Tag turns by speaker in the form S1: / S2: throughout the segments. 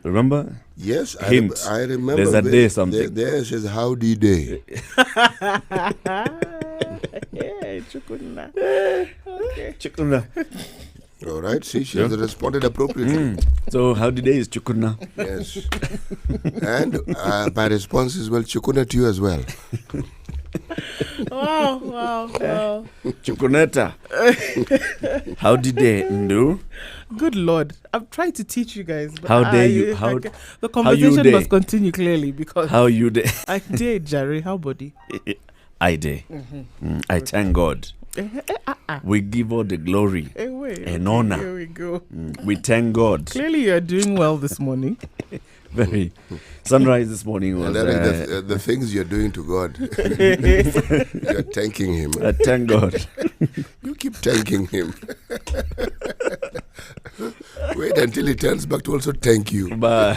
S1: Remember?
S2: Yes,
S1: Hint.
S2: I remember.
S1: There's a day something.
S2: There says, howdy day.
S3: Chukuna.
S1: Okay. Chukuna.
S2: All right, see, she has responded appropriately.
S1: So, howdy day is chukuna.
S2: Yes. And my response is, well, chukuna to you as well.
S3: Wow.
S1: Chukuneta. Howdy day, Ndu?
S3: Good Lord. I'm trying to teach you guys. But
S1: How dare you?
S3: The conversation
S1: day?
S3: must continue clearly because
S1: How you day?
S3: I did, Jerry. How buddy?
S1: I day. I thank God. We give all the glory and honor.
S3: Here we go.
S1: We thank God.
S3: Clearly, you're doing well this morning.
S1: Very. Sunrise this morning was...
S2: the things you're doing to God, you're thanking Him.
S1: I thank God.
S2: You keep thanking Him. Wait until He turns back to also thank you.
S1: But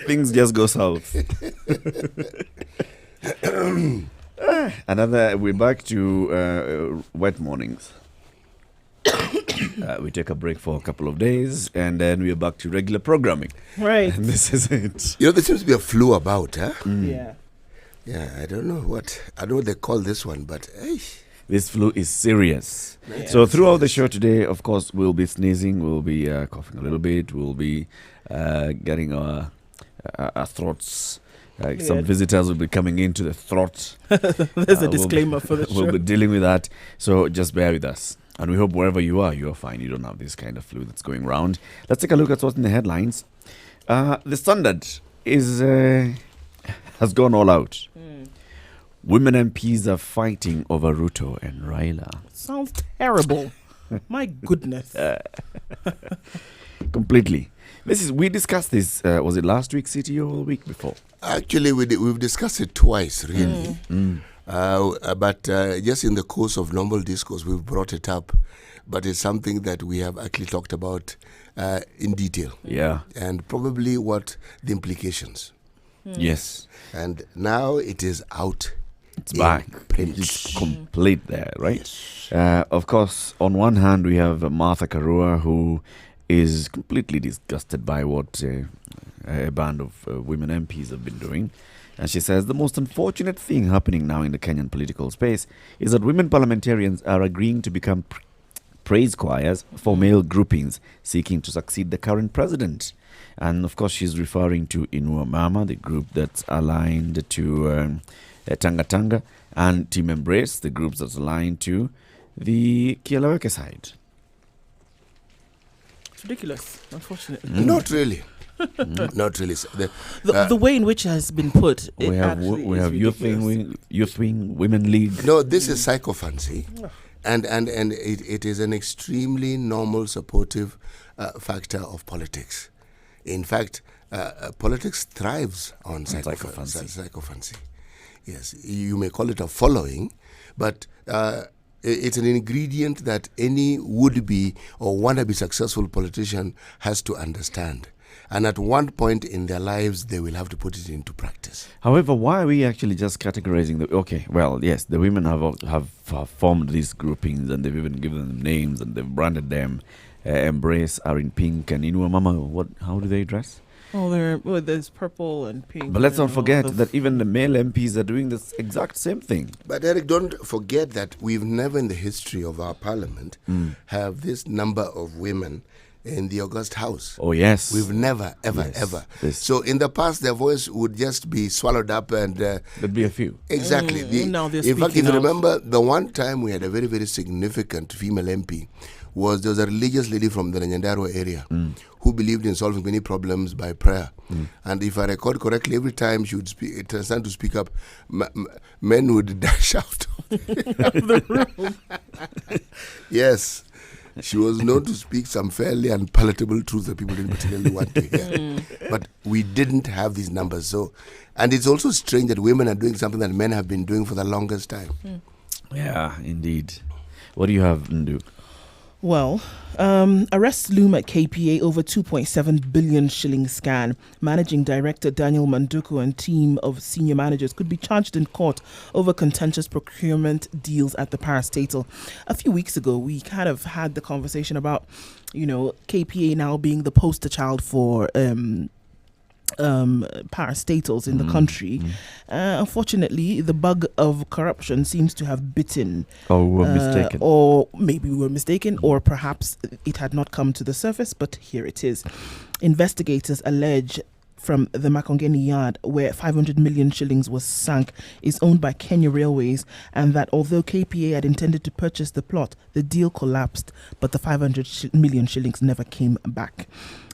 S1: things just go south. We're back to wet mornings. We take a break for a couple of days and then we're back to regular programming.
S3: Right.
S1: And this is it.
S2: There seems to be a flu about, huh?
S3: Yeah.
S2: Yeah, I don't know what they call this one, but hey.
S1: This flu is serious.
S3: Yeah.
S1: So throughout the show today, of course, we'll be sneezing, we'll be coughing a little bit, we'll be getting our throats. Some visitors will be coming into the throat.
S3: There's a disclaimer for the show.
S1: We'll be dealing with that. So just bear with us. And we hope wherever you are fine. You don't have this kind of flu that's going around. Let's take a look at what's in the headlines. The Standard has gone all out. Women MPs are fighting over Ruto and Raila.
S3: Sounds terrible. My goodness.
S1: Completely. We discussed this, was it last week, CTO, or the week before?
S2: Actually, we've discussed it twice, really. But just in the course of normal discourse, we've brought it up. But it's something that we have actually talked about in detail.
S1: Yeah.
S2: And probably what the implications.
S1: Yes.
S2: And now it is out.
S1: It's back. It's complete there, right? Yes. Of course, on one hand, we have Martha Karua, who is completely disgusted by what a band of women MPs have been doing. And she says the most unfortunate thing happening now in the Kenyan political space is that women parliamentarians are agreeing to become praise choirs for male groupings seeking to succeed the current president. And of course, she's referring to Inua Mama, the group that's aligned to Tanga Tanga, and Team Embrace, the groups that's aligned to the Kieleweke side.
S3: It's ridiculous, unfortunately.
S2: Not really. Not really.
S3: The way in which it has been put,
S1: we have youth wing, women league.
S2: No, this is psychophancy, and it is an extremely normal, supportive factor of politics. In fact, politics thrives on psychophancy. Yes, you may call it a following, but it's an ingredient that any would-be or wanna-be successful politician has to understand. And at one point in their lives, they will have to put it into practice.
S1: However, why are we actually just categorizing the women have formed these groupings and they've even given them names and they've branded them. Embrace are in pink and Inua Mama, how do they dress?
S3: There's purple and pink.
S1: But let's not forget that even the male MPs are doing this exact same thing.
S2: But Eric, don't forget that we've never in the history of our parliament have this number of women in the August House.
S1: Oh, yes.
S2: We've never, ever. So in the past, their voice would just be swallowed up and...
S1: there'd be a few.
S2: Exactly. In fact, if you remember, the one time we had a very, very significant female MP there was a religious lady from the Nyandarua area who believed in solving many problems by prayer. And if I record correctly, every time she would stand to speak up, men would dash out of the room. Yes. She was known to speak some fairly unpalatable truths that people didn't particularly want to hear. But we didn't have these numbers. And it's also strange that women are doing something that men have been doing for the longest time.
S1: Yeah, indeed. What do you have, Ndu?
S3: Well, arrests loom at KPA over 2.7 billion shilling scan. Managing Director Daniel Manduku and team of senior managers could be charged in court over contentious procurement deals at the parastatal. A few weeks ago, we kind of had the conversation about, KPA now being the poster child for parastatals in the country. Unfortunately, the bug of corruption seems to have bitten.
S1: Oh, we were mistaken.
S3: Or maybe we were mistaken, or perhaps it had not come to the surface, but here it is. Investigators allege from the Makongeni yard, where 500 million shillings was sunk, is owned by Kenya Railways, and that although KPA had intended to purchase the plot, the deal collapsed, but the 500 million shillings never came back.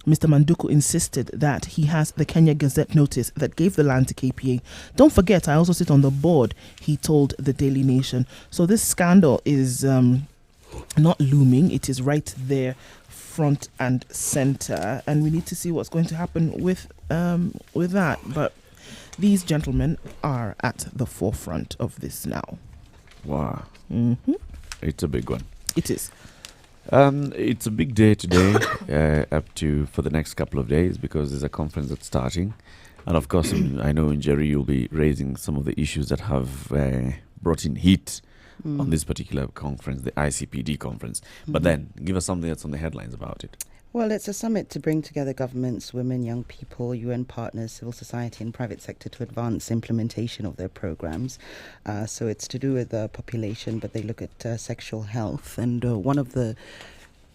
S3: Mr. Manduku insisted that he has the Kenya Gazette notice that gave the land to KPA. Don't forget, I also sit on the board, he told the Daily Nation. So this scandal is not looming. It is right there, front and center. And we need to see what's going to happen with that. But these gentlemen are at the forefront of this now.
S1: Wow.
S3: Mm-hmm.
S1: It's a big one.
S3: It is.
S1: It's a big day today, for the next couple of days, because there's a conference that's starting. And of course, I know, Jerry, you'll be raising some of the issues that have brought in heat on this particular conference, the ICPD conference. But then, give us something that's on the headlines about it.
S4: Well, it's a summit to bring together governments, women, young people, UN partners, civil society and private sector to advance implementation of their programs. So it's to do with the population, but they look at sexual health. And one of the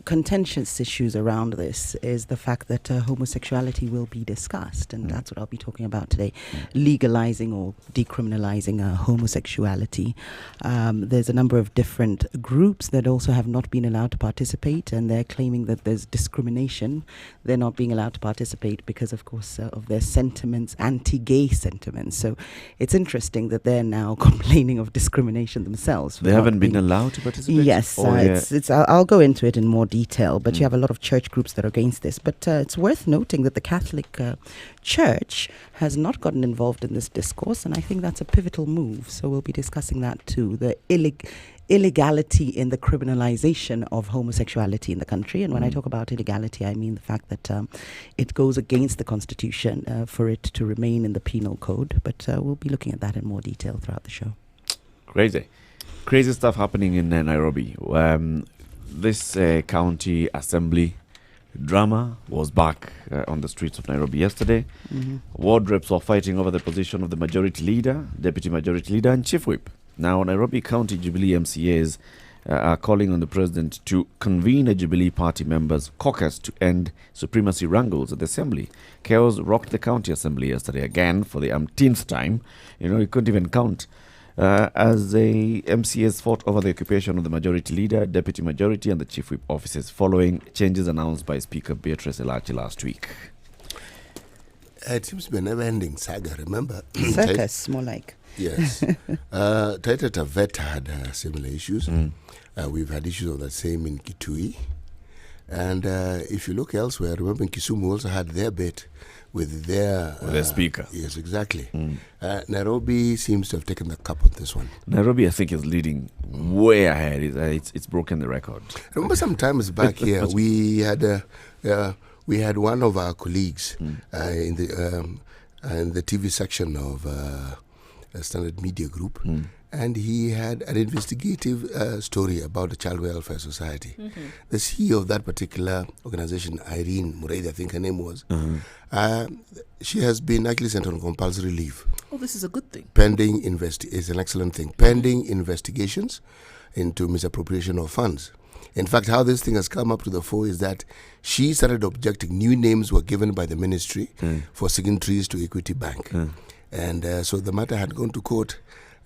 S4: contentious issues around this is the fact that homosexuality will be discussed, and that's what I'll be talking about today, legalizing or decriminalizing homosexuality. There's a number of different groups that also have not been allowed to participate, and they're claiming that there's discrimination. They're not being allowed to participate because, of course, of their sentiments, anti-gay sentiments. So it's interesting that they're now complaining of discrimination themselves.
S1: They haven't been allowed to participate?
S4: Yes, I'll go into it in more detail, but you have a lot of church groups that are against this. But it's worth noting that the Catholic Church has not gotten involved in this discourse, and I think that's a pivotal move. So we'll be discussing that too, the illegality in the criminalization of homosexuality in the country. And when I talk about illegality, I mean the fact that it goes against the Constitution for it to remain in the penal code. But we'll be looking at that in more detail throughout the show.
S1: Crazy stuff happening in Nairobi. This county assembly drama was back on the streets of Nairobi yesterday. Ward reps were fighting over the position of the majority leader, deputy majority leader, and chief whip. Now, Nairobi County Jubilee MCAs are calling on the president to convene a Jubilee Party members' caucus to end supremacy wrangles at the assembly. Chaos rocked the county assembly yesterday again for the umpteenth time. You couldn't even count. As the MCAs fought over the occupation of the majority leader, deputy majority, and the chief whip offices following changes announced by Speaker Beatrice Elachi last week.
S2: It seems to be a never-ending saga, remember?
S4: Circus, more like.
S2: Yes. Taita Taveta had similar issues. We've had issues of the same in Kitui. And if you look elsewhere, remember in Kisumu also had their bit with their
S1: speaker.
S2: Yes, exactly. Nairobi seems to have taken the cup on this one.
S1: Nairobi, I think, is leading way ahead. It's broken the record.
S2: Remember some times back here, we had one of our colleagues in the TV section of Standard Media Group, and he had an investigative story about the Child Welfare Society. The CEO of that particular organization, Irene Muredi, I think her name was, she has been actually sent on compulsory leave.
S3: Oh, this is a good thing.
S2: It's an excellent thing. Pending investigations into misappropriation of funds. In fact, how this thing has come up to the fore is that she started objecting. New names were given by the ministry for signatories to Equity Bank. And so the matter had gone to court,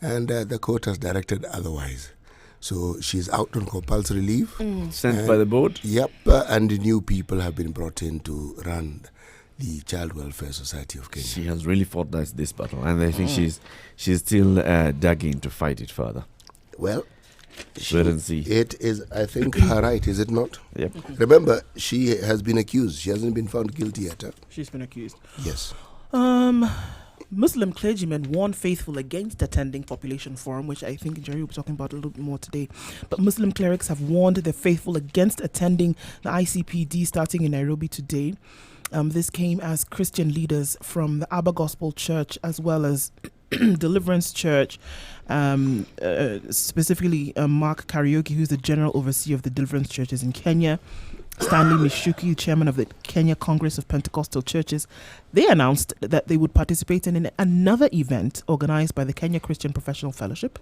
S2: and the court has directed otherwise. So she's out on compulsory leave.
S1: Sent by the board?
S2: Yep, and new people have been brought in to run the Child Welfare Society of Kenya.
S1: She has really fought this battle, and I think she's still digging to fight it further.
S2: Well,
S1: see.
S2: It is, I think, her right, is it not?
S1: Yep.
S2: Remember, she has been accused. She hasn't been found guilty yet.
S3: She's been accused.
S2: Yes.
S3: Muslim clergymen warn faithful against attending population forum, which I think Jerry will be talking about a little bit more today. But Muslim clerics have warned the faithful against attending the ICPD starting in Nairobi today. This came as Christian leaders from the Abba Gospel Church as well as Deliverance Church, specifically Mark Karaoke, who's the general overseer of the Deliverance Churches in Kenya, Stanley Mishuki, chairman of the Kenya Congress of Pentecostal Churches. They announced that they would participate in another event organized by the Kenya Christian Professional Fellowship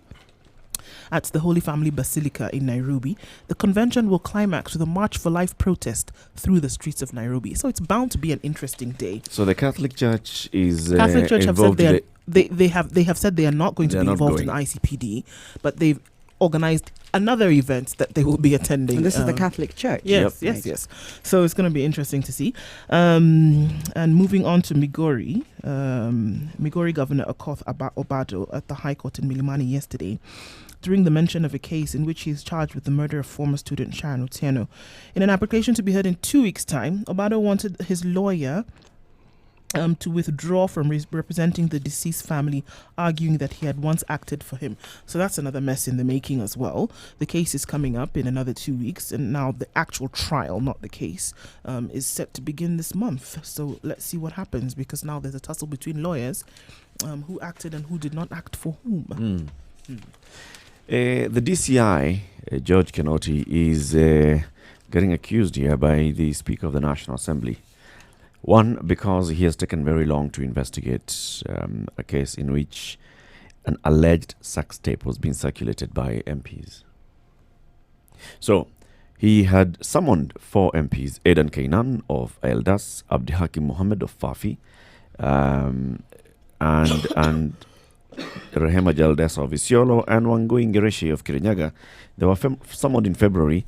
S3: at the Holy Family Basilica in Nairobi. The convention will climax with a March for Life protest through the streets of Nairobi. So it's bound to be an interesting day.
S1: So the Catholic Church is
S3: Catholic Church have said
S1: involved
S3: they have said they are not going to be involved in the ICPD, but they've organized another event that they will be attending.
S4: And this is the Catholic Church.
S3: Yes,
S4: Yep.
S3: yes. So it's going to be interesting to see. And moving on to Migori, Migori Governor Okoth Obado at the High Court in Milimani yesterday, during the mention of a case in which he is charged with the murder of former student Sharon Otieno. In an application to be heard in 2 weeks' time, Obado wanted his lawyer to withdraw from representing the deceased family, arguing that he had once acted for him. So that's another mess in the making as well. The case is coming up in another 2 weeks, and now the actual trial, not the case, is set to begin this month. So let's see what happens, because now there's a tussle between lawyers, who acted and who did not act for whom.
S1: The DCI, George Kinoti, is getting accused here by the Speaker of the National Assembly. One, because he has taken very long to investigate a case in which an alleged sex tape was being circulated by MPs. So, he had summoned 4 MPs, Aidan Kainan of Eldas, Abdi Hakim Mohammed of Fafi, and Rehema Jaldes of Isiolo, and Wangui Ngereshi of Kirinyaga. They were summoned in February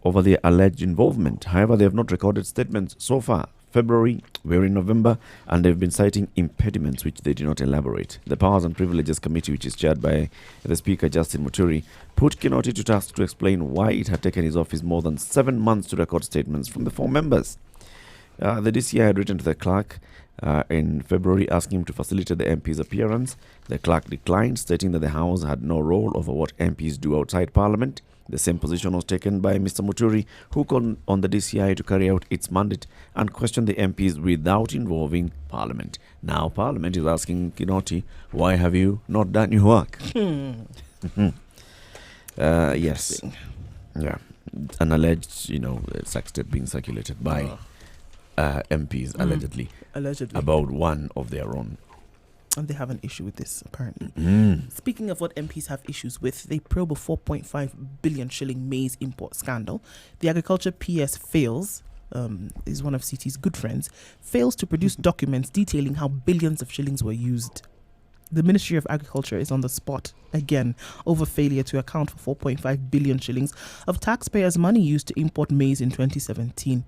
S1: over their alleged involvement. However, they have not recorded statements so far. February, we're in November, and they've been citing impediments which they do not elaborate. The Powers and Privileges Committee, which is chaired by the Speaker, Justin Muturi, put Kinoti to task to explain why it had taken his office more than 7 months to record statements from the 4 members. The DCI had written to the clerk in February asking him to facilitate the MP's appearance. The clerk declined, stating that the House had no role over what MPs do outside Parliament. The same position was taken by Mr. Muturi, who called on the DCI to carry out its mandate and question the MPs without involving Parliament. Now Parliament is asking Kinoti, why have you not done your work? Yes. Yeah. An alleged, sex tape being circulated by MPs, allegedly, about one of their own.
S3: And they have an issue with this, apparently. Speaking of what MPs have issues with, they probe a 4.5 billion shilling maize import scandal. The Agriculture PS fails, is one of CT's good friends, fails to produce documents detailing how billions of shillings were used. The Ministry of Agriculture is on the spot again over failure to account for 4.5 billion shillings of taxpayers' money used to import maize in 2017.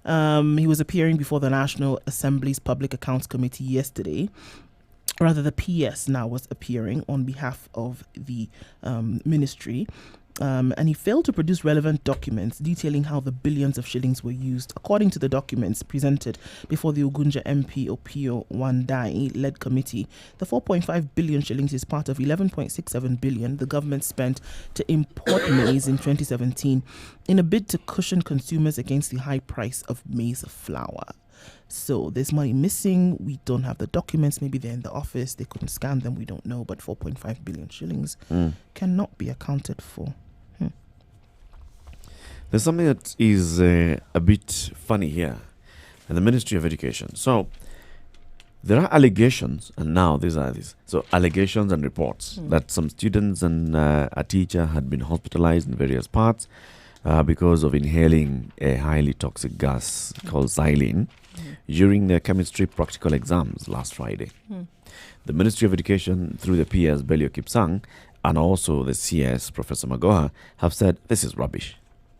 S3: He was appearing before the National Assembly's Public Accounts Committee yesterday. Rather, the PS now was appearing on behalf of the ministry, and he failed to produce relevant documents detailing how the billions of shillings were used. According to the documents presented before the Ugunja MP Opio Wandai-led committee, the 4.5 billion shillings is part of 11.67 billion the government spent to import maize in 2017 in a bid to cushion consumers against the high price of maize flour. So there's money missing. We don't have the documents. Maybe they're in the office. They couldn't scan them. We don't know. But 4.5 billion shillings cannot be accounted for.
S1: There's something that is a bit funny here in the Ministry of Education. So there are allegations, and now these are these. So allegations and reports that some students and a teacher had been hospitalized in various parts because of inhaling a highly toxic gas called xylene during their chemistry practical exams last Friday. The Ministry of Education, through the PS Belio Kipsang and also the CS Professor Magoha, have said this is rubbish.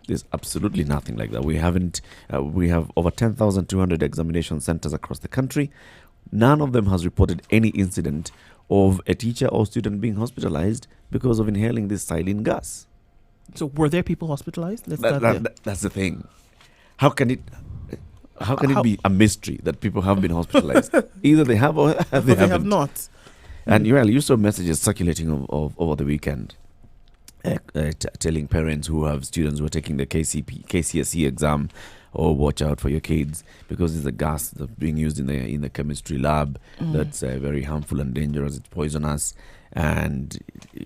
S1: There's absolutely nothing like that. We have over 10,200 examination centers across the country. None of them has reported any incident of a teacher or student being hospitalized because of inhaling this xylene gas.
S3: So were there people hospitalized?
S1: That's the thing. How can it... How can it be a mystery that people have been hospitalized? Either they have or they
S3: have not.
S1: And you saw messages circulating over the weekend telling parents who have students who are taking the KCSE exam, watch out for your kids because it's a gas that's being used in the chemistry lab that's very harmful and dangerous. It's poisonous. And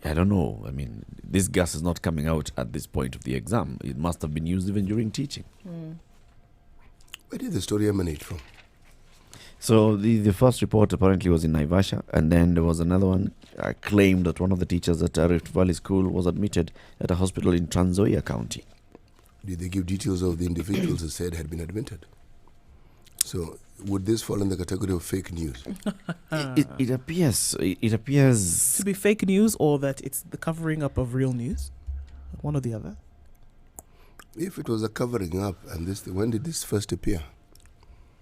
S1: I don't know. I mean, this gas is not coming out at this point of the exam. It must have been used even during teaching.
S2: Where did the story emanate from?
S1: So the first report apparently was in Naivasha, and then there was another one claimed that one of the teachers at Rift Valley School was admitted at a hospital in Trans Nzoia County.
S2: Did they give details of the individuals who said had been admitted? So would this fall in the category of fake news?
S1: It appears
S3: to be fake news, or that it's the covering up of real news, one or the other.
S2: If it was a covering up, and when did this first appear?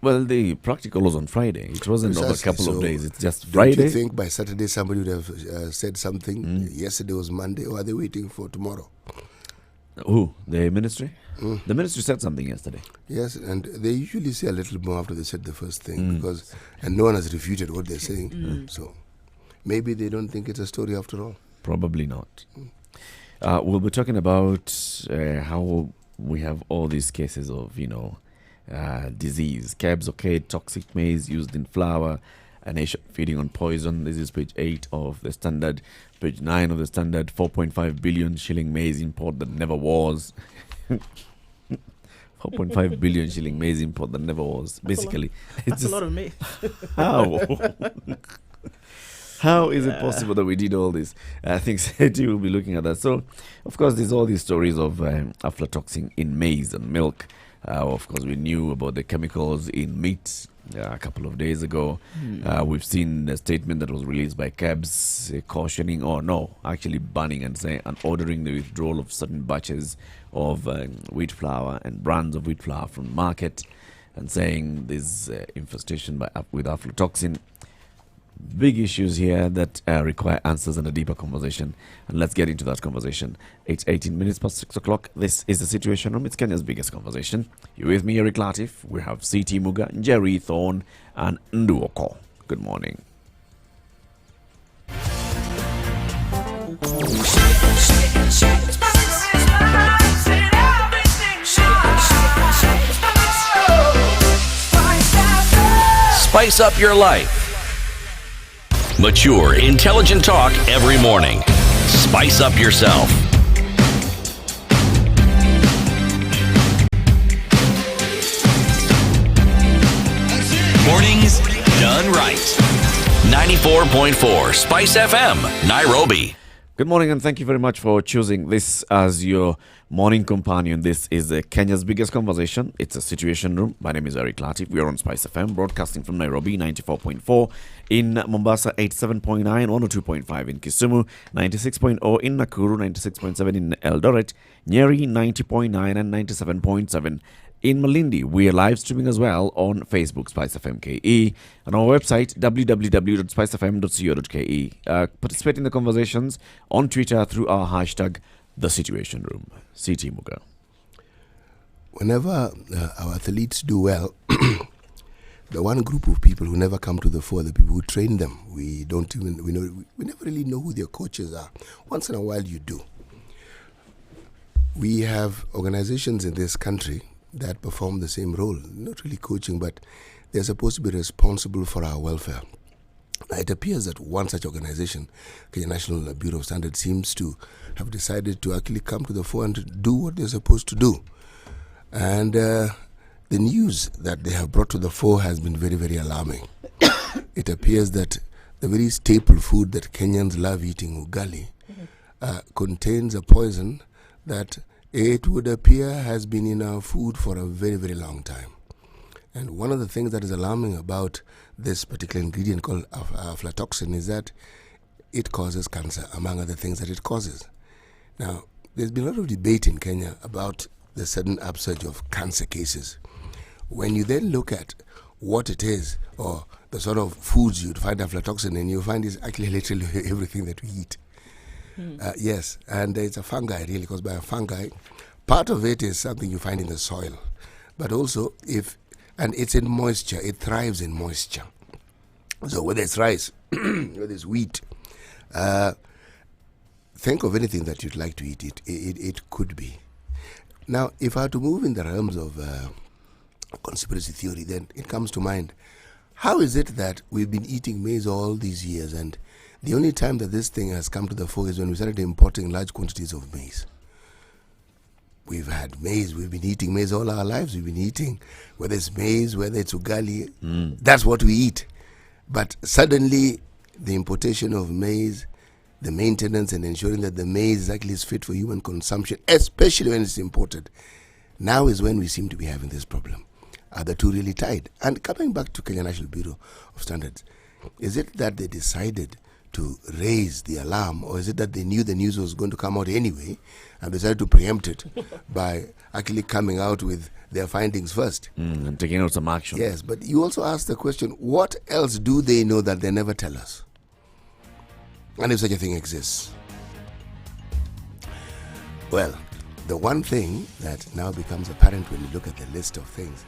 S1: Well, the practical was on Friday. It wasn't over a couple of days. It's just
S2: Friday.
S1: Friday.
S2: Do you think by Saturday somebody would have said something? Yesterday was Monday, or are they waiting for tomorrow?
S1: Who? The ministry? The ministry said something yesterday.
S2: Yes, and they usually say a little more after they said the first thing, and no one has refuted what they're saying. So maybe they don't think it's a story after all.
S1: Probably not. We'll be talking about how we have all these cases of, disease. Cabs, toxic maize used in flour, a nation feeding on poison. This is page 8 of the Standard. Page 9 of the Standard, 4.5 billion shilling maize import that never was. 4.5 billion shilling maize import that never was. Basically,
S3: that's a lot of maize.
S1: How? How is it possible that we did all this? I think Seti will be looking at that. So, of course, there's all these stories of aflatoxin in maize and milk. Of course, we knew about the chemicals in meat a couple of days ago. We've seen a statement that was released by CABS cautioning, actually banning and ordering the withdrawal of certain batches of wheat flour and brands of wheat flour from the market, and saying there's infestation with aflatoxin. Big issues here that require answers and a deeper conversation. And let's get into that conversation. It's 18 minutes past 6 o'clock. This is The Situation Room. It's Kenya's biggest conversation. You're with me, Eric Latif. We have C.T. Muga, Jerry Thorne, and Nduoko. Good morning.
S5: Spice up your life. Mature, intelligent talk every morning. Spice up yourself. Mornings done right. 94.4 Spice FM, Nairobi.
S1: Good morning, and thank you very much for choosing this as your morning companion. This is Kenya's biggest conversation. It's a Situation Room. My name is Eric Latif. We are on Spice FM, broadcasting from Nairobi, 94.4. In Mombasa, 87.9, 102.5 in Kisumu, 96.0 in Nakuru, 96.7 in Eldoret, Nyeri, 90.9 and 97.7 in Malindi. We are live streaming as well on Facebook, Spice FM KE, and our website, www.spicefm.co.ke. Participate in the conversations on Twitter through our hashtag, The Situation Room. C.T. Muga.
S2: Whenever our athletes do well, the one group of people who never come to the fore, the people who train them, we never really know who their coaches are. Once in a while you do. We have organizations in this country that perform the same role, not really coaching, but they're supposed to be responsible for our welfare. It appears that one such organization, Kenya National Bureau of Standards, seems to have decided to actually come to the fore and do what they're supposed to do. And the news that they have brought to the fore has been very, very alarming. It appears that the very staple food that Kenyans love eating, ugali, contains a poison that it would appear has been in our food for a very, very long time. And one of the things that is alarming about this particular ingredient called aflatoxin is that it causes cancer, among other things that it causes. Now, there's been a lot of debate in Kenya about the sudden upsurge of cancer cases. When you then look at what it is, or the sort of foods you'd find aflatoxin in, you find it's actually literally everything that we eat. Yes, and it's a fungi really, because by a fungi, part of it is something you find in the soil. But also, if And it's in moisture. It thrives in moisture. So whether it's rice, whether it's wheat, think of anything that you'd like to eat. It could be. Now, if I were to move in the realms of conspiracy theory, then it comes to mind, how is it that we've been eating maize all these years, and the only time that this thing has come to the fore is when we started importing large quantities of maize? We've had maize. We've been eating maize all our lives. We've been eating, whether it's maize, whether it's ugali, that's what we eat. But suddenly, the importation of maize, the maintenance and ensuring that the maize actually is fit for human consumption, especially when it's imported, now is when we seem to be having this problem. Are the two really tied? And coming back to Kenya National Bureau of Standards, is it that they decided to raise the alarm, or is it that they knew the news was going to come out anyway and decided to preempt it by actually coming out with their findings first?
S1: And taking out some action.
S2: Yes, but you also ask the question, what else do they know that they never tell us? And if such a thing exists. Well, the one thing that now becomes apparent when you look at the list of things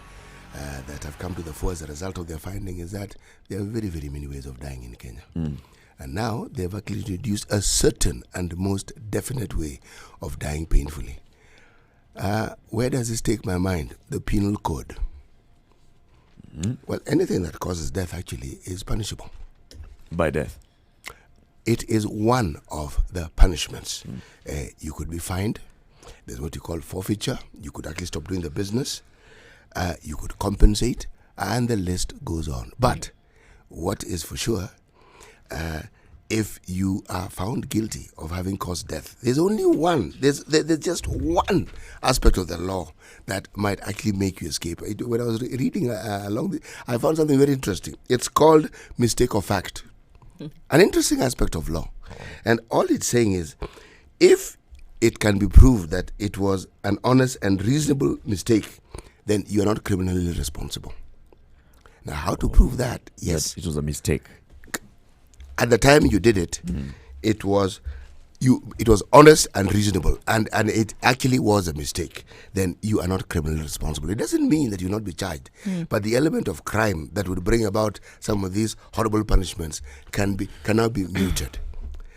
S2: that have come to the fore as a result of their finding is that there are very, very many ways of dying in Kenya. And now they've actually introduced a certain and most definite way of dying painfully. Where does this take my mind? The penal code. Well, anything that causes death actually is punishable.
S1: By death.
S2: It is one of the punishments. You could be fined. There's what you call forfeiture. You could actually stop doing the business. You could compensate, and the list goes on. But what is for sure, if you are found guilty of having caused death, there's only one. There's just one aspect of the law that might actually make you escape. When I was reading along, I found something very interesting. It's called mistake of fact. An interesting aspect of law. And all it's saying is, if it can be proved that it was an honest and reasonable mistake, then you are not criminally responsible. Now, how to prove that? Yes.
S1: It was a mistake.
S2: At the time you did it, it was honest and reasonable, and it actually was a mistake. Then you are not criminally responsible. It doesn't mean that you will not be charged, but the element of crime that would bring about some of these horrible punishments cannot be muted.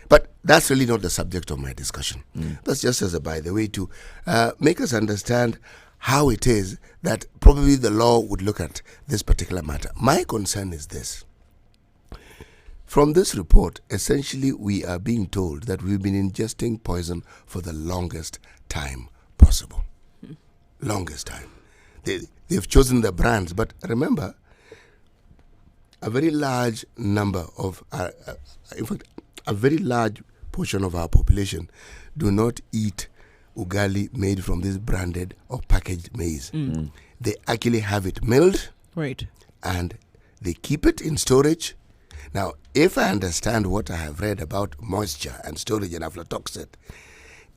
S2: But that's really not the subject of my discussion. That's just as a by the way to make us understand how it is that probably the law would look at this particular matter. My concern is this. From this report, essentially we are being told that we've been ingesting poison for the longest time possible. Longest time. They've chosen the brands, but remember, a very large number of, in fact, a very large portion of our population do not eat ugali made from this branded or packaged maize. They actually have it milled,
S3: Right.
S2: and they keep it in storage. Now, if I understand what I have read about moisture and storage and aflatoxin,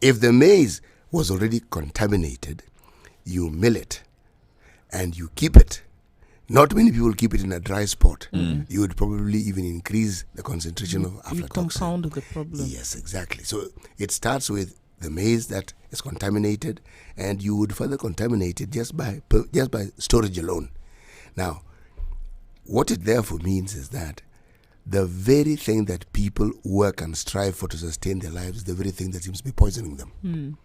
S2: if the maize was already contaminated, you mill it and you keep it. Not many people keep it in a dry spot. You would probably even increase the concentration of aflatoxin.
S3: You compound the problem.
S2: Yes, exactly. So it starts with the maize that is contaminated, and you would further contaminate it just by storage alone. Now, what it therefore means is that the very thing that people work and strive for to sustain their lives is the very thing that seems to be poisoning them.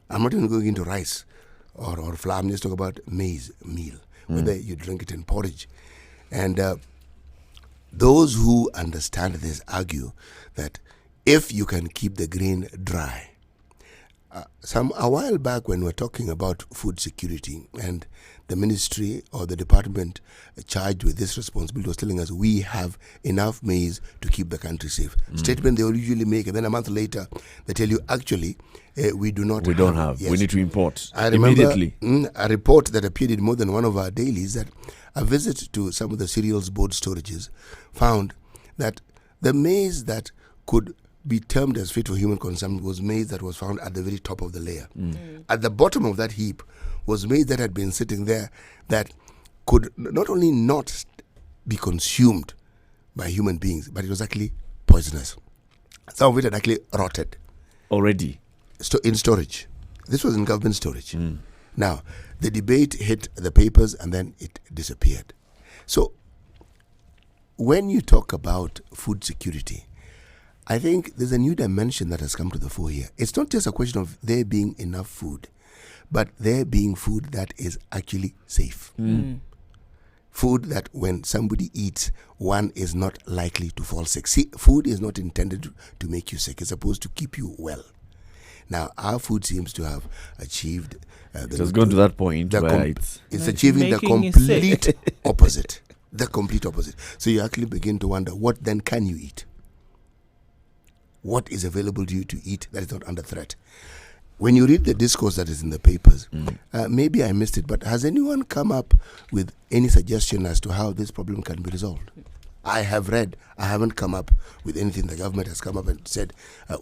S2: I'm not even going into rice or flour. I'm just talking about maize meal, whether you drink it in porridge. And those who understand this argue that if you can keep the grain dry, a while back when we were talking about food security, and the ministry or the department charged with this responsibility was telling us we have enough maize to keep the country safe. Statement they will usually make, and then a month later they tell you actually we do not.
S1: We don't have.
S2: Yes.
S1: We need to import
S2: I remember
S1: immediately.
S2: A report that appeared in more than one of our dailies that a visit to some of the cereals board storages found that the maize that could be termed as fit for human consumption was maize that was found at the very top of the layer. At the bottom of that heap was maize that had been sitting there that could not only not be consumed by human beings, but it was actually poisonous. Some of it had actually rotted.
S1: Already.
S2: In storage. This was in government storage. Now, the debate hit the papers and then it disappeared. So, when you talk about food security, I think there's a new dimension that has come to the fore here. It's not just a question of there being enough food, but there being food that is actually safe. Food that when somebody eats, one is not likely to fall sick. See, food is not intended to make you sick. It's supposed to keep you well. Now, our food seems to have achieved...
S1: it has gone to that point where it's
S2: achieving the complete opposite. The complete opposite. So you actually begin to wonder, what then can you eat? What is available to you to eat that is not under threat? When you read the discourse that is in the papers, maybe I missed it, but has anyone come up with any suggestion as to how this problem can be resolved? I have read. I haven't come up with anything. The government has come up and said,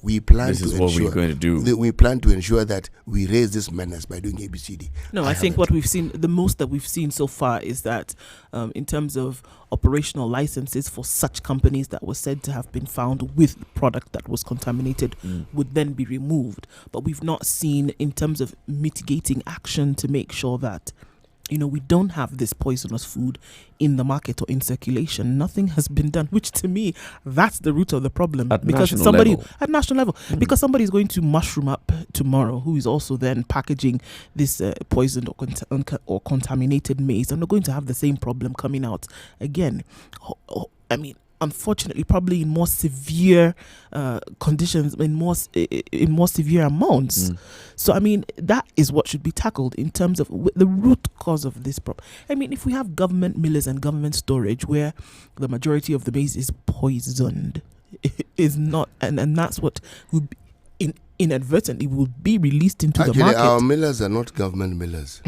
S2: we plan
S1: this
S2: to
S1: is
S2: ensure...
S1: what we're going to do.
S2: We plan to ensure that we raise this menace by doing ABCD.
S3: No, I think what we've seen, the most that we've seen so far is that in terms of operational licenses for such companies that were said to have been found with product that was contaminated would then be removed. But we've not seen in terms of mitigating action to make sure that we don't have this poisonous food in the market or in circulation. Nothing has been done, which to me, that's the root of the problem.
S1: At
S3: because
S1: national level.
S3: At national level, because somebody is going to mushroom up tomorrow who is also then packaging this poisoned or contaminated maize, and they're going to have the same problem coming out again. I mean, unfortunately, probably in more severe conditions, in more severe amounts. So, I mean, that is what should be tackled in terms of the root cause of this problem. I mean, if we have government millers and government storage where the majority of the maize is poisoned, is not, and that's what would be inadvertently will be released into the market.
S2: Our millers are not government millers.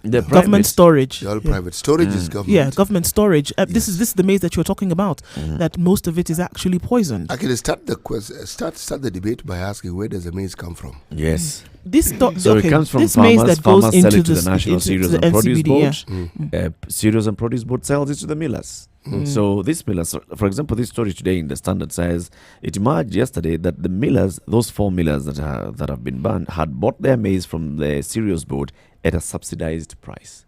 S1: The
S3: government storage.
S2: They're all private. Storage is government.
S3: Yeah, government storage. This is the maize that you're talking about. That most of it is actually poisoned.
S2: Actually, start the debate by asking, where does the maize come from?
S1: Yes.
S3: It
S1: comes from
S3: this
S1: farmers.
S3: Maize that goes
S1: Farmers
S3: into
S1: sell it to
S3: the
S1: the National Cereals and Produce Board. Cereals and Produce Board sells it to the millers. So this millers, for example, this story today in the Standard says it emerged yesterday that the millers, those 4 millers that have been banned, had bought their maize from the Cereals Board at a subsidized price.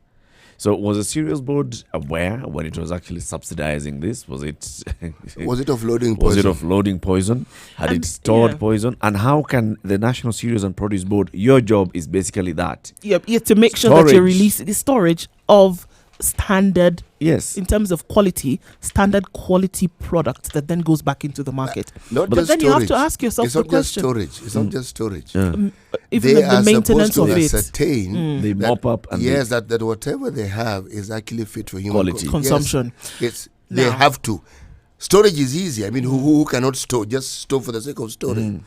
S1: So was the Cereals Board aware when it was actually subsidizing this? Was it
S2: offloading poison?
S1: Was it offloading poison? Had it stored poison? And how can the National Cereals and Produce Board, your job is basically that?
S3: Yeah, to make sure that you release the storage of standard, in terms of quality, standard quality product that then goes back into the market.
S2: But
S3: then
S2: storage.
S3: You have to ask yourself the question.
S2: It's not just storage.
S3: Even
S2: they
S3: the maintenance of it.
S2: Ascertain
S1: they mop up and
S2: that whatever they have is actually fit for human
S3: consumption.
S2: Yes, they have to. Storage is easy. I mean, who cannot store? Just store for the sake of storage.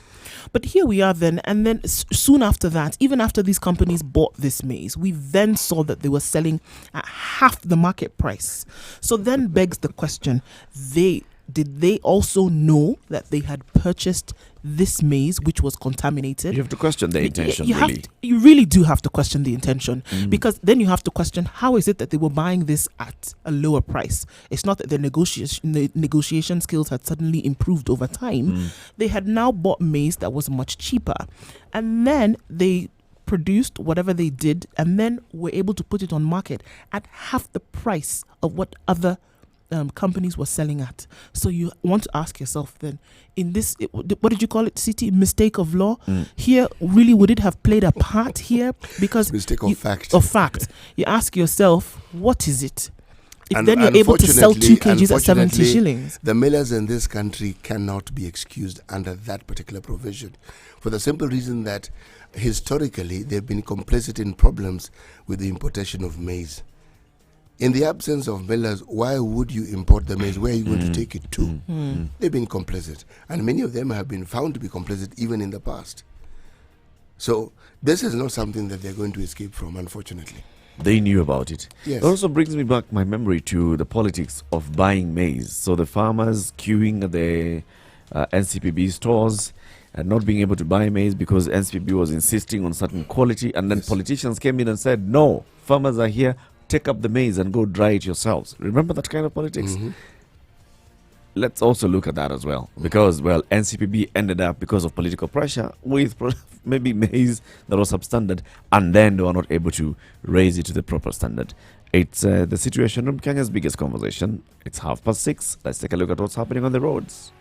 S3: But here we are then, and then soon after that, even after these companies bought this maize, we then saw that they were selling at half the market price. So then begs the question, did they also know that they had purchased this maize which was contaminated?
S1: You have to question the intention,
S3: you really do have to question the intention, because then you have to question, how is it that they were buying this at a lower price? It's not that their negotiation skills had suddenly improved over time. They had now bought maize that was much cheaper, and then they produced whatever they did and then were able to put it on market at half the price of what other companies were selling at. So you want to ask yourself then, in this, what did you call it, CT? Mistake of law? Here, really, would it have played a part here? Because
S2: mistake of fact.
S3: Of fact. You ask yourself, what is it? If then you're able to sell 2 kgs at 70 shillings.
S2: The millers in this country cannot be excused under that particular provision, for the simple reason that historically they've been complicit in problems with the importation of maize. In the absence of millers, why would you import the maize? Where are you going to take it to? They've been complicit. And many of them have been found to be complicit even in the past. So this is not something that they're going to escape from, unfortunately.
S1: They knew about it.
S2: Yes.
S1: It also brings me back my memory to the politics of buying maize. So the farmers queuing at the NCPB stores and not being able to buy maize because NCPB was insisting on certain quality. And then politicians came in and said, no, farmers are here. Take up the maize and go dry it yourselves. Remember that kind of politics? let's also look at that as well, because, well, NCPB ended up, because of political pressure, with maybe maize that was substandard, and then they were not able to raise it to the proper standard. It's the situation from Kenya's biggest conversation. It's 6:30. Let's take a look at what's happening on the roads.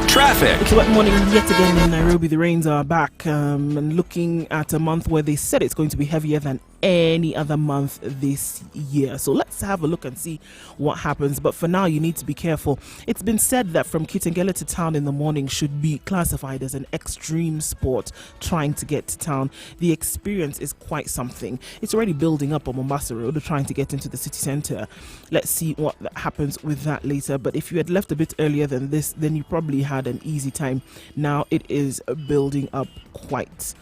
S5: Traffic.
S3: It's a wet morning yet again in Nairobi. The rains are back, and looking at a month where they said it's going to be heavier than any other month this year. So let's have a look and see what happens. But for now, you need to be careful. It's been said that from Kitengele to town in the morning should be classified as an extreme sport trying to get to town. The experience is quite something. It's already building up on Mombasa Road, trying to get into the city centre. Let's see what happens with that later. But if you had left a bit earlier than this, then you probably had an easy time. Now it is building up quite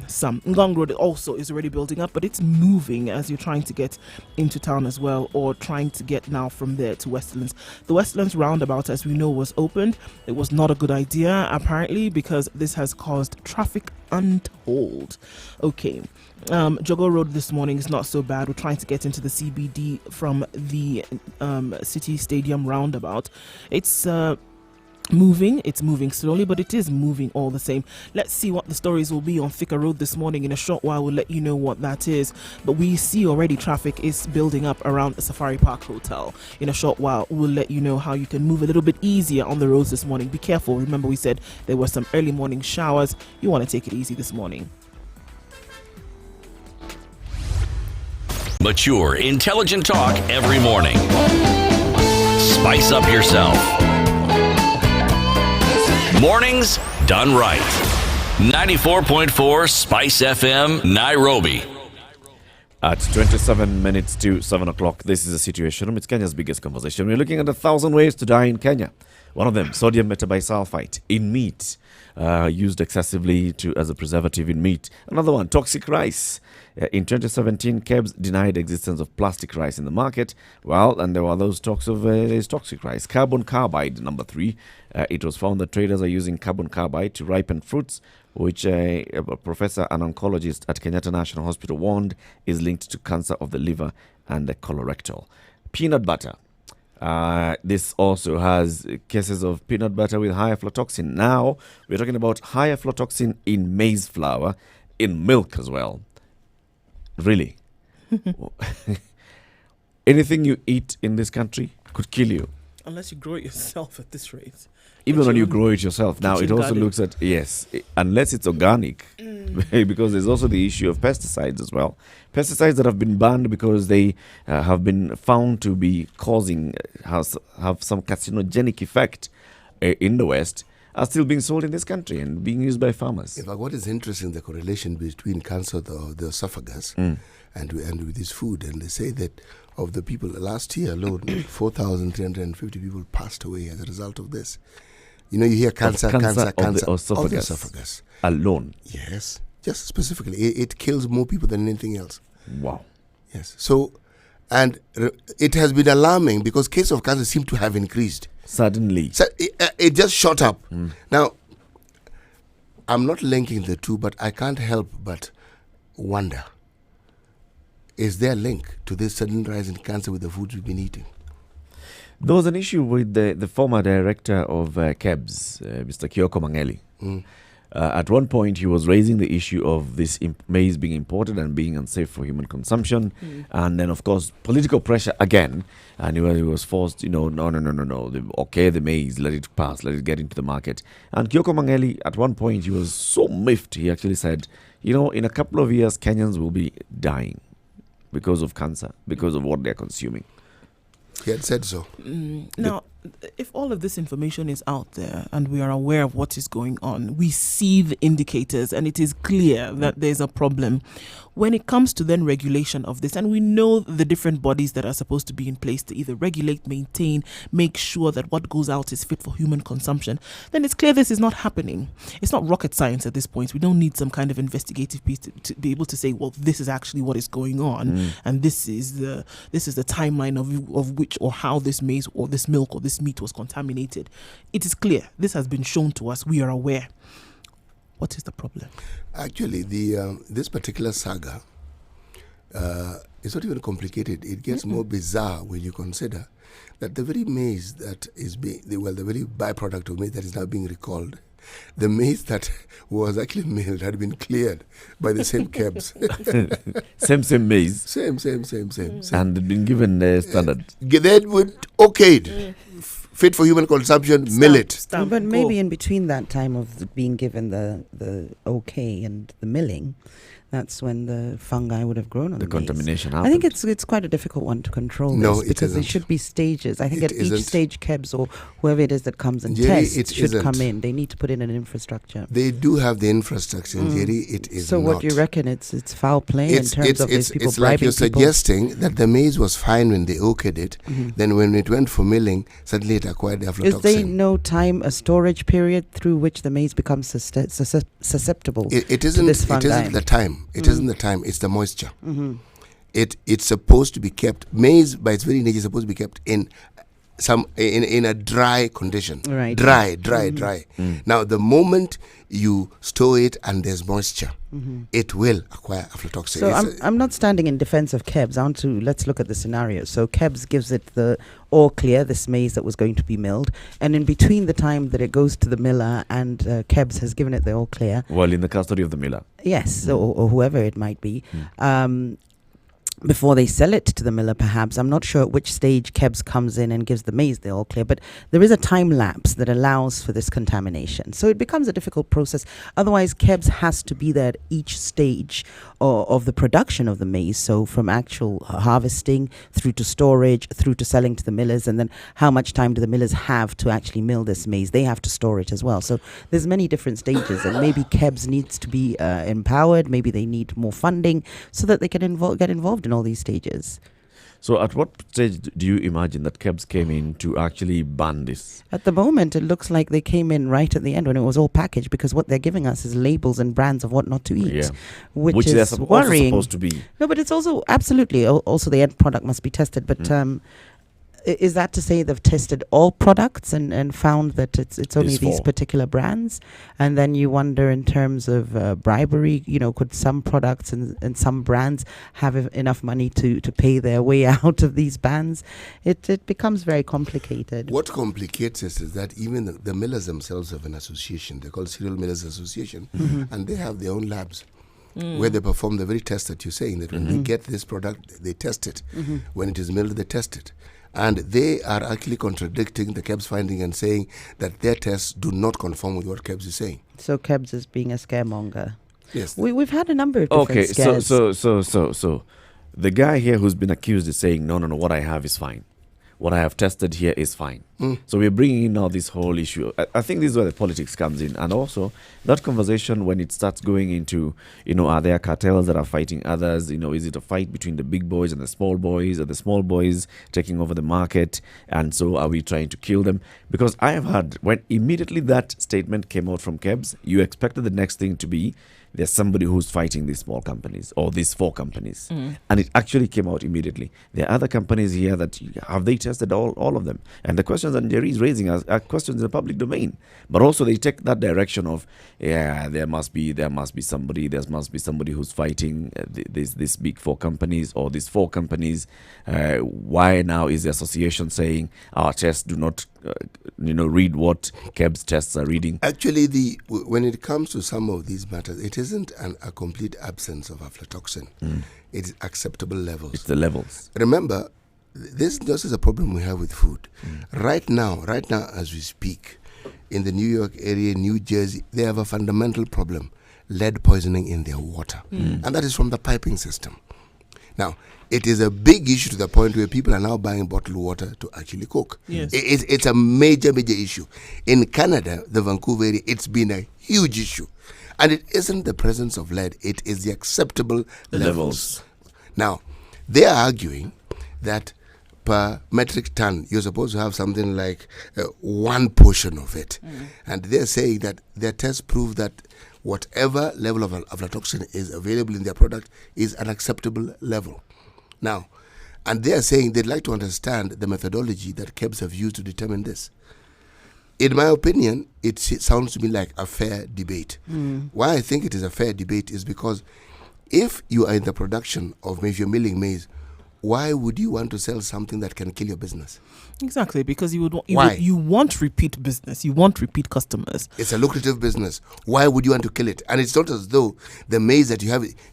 S3: some. Ngong Road also is already building up, but it's moving as you're trying to get into town as well, or trying to get now from there to Westlands. The Westlands roundabout, as we know, was opened. It was not a good idea, apparently, because this has caused traffic untold. Okay. Jogo Road this morning is not so bad. We're trying to get into the CBD from the City Stadium roundabout. It's moving slowly, but it is moving all the same. Let's see what the stories will be on Thika Road this morning. In a short while, we'll let you know what that is. But we see already traffic is building up around the Safari Park Hotel. In a short while, we'll let you know how you can move a little bit easier on the roads this morning. Be careful. Remember, we said there were some early morning showers. You want to take it easy this morning.
S5: Mature, intelligent talk every morning. Spice up yourself. Mornings done right. 94.4 Spice FM, Nairobi.
S1: At 27 minutes to 7 o'clock, this is the situation room. It's Kenya's biggest conversation. We're looking at 1,000 ways to die in Kenya. One of them, sodium metabisulfite in meat, used excessively as a preservative in meat. Another one, toxic rice. In 2017, KEBS denied existence of plastic rice in the market. Well, and there were those talks of toxic rice. Carbon carbide, number 3. It was found that traders are using carbon carbide to ripen fruits, which a professor and oncologist at Kenyatta National Hospital warned is linked to cancer of the liver and the colorectal. Peanut butter. This also has cases of peanut butter with high aflatoxin. Now, we're talking about high aflatoxin in maize flour, in milk as well. Really? Anything you eat in this country could kill you.
S3: Unless you grow it yourself at this rate.
S1: Even when you grow it yourself. Now, it also
S3: garden.
S1: looks at, unless it's organic, because there's also the issue of pesticides as well. Pesticides that have been banned because they have been found to be causing, have some carcinogenic effect in the West, are still being sold in this country and being used by farmers.
S2: In fact, what is interesting, the correlation between cancer of the esophagus and with this food. And they say that of the people, last year alone, 4,350 people passed away as a result of this. You know, you hear cancer of the esophagus.
S1: Alone.
S2: Yes, just specifically. It kills more people than anything else.
S1: Wow.
S2: Yes. So, and it has been alarming because cases of cancer seem to have increased.
S1: Suddenly.
S2: So it just shot up. Now, I'm not linking the two, but I can't help but wonder, is there a link to this sudden rise in cancer with the foods we've been eating?
S1: There was an issue with the former director of KEBS, Mr. Kioko Mangeli. At one point, he was raising the issue of this maize being imported and being unsafe for human consumption. And then, of course, political pressure again. And he was forced, no. The maize, let it pass, let it get into the market. And Kioko Mangeli, at one point, he was so miffed. He actually said, in a couple of years, Kenyans will be dying because of cancer, because of what they're consuming.
S2: He had said so.
S3: Now, if all of this information is out there and we are aware of what is going on, we see the indicators and it is clear that there's a problem. When it comes to then regulation of this, and we know the different bodies that are supposed to be in place to either regulate, maintain, make sure that what goes out is fit for human consumption, then it's clear this is not happening. It's not rocket science at this point. We don't need some kind of investigative piece to be able to say, well, this is actually what is going on, and this is the timeline of which or how this maize or this milk or this this meat was contaminated. It is clear. This has been shown to us. We are aware. What is the problem?
S2: Actually, this particular saga is not even complicated. It gets more bizarre when you consider that the very maize that is the very byproduct of maize that is now being recalled, the maize that was actually milled had been cleared by the same cabs.
S1: Same maize.
S2: Same.
S1: And been given the standard.
S2: They would okayed. Fit for human consumption, mill it.
S4: But maybe in between that time of being given the okay and the milling, that's when the fungi would have grown on the
S1: contamination
S4: maize.
S1: happened.
S4: I think it's quite a difficult one to control.
S2: No,
S4: this, because there should be stages. I think at each stage, KEBS or whoever it is that comes and tests should come in. They need to put in an infrastructure.
S2: They do have the infrastructure. Jerry, it is
S4: so
S2: not.
S4: What do you reckon? It's foul play in terms of these people
S2: it's like you're suggesting that the maize was fine when they okayed it. Then when it went for milling, suddenly it acquired the aflatoxin.
S4: Is there no time, a storage period through which the maize becomes susceptible
S2: it isn't,
S4: to this fungi?
S2: It isn't the time. It isn't the time. It's the moisture. It's supposed to be kept. Maize, by its very nature, is supposed to be kept in a dry condition.
S4: Right.
S2: Dry. Now, the moment you store it and there's moisture, it will acquire aflatoxin.
S4: So I'm not standing in defense of KEBS. Let's look at the scenario. So KEBS gives it the all clear, this maize that was going to be milled, and in between the time that it goes to the miller and KEBS has given it the all clear.
S1: Well, in the custody of the miller.
S4: Yes, or whoever it might be. Before they sell it to the miller, perhaps. I'm not sure at which stage KEBS comes in and gives the maize the all clear, but there is a time lapse that allows for this contamination. So it becomes a difficult process. Otherwise, KEBS has to be there at each stage of the production of the maize. So from actual harvesting through to storage, through to selling to the millers, and then how much time do the millers have to actually mill this maize? They have to store it as well. So there's many different stages, and maybe KEBS needs to be empowered. Maybe they need more funding so that they can get involved in all these stages.
S1: So at what stage do you imagine that KEBS came in to actually ban this?
S4: At the moment, it looks like they came in right at the end when it was all packaged, because what they're giving us is labels and brands of what not to eat, which is
S1: they're
S4: worrying.
S1: Also supposed to be.
S4: No, but it's also, absolutely, also the end product must be tested. But is that to say they've tested all products and found that it's only these particular brands? And then you wonder in terms of bribery, could some products and some brands have enough money to pay their way out of these bans? It becomes very complicated.
S2: What complicates it is that even the millers themselves have an association. They're called Cereal Millers Association, and they have their own labs where they perform the very test that you're saying, that when they get this product, they test it. When it is milled, they test it. And they are actually contradicting the KEBS finding and saying that their tests do not conform with what KEBS is saying.
S4: So KEBS is being a scaremonger.
S2: Yes.
S4: We've had a number of different scares.
S1: So the guy here who's been accused is saying, no, what I have is fine. What I have tested here is fine. So we're bringing in now this whole issue. I think this is where the politics comes in. And also that conversation, when it starts going into, are there cartels that are fighting others? Is it a fight between the big boys and the small boys? Are the small boys taking over the market? And so are we trying to kill them? Because I have heard, when immediately that statement came out from KEBS, you expected the next thing to be, there's somebody who's fighting these small companies or these 4 companies. And it actually came out immediately. There are other companies here that have they tested all of them? And the questions that Jerry is raising are questions in the public domain. But also they take that direction of, there must be somebody who's fighting these big 4 companies or these 4 companies. Why now is the association saying our tests do not read what KEBS tests are reading?
S2: Actually, when it comes to some of these matters, it isn't a complete absence of aflatoxin. It's acceptable levels.
S1: It's the levels.
S2: Remember, this is a problem we have with food. Right now, as we speak, in the New York area, New Jersey, they have a fundamental problem, lead poisoning in their water. And that is from the piping system. Now, it is a big issue to the point where people are now buying bottled water to actually cook.
S3: Yes.
S2: It's a major issue. In Canada, the Vancouver area, it's been a huge issue. And it isn't the presence of lead, it is the acceptable levels. Now, they are arguing that per metric ton, you're supposed to have something like 1 portion of it. And they're saying that their tests prove that whatever level of aflatoxin is available in their product is an acceptable level. Now, And they are saying they'd like to understand the methodology that KEBS have used to determine this. In my opinion, it sounds to me like a fair debate. Why I think it is a fair debate is because if you are in the production of maize, you're milling maize, why would you want to sell something that can kill your business?
S3: Exactly, because you want repeat business, you want repeat customers.
S2: It's a lucrative business. Why would you want to kill it? And it's not as though the maize that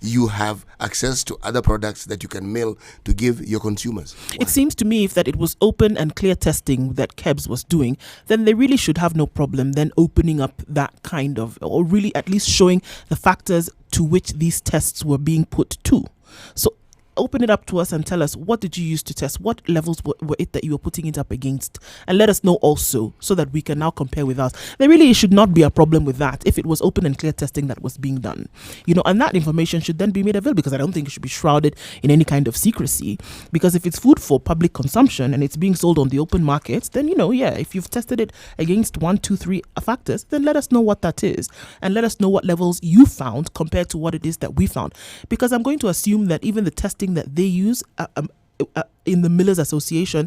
S2: you have access to other products that you can mill to give your consumers. Why?
S3: It seems to me if that it was open and clear testing that KEBS was doing, then they really should have no problem then opening up that kind of, or really at least showing the factors to which these tests were being put to. So open it up to us and tell us, what did you use to test? What levels were it that you were putting it up against? And let us know also so that we can now compare with us. There really should not be a problem with that if it was open and clear testing that was being done. And that information should then be made available, because I don't think it should be shrouded in any kind of secrecy. Because if it's food for public consumption and it's being sold on the open market, then, if you've tested it against 1, 2, 3 factors, then let us know what that is. And let us know what levels you found compared to what it is that we found. Because I'm going to assume that even the testing that they use in the Millers Association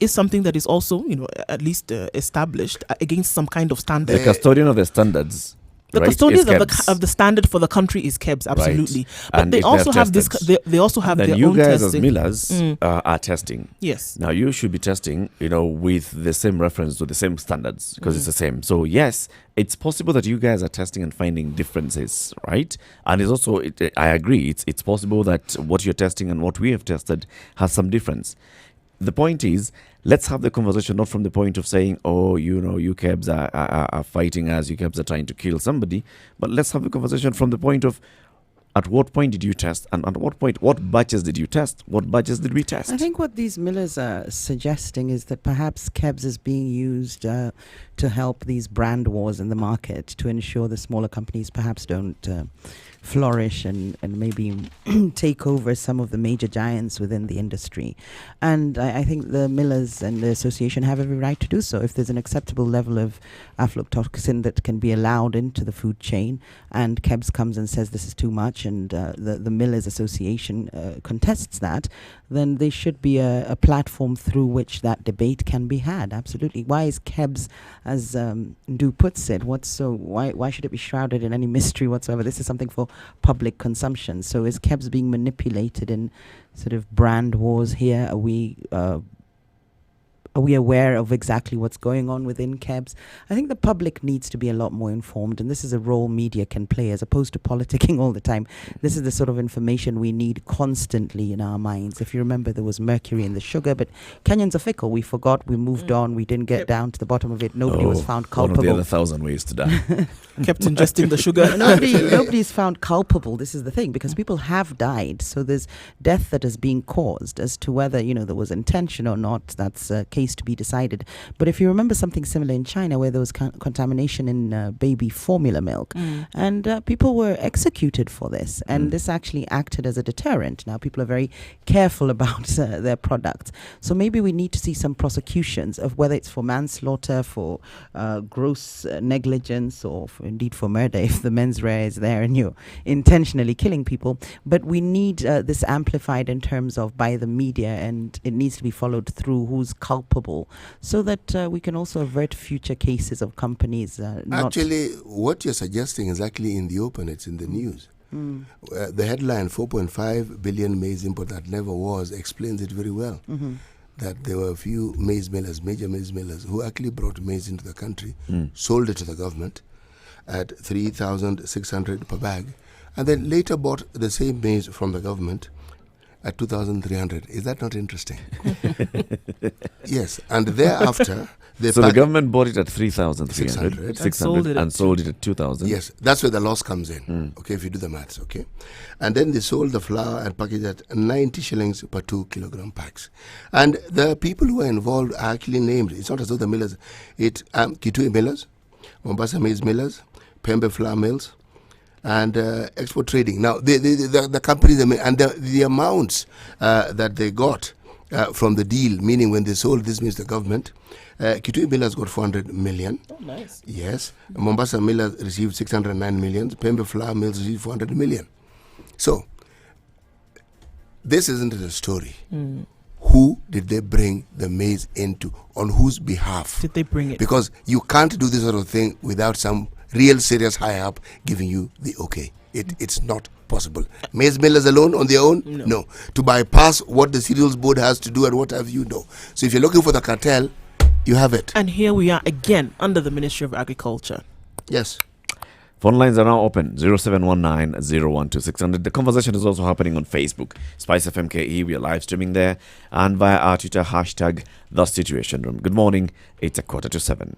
S3: is something that is also, at least established against some kind of standard.
S1: The custodian of the standards.
S3: The
S1: right,
S3: custodians of the standard for the country is KEBS, absolutely.
S1: Right.
S3: But
S1: and
S3: they also have this. They also have their
S1: you
S3: own
S1: guys
S3: testing.
S1: as millers are testing.
S3: Yes.
S1: Now you should be testing, with the same reference to the same standards, because it's the same. So yes, it's possible that you guys are testing and finding differences, right? And it's also, I agree, it's possible that what you're testing and what we have tested has some difference. The point is, let's have the conversation not from the point of saying, you KEBS are fighting us, you KEBS are trying to kill somebody, but let's have the conversation from the point of, at what point did you test, and at what point, what batches did you test? What batches did we test?
S4: I think what these millers are suggesting is that perhaps KEBS is being used to help these brand wars in the market, to ensure the smaller companies perhaps don't flourish and maybe take over some of the major giants within the industry. And I think the millers and the association have every right to do so. If there's an acceptable level of aflatoxin that can be allowed into the food chain, and KEBS comes and says this is too much, and the millers association contests that, then there should be a platform through which that debate can be had. Absolutely. Why is KEBS, as Ndu puts it, why should it be shrouded in any mystery whatsoever? This is something for public consumption. So is KEBS being manipulated in sort of brand wars here? Are we aware of exactly what's going on within KEBS? I think the public needs to be a lot more informed, and this is a role media can play as opposed to politicking all the time. This is the sort of information we need constantly in our minds. If you remember, there was mercury in the sugar, but Kenyans are fickle. We forgot, we moved on, we didn't get down to the bottom of it. Nobody was found culpable.
S1: One of the other 1,000 ways to die.
S3: Kept ingesting the sugar.
S4: Nobody's found culpable. This is the thing, because people have died. So there's death that is being caused. As to whether, there was intention or not, that's a case to be decided. But if you remember something similar in China, where there was contamination in baby formula milk, and people were executed for this, and this actually acted as a deterrent. Now people are very careful about their products. So maybe we need to see some prosecutions of whether it's for manslaughter, for gross negligence, or indeed for murder, if the mens rea is there and you're intentionally killing people. But we need this amplified in terms of by the media, and it needs to be followed through who's culpable, so that we can also avert future cases of companies.
S2: Actually, what you're suggesting is actually in the open. It's in the news. The headline, 4.5 billion maize import that never was, explains it very well. That there were a few maize millers, major maize millers, who actually brought maize into the country, sold it to the government at 3,600 per bag, and then later bought the same maize from the government at 2,300. Is that not interesting? Yes. And thereafter,
S1: the government bought it at 3,300
S2: 600
S1: and sold it at 2,000.
S2: Yes, that's where the loss comes in. Okay, if you do the maths, okay. And then they sold the flour and packaged at 90 shillings per 2 kilogram packs. And the people who are involved are actually named. It's not as though the millers. It's Kitui millers, Mombasa maize millers, Pembe flour mills, and export trading. Now, the companies and the amounts that they got from the deal, meaning when they sold this means the government, Kitui Millers got 400 million.
S3: Oh, nice.
S2: Yes. Mombasa Millers received 609 million. Pembe Flour Mills received 400 million. So, this isn't a story. Who did they bring the maize into? On whose behalf
S3: did they bring it?
S2: Because you can't do this sort of thing without some real serious high up giving you the okay. It's not possible. Maize millers alone on their own? No. To bypass what the cereals board has to do and what have you, no. So if you're looking for the cartel, you have it.
S3: And here we are again under the Ministry of Agriculture.
S2: Yes.
S1: Phone lines are now open 0719 012 The conversation is also happening on Facebook, Spice FMKE. We are live streaming there, and via our Twitter hashtag The Situation Room. Good morning. It's 6:45.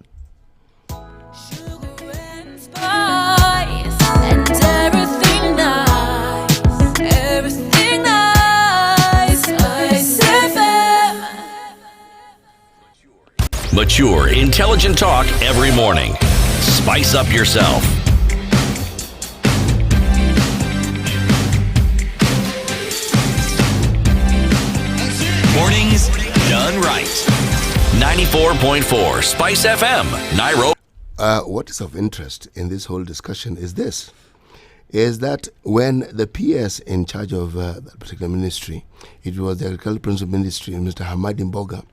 S6: Sugar and spice and everything nice, everything nice. Spice FM.
S5: Mature, intelligent talk every morning. Spice up yourself. Mornings done right. 94.4 Spice FM, Nairobi.
S2: What is of interest in this whole discussion is that when the PS in charge of that particular ministry, it was the Agricultural Principal Ministry, Mr. Hamad Mboga,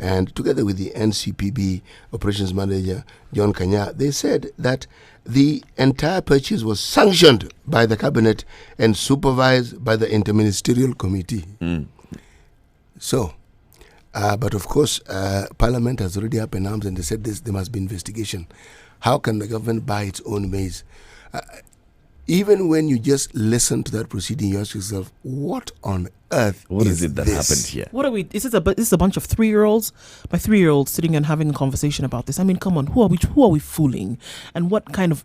S2: and together with the NCPB operations manager, John Kanya, they said that the entire purchase was sanctioned by the cabinet and supervised by the interministerial committee. So, but of course, Parliament has already up in arms and they said there must be investigation. How can the government buy its own maize? Even when you just listen to that proceeding, you ask yourself, what on earth
S1: What is it that
S2: this?
S1: happened here?
S3: What are we? This is a bunch of 3-year-olds. My 3-year-old sitting and having a conversation about this. I mean, come on, who are we fooling? And what kind of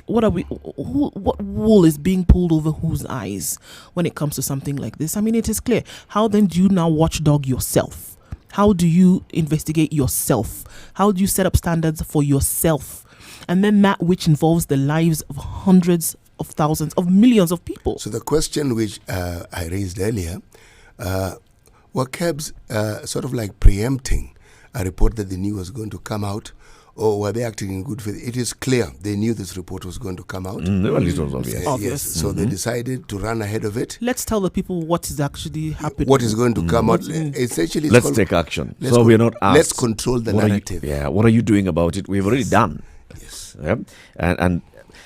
S3: what wool is being pulled over whose eyes when it comes to something like this? I mean, it is clear. How then do you now watchdog yourself? How do you investigate yourself? How do you set up standards for yourself? And then that which involves the lives of hundreds of thousands of millions of people.
S2: So the question which I raised earlier, were KEBS sort of like preempting a report that they knew was going to come out, or were they acting in good faith? It is clear they knew this report was going to come out.
S1: Well, it was obvious.
S3: Obvious.
S2: Yes. So they decided to run ahead of it.
S3: Let's tell the people what is actually happening.
S2: What is going to come out? Essentially, it's
S1: Let's
S2: called-
S1: take action.
S2: let's
S1: So
S2: con-
S1: we're not asked.
S2: let's control the
S1: what are you-
S2: narrative.
S1: What are you doing about it? We've already done.
S2: Yes.
S1: Yeah?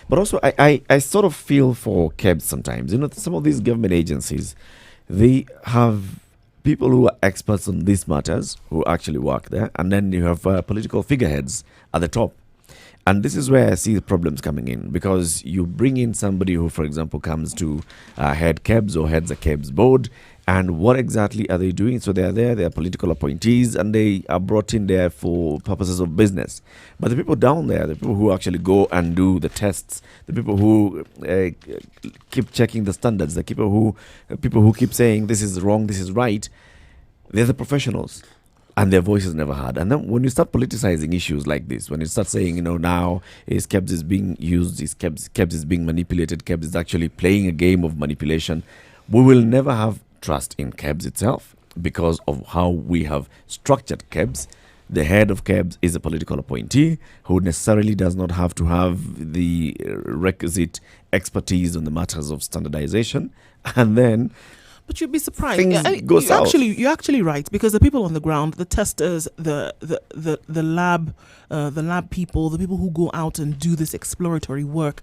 S1: But also, I sort of feel for KEBS sometimes. You know, some of these government agencies, they have people who are experts on these matters who actually work there, and then you have political figureheads at the top. And this is where I see the problems coming in, because you bring in somebody who, for example, comes to head KEBS or heads a KEBS board, and what exactly are they doing? So they are there, they are political appointees, and they are brought in there for purposes of business. But the people down there, the people who actually go and do the tests, the people who keep checking the standards, the people who keep saying this is wrong, this is right, they're the professionals. And their voice is never heard. And then when you start politicizing issues like this, when you start saying, now is KEBS is being used, is KEBS is being manipulated, KEBS is actually playing a game of manipulation, we will never have trust in KEBS itself because of how we have structured KEBS. The head of KEBS is a political appointee who necessarily does not have to have the requisite expertise on the matters of standardization. And then
S3: But you'd be surprised.
S1: Things go south.
S3: You're actually right, because the people on the ground, the testers, the lab people, the people who go out and do this exploratory work,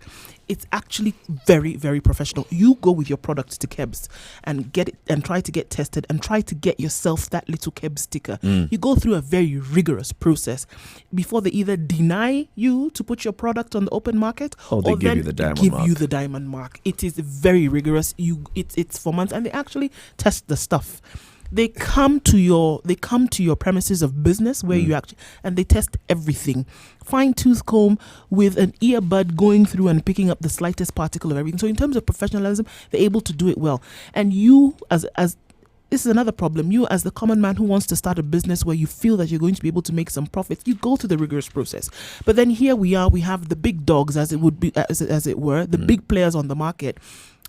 S3: it's actually very, very professional. You go with your product to KEBS and get it and try to get tested and try to get yourself that little KEBS sticker. You go through a very rigorous process before they either deny you to put your product on the open market
S1: Or they give
S3: then
S1: you the diamond
S3: give
S1: mark.
S3: you the diamond mark. It is very rigorous. It's for months, and they actually test the stuff. They come to your premises of business where you actually, and they test everything, fine tooth comb with an earbud going through and picking up the slightest particle of everything. So in terms of professionalism, they're able to do it well. And you as this is another problem. You as the common man who wants to start a business where you feel that you're going to be able to make some profits, you go through the rigorous process. But then here we have the big dogs, as it were, the big players on the market,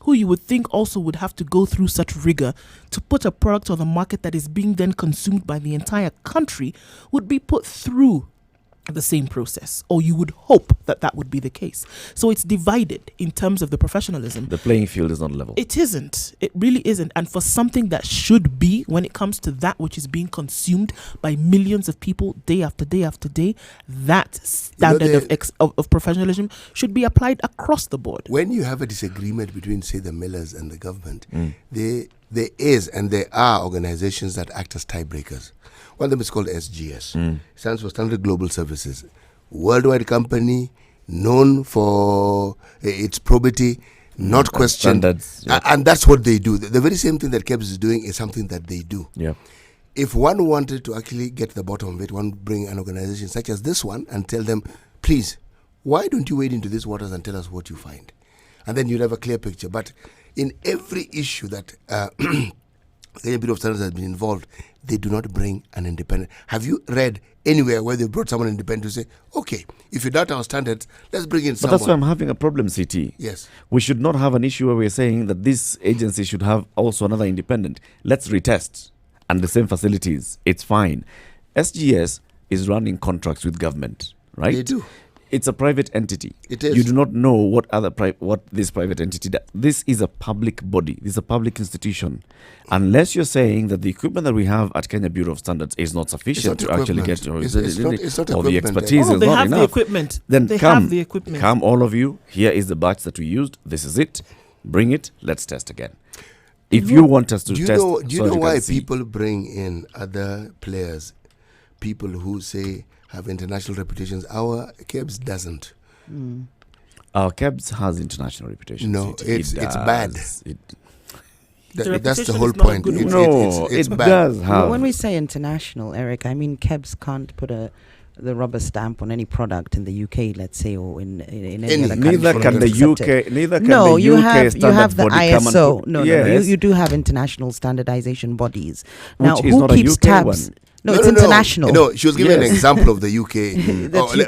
S3: who you would think also would have to go through such rigor to put a product on the market that is being then consumed by the entire country, would be put through the same process, or you would hope that that would be the case. So it's divided in terms of the professionalism.
S1: The playing field is not level.
S3: It isn't. It really isn't. And for something that should be, when it comes to that which is being consumed by millions of people day after day after day, that standard of professionalism should be applied across the board.
S2: When you have a disagreement between, say, the millers and the government, there is and there are organizations that act as tiebreakers. One of them is called SGS. Stands for Standard Global Services. Worldwide company, known for its probity, not questioned.
S1: Standards, yeah.
S2: And that's what they do. The very same thing that KEBS is doing is something that they do.
S1: Yeah.
S2: If one wanted to actually get to the bottom of it, one would bring an organization such as this one and tell them, please, why don't you wade into these waters and tell us what you find? And then you'd have a clear picture. But in every issue that the Bureau of Standards has been involved, they do not bring an independent. Have you read anywhere where they brought someone independent to say, okay, if you doubt our standards, let's bring in
S1: But
S2: someone.
S1: that's why I'm having a problem, CT.
S2: Yes.
S1: We should not have an issue where we're saying that this agency should have also another independent. Let's retest. And the same facilities. It's fine. SGS is running contracts with government, right?
S2: They do.
S1: It's a private entity.
S2: It is.
S1: You do not know what this private entity does. This is a public body. This is a public institution. Unless you're saying that the equipment that we have at Kenya Bureau of Standards is not sufficient to actually get
S2: It's not
S1: or the
S2: equipment.
S1: expertise
S3: Oh,
S1: is
S3: they
S1: not
S3: have
S1: enough.
S3: the equipment.
S1: Then
S3: they
S1: come,
S3: have the equipment.
S1: come all of you. Here is the batch that we used. This is it. Bring it. Let's test again. If you want us to
S2: Do you
S1: test,
S2: know
S1: surgical
S2: why
S1: C,
S2: people bring in other players, people who say have international reputations? Our KEBS doesn't.
S1: our KEBS has international reputation.
S2: No,
S1: It
S2: it's
S1: does.
S2: bad.
S1: It-
S3: The
S2: That's the
S3: reputation
S2: whole
S3: is not a
S2: point.
S3: good
S2: It's,
S1: no,
S2: it's
S1: it
S2: bad.
S1: does have.
S4: When we say international, Eric, I mean KEBS can't put the rubber stamp on any product in the UK, let's say, or in any other country.
S1: Neither can the
S4: Accepted.
S1: UK. Neither can
S4: No,
S1: the
S4: you
S1: UK
S4: have
S1: standard
S4: the
S1: body come and
S4: ISO.
S1: put-
S4: No,
S1: yes,
S4: you do have international standardization bodies. Now,
S1: Which is
S4: who
S1: not a
S4: keeps
S1: UK
S4: tabs?
S1: one.
S4: No, it's international.
S2: No, she was giving an
S1: Yes.
S2: example of the UK.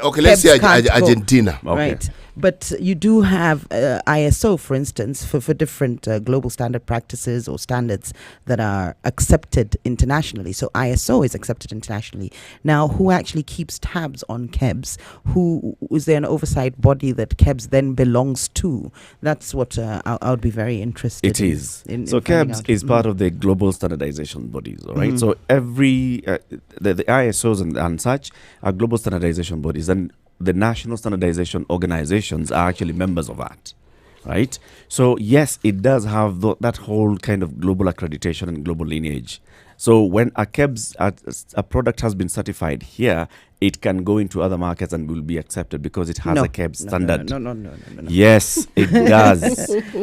S2: Okay, let's say
S4: KEBS can't go.
S2: Argentina.
S1: Okay.
S4: Right. But you do have ISO, for instance, for different global standard practices or standards that are accepted internationally. So ISO is accepted internationally. Now, who actually keeps tabs on KEBS? Who is there an oversight body that KEBS then belongs to? That's what I would be very interested
S1: It
S4: in.
S1: is.
S4: In
S1: So
S4: finding
S1: KEBS
S4: out.
S1: is part of the global standardization bodies, all right? So every, the ISOs and such are global standardization bodies, and the national standardization organizations are actually members of that, right? So yes, it does have that whole kind of global accreditation and global lineage. So when a KEBS, a product has been certified here, it can go into other markets and will be accepted because it has a KEBS standard.
S4: No.
S1: Yes, it does.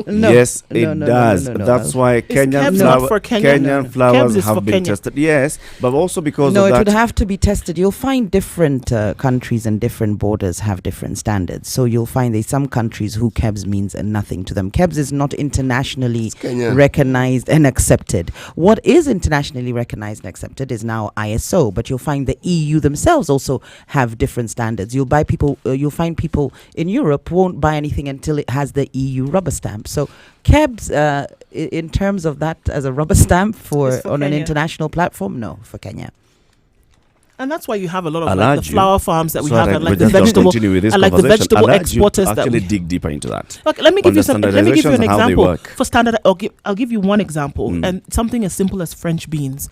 S4: No.
S1: Yes, it
S4: No.
S1: does. That's why Kenyan,
S3: KEBS not for Kenya?
S1: Kenyan flowers
S3: KEBS is for
S1: have been
S3: Kenya.
S1: tested. Yes, but also because
S4: No,
S1: of
S4: it
S1: that.
S4: would have to be tested. You'll find different countries and different borders have different standards. So you'll find there's some countries who KEBS means nothing to them. KEBS is not internationally
S2: Kenyan.
S4: recognized and accepted. What is internationally recognized and accepted is now ISO, but you'll find the EU themselves also have different standards. You'll find people in Europe won't buy anything until it has the EU rubber stamp. So KEBS, in terms of that as a rubber stamp
S3: It's for
S4: on an
S3: Kenya.
S4: international platform, no, for Kenya.
S3: And that's why you have a lot of
S1: I'll
S3: like,
S1: urge
S3: the
S1: you-
S3: flower farms that we
S1: Sorry,
S3: have, and
S1: we
S3: like the
S1: just don't
S3: vegetable,
S1: continue with this
S3: and like the
S1: conversation.
S3: vegetable
S1: I'll urge you to
S3: exporters that
S1: actually
S3: we.
S1: dig deeper into that.
S3: Okay, let me give
S1: On
S3: you
S1: the
S3: some. Let me give you an
S1: standardizations and how they
S3: example
S1: work.
S3: for standard. I'll give you one example, and something as simple as French beans.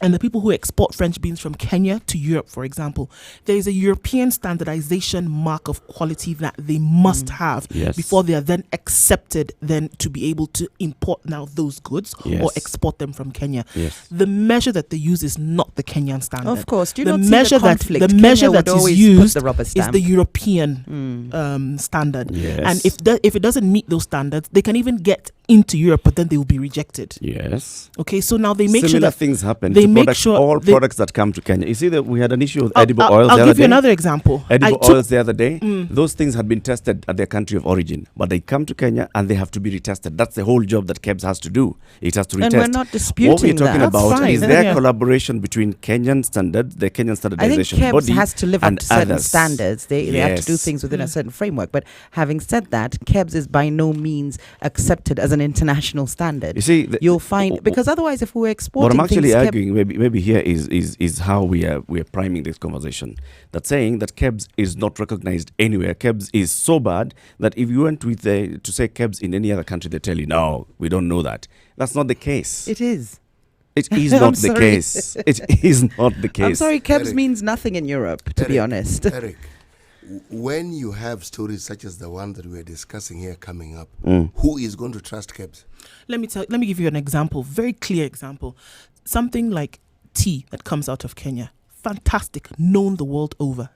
S3: And the people who export French beans from Kenya to Europe, for example, there is a European standardization mark of quality that they must have
S1: Yes.
S3: before they are then accepted then to be able to import now those goods or
S1: Yes.
S3: export them from Kenya.
S1: Yes.
S3: The measure that they use is not the Kenyan standard.
S4: Of course, do you
S3: the
S4: not see
S3: measure
S4: the conflict?
S3: the measure
S4: Kenya
S3: that
S4: would
S3: is
S4: always
S3: used
S4: put the rubber
S3: is
S4: stamp.
S3: the European standard.
S1: Yes.
S3: And if it doesn't meet those standards, they can even get into Europe, but then they will be rejected.
S1: Yes.
S3: Okay, so now they make
S1: Similar
S3: sure that
S1: things happen.
S3: they
S1: to
S3: make
S1: products,
S3: sure
S1: all
S3: they-
S1: products that come to Kenya. You see that we had an issue with edible
S3: I'll
S1: oils the other
S3: give you
S1: day.
S3: another example.
S1: Edible
S3: I took-
S1: oils the other day, those things had been tested at their country of origin, but they come to Kenya and they have to be retested. That's the whole job that KEBS has to do. It has to retest.
S4: And we're not disputing
S1: What we're talking
S4: that.
S3: That's
S1: about
S3: fine.
S1: is their
S3: Yeah.
S1: collaboration between Kenyan standards, the Kenyan
S4: I think
S1: standardization
S4: KEBS
S1: body,
S4: has to live up
S1: and
S4: to certain
S1: others.
S4: standards. They have to do
S1: Yes.
S4: things within a certain framework. But having said that, KEBS is by no means accepted as an an international standard.
S1: You see,
S4: you'll find, because otherwise, if we were exporting,
S1: what I'm actually
S4: things,
S1: arguing, maybe here is how we are priming this conversation. That saying that KEBS is not recognized anywhere. KEBS is so bad that if you went with to say KEBS in any other country, they tell you no, we don't know that. That's not the case.
S4: It is.
S1: It is not the case. It is not the case.
S4: I'm sorry, KEBS
S2: Eric,
S4: means nothing in Europe, to be honest.
S2: Eric, when you have stories such as the one that we're discussing here coming up, who is going to trust KEBS? Let
S3: me give you an example, very clear example. Something like tea that comes out of Kenya, fantastic, known the world over.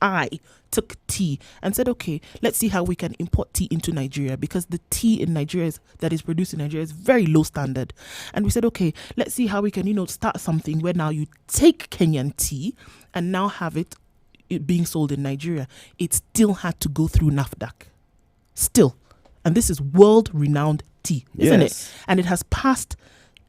S3: I took tea and said, okay, let's see how we can import tea into Nigeria, because the tea in Nigeria that is produced in Nigeria is very low standard. And we said, okay, let's see how we can, start something where now you take Kenyan tea and now have it being sold in Nigeria. It still had to go through NAFDAC. Still. And this is world-renowned tea, isn't it? And it has passed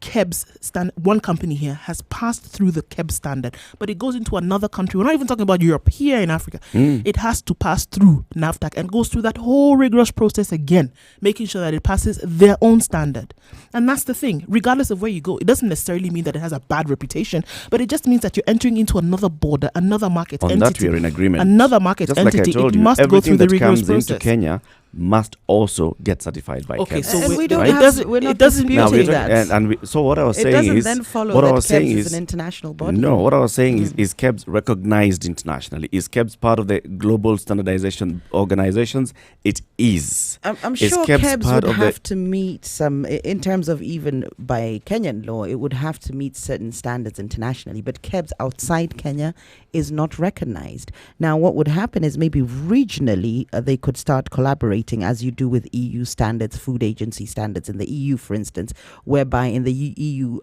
S3: KEBS one company here has passed through the KEBS standard, but it goes into another country. We're not even talking about Europe. Here in Africa, it has to pass through NAFDAC and goes through that whole rigorous process again, making sure that it passes their own standard. And that's the thing. Regardless of where you go, it doesn't necessarily mean that it has a bad reputation, but it just means that you're entering into another border, another market
S1: entity. On that we're in agreement.
S3: Another market
S1: just
S3: entity.
S1: Like I told
S3: it
S1: you,
S3: must go through the rigorous process.
S1: Everything that comes into Kenya must also get certified by
S3: okay,
S1: KEBS.
S3: so
S4: and we don't
S1: right?
S4: have, we're not disputing that.
S1: So what I was saying
S4: doesn't
S1: is,
S4: then follow
S1: what
S4: that
S1: I was saying
S4: KEBS
S1: is
S4: an international body.
S1: No, what I was saying is KEBS recognized internationally? Is KEBS part of the global standardization organizations? It is.
S4: I'm sure KEBS would have to meet some, in terms of even by Kenyan law, it would have to meet certain standards internationally. But KEBS outside Kenya is not recognized. Now, what would happen is maybe regionally they could start collaborating, as you do with EU standards, food agency standards in the EU, for instance, whereby in the EU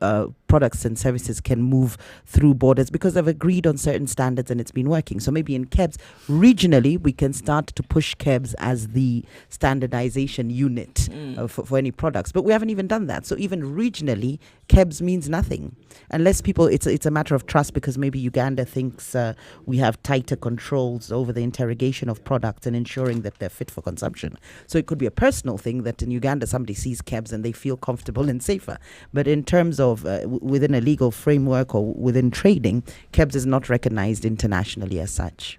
S4: products and services can move through borders because they've agreed on certain standards and it's been working. So maybe in KEBS, regionally, we can start to push KEBS as the standardization unit for any products. But we haven't even done that. So even regionally, KEBS means nothing. Unless people, it's a matter of trust, because maybe Uganda thinks we have tighter controls over the interrogation of products and ensuring that they're fit for consumption. So it could be a personal thing that in Uganda somebody sees KEBS and they feel comfortable and safer. But in terms of within a legal framework or within trading, KEBS is not recognized internationally as such.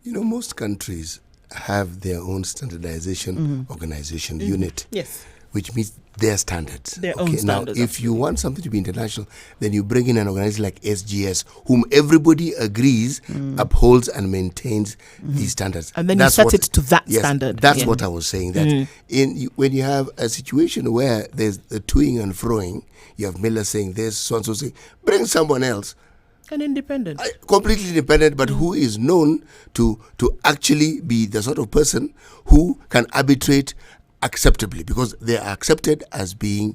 S2: Most countries have their own standardization organization unit.
S3: Yes.
S2: Which means their standards.
S3: Their own standards.
S2: Now, if you want something to be international, then you bring in an organization like SGS, whom everybody agrees upholds and maintains these standards.
S3: And then you set it to that standard.
S2: That's what I was saying. That when you have a situation where there's the toing and froing, you have Miller saying this, so-and-so saying, bring someone else.
S3: An independent.
S2: Completely independent, but who is known to actually be the sort of person who can arbitrate acceptably, because they are accepted as being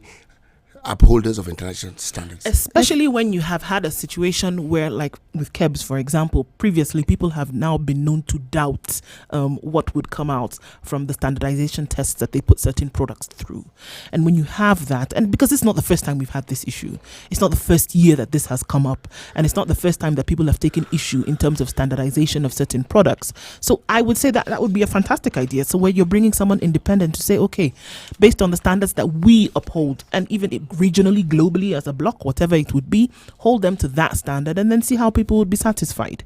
S2: upholders of international standards.
S3: Especially when you have had a situation where, like with KEBS, for example, previously people have now been known to doubt what would come out from the standardization tests that they put certain products through. And when you have that, and because it's not the first time we've had this issue, it's not the first year that this has come up, and it's not the first time that people have taken issue in terms of standardization of certain products. So I would say that would be a fantastic idea. So where you're bringing someone independent to say, okay, based on the standards that we uphold, and even regionally, globally, as a block, whatever it would be, hold them to that standard and then see how people would be satisfied.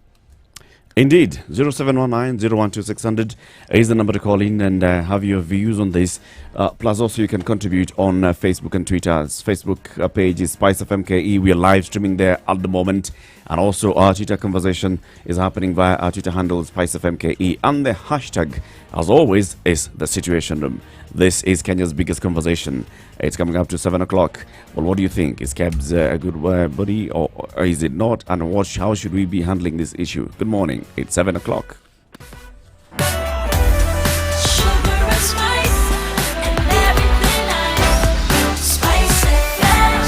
S1: Indeed. 0719-012-600 is the number to call in and have your views on this. Plus also you can contribute on Facebook and Twitter. Facebook page is Spice of MKE. We are live streaming there at the moment. And also our Twitter conversation is happening via our Twitter handle, Spice of MKE. And the hashtag, as always, is the Situation Room. This is Kenya's biggest conversation. It's coming up to 7 o'clock. Well, what do you think? Is KEBS a good body or is it not? And how should we be handling this issue? Good morning. It's 7 o'clock.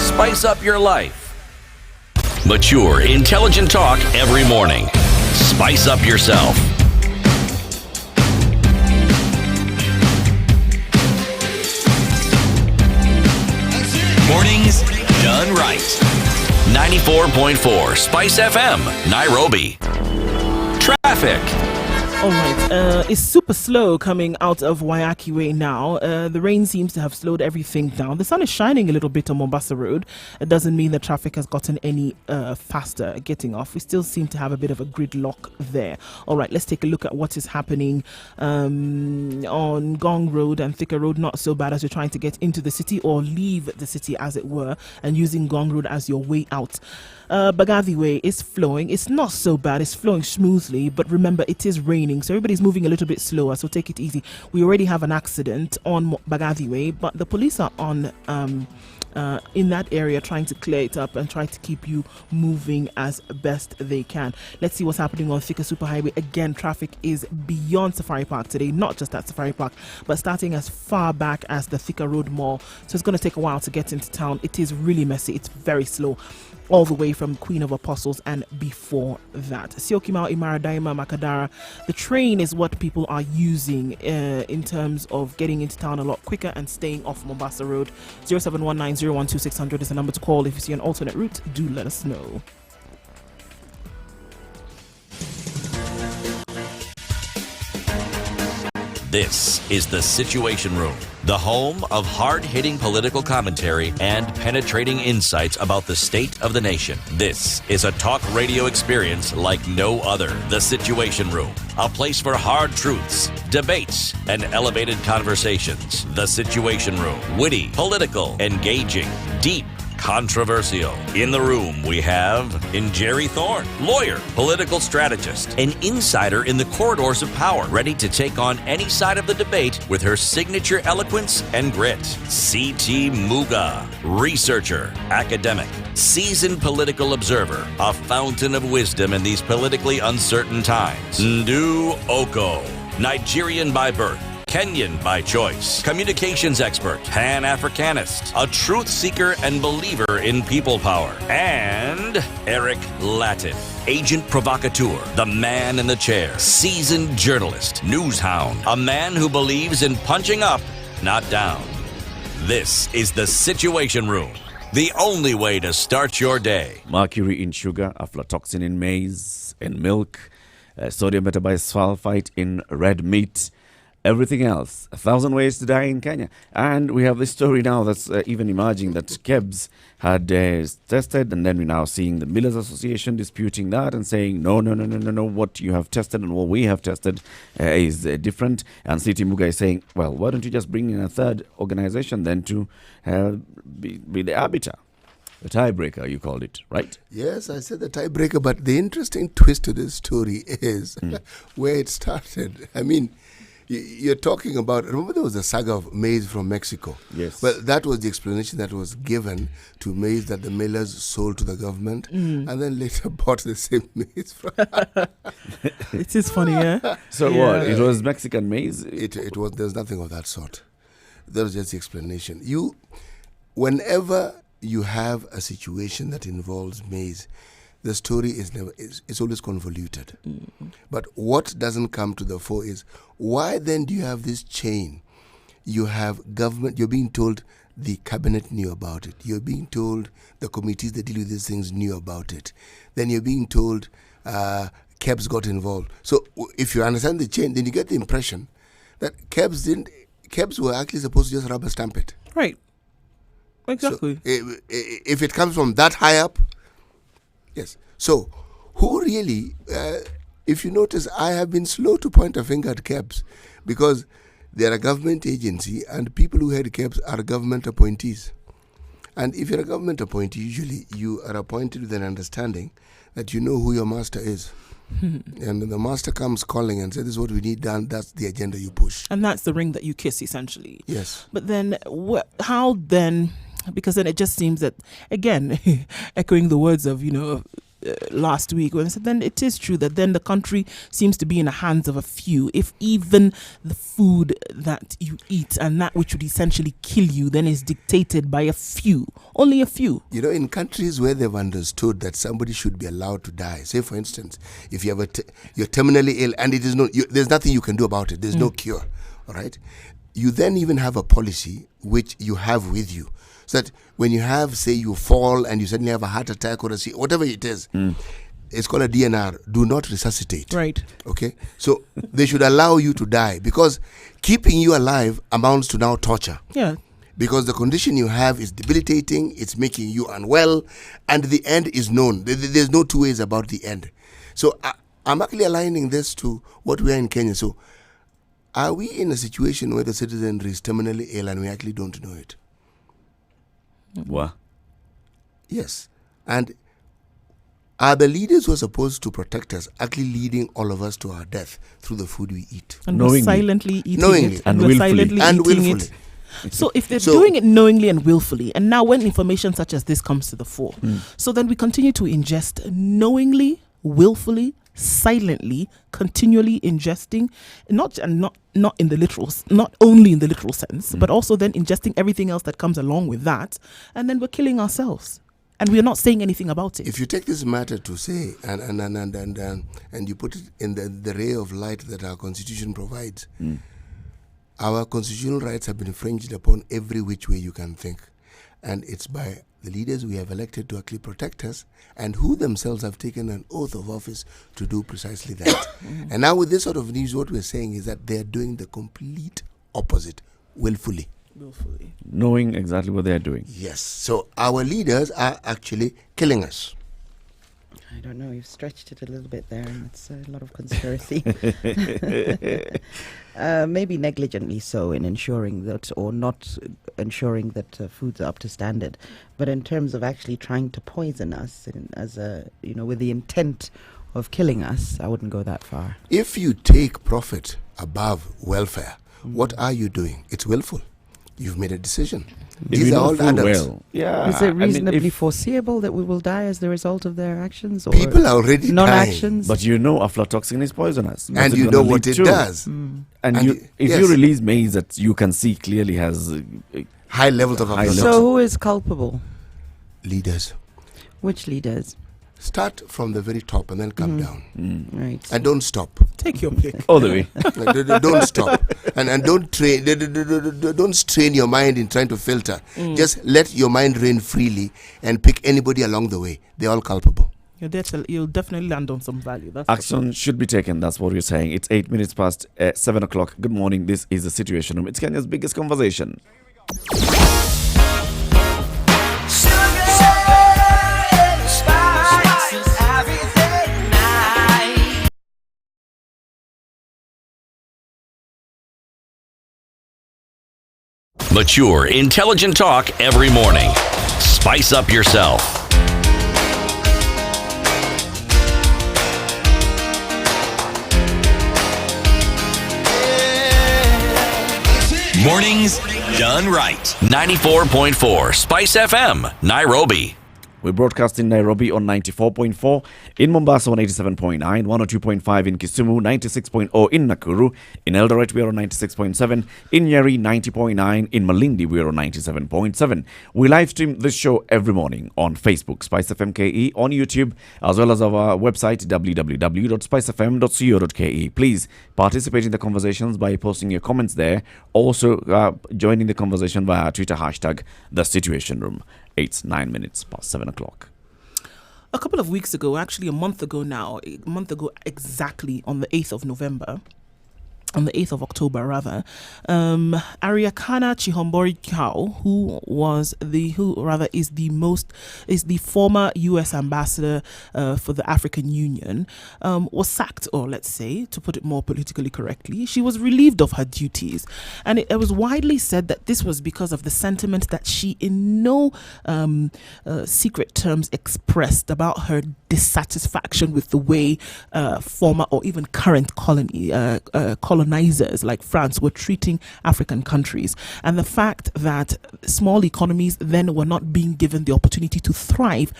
S5: Spice up your life. Mature, intelligent talk every morning. Spice up yourself. Mornings done right. 94.4 Spice FM, Nairobi. Traffic.
S3: All right, it's super slow coming out of Wayaki Way now. The rain seems to have slowed everything down. The sun is shining a little bit on Mombasa Road. It doesn't mean the traffic has gotten any faster getting off. We still seem to have a bit of a gridlock there. All right, let's take a look at what is happening on Gong Road and Thika Road. Not so bad as you're trying to get into the city or leave the city, as it were, and using Gong Road as your way out. Bagavi Way is flowing. It's not so bad. It's flowing smoothly, but remember, it is raining, so everybody's moving a little bit slower, so take it easy. We already have an accident on Bagavi Way, but the police are on in that area trying to clear it up and trying to keep you moving as best they can. Let's see what's happening on Thika Superhighway. Again, traffic is beyond Safari Park today, not just at Safari Park, but starting as far back as the Thika Road Mall. So it's going to take a while to get into town. It is really messy. It's very slow, all the way from Queen of Apostles and before that. Siokimau, Imaradaima, Makadara. The train is what people are using in terms of getting into town a lot quicker and staying off Mombasa Road. 0719-012-600 is the number to call. If you see an alternate route, do let us know.
S5: This is The Situation Room, the home of hard-hitting political commentary and penetrating insights about the state of the nation. This is a talk radio experience like no other. The Situation Room, a place for hard truths, debates, and elevated conversations. The Situation Room, witty, political, engaging, deep, controversial. In the room, we have Jerry Thorne, lawyer, political strategist, an insider in the corridors of power, ready to take on any side of the debate with her signature eloquence and grit. C.T. Muga, researcher, academic, seasoned political observer, a fountain of wisdom in these politically uncertain times. Ndu Oko, Nigerian by birth, Kenyan by choice, communications expert, Pan-Africanist, a truth seeker and believer in people power, and Eric Latin, agent provocateur, the man in the chair, seasoned journalist, news hound, a man who believes in punching up, not down. This is The Situation Room, the only way to start your day.
S1: Mercury in sugar, aflatoxin in maize and milk, sodium metabisulfite in red meat, everything else. 1,000 ways to die in Kenya. And we have this story now that's even emerging that KEBS had tested, and then we're now seeing the Millers Association disputing that and saying, no, what you have tested and what we have tested is different. And City Muga is saying, well, why don't you just bring in a third organization then to be the arbiter? The tiebreaker, you called it, right?
S2: Yes, I said the tiebreaker, but the interesting twist to this story is where it started. I mean, you're talking about, remember there was a saga of maize from Mexico?
S1: Yes.
S2: Well, that was the explanation that was given to maize that the millers sold to the government and then later bought the same maize from.
S3: It is funny, yeah?
S1: So
S3: Yeah.
S1: what? It was Mexican maize?
S2: It was, there's nothing of that sort. That was just the explanation. Whenever you have a situation that involves maize, the story is it's always convoluted. But what doesn't come to the fore is, why then do you have this chain? You have government, you're being told the cabinet knew about it. You're being told the committees that deal with these things knew about it. Then you're being told KEBS got involved. So if you understand the chain, then you get the impression that KEBS were actually supposed to just rubber stamp it.
S3: Right. Exactly.
S2: So, if it comes from that high up, yes. So, who really, if you notice, I have been slow to point a finger at KEBS because they're a government agency and people who head KEBS are government appointees. And if you're a government appointee, usually you are appointed with an understanding that you know who your master is. And the master comes calling and says, this is what we need done, that's the agenda you push.
S3: And that's the ring that you kiss, essentially.
S2: Yes.
S3: But then, how then, because then it just seems that, again, echoing the words of, last week, when I said, then it is true that then the country seems to be in the hands of a few. If even the food that you eat and that which would essentially kill you then is dictated by a few, only a few.
S2: In countries where they've understood that somebody should be allowed to die, say for instance, if you have you're terminally ill and it is there's nothing you can do about it, there's no cure, all right? You then even have a policy which you have with you. So that when you have, say, you fall and you suddenly have a heart attack or whatever it is, it's called a DNR, do not resuscitate.
S3: Right.
S2: Okay? So they should allow you to die, because keeping you alive amounts to now torture.
S3: Yeah.
S2: Because the condition you have is debilitating, it's making you unwell, and the end is known. There's no two ways about the end. So I'm actually aligning this to what we are in Kenya. So are we in a situation where the citizenry is terminally ill and we actually don't know it?
S1: What?
S2: Yes. And are the leaders who are supposed to protect us actually leading all of us to our death through the food we eat?
S3: And
S1: Knowingly.
S3: we're silently eating
S2: Knowingly.
S3: it.
S1: And
S3: we're
S1: willfully.
S3: silently
S2: And
S3: eating
S2: willfully.
S3: it. So if they're doing it knowingly and willfully, and now when information such as this comes to the fore, so then we continue to ingest knowingly, willfully, silently, continually ingesting, not in the literal, not only in the literal sense, but also then ingesting everything else that comes along with that, and then we're killing ourselves, and we're not saying anything about it.
S2: If you take this matter to say and you put it in the ray of light that our constitution provides, our constitutional rights have been infringed upon every which way you can think. And it's by the leaders we have elected to actually protect us, and who themselves have taken an oath of office to do precisely that. And now with this sort of news, what we're saying is that they're doing the complete opposite, willfully.
S3: Willfully.
S1: Knowing exactly what they're doing.
S2: Yes. So our leaders are actually killing us.
S4: I don't know, you've stretched it a little bit there, and it's a lot of conspiracy. Maybe negligently so in ensuring that, or not ensuring that foods are up to standard. But in terms of actually trying to poison us, with the intent of killing us, I wouldn't go that far.
S2: If you take profit above welfare, what are you doing? It's willful. You've made a decision.
S1: If
S2: These
S1: you
S2: are
S1: know
S2: all
S1: full
S2: adults.
S1: well. Yeah.
S4: Is it reasonably
S1: if-
S4: foreseeable that we will die as the result of their actions? Or
S2: People are already dying.
S4: non-actions?
S1: But you know aflatoxin is poisonous. What's
S2: And
S1: it
S2: you
S1: gonna
S2: know
S1: lead
S2: what it
S1: to?
S2: does.
S1: And
S2: And
S1: you,
S2: you-
S1: if
S2: yes.
S1: you release maize that you can see clearly has
S2: High levels of
S1: High
S2: aflatoxin.
S1: levels.
S4: So who is culpable?
S2: Leaders.
S4: Which leaders?
S2: Start from the very top and then come down.
S4: Right.
S2: And don't stop.
S3: Take your pick.
S1: all the way.
S2: Don't stop. And don't train. Don't strain your mind in trying to filter. Just let your mind reign freely and pick anybody along the way. They're all culpable.
S3: You'll definitely land on some value. That's
S1: Action should be taken. That's what we're saying. It's 8 minutes past 7 o'clock. Good morning. This is the Situation Room. It's Kenya's biggest conversation.
S5: Mature, intelligent talk every morning. Spice up yourself. Mornings done right. 94.4 Spice FM, Nairobi.
S1: We broadcast in Nairobi on 94.4, in Mombasa on 87.9, 102.5 in Kisumu, 96.0 in Nakuru, in Eldoret we are on 96.7, in Nyeri 90.9, in Malindi we are on 97.7. We live stream this show every morning on Facebook, Spice FM KE, on YouTube, as well as our website www.spicefm.co.ke. Please participate in the conversations by posting your comments there. Also joining the conversation via Twitter hashtag The Situation Room. It's 9 minutes past 7 o'clock.
S3: a couple of weeks ago, actually a month ago exactly, on the 8th of November, on the 8th of October rather, Ariakana Chihombori Kau, who is the former US ambassador for the African Union, was sacked, or let's say, to put it more politically correctly, she was relieved of her duties. And it was widely said that this was because of the sentiment that she in no secret terms expressed about her dissatisfaction with the way former or even current colonizers like France were treating African countries, and the fact that small economies then were not being given the opportunity to thrive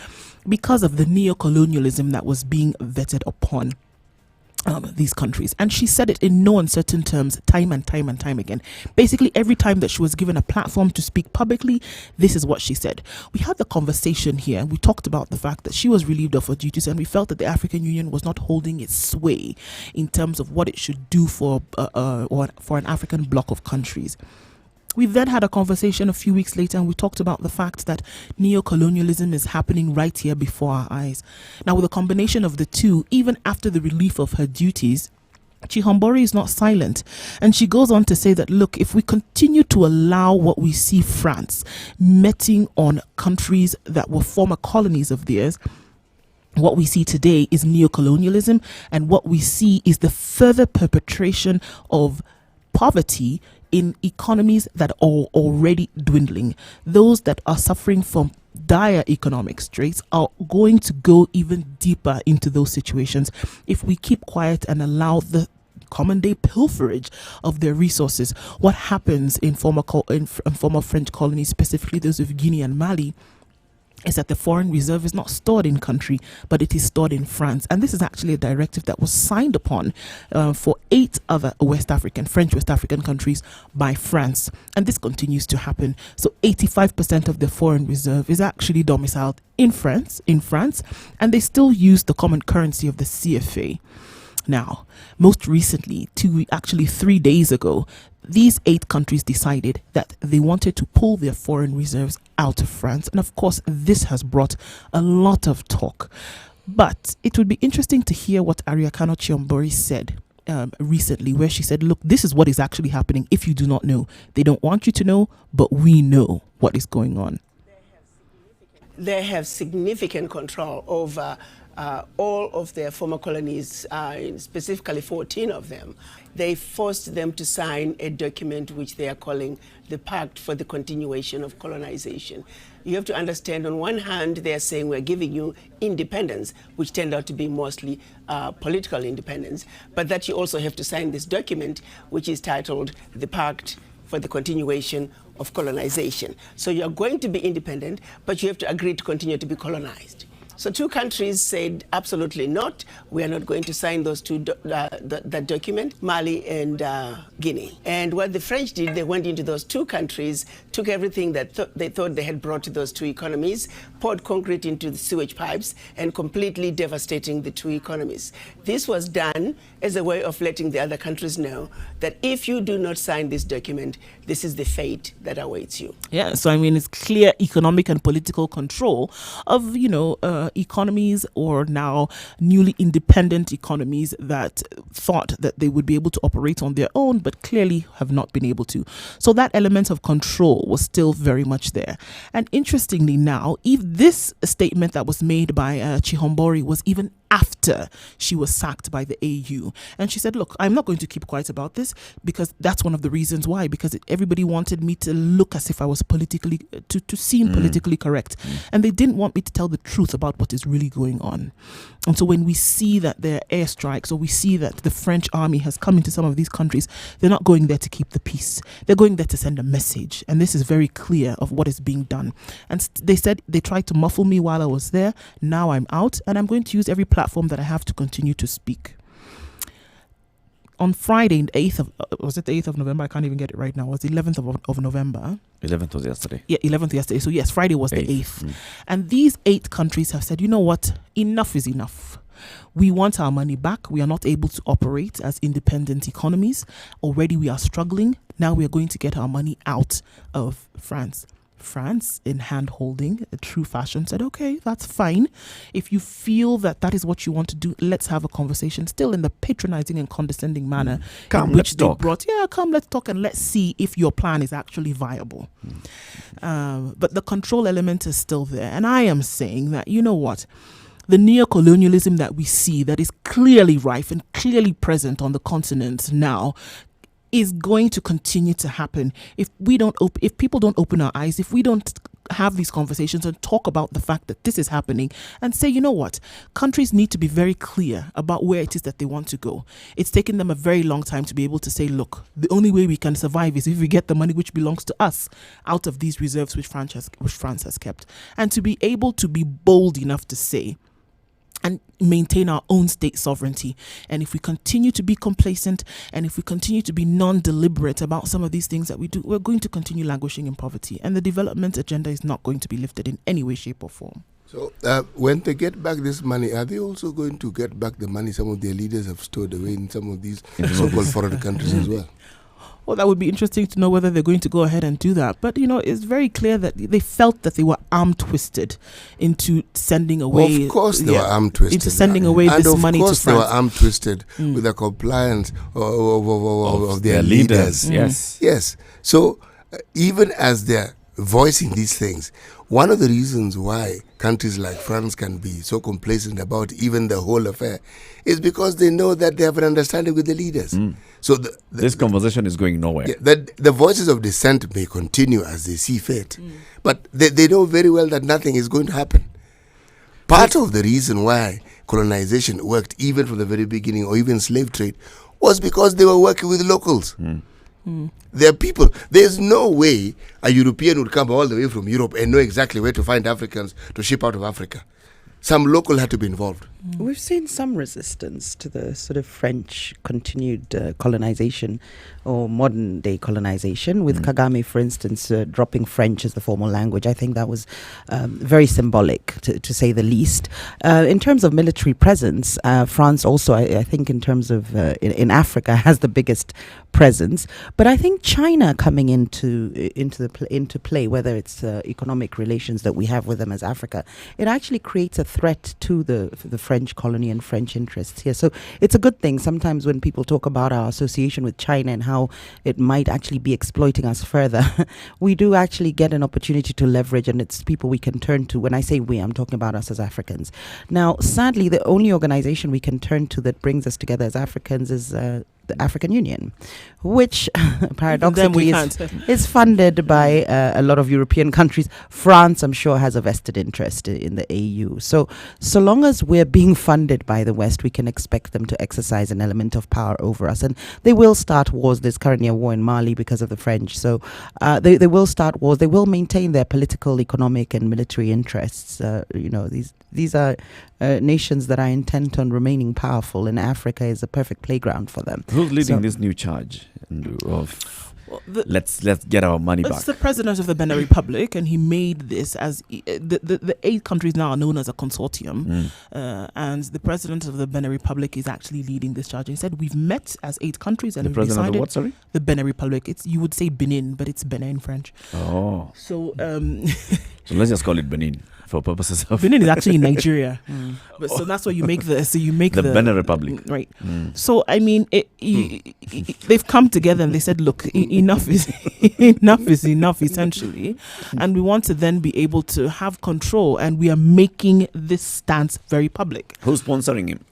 S3: because of the neo-colonialism that was being vetted upon these countries. And she said it in no uncertain terms, time and time and time again. Basically, every time that she was given a platform to speak publicly, this is what she said. We had the conversation here, and we talked about the fact that she was relieved of her duties, and we felt that the African Union was not holding its sway in terms of what it should do for an African bloc of countries. We then had a conversation a few weeks later and we talked about the fact that neo-colonialism is happening right here before our eyes. Now, with a combination of the two, even after the relief of her duties, Chihombori is not silent, and she goes on to say that, look, if we continue to allow what we see France meting on countries that were former colonies of theirs, what we see today is neo-colonialism, and what we see is the further perpetration of poverty in economies that are already dwindling. Those that are suffering from dire economic straits are going to go even deeper into those situations if we keep quiet and allow the common day pilferage of their resources. What happens in former French colonies, specifically those of Guinea and Mali, is that the foreign reserve is not stored in country, but it is stored in France. And this is actually a directive that was signed upon for 8 other French West African countries by France. And this continues to happen. So 85% of the foreign reserve is actually domiciled in France, and they still use the common currency of the CFA. Now, most recently, 3 days ago, these 8 countries decided that they wanted to pull their foreign reserves out of France. And of course, this has brought a lot of talk. But it would be interesting to hear what Ariakano Chihombori said recently, where she said, look, this is what is actually happening if you do not know. They don't want you to know, but we know what is going on.
S7: They have significant control over all of their former colonies, specifically 14 of them. They forced them to sign a document which they are calling the Pact for the Continuation of Colonization. You have to understand, on one hand, they are saying we're giving you independence, which turned out to be mostly political independence, but that you also have to sign this document, which is titled the Pact for the Continuation of Colonization. So you're going to be independent, but you have to agree to continue to be colonized. So 2 countries said absolutely not. We are not going to sign those that document, Mali and Guinea. And what the French did, they went into those 2 countries, took everything that they thought they had brought to those 2 economies, poured concrete into the sewage pipes, and completely devastating the 2 economies. This was done as a way of letting the other countries know that if you do not sign this document, this is the fate that awaits you.
S3: Yeah, so I mean, it's clear economic and political control of, economies, or now newly independent economies that thought that they would be able to operate on their own, but clearly have not been able to. So that element of control was still very much there. And interestingly now, if this statement that was made by Chihombori was even after she was sacked by the AU. And she said, look, I'm not going to keep quiet about this, because that's one of the reasons why, because everybody wanted me to look as if I was politically, to seem politically correct. And they didn't want me to tell the truth about what is really going on. And so when we see that there are airstrikes, or we see that the French army has come into some of these countries, they're not going there to keep the peace. They're going there to send a message. And this is very clear of what is being done. And they said they tried to muffle me while I was there. Now I'm out, and I'm going to use every platform that I have to continue to speak. On Friday, was it the 8th of November? I can't even get it right now. It was the 11th of November.
S1: 11th was yesterday.
S3: Yeah, 11th yesterday. So yes, Friday was the 8th. And these 8 countries have said, you know what? Enough is enough. We want our money back. We are not able to operate as independent economies. Already we are struggling. Now we are going to get our money out of France. France, in hand-holding, a true fashion, said, okay, that's fine. If you feel that that is what you want to do, let's have a conversation, still in the patronizing and condescending manner.
S1: Come, let's talk.
S3: Come, let's talk, and let's see if your plan is actually viable. But the control element is still there. And I am saying that, you know what? The neo-colonialism that we see, that is clearly rife and clearly present on the continent now, is going to continue to happen if people don't open our eyes, if we don't have these conversations and talk about the fact that this is happening, and say, you know what, countries need to be very clear about where it is that they want to go. It's taken them a very long time to be able to say, look, the only way we can survive is if we get the money which belongs to us out of these reserves which France has kept, and to be able to be bold enough to say and maintain our own state sovereignty. And if we continue to be complacent, and if we continue to be non-deliberate about some of these things that we do, we're going to continue languishing in poverty, and the development agenda is not going to be lifted in any way, shape or form.
S2: So when they get back this money, are they also going to get back the money some of their leaders have stored away in some of these so-called foreign countries as well?
S3: oh, that would be interesting to know whether they're going to go ahead and do that. But, it's very clear that they felt that they were arm twisted into sending away.
S2: Of course they were arm twisted.
S3: Into sending away
S2: and
S3: this money to France.
S2: of course they were arm twisted with the compliance of their leaders. Yes. So even as they're voicing these things, one of the reasons why countries like France can be so complacent about even the whole affair is because they know that they have an understanding with the leaders. So
S1: this conversation is going nowhere.
S2: The voices of dissent may continue as they see fit, but they know very well that nothing is going to happen. Part of the reason why colonization worked even from the very beginning, or even slave trade, was because they were working with locals. There are people. There's no way a European would come all the way from Europe and know exactly where to find Africans to ship out of Africa. Some local had to be involved.
S4: We've seen some resistance to the sort of French continued colonization or modern day colonization, with Kagame, for instance, dropping French as the formal language. I think that was very symbolic, to say the least. In terms of military presence, France also, I think in terms of in Africa, has the biggest presence. But I think China coming into play, whether it's economic relations that we have with them as Africa, it actually creates a threat to the French colony and French interests here. So it's a good thing sometimes when people talk about our association with China and how it might actually be exploiting us further. We do actually get an opportunity to leverage, and it's people we can turn to. When I say we, I'm talking about us as Africans. Now, sadly, the only organization we can turn to that brings us together as Africans is the African Union, which paradoxically is funded by a lot of European countries. France, I'm sure, has a vested interest in the AU. So long as we're being funded by the West, we can expect them to exercise an element of power over us. And they will start wars. There's currently a war in Mali because of the French. So they will start wars. They will maintain their political, economic, and military interests. These are nations that are intent on remaining powerful, and Africa is a perfect playground for them.
S1: Who's leading this new charge of let's get our money back?
S3: It's the president of the Benin Republic, and he made this as the 8 countries now are known as a consortium, and the president of the Benin Republic is actually leading this charge. He said, we've met as 8 countries and
S1: the
S3: we've
S1: president
S3: decided...
S1: of the what, sorry?
S3: The Benin Republic. You would say Benin, but it's Benin in French.
S1: Oh.
S3: So
S1: so let's just call it Benin for purposes of...
S3: Benin is actually in Nigeria. But so that's why you make the
S1: Benin Republic.
S3: Right. So, I mean, they've come together and they said, look, enough is enough, essentially. And we want to then be able to have control, and we are making this stance very public.
S1: Who's sponsoring him?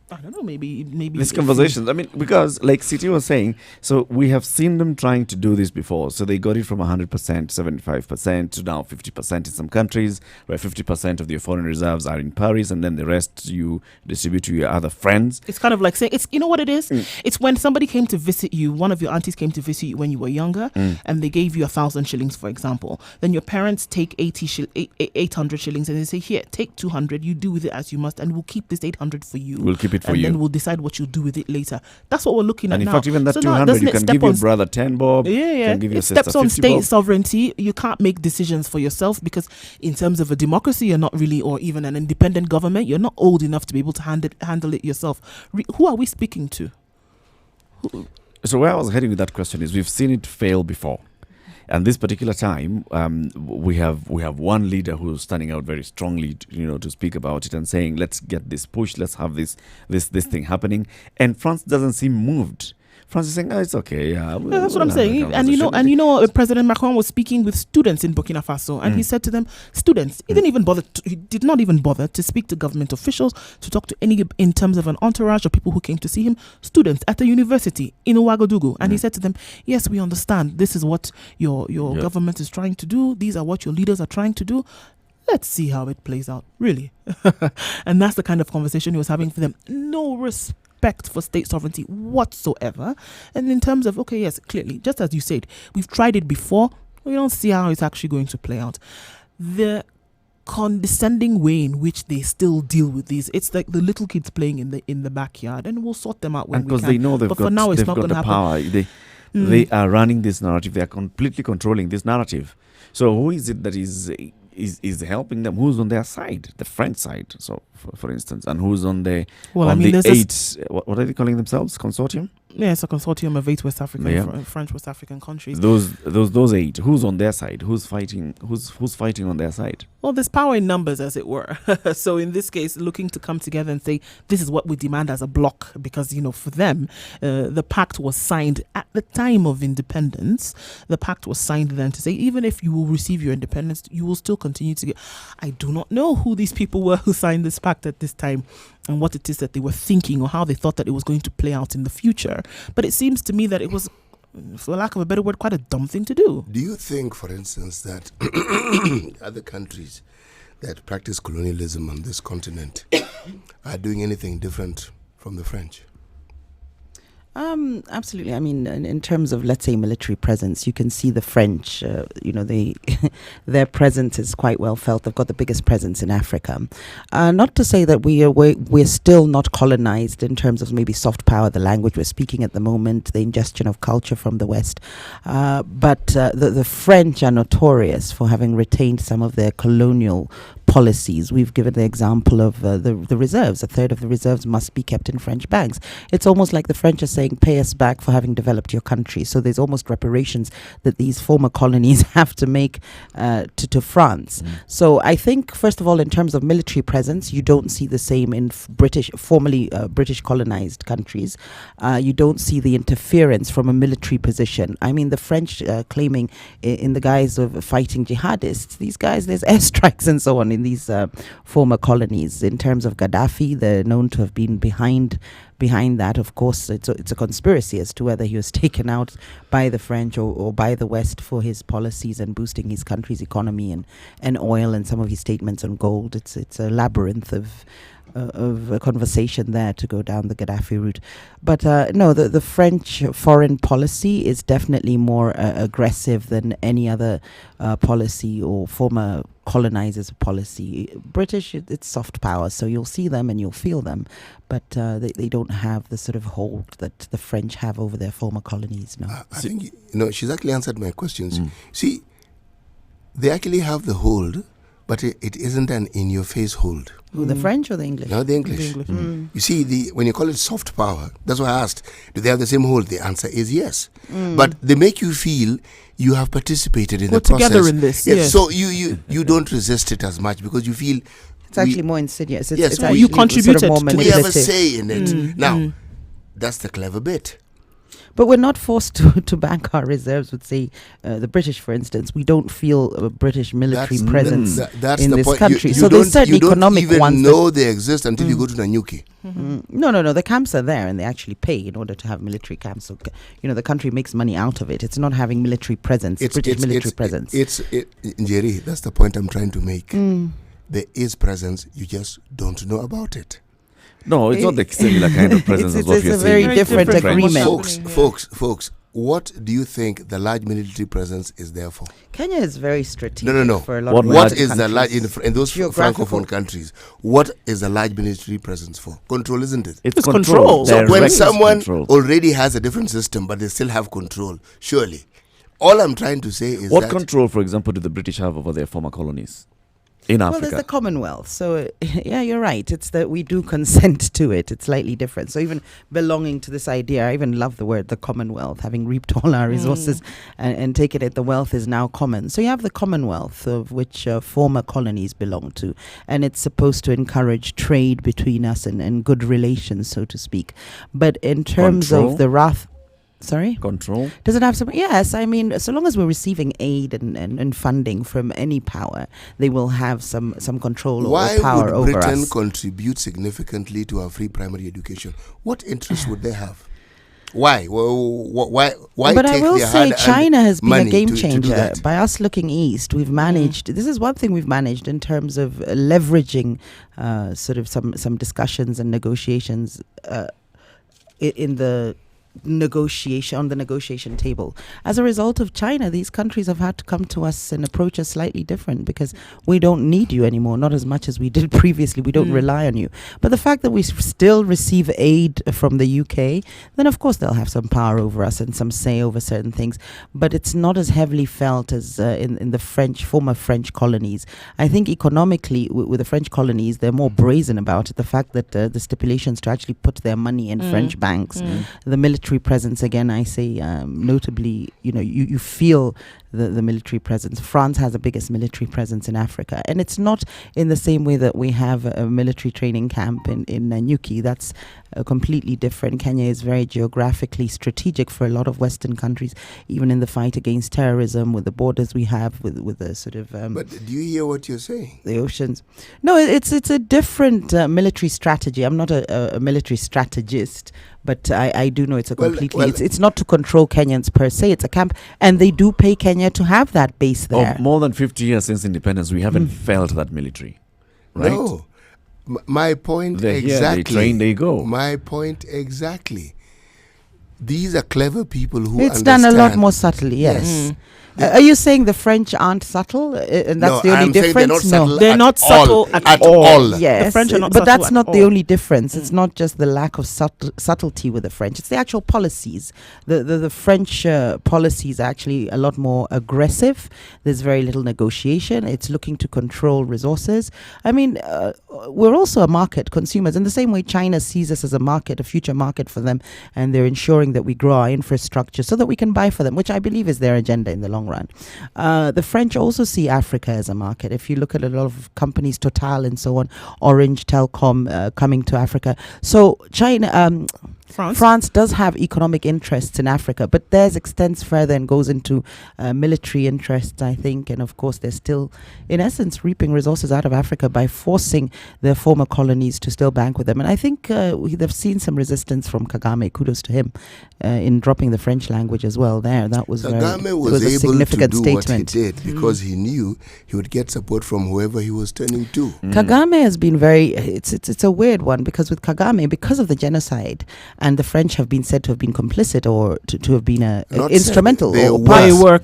S3: I don't know, maybe
S1: these conversations. I mean, because like Siti was saying, so we have seen them trying to do this before. So they got it from 100%, 75% to now 50% in some countries, where 50% of your foreign reserves are in Paris, and then the rest you distribute to your other friends.
S3: It's kind of like saying, you know what it is? It's when somebody came to visit you, one of your aunties came to visit you when you were younger, and they gave you 1,000 shillings, for example. Then your parents take 800 shillings, and they say, here, take 200, you do with it as you must, and we'll keep this 800 for you.
S1: We'll keep it for you.
S3: And then we'll decide what you'll do with it later. That's what we're looking at now.
S1: And in fact, even that 200, you can give your brother 10 bob.
S3: Yeah.
S1: Can give your
S3: it
S1: sister
S3: steps on
S1: 50
S3: state
S1: bob.
S3: sovereignty. You can't make decisions for yourself because in terms of a democracy, you're not really, or even an independent government, you're not old enough to be able to handle it yourself. Who are we speaking to?
S1: So where I was heading with that question is we've seen it fail before. And this particular time, we have one leader who's standing out very strongly, to speak about it and saying, let's get this push, let's have this thing happening. And France doesn't seem moved. France is saying, it's okay.
S3: That's what I'm saying. And President Macron was speaking with students in Burkina Faso, and he said to them, students, he did not even bother to speak to government officials, to talk to any in terms of an entourage or people who came to see him, students at the university in Ouagadougou. And he said to them, yes, we understand. This is what your government is trying to do. These are what your leaders are trying to do. Let's see how it plays out, really. And that's the kind of conversation he was having for them. No respect for state sovereignty whatsoever. And in terms of, okay, yes, clearly, just as you said, we've tried it before. We don't see how it's actually going to play out. The condescending way in which they still deal with these, it's like the little kids playing in the backyard, and we'll sort them out when we can.
S1: Because they know they've got the power. They are running this narrative. They are completely controlling this narrative. So who is it that is is helping them? Who's on their side? The French side, so for instance, and who's on the
S3: Well,
S1: on
S3: I mean,
S1: the
S3: there's
S1: what are they calling themselves? Consortium?
S3: Yeah, it's a consortium of 8 West African,
S1: Yeah.
S3: French West African countries.
S1: Those 8. Who's on their side? Who's fighting? Who's fighting on their side?
S3: Well, there's power in numbers, as it were. So in this case, looking to come together and say, this is what we demand as a bloc, because, for them, the pact was signed at the time of independence. The pact was signed then to say, even if you will receive your independence, you will still continue to get. I do not know who these people were who signed this pact at this time and what it is that they were thinking or how they thought that it was going to play out in the future. But it seems to me that it was, for lack of a better word, quite a dumb thing to do.
S2: Do you think, for instance, that other countries that practice colonialism on this continent are doing anything different from the French?
S4: Absolutely. I mean, in terms of, let's say, military presence, you can see the French, their presence is quite well felt. They've got the biggest presence in Africa. Not to say that we're still not colonized in terms of maybe soft power, the language we're speaking at the moment, the ingestion of culture from the West. But the French are notorious for having retained some of their colonial policies. We've given the example of the reserves. A third of the reserves must be kept in French banks. It's almost like the French are saying, pay us back for having developed your country. So there's almost reparations that these former colonies have to make to France. So I think, first of all, in terms of military presence, you don't see the same in formerly British colonized countries. You don't see the interference from a military position. I mean, the French claiming in the guise of fighting jihadists, these guys, there's airstrikes and so on in these former colonies. In terms of Gaddafi, they're known to have been behind that. Of course, it's a conspiracy as to whether he was taken out by the French or by the West for his policies and boosting his country's economy and oil and some of his statements on gold. It's a labyrinth of a conversation there to go down the Gaddafi route. But no, the French foreign policy is definitely more aggressive than any other policy or former colonizers' policy. British, it's soft power, so you'll see them and you'll feel them, but they don't have the sort of hold that the French have over their former colonies. No,
S2: I think she's actually answered my questions. See, they actually have the hold, but it isn't an in-your-face hold.
S4: The French or the English?
S2: No, the English. You see, when you call it soft power, that's why I asked, do they have the same hold? The answer is yes. But they make you feel you have participated in the process.
S3: Together in this, yes.
S2: So you don't resist it as much because you feel...
S4: It's actually more insidious. It's
S3: you contributed
S4: sort of more
S3: to
S2: we have a
S4: manipulative.
S2: say in it. Now, that's the clever bit.
S4: But we're not forced to bank our reserves with, say, the British, for instance. We don't feel a British military presence
S2: That's
S4: in
S2: the
S4: this
S2: point.
S4: country.
S2: You
S4: So there's certain
S2: you don't
S4: economic
S2: even
S4: ones.
S2: know they exist until you go to Nanyuki.
S4: No. The camps are there and they actually pay in order to have military camps. So, the country makes money out of it. It's not having military presence, British military presence.
S2: Jerry, that's the point I'm trying to make. There is presence, you just don't know about it.
S1: No, it's not the similar kind of presence as what
S4: it's
S1: you're
S4: a
S1: saying.
S4: very different
S1: French.
S4: agreement.
S2: Folks, what do you think the large military presence is there for?
S4: Kenya is very strategic.
S2: No.
S4: For a lot
S1: What
S4: of
S2: What
S4: other
S2: is the large
S4: countries.
S2: in those
S4: Geographical.
S2: francophone countries? What is the large military presence for? Control, isn't it?
S3: It's control.
S2: So when
S1: Direct
S2: someone
S1: control.
S2: already has a different system, but they still have control, surely. All I'm trying to say is
S1: What
S2: that
S1: control, for example, do the British have over their former colonies in
S4: Well,
S1: Africa?
S4: there's the Commonwealth. So, yeah, you're right. It's that we do consent to it. It's slightly different. So even belonging to this idea, I even love the word, the Commonwealth, having reaped all our resources and taken it, the wealth is now common. So you have the Commonwealth, of which former colonies belong to. And it's supposed to encourage trade between us and good relations, so to speak. But in terms
S1: Control?
S4: of the wrath... Sorry?
S1: Control?
S4: Does it have some? Yes, I mean, so long as we're receiving aid and funding from any power, they will have some control
S2: why
S4: or power
S2: would
S4: over
S2: Britain
S4: us.
S2: contribute significantly to our free primary education? What interest would they have? Why? Why
S4: But I
S2: take
S4: will
S2: their
S4: say
S2: hard-earned
S4: China has been a
S2: money
S4: game
S2: to do
S4: changer.
S2: that?
S4: By us looking east, we've managed, this is one thing we've managed in terms of leveraging sort of some discussions and negotiations in the negotiation on the negotiation table. As a result of China, these countries have had to come to us and approach us slightly different because we don't need you anymore, not as much as we did previously. We don't rely on you. But the fact that we still receive aid from the UK, then of course they'll have some power over us and some say over certain things. But it's not as heavily felt as in the former French colonies. I think economically, with the French colonies, they're more brazen about it. The fact that the stipulations to actually put their money in French banks, the military presence, again, I say notably, you feel the military presence. France has the biggest military presence in Africa, and it's not in the same way that we have a military training camp in Nanyuki. That's completely different. Kenya is very geographically strategic for a lot of Western countries, even in the fight against terrorism, with the borders we have, with the sort of
S2: but do you hear what you're saying?
S4: The oceans. No, it's a different military strategy. I'm not a military strategist, but I do know it's a completely. It's not to control Kenyans per se. It's a camp, and they do pay Kenya to have that base there.
S1: More than 50 years since independence, we haven't felt that military, right?
S2: No. My point
S1: They're
S2: exactly.
S1: Here, they train, they go.
S2: My point exactly. These are clever people who
S4: It's
S2: understand.
S4: done a lot more subtly, yes. Are you saying the French aren't subtle, and that's the only difference?
S3: They're not subtle
S2: at all.
S4: Yes,
S3: the French are not
S4: but
S3: subtle
S4: that's
S3: at
S4: not the
S3: all.
S4: only difference. It's not just the lack of subtlety with the French. It's the actual policies. The French policies are actually a lot more aggressive. There's very little negotiation. It's looking to control resources. I mean, we're also a market, consumers, in the same way China sees us as a market, a future market for them, and they're ensuring that we grow our infrastructure so that we can buy for them, which I believe is their agenda in the long run. The French also see Africa as a market. If you look at a lot of companies, Total and so on, Orange, Telcom coming to Africa. So China, France does have economic interests in Africa, but theirs extends further and goes into military interests, I think. And of course, they're still, in essence, reaping resources out of Africa by forcing their former colonies to still bank with them. And I think they've seen some resistance from Kagame. Kudos to him in dropping the French language as well there. That was
S2: Kagame was
S4: a
S2: able
S4: significant
S2: to do
S4: statement.
S2: what he did because he knew he would get support from whoever he was turning to.
S4: Kagame has been it's a weird one, because with Kagame, because of the genocide, and the French have been said to have been complicit or to have been instrumental.
S2: They
S3: were,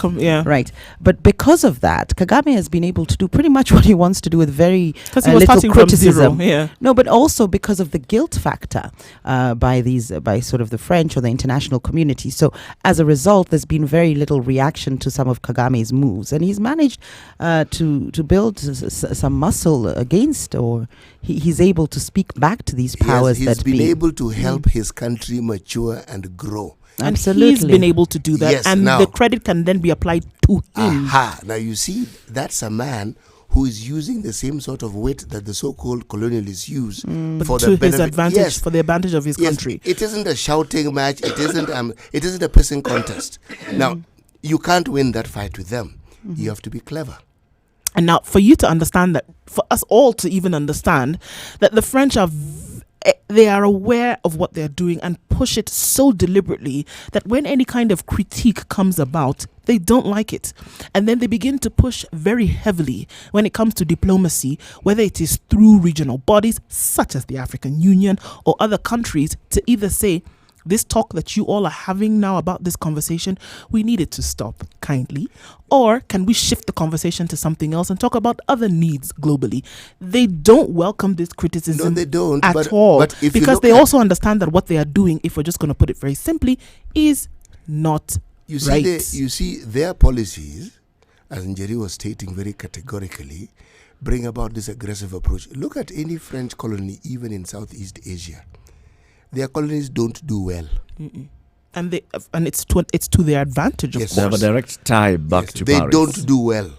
S4: right. But because of that, Kagame has been able to do pretty much what he wants to do with very little criticism. No, but also because of the guilt factor by sort of the French or the international community. So as a result, there's been very little reaction to some of Kagame's moves, and he's managed to build some muscle against, or he's able to speak back to these powers
S2: he's been able to help his country mature and grow.
S3: And
S4: Absolutely.
S3: he's been able to do that,
S2: Yes,
S3: and
S2: now-
S3: the credit can then be applied to him.
S2: Now you see, that's a man who is using the same sort of wit that the so-called colonialists use
S3: But
S2: for
S3: to
S2: the
S3: his
S2: benefit.
S3: advantage,
S2: Yes.
S3: for the advantage of his
S2: Yes,
S3: country.
S2: it isn't a shouting match. It isn't a pissing contest. Now, you can't win that fight with them. You have to be clever.
S3: And now, for you to understand that, for us all to even understand that the French they are aware of what they're doing and push it so deliberately that when any kind of critique comes about, they don't like it. And then they begin to push very heavily when it comes to diplomacy, whether it is through regional bodies such as the African Union or other countries, to either say, this talk that you all are having now about this conversation, we need it to stop kindly. Or can we shift the conversation to something else and talk about other needs globally? They don't welcome this criticism
S2: No, they don't.
S3: at all.
S2: But if you
S3: because
S2: look
S3: they
S2: at-
S3: also understand that what they are doing, if we're just going to put it very simply, is not
S2: You see,
S3: right.
S2: you see their policies, as Njeri was stating very categorically, bring about this aggressive approach. Look at any French colony, even in Southeast Asia. Their colonies don't do well.
S3: And it's to their advantage, of
S2: Yes.
S1: They have a
S3: course.
S1: direct tie back
S2: Yes,
S1: to
S2: they
S1: Paris.
S2: don't do well.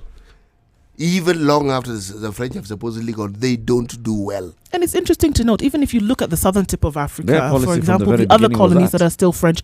S2: Even long after the French have supposedly gone, they don't do well.
S3: And it's interesting to note, even if you look at the southern tip of
S1: Their
S3: Africa,
S1: policy
S3: for
S1: from
S3: example,
S1: the very
S3: the other
S1: beginning was
S3: colonies
S1: that.
S3: that are still French,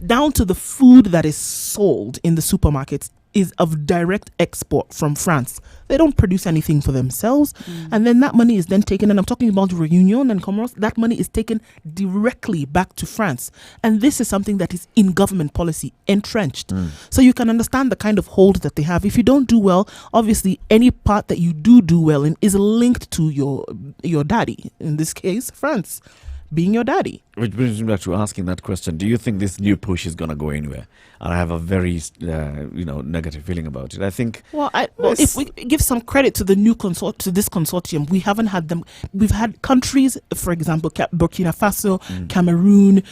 S3: down to the food that is sold in the supermarkets is of direct export from France. They don't produce anything for themselves. And then that money is then taken, and I'm talking about Reunion and Comoros, that money is taken directly back to France. And this is something that is in government policy, entrenched. So you can understand the kind of hold that they have. If you don't do well, obviously any part that you do well in is linked to your daddy, in this case, France. being your daddy.
S1: Which brings me back to asking that question. Do you think this new push is going to go anywhere? And I have a very, negative feeling about it. I think...
S3: Well, if we give some credit to the new to this consortium, we haven't had them. We've had countries, for example, Burkina Faso, Cameroon,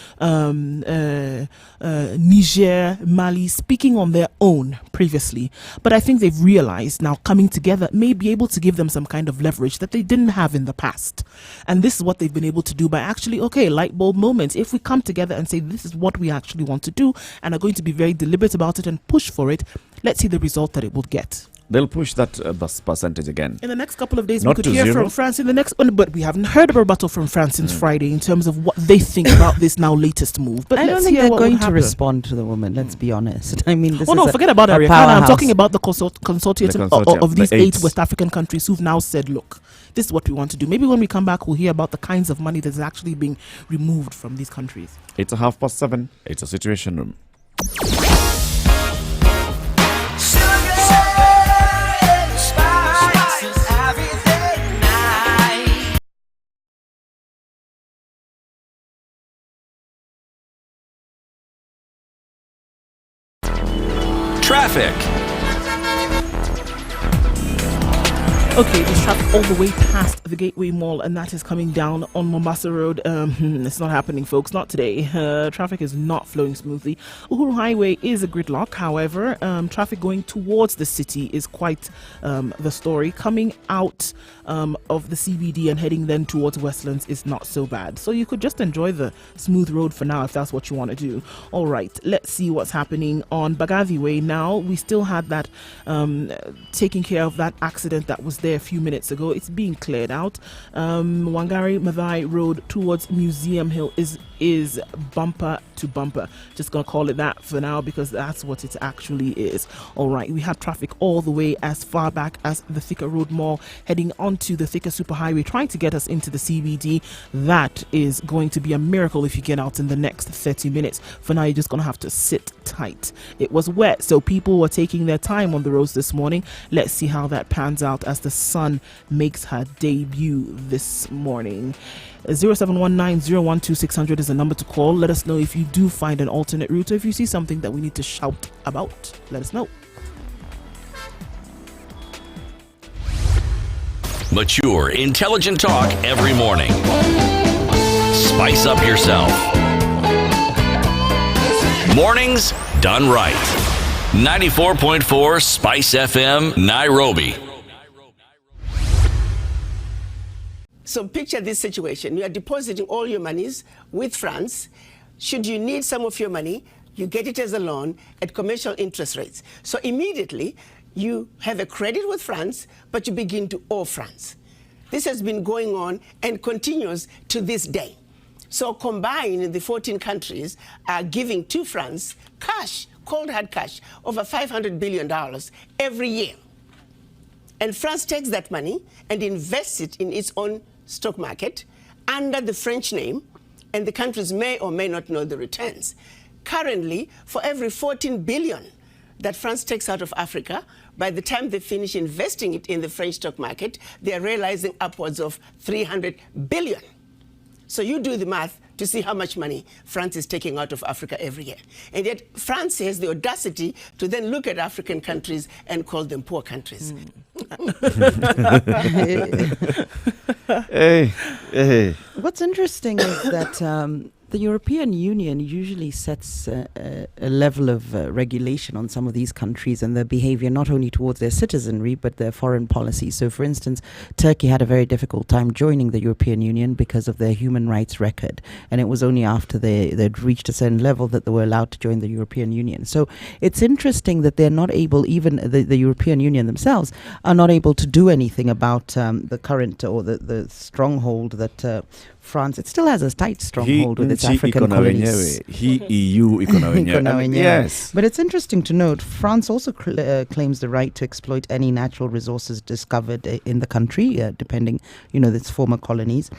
S3: Niger, Mali, speaking on their own previously. But I think they've realized now coming together may be able to give them some kind of leverage that they didn't have in the past. And this is what they've been able to do by actually, light bulb moments. If we come together and say this is what we actually want to do and are going to be very deliberate about it and push for it, let's see the result that it will get.
S1: They'll push that percentage again.
S3: In the next couple of days,
S1: Not
S3: we could
S1: to
S3: hear
S1: zero.
S3: from France in the next one, but we haven't heard a rebuttal from France since Friday in terms of what they think about this now latest move. But
S4: I don't
S3: let's
S4: think
S3: hear
S4: they're
S3: what
S4: going
S3: would
S4: to
S3: happen.
S4: respond to the woman. Let's be honest. I mean, this
S3: Oh
S4: is
S3: no, forget about
S4: a
S3: Ariana. I'm
S4: powerhouse.
S3: talking about the consortium
S1: The consortium,
S3: of these
S1: the
S3: 8
S1: 8.
S3: West African countries who've now said, look, this is what we want to do. Maybe when we come back, we'll hear about the kinds of money that's actually being removed from these countries.
S1: It's 7:30. It's a Situation Room.
S5: Traffic.
S3: Okay, there's traffic all the way past the Gateway Mall, and that is coming down on Mombasa Road. It's not happening, folks, not today. Traffic is not flowing smoothly. Uhuru Highway is a gridlock. However, traffic going towards the city is quite the story. Coming out of the CBD and heading then towards Westlands is not so bad. So you could just enjoy the smooth road for now if that's what you want to do. All right, let's see what's happening on Bagavi Way now. We still had that taking care of that accident that was there a few minutes ago. It's being cleared out. Wangari Maathai Road towards Museum Hill is bumper to bumper. Just gonna call it that for now because that's what it actually is. All right, we have traffic all the way as far back as the Thika Road Mall heading onto the Thika Superhighway trying to get us into the CBD. That is going to be a miracle if you get out in the next 30 minutes. For now, you're just gonna have to sit tight. It was wet, so people were taking their time on the roads this morning. Let's see how that pans out as the sun makes her debut this morning. 0719-012-600 is the number to call. Let us know if you do find an alternate route or if you see something that we need to shout about. Let us know.
S5: Mature, intelligent talk every morning. Spice up yourself. Mornings done right. 94.4 Spice FM, Nairobi.
S7: So picture this situation. You are depositing all your monies with France. Should you need some of your money, you get it as a loan at commercial interest rates. So immediately, you have a credit with France, but you begin to owe France. This has been going on and continues to this day. So combined, the 14 countries are giving to France cash, cold hard cash, over $500 billion every year. And France takes that money and invests it in its own stock market under the French name, and the countries may or may not know the returns. Currently, for every 14 billion that France takes out of Africa, by the time they finish investing it in the French stock market, they are realizing upwards of 300 billion. So you do the math to see how much money France is taking out of Africa every year. And yet France has the audacity to then look at African countries and call them poor countries.
S1: Hey.
S4: What's interesting is that the European Union usually sets a level of regulation on some of these countries and their behavior, not only towards their citizenry, but their foreign policy. So, for instance, Turkey had a very difficult time joining the European Union because of their human rights record. And it was only after they'd reached a certain level that they were allowed to join the European Union. So it's interesting that they're not able, even the European Union themselves, are not able to do anything about the current or the stronghold that France, it still has a tight stronghold with its its African colonies.
S1: He EU iko na wenyewe. Yes.
S4: But it's interesting to note, France also claims the right to exploit any natural resources discovered in the country, depending, its former colonies.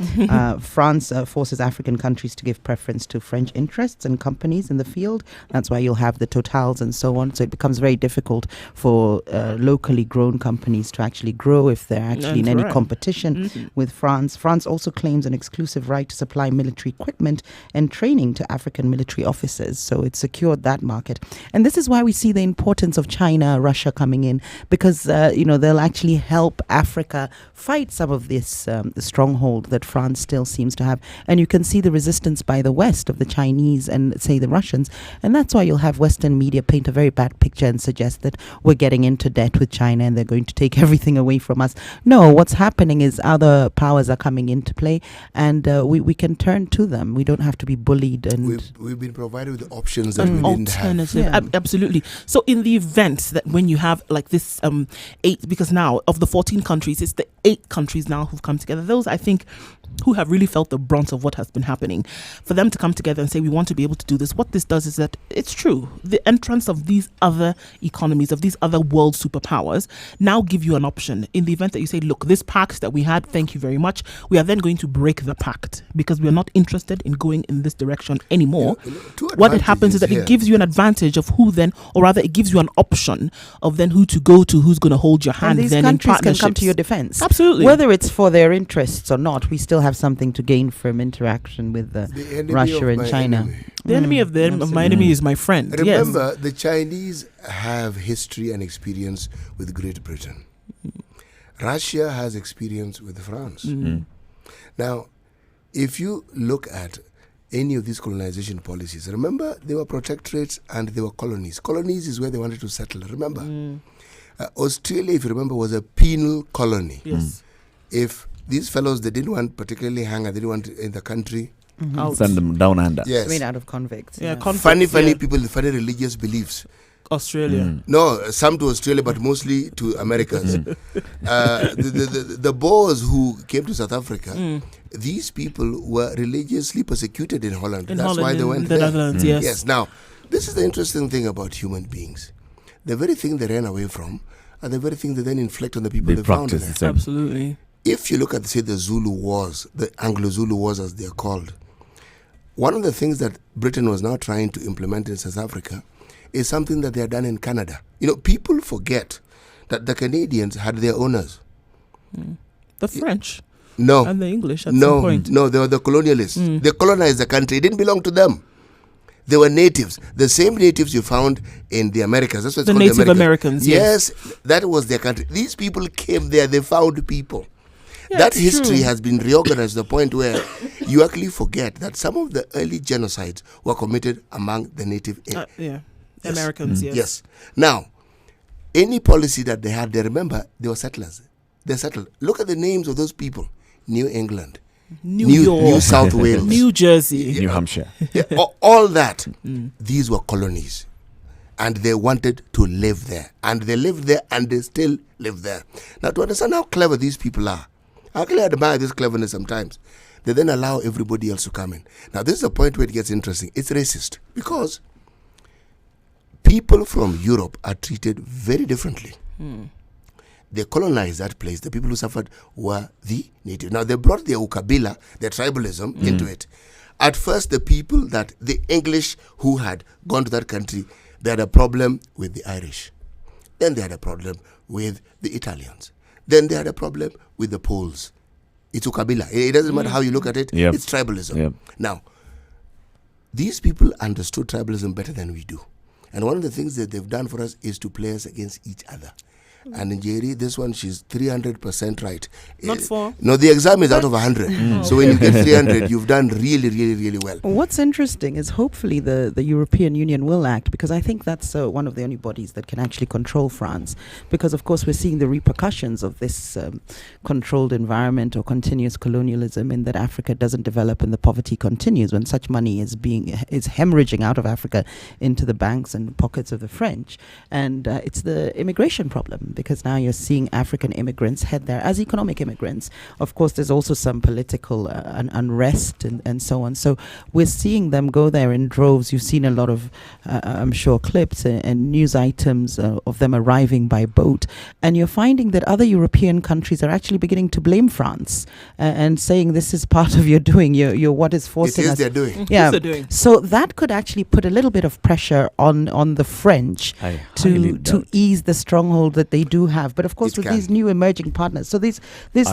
S4: France forces African countries to give preference to French interests and companies in the field. That's why you'll have the Totals and so on. So it becomes very difficult for locally grown companies to actually grow if they're actually in any competition with France. France also claims an exclusive right to supply military equipment and training to African military officers. So it secured that market. And this is why we see the importance of China, Russia coming in, because, they'll actually help Africa fight some of this stronghold that France still seems to have. And you can see the resistance by the West of the Chinese and, say, the Russians. And that's why you'll have Western media paint a very bad picture and suggest that we're getting into debt with China and they're going to take everything away from us. No, what's happening is other powers are coming into play, and we can turn to them. We don't have to be bullied. And
S2: we've been provided with options that we didn't have.
S3: Yeah. Absolutely. So in the event that when you have like this 8, because now of the 14 countries, it's the 8 countries now who've come together. Those, I think, who have really felt the brunt of what has been happening, for them to come together and say, we want to be able to do this. What this does is that it's true. The entrance of these other economies, of these other world superpowers, now give you an option. In the event that you say, look, this pact that we had, thank you very much, we are then going to break the pact because we are not interested in going in this direction anymore. What it happens is that it gives you an advantage of who then, or rather it gives you an option of then who to go to, who's going to hold your hand.
S4: And these
S3: then
S4: countries
S3: in
S4: can come to your defense.
S3: Absolutely.
S4: Whether it's for their interests or not, we still have something to gain from interaction with Russia and China.
S3: The enemy of my enemy is my friend.
S2: Remember, the Chinese have history and experience with Great Britain. Russia has experience with France. Now, if you look at any of these colonization policies, remember they were protectorates and they were colonies. Colonies is where they wanted to settle. Remember, Australia, if you remember, was a penal colony.
S3: Yes.
S2: If these fellows, they didn't want particularly hunger, they didn't want in the country.
S1: Send them down under.
S2: Yes.
S4: Straight out of convicts.
S3: Yeah,
S2: funny people, funny religious beliefs.
S3: Australia.
S2: No, some to Australia, but mostly to Americans. The Boers who came to South Africa, these people were religiously persecuted in Holland. That's why they went
S3: the
S2: there.
S3: Netherlands, yes.
S2: Yes. Now, this is the interesting thing about human beings. The very thing they ran away from are the very thing they then inflict on the people they found there.
S3: Absolutely.
S2: If you look at, say, the Zulu Wars, the Anglo-Zulu Wars as they're called, one of the things that Britain was now trying to implement in South Africa is something that they had done in Canada. People forget that the Canadians had their owners.
S3: The French.
S2: No.
S3: And the English at some point.
S2: No, they were the colonialists. They colonized the country. It didn't belong to them. They were natives. The same natives you found in the Americas. That's what it's
S3: the
S2: called,
S3: Native Americans.
S2: Yes, that was their country. These people came there. They found people.
S3: Yeah,
S2: that history
S3: true.
S2: has been reorganized to the point where you actually forget that some of the early genocides were committed among the native
S3: Yes. Americans, yes.
S2: Yes. Now, any policy that they had, they remember they were settlers. They settled. Look at the names of those people. New England.
S3: New York.
S2: New South Wales.
S3: New Jersey.
S1: New Hampshire.
S2: All that. These were colonies. And they wanted to live there. And they lived there and they still live there. Now, to understand how clever these people are, I actually admire this cleverness sometimes. They then allow everybody else to come in. Now, this is the point where it gets interesting. It's racist because people from Europe are treated very differently. They colonized that place. The people who suffered were the native. Now, they brought their ukabila, their tribalism, into it. At first, the English who had gone to that country, they had a problem with the Irish. Then they had a problem with the Italians. Then they had a problem with the Poles. It's ukabila. It doesn't matter how you look at it.
S1: Yep.
S2: It's tribalism.
S1: Yep.
S2: Now, these people understood tribalism better than we do. And one of the things that they've done for us is to play us against each other. And in Jerry, this one, she's 300% right.
S3: Not 4.
S2: No, the exam is out of 100. So when you get 300, you've done really, really, really well.
S4: What's interesting is hopefully the European Union will act, because I think that's one of the only bodies that can actually control France. Because, of course, we're seeing the repercussions of this controlled environment or continuous colonialism, in that Africa doesn't develop and the poverty continues when such money is hemorrhaging out of Africa into the banks and pockets of the French. And it's the immigration problem. because now you're seeing African immigrants head there as economic immigrants. Of course, there's also some political unrest and so on. So we're seeing them go there in droves. You've seen a lot of, I'm sure, clips and news items of them arriving by boat. And you're finding that other European countries are actually beginning to blame France and saying this is part of your doing. You're what is forcing us.
S2: They're doing.
S4: Yeah.
S3: They're doing.
S4: So that could actually put a little bit of pressure on the French to ease the stronghold that they do have. But of course, with these new emerging partners, so there's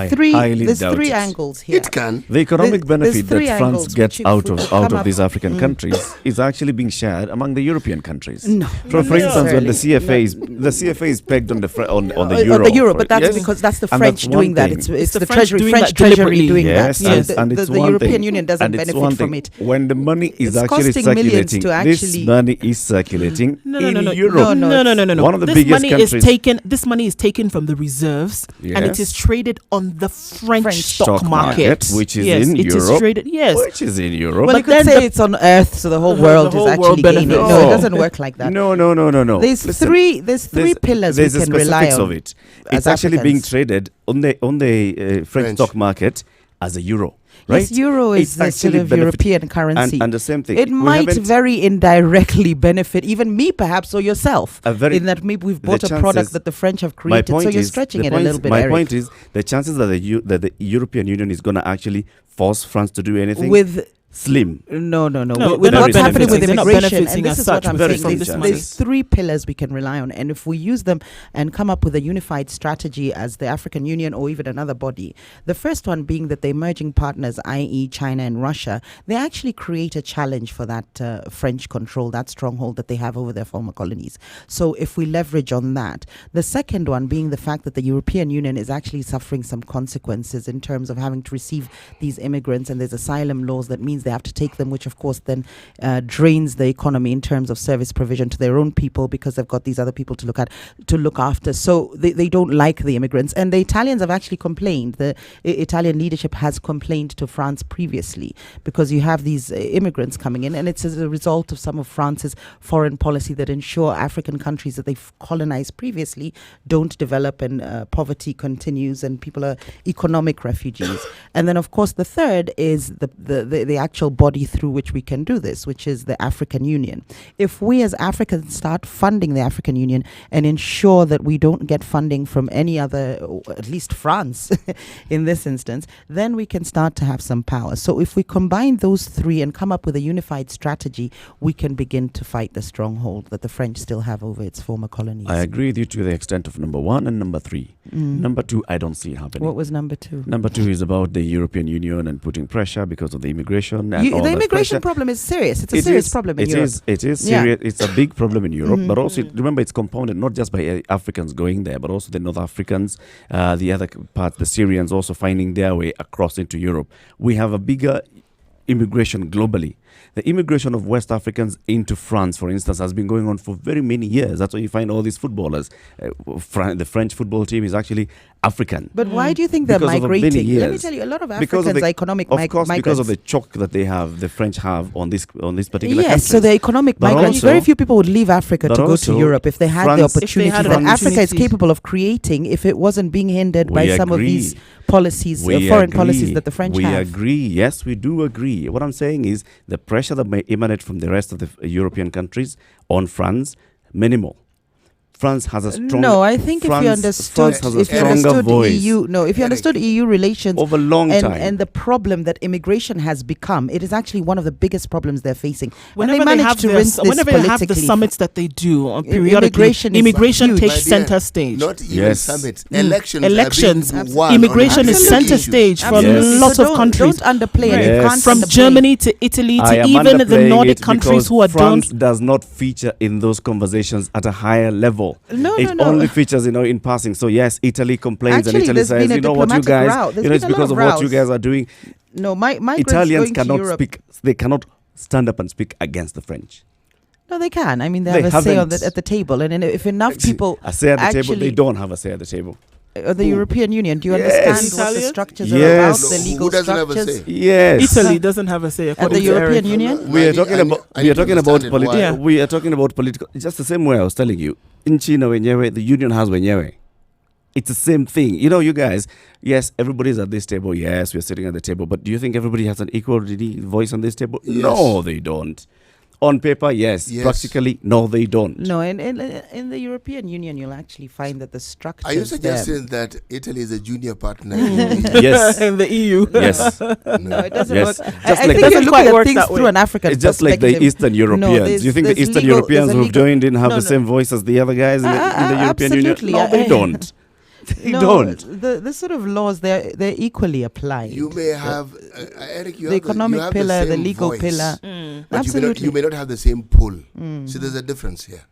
S4: three angles here.
S2: It can.
S1: The economic benefit that France gets out of these African
S4: Mm.
S1: countries is actually being shared among the European countries.
S4: No.
S1: For instance, when the CFA is pegged on the euro.
S4: But that's because that's the French doing that. It's the French Treasury doing that.
S1: Yes,
S4: So
S1: and it's
S4: the
S1: one
S4: European
S1: thing.
S4: Union doesn't
S1: And it's
S4: benefit
S1: one
S4: from
S1: thing.
S4: it.
S1: When the money is
S4: It's
S1: actually
S4: costing millions
S1: circulating,
S4: to
S1: this
S4: actually-
S1: money is circulating in Europe.
S3: No.
S1: One of the
S3: this
S1: biggest
S3: money
S1: countries.
S3: this money is taken from the reserves and it
S1: Yes.
S3: is traded on the French stock
S1: Stock
S3: market,
S1: which is
S3: yes,
S1: in
S3: it
S1: Europe.
S3: is traded. Yes,
S1: Which is in Europe.
S4: Well,
S3: But
S4: you could
S3: then
S4: say
S3: the-
S4: it's on Earth, so the whole
S3: the
S4: world
S3: whole
S4: is
S3: world
S4: actually gaining.
S3: benefits.
S4: No, it
S1: No.
S4: doesn't work like that.
S1: No.
S4: There's
S1: Listen,
S4: three pillars we
S1: there's the
S4: can rely
S1: specifics
S4: on.
S1: of it.
S4: as
S1: It's actually being
S4: Africans.
S1: traded on the French stock market as a euro. Right?
S4: Yes, euro is
S1: It's
S4: the sort
S1: actually
S4: of
S1: benefit-
S4: European currency.
S1: And the same thing.
S4: It
S1: We
S4: might
S1: haven't-
S4: very indirectly benefit even me, perhaps, or yourself. In that maybe we've bought a
S1: chances-
S4: product that the French have
S1: My
S4: created.
S1: point
S4: So you're
S1: is-
S4: stretching
S1: the
S4: it a
S1: point-
S4: little bit,
S1: My
S4: Eric.
S1: point is the chances that the European Union is going to actually force France to do anything
S4: With
S1: slim.
S3: No,
S4: No. With
S3: they're
S4: what's
S3: not
S4: happening with
S3: benefiting. They're not
S4: immigration,
S3: benefiting
S4: and this
S3: as
S4: is
S3: such
S4: what I'm
S1: very
S4: saying.
S1: from
S4: There's,
S1: this
S3: money.
S4: there's three pillars we can rely on, and if we use them and come up with a unified strategy as the African Union or even another body, the first one being that the emerging partners, i.e. China and Russia, they actually create a challenge for that French control, that stronghold that they have over their former colonies. So if we leverage on that, the second one being the fact that the European Union is actually suffering some consequences in terms of having to receive these immigrants, and there's asylum laws that means they have to take them, which of course then drains the economy in terms of service provision to their own people because they've got these other people to look after. So they don't like the immigrants, and the Italians have actually complained. The Italian leadership has complained to France previously because you have these immigrants coming in, and it's as a result of some of France's foreign policy that ensure African countries that they've colonized previously don't develop, and poverty continues and people are economic refugees. And then of course the third is the actual body through which we can do this, which is the African Union. If we as Africans start funding the African Union and ensure that we don't get funding from any other, or at least France in this instance, then we can start to have some power. So if we combine those three and come up with a unified strategy, we can begin to fight the stronghold that the French still have over its former colonies.
S1: I agree with you to the extent of number one and number three. Number two, I don't see it happening.
S4: What was number two?
S1: Number two is about the European Union and putting pressure because of the immigration. And all
S4: The
S1: that
S4: immigration
S1: pressure.
S4: problem is serious. It's a serious problem in Europe.
S1: It is
S4: Yeah.
S1: serious. It's a big problem in Europe, but also remember it's compounded not just by Africans going there, but also the North Africans, the other parts, the Syrians also finding their way across into Europe. We have a bigger immigration globally. The immigration of West Africans into France, for instance, has been going on for very many years. That's why you find all these footballers. The French football team is actually African.
S4: But why do you think they're
S1: Because of many
S4: migrating? Let me
S1: years.
S4: tell you, a lot of
S1: Because
S4: Africans
S1: of the-
S4: are economic
S1: Of course,
S4: migrants.
S1: because of the choke that the French have on this particular
S4: Yes,
S1: country.
S4: so they're economic
S1: But
S4: migrants.
S1: also-
S4: Very few people would leave Africa
S1: but
S4: to go to
S1: also
S4: Europe if they had the
S1: France-
S3: If they
S4: opportunity
S3: had
S4: that
S3: an
S4: Africa is
S3: opportunity.
S4: capable of creating if it wasn't being hindered by
S1: We
S4: some of
S1: agree.
S4: these policies,
S1: We
S4: foreign
S1: agree.
S4: policies that the French
S1: we
S4: have.
S1: agree. Yes, we do agree. What I'm saying is the pressure that may emanate from the rest of the European countries on France, minimal. France has a strong.
S4: No, I think if you understood,
S1: France has a
S4: if you
S1: stronger
S4: understood
S1: voice
S4: EU, no, if you
S2: Eric,
S4: understood EU relations
S1: over a long time.
S4: and the problem that immigration has become, it is actually one of the biggest problems they're facing.
S3: Whenever
S4: and they manage to rinse this
S3: whenever they have the
S4: politically.
S3: summits that they do on
S4: Immigration
S3: periodically,
S4: is huge.
S3: takes
S2: My dear,
S3: center stage.
S2: Not even
S1: Yes.
S2: summits.
S3: Mm.
S2: Elections.
S3: Elections.
S2: Are being won on
S3: Immigration is
S2: African
S3: center
S2: issues.
S3: stage from
S1: Absolutely.
S3: lots
S4: So
S3: of countries.
S4: Don't underplay it. You
S1: Yes.
S4: can't
S3: From
S4: underplay.
S3: Germany to Italy
S1: I
S3: to
S1: am
S3: even the
S1: underplaying
S3: Nordic
S1: it
S3: countries
S1: because
S3: who are
S1: France
S3: don't.
S1: does not feature in those conversations at a higher level.
S4: No,
S1: it
S4: no.
S1: only features, in passing. So yes, Italy complains
S4: Actually,
S1: and Italy
S4: there's
S1: says,
S4: been a
S1: you know what you
S4: diplomatic
S1: guys,
S4: row. There's
S1: it's
S4: been a
S1: because
S4: lot
S1: of
S4: of
S1: what you
S4: rows.
S1: guys are doing.
S4: No, migrants
S1: Italians
S4: going to
S1: cannot
S4: Europe.
S1: speak. They cannot stand up and speak against the French.
S4: No, they can. I mean, they
S1: They
S4: have a say
S1: haven't.
S4: at the table, and if enough people
S1: A say at the table,
S4: actually
S1: they don't have a say at the table.
S4: The European Union, do you
S1: Yes.
S4: understand what the
S3: Italians?
S4: structures
S1: Yes.
S4: are about,
S2: No,
S4: the
S2: who
S4: legal
S2: doesn't have a
S4: structures?
S2: say?
S1: Yes.
S3: Italy doesn't have a say
S4: At
S3: according
S4: the
S3: to
S4: European
S3: Eric.
S4: Union?
S1: We are talking about.
S2: I
S1: We
S2: need
S1: are
S2: to
S1: talking about
S2: understand it. Why?
S3: Yeah.
S1: We are talking about political. Just the same way I was telling you. In China, wenyewe, the union has wenyewe. It's the same thing. You know, you guys, yes, everybody's at this table. Yes, we're sitting at the table. But do you think everybody has an equal voice on this table?
S2: Yes.
S1: No, they don't. On paper, yes. Practically, no, they don't.
S4: No, in the European Union, you'll actually find that the structure.
S2: Are you suggesting that Italy is a junior partner?
S1: Yes.
S3: In the EU.
S1: Yes.
S4: No, it doesn't
S1: Yes.
S4: work.
S1: Just
S4: I
S1: like
S4: think
S1: the-
S4: you're
S3: quite
S4: looking
S3: work
S4: at things
S3: that
S4: through
S3: way.
S4: an African
S1: It's just like the
S4: perspective.
S1: Eastern Europeans. Do you think the
S4: there's
S1: Eastern
S4: legal-
S1: Europeans
S4: there's a
S1: who've
S4: legal-
S1: joined in have
S4: No,
S1: the
S4: no.
S1: same voice as the other guys in the European Union?
S4: Absolutely.
S1: No, they don't. They don't.
S4: The sort of laws, they're equally applied.
S2: You may have, Eric, you
S4: the
S2: have
S4: economic
S2: you have
S4: pillar, the
S2: same
S4: legal
S2: voice,
S4: pillar.
S2: but
S4: Absolutely.
S2: you may not have the same pull. See, there's a difference here.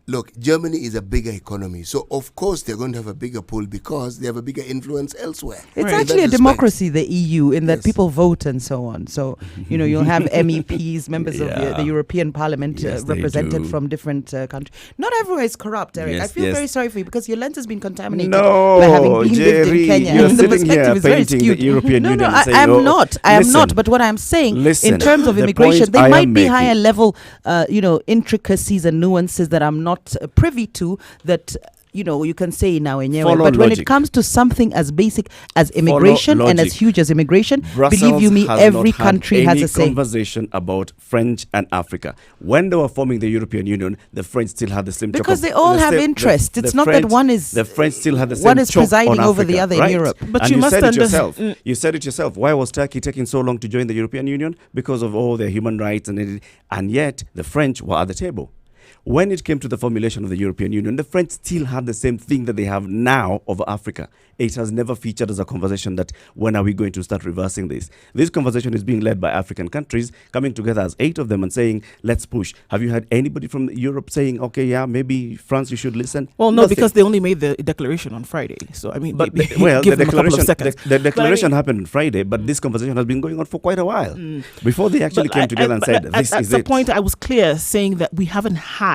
S2: Look, Germany is a bigger economy, so of course they're going to have a bigger pull because they have a bigger influence elsewhere.
S4: It's
S2: In
S4: actually
S2: that
S4: a
S2: respect.
S4: democracy, the EU, in that
S2: Yes.
S4: people vote and so on. So, you'll have MEPs, members of
S1: Yeah.
S4: the European Parliament,
S1: Yes, they
S4: represented
S1: do.
S4: from different countries. Not everywhere is corrupt, Eric.
S1: Yes,
S4: I feel
S1: yes.
S4: very sorry for you because your lens has been contaminated
S1: No,
S4: by having been lived
S1: Jerry,
S4: in Kenya.
S1: you're
S4: and the
S1: sitting here
S4: perspective is very
S1: painting the
S4: skewed.
S1: European
S4: no,
S1: Union
S4: no,
S1: and saying,
S4: I am
S1: oh,
S4: not. I am
S1: listen,
S4: not. But what I'm saying,
S1: listen,
S4: in terms of
S1: the
S4: immigration,
S1: point
S4: there
S1: I
S4: might
S1: am
S4: be
S1: making-
S4: higher level, intricacies and nuances that I'm not privy to that. You can say now in Yemen.
S1: Follow
S4: But when it
S1: logic.
S4: comes to something as basic as immigration and as
S1: logic.
S4: huge as immigration,
S1: Brussels
S4: believe you me,
S1: has
S4: every
S1: not had
S4: country has
S1: any
S4: a say.
S1: conversation about French and Africa. When they were forming the European Union, the French still had the same
S4: Because
S1: chop
S4: they
S1: of-
S4: all
S1: the
S4: have
S1: same-
S4: interest.
S1: the
S4: It's not that
S1: French-
S4: one is-
S1: the French still had the same
S4: one is
S1: chop
S4: presiding
S1: on
S4: over the
S1: Africa,
S4: other in
S1: right?
S4: Europe.
S3: But
S1: And
S3: you
S1: you
S3: must
S1: said it
S3: understand-
S1: yourself. You said it yourself. Why was Turkey taking so long to join the European Union? Because of all their human rights and yet the French were at the table. When it came to the formulation of the European Union, the French still had the same thing that they have now over Africa. It has never featured as a conversation that when are we going to start reversing this? This conversation is being led by African countries coming together as 8 of them and saying, let's push. Have you had anybody from Europe saying, okay, yeah, maybe France, you should listen?
S3: Well, no,
S1: Nothing.
S3: because they only made the declaration on Friday. So, I mean,
S1: But
S3: maybe
S1: the
S3: give them a couple of
S1: declaration,
S3: seconds.
S1: the declaration
S3: But I mean-
S1: happened on Friday, but this conversation has been going on for quite a while before they actually
S3: But
S1: came together and said, this
S3: at
S1: is
S3: the
S1: it.
S3: point I was clear saying that we haven't had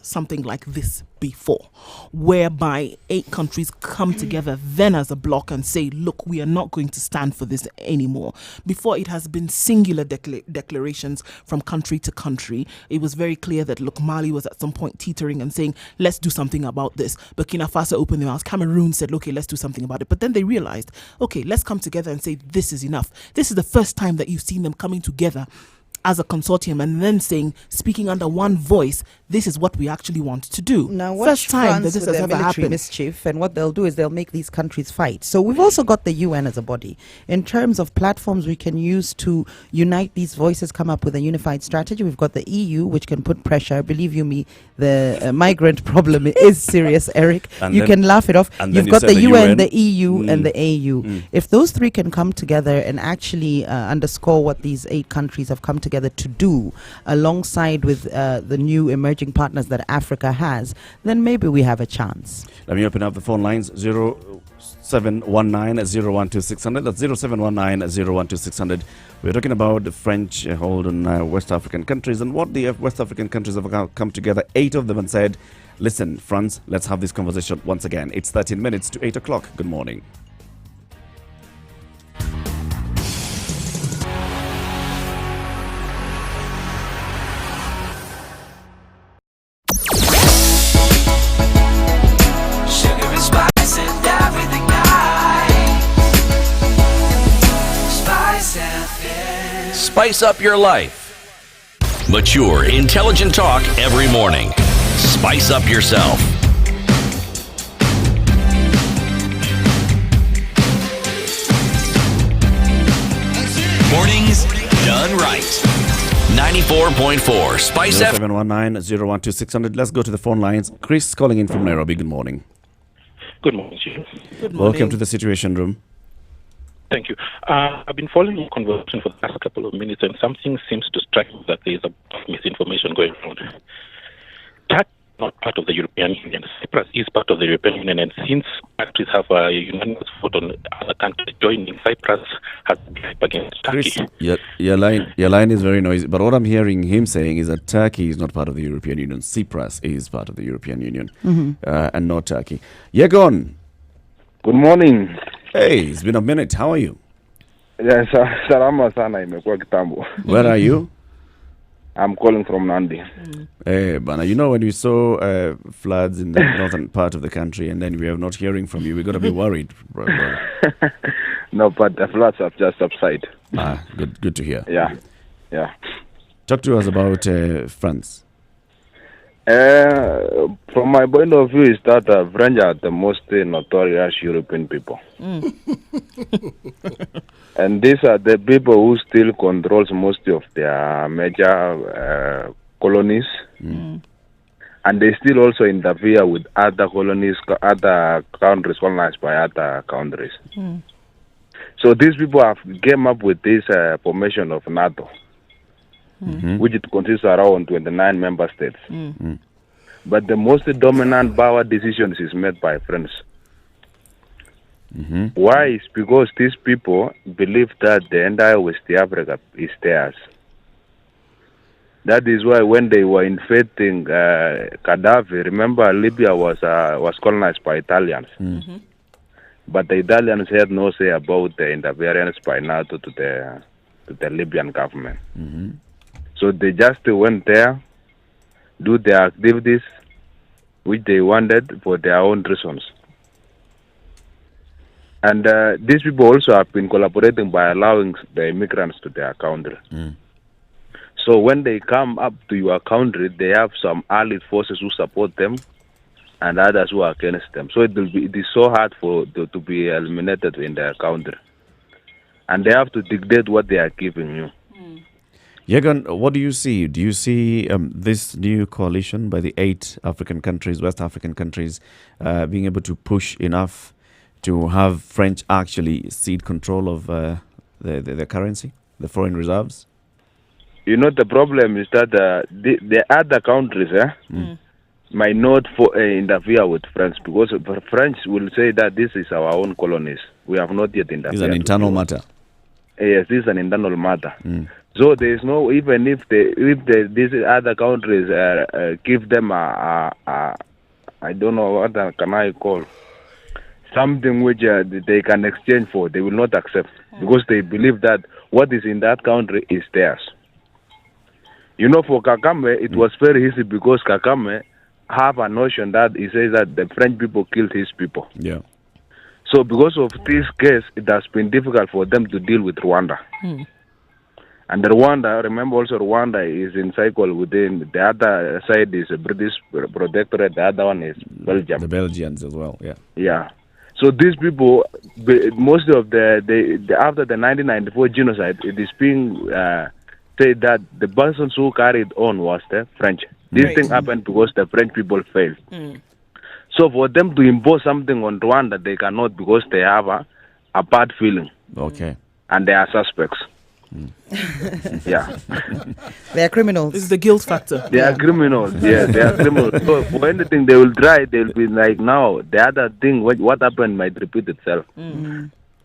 S3: something like this before, whereby 8 countries come together then as a bloc and say, look, we are not going to stand for this anymore. Before, it has been singular declarations from country to country. It was very clear that, look, Mali was at some point teetering and saying, let's do something about this. Burkina Faso opened their mouths. Cameroon said, okay, let's do something about it. But then they realized, okay, let's come together and say, this is enough. This is the first time that you've seen them coming together as a consortium and then speaking under one voice, this is what we actually want to do.
S4: Now, watch
S3: first time
S4: France
S3: that this
S4: with
S3: has
S4: their
S3: ever
S4: military
S3: happened.
S4: mischief, and what they'll do is they'll make these countries fight. So we've also got the UN as a body. In terms of platforms we can use to unite these voices, come up with a unified strategy, we've got the EU, which can put pressure. Believe you me, the migrant problem is serious, Eric.
S1: And
S4: you
S1: then-
S4: can laugh it off.
S1: and
S4: You've
S1: then you
S4: got
S1: said
S4: the
S1: the
S4: UN,
S1: UN.
S4: the EU, and the AU. If those 3 can come together and actually underscore what these 8 countries have come together to do, alongside with the new emerging partners that Africa has, then maybe we have a chance.
S1: Let me open up the phone lines 0719-012-600. That's 0719-012-600. We're talking about the French hold on West African countries and what the West African countries have come together, 8 of them, and said, listen, France, let's have this conversation once again. It's 13 minutes to 8 o'clock. Good morning.
S6: Sugar and spice and everything nice. Spice FM.
S5: Spice up your life. Mature, intelligent talk every morning. Spice up yourself. Mornings done right. 94.4 Spice FM.
S1: 0719-012-600. Let's go to the phone lines. Chris calling in from Nairobi. Good morning.
S8: Good morning, Chief.
S3: Good morning.
S1: Welcome to the Situation Room.
S8: Thank you. I've been following your conversation for the last couple of minutes, and something seems to strike me that there is a misinformation going on. Turkey is not part of the European Union. Cyprus is part of the European Union, and since countries have a unanimous vote on other countries joining, Cyprus has been up against Turkey.
S1: Chris, your line is very noisy. But what I'm hearing him saying is that Turkey is not part of the European Union. Cyprus is part of the European Union, and not Turkey. Yegon,
S9: Good morning.
S1: hey, it's been a minute. How are you?
S9: Salama sana imekuwa kitambo.
S1: Where are you?
S9: I'm calling from Nandi.
S1: Hey, Bana, you know when we saw floods in the northern part of the country and then we are not hearing from you, we're going to be worried, brother.
S9: No, but the floods have just subsided.
S1: Good to hear.
S9: Yeah.
S1: Talk to us about France.
S9: From my point of view, is that French are the most notorious European people. And these are the people who still controls most of their major colonies. And they still also interfere with other colonies, other countries colonized by other countries. So these people have came up with this formation of NATO, which it consists around 29 member states. But the most dominant power decisions is made by France. Why? It's because these people believe that the entire West Africa is theirs. That is why when they were invading Gaddafi, remember Libya was colonized by Italians. But the Italians had no say about the interference by NATO to the Libyan government. So they just went there, do their activities which they wanted for their own reasons. And these people also have been collaborating by allowing the immigrants to their country. So when they come up to your country, they have some allied forces who support them and others who are against them. So it is so hard to be eliminated in their country. And they have to dictate what they are giving you.
S1: Yegan, what do you see? Do you see this new coalition by the 8 African countries, West African countries, being able to push enough to have French actually cede control of the currency, the foreign reserves?
S9: You know, the problem is that the other countries might not interfere with France, because French will say that this is our own colonies. We have not yet interfered.
S1: It's an internal matter.
S9: Yes, this is an internal matter. So there is no, even if these other countries give them I don't know what can I call, something which they can exchange for, they will not accept, because they believe that what is in that country is theirs. You know, for Kagame, it was very easy, because Kagame have a notion that he says that the French people killed his people.
S1: Yeah.
S9: So because of this case, it has been difficult for them to deal with Rwanda. And Rwanda, remember also Rwanda is in cycle within, the other side is a British protectorate, the other one is Belgium.
S1: The Belgians as well, yeah.
S9: Yeah. So these people, most of the after the 1994 genocide, it is being said that the persons who carried on was the French. This thing happened because the French people failed. So for them to impose something on Rwanda, they cannot, because they have a bad feeling.
S1: Okay.
S9: And they are suspects. Yeah.
S4: They are criminals.
S3: It's the guilt factor.
S9: They are criminals. Yeah, they are criminals. So for anything they will try, they will be like, now, the other thing, what happened might repeat itself.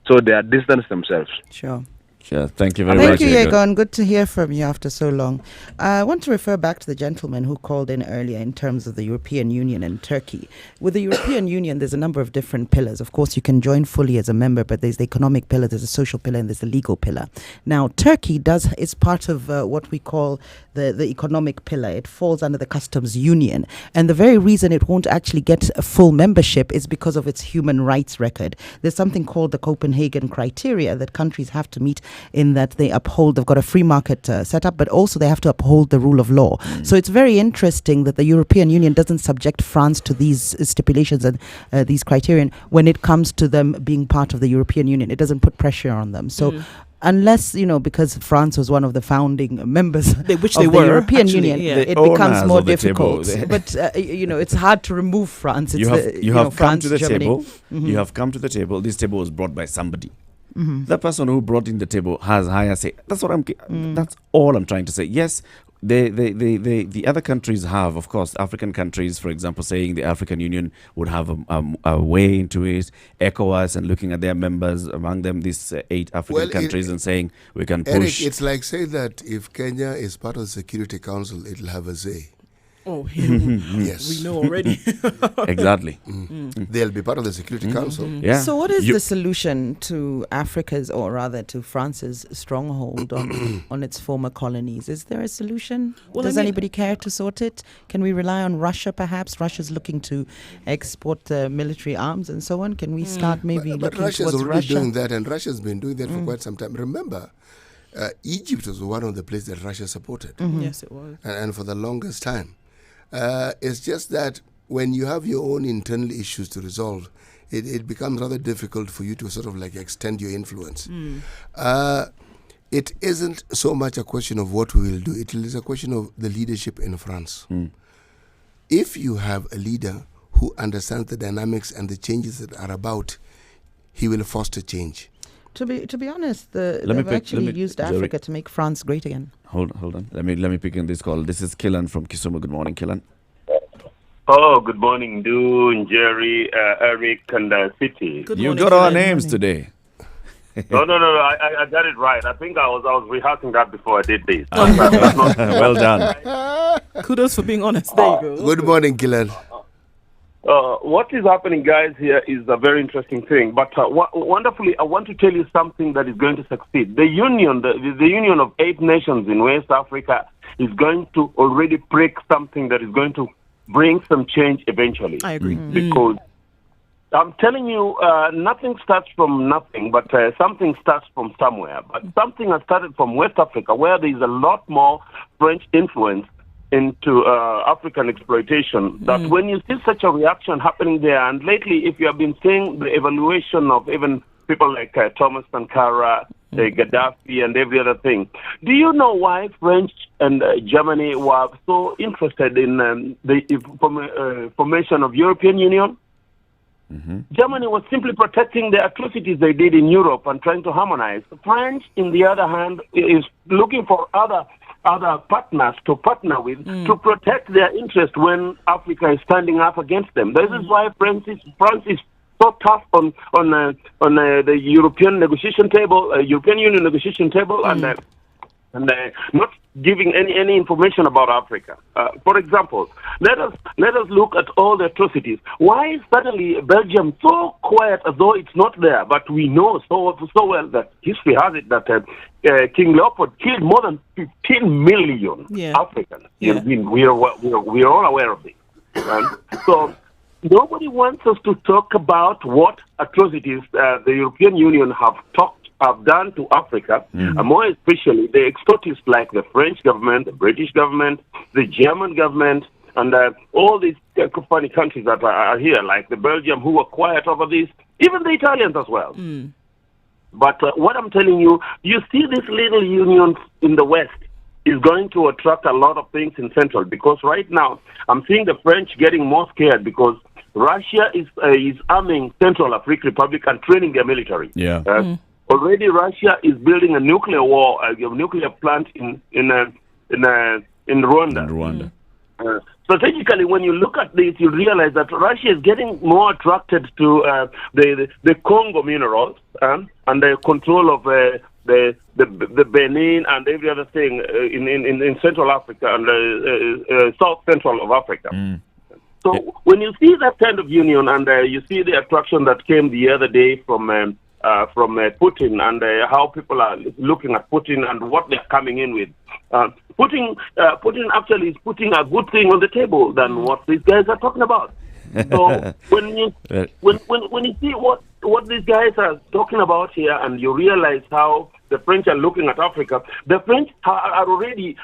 S9: So they are distanced themselves.
S4: Sure.
S1: Sure. Thank you very much.
S4: Thank you, Yegon. Good to hear from you after so long. I want to refer back to the gentleman who called in earlier in terms of the European Union and Turkey. With the European Union, there's a number of different pillars. Of course, you can join fully as a member, but there's the economic pillar, there's a social pillar, and there's the legal pillar. Now, Turkey is part of what we call the economic pillar. It falls under the customs union. And the very reason it won't actually get a full membership is because of its human rights record. There's something called the Copenhagen criteria that countries have to meet, in that they uphold, they've got a free market setup, but also they have to uphold the rule of law. So it's very interesting that the European Union doesn't subject France to these stipulations and these criterion when it comes to them being part of the European Union. It doesn't put pressure on them. So unless, because France was one of the founding members of the European Union, it becomes more difficult. But, it's hard to remove France.
S1: You have come to the table. You have come to the table. This table was brought by somebody. The person who brought in the table has higher say. That's what that's all I'm trying to say. Yes, the other countries have, of course, African countries, for example, saying the African Union would have a way into it. ECOWAS and looking at their members, among them these 8 African countries, and saying we can push.
S2: Eric, it's like saying that if Kenya is part of the Security Council, it'll have a say.
S3: Oh,
S2: Yes.
S3: we know already.
S1: Exactly.
S2: They'll be part of the Security Council.
S1: Yeah.
S4: So what is the solution to Africa's, or rather to France's stronghold on its former colonies? Is there a solution? Does anybody care to sort it? Can we rely on Russia perhaps? Russia's looking to export military arms and so on. Can we start maybe
S2: But
S4: looking
S2: Russia's
S4: towards
S2: already
S4: Russia?
S2: doing that, and Russia's been doing that for quite some time. Remember, Egypt was one of the places that Russia supported,
S3: Yes, it was.
S2: and for the longest time. It's just that when you have your own internal issues to resolve, it becomes rather difficult for you to sort of like extend your influence. It isn't so much a question of what we will do. It is a question of the leadership in France. If you have a leader who understands the dynamics and the changes that are about, he will foster change.
S4: To be honest, they've actually used Africa to make France great again.
S1: Hold on. Let me pick in this call. This is Killan from Kisumu. Good morning, Killan.
S10: Oh, good morning, Doon, Jerry, Eric, and City.
S1: You got our names today.
S10: No, I got it right. I think I was rehearsing that before I did this.
S1: Well done.
S3: Kudos for being honest. There you go.
S2: Good morning, Gillen.
S10: What is happening, guys, here is a very interesting thing. But wonderfully, I want to tell you something that is going to succeed. The union, the union of 8 nations in West Africa is going to already break something that is going to bring some change eventually.
S3: I agree.
S10: Because I'm telling you, nothing starts from nothing, but something starts from somewhere. But something has started from West Africa, where there is a lot more French influence into African exploitation, that when you see such a reaction happening there, and lately, if you have been seeing the evaluation of even people like Thomas Sankara, Gaddafi, and every other thing, do you know why French and Germany were so interested in the formation of European Union? Germany was simply protecting the atrocities they did in Europe and trying to harmonize. French, in the other hand, is looking for other partners to partner with to protect their interest when Africa is standing up against them. This is why France is so tough on the European negotiation table, European Union negotiation table, and not giving any information about Africa. For example, let us look at all the atrocities. Why is suddenly Belgium so quiet as though it's not there? But we know so well that history has it that King Leopold killed more than 15 million Africans.
S3: Yeah.
S10: We are all aware of this. So nobody wants us to talk about what atrocities the European Union have done to Africa, and more especially the extremists like the French government, the British government, the German government, and all these funny countries that are here, like the Belgium, who were quiet over this, even the Italians as well. But what I'm telling you, you see this little union in the West is going to attract a lot of things in Central, because right now I'm seeing the French getting more scared because Russia is arming Central African Republic and training their military. Already, Russia is building a nuclear nuclear plant in Rwanda. Strategically, when you look at this, you realize that Russia is getting more attracted to the Congo minerals and the control of the Benin and every other thing in Central Africa and South Central of Africa. So when you see that kind of union and you see the attraction that came the other day from Putin and how people are looking at Putin and what they're coming in with. Putin actually is putting a good thing on the table than what these guys are talking about. So when you see what these guys are talking about here, and you realize how the French are looking at Africa, the French are already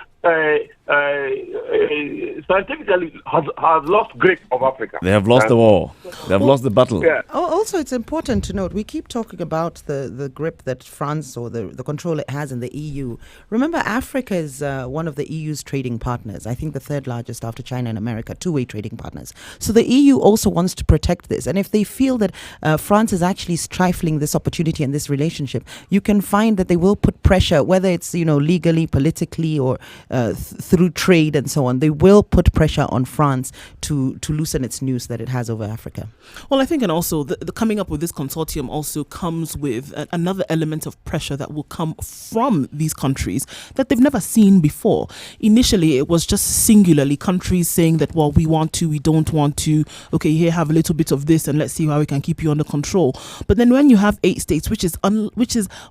S10: scientifically has lost grip of Africa.
S1: They have lost the war. They have lost the battle.
S10: Yeah.
S4: Also, it's important to note, we keep talking about the grip that France or the control it has in the EU. Remember, Africa is one of the EU's trading partners. I think the third largest after China and America, two-way trading partners. So the EU also wants to protect this. And if they feel that France is actually stifling this opportunity and this relationship, you can find that they will put pressure, whether it's legally, politically, or through through trade and so on, they will put pressure on France to loosen its noose that it has over Africa.
S3: Well, I think, and also the coming up with this consortium also comes with another element of pressure that will come from these countries that they've never seen before. Initially, it was just singularly countries saying that, well, we want to, we don't want to. Okay, here, have a little bit of this, and let's see how we can keep you under control. But then when you have 8 states, which is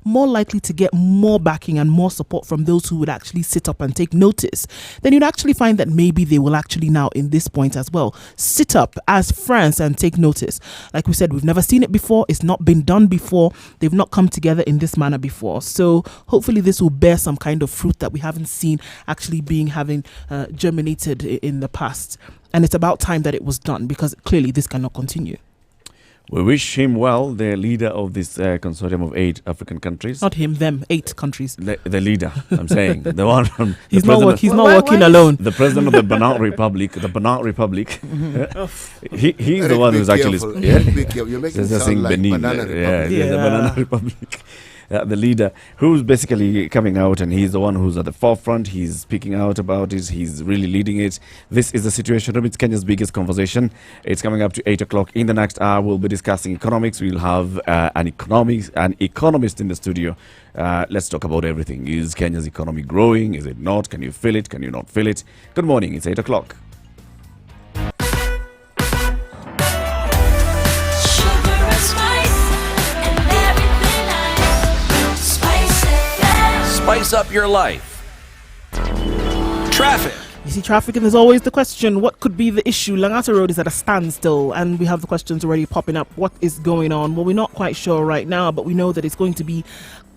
S3: more likely to get more backing and more support from those who would actually sit up and take notice, then you'd actually find that maybe they will actually now, in this point as well, sit up as France and take notice. Like we said, we've never seen it before. It's not been done before. They've not come together in this manner before. So hopefully this will bear some kind of fruit that we haven't seen actually having germinated in the past. And it's about time that it was done, because clearly this cannot continue.
S1: We wish him well, the leader of this consortium of 8 African countries.
S3: Not him, them, 8 countries.
S1: The leader, I'm saying. The one from...
S3: He's not working alone.
S1: The president of the Benin Republic, he's the one who's actually...
S2: You're making it sound like
S1: Benin.
S2: Banana Republic.
S1: The Banana Republic. The leader who's basically coming out, and he's the one who's at the forefront. He's speaking out about it. He's really leading it. This is the Situation Room. It's Kenya's biggest conversation. It's coming up to 8 o'clock. In the next hour, we'll be discussing economics. We'll have an economist in the studio. Let's talk about everything. Is Kenya's economy growing? Is it not? Can you feel it? Can you not feel it? Good morning. It's 8 o'clock.
S5: Spice up your life. Traffic.
S3: You see traffic, and there's always the question, what could be the issue? Langata Road is at a standstill, and we have the questions already popping up. What is going on? Well, we're not quite sure right now, but we know that it's going to be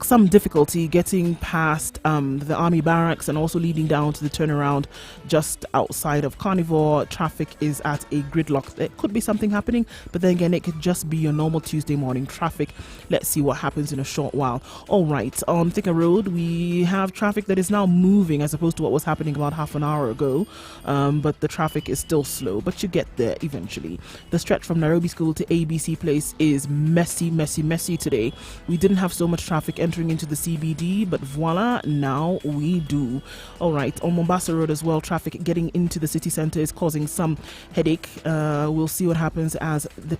S3: some difficulty getting past the army barracks and also leading down to the turnaround just outside of Carnivore. Traffic is at a gridlock. There could be something happening, but then again, it could just be your normal Tuesday morning traffic. Let's see what happens in a short while. All right, on Thika Road, we have traffic that is now moving as opposed to what was happening about half an hour ago, but the traffic is still slow, but you get there eventually. The stretch from Nairobi School to ABC Place is messy today. We didn't have so much traffic entering into the CBD, but voila, now we do. All right, on Mombasa Road as well, traffic getting into the city center is causing some headache. We'll see what happens as the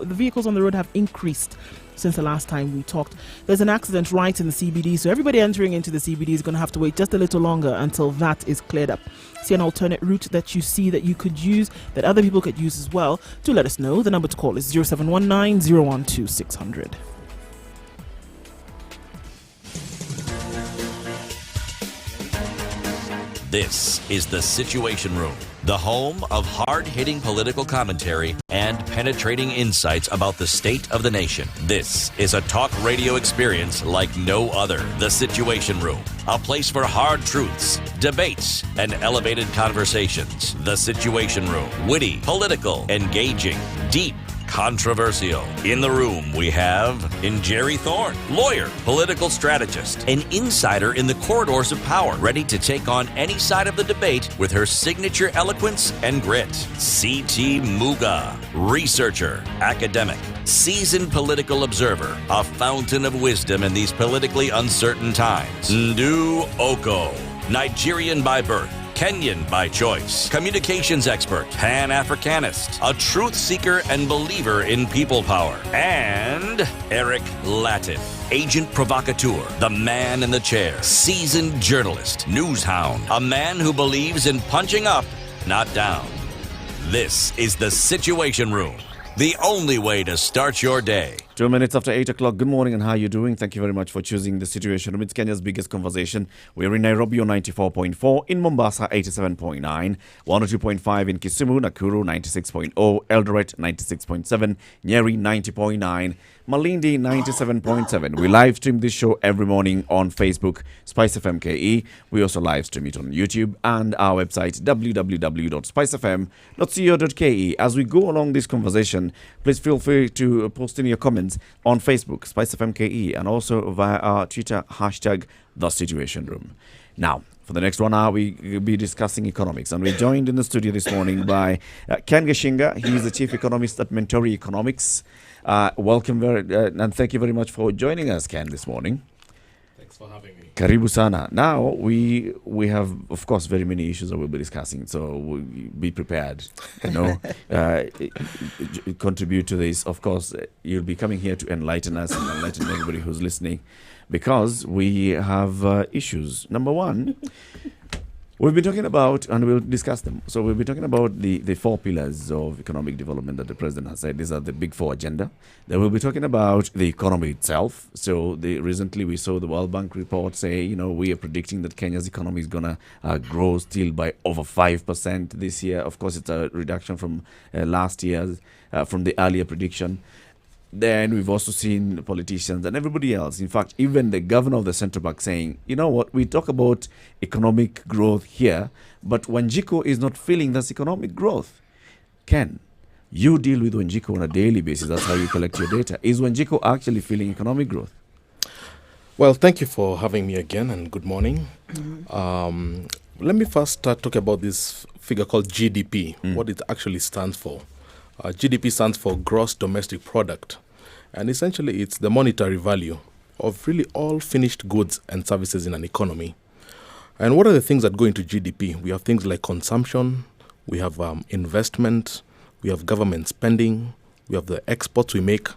S3: vehicles on the road have increased since the last time we talked. There's an accident right in the CBD, so everybody entering into the CBD is going to have to wait just a little longer until that is cleared up. See an alternate route that you see that you could use, that other people could use as well, do let us know. The number to call is 0719 012 600.
S5: This is the Situation Room, the home of hard-hitting political commentary and penetrating insights about the state of the nation. This is a talk radio experience like no other. The Situation Room, a place for hard truths, debates, and elevated conversations. The Situation Room, witty, political, engaging, deep, controversial. In the room, we have Jerry Thorne, lawyer, political strategist, an insider in the corridors of power, ready to take on any side of the debate with her signature eloquence and grit. C.T. Muga, researcher, academic, seasoned political observer, a fountain of wisdom in these politically uncertain times. Ndu Oko, Nigerian by birth, Kenyan by choice, communications expert, Pan-Africanist, a truth seeker and believer in people power, and Eric Latin, agent provocateur, the man in the chair, seasoned journalist, news hound, a man who believes in punching up, not down. This is the Situation Room, the only way to start your day.
S1: 2 minutes after 8 o'clock. Good morning, and how are you doing? Thank you very much for choosing the Situation Room. It's Kenya's biggest conversation. We're in Nairobi on 94.4, in Mombasa 87.9, 102.5 in Kisumu, Nakuru 96.0, Eldoret 96.7, Nyeri 90.9, Malindi 97.7. We live stream this show every morning on Facebook, Spice FM KE. We also live stream it on YouTube and our website www.spicefm.co.ke. As we go along this conversation, please feel free to post in your comments on Facebook, Spice FM KE, and also via our Twitter hashtag The Situation Room. Now, for the next 1 hour, we'll be discussing economics, and we're joined in the studio this morning by Ken Geshinga. He's the chief economist at Mentori Economics. Welcome and thank you very much for joining us, Ken, this morning.
S11: Thanks for having me.
S1: Karibu sana. Now, we have, of course, very many issues that we'll be discussing, so be prepared, contribute to this. Of course, you'll be coming here to enlighten us and enlighten everybody who's listening, because we have issues. Number one, we've been talking about, and we'll discuss them. So we'll be talking about the 4 pillars of economic development that the president has said. These are the big 4 agenda. Then we'll be talking about the economy itself. So recently we saw the World Bank report say, we are predicting that Kenya's economy is going to grow still by over 5% this year. Of course, it's a reduction from last year's, from the earlier prediction. Then we've also seen politicians and everybody else, in fact, even the governor of the central bank saying, you know what, we talk about economic growth here, but Wanjiku is not feeling this economic growth. Ken, you deal with Wanjiku on a daily basis. That's how you collect your data. Is Wanjiku actually feeling economic growth?
S11: Well, thank you for having me again, and good morning. Let me first talk about this figure called GDP, what it actually stands for. GDP stands for Gross Domestic Product. And essentially, it's the monetary value of really all finished goods and services in an economy. And what are the things that go into GDP? We have things like consumption, we have investment, we have government spending, we have the exports we make.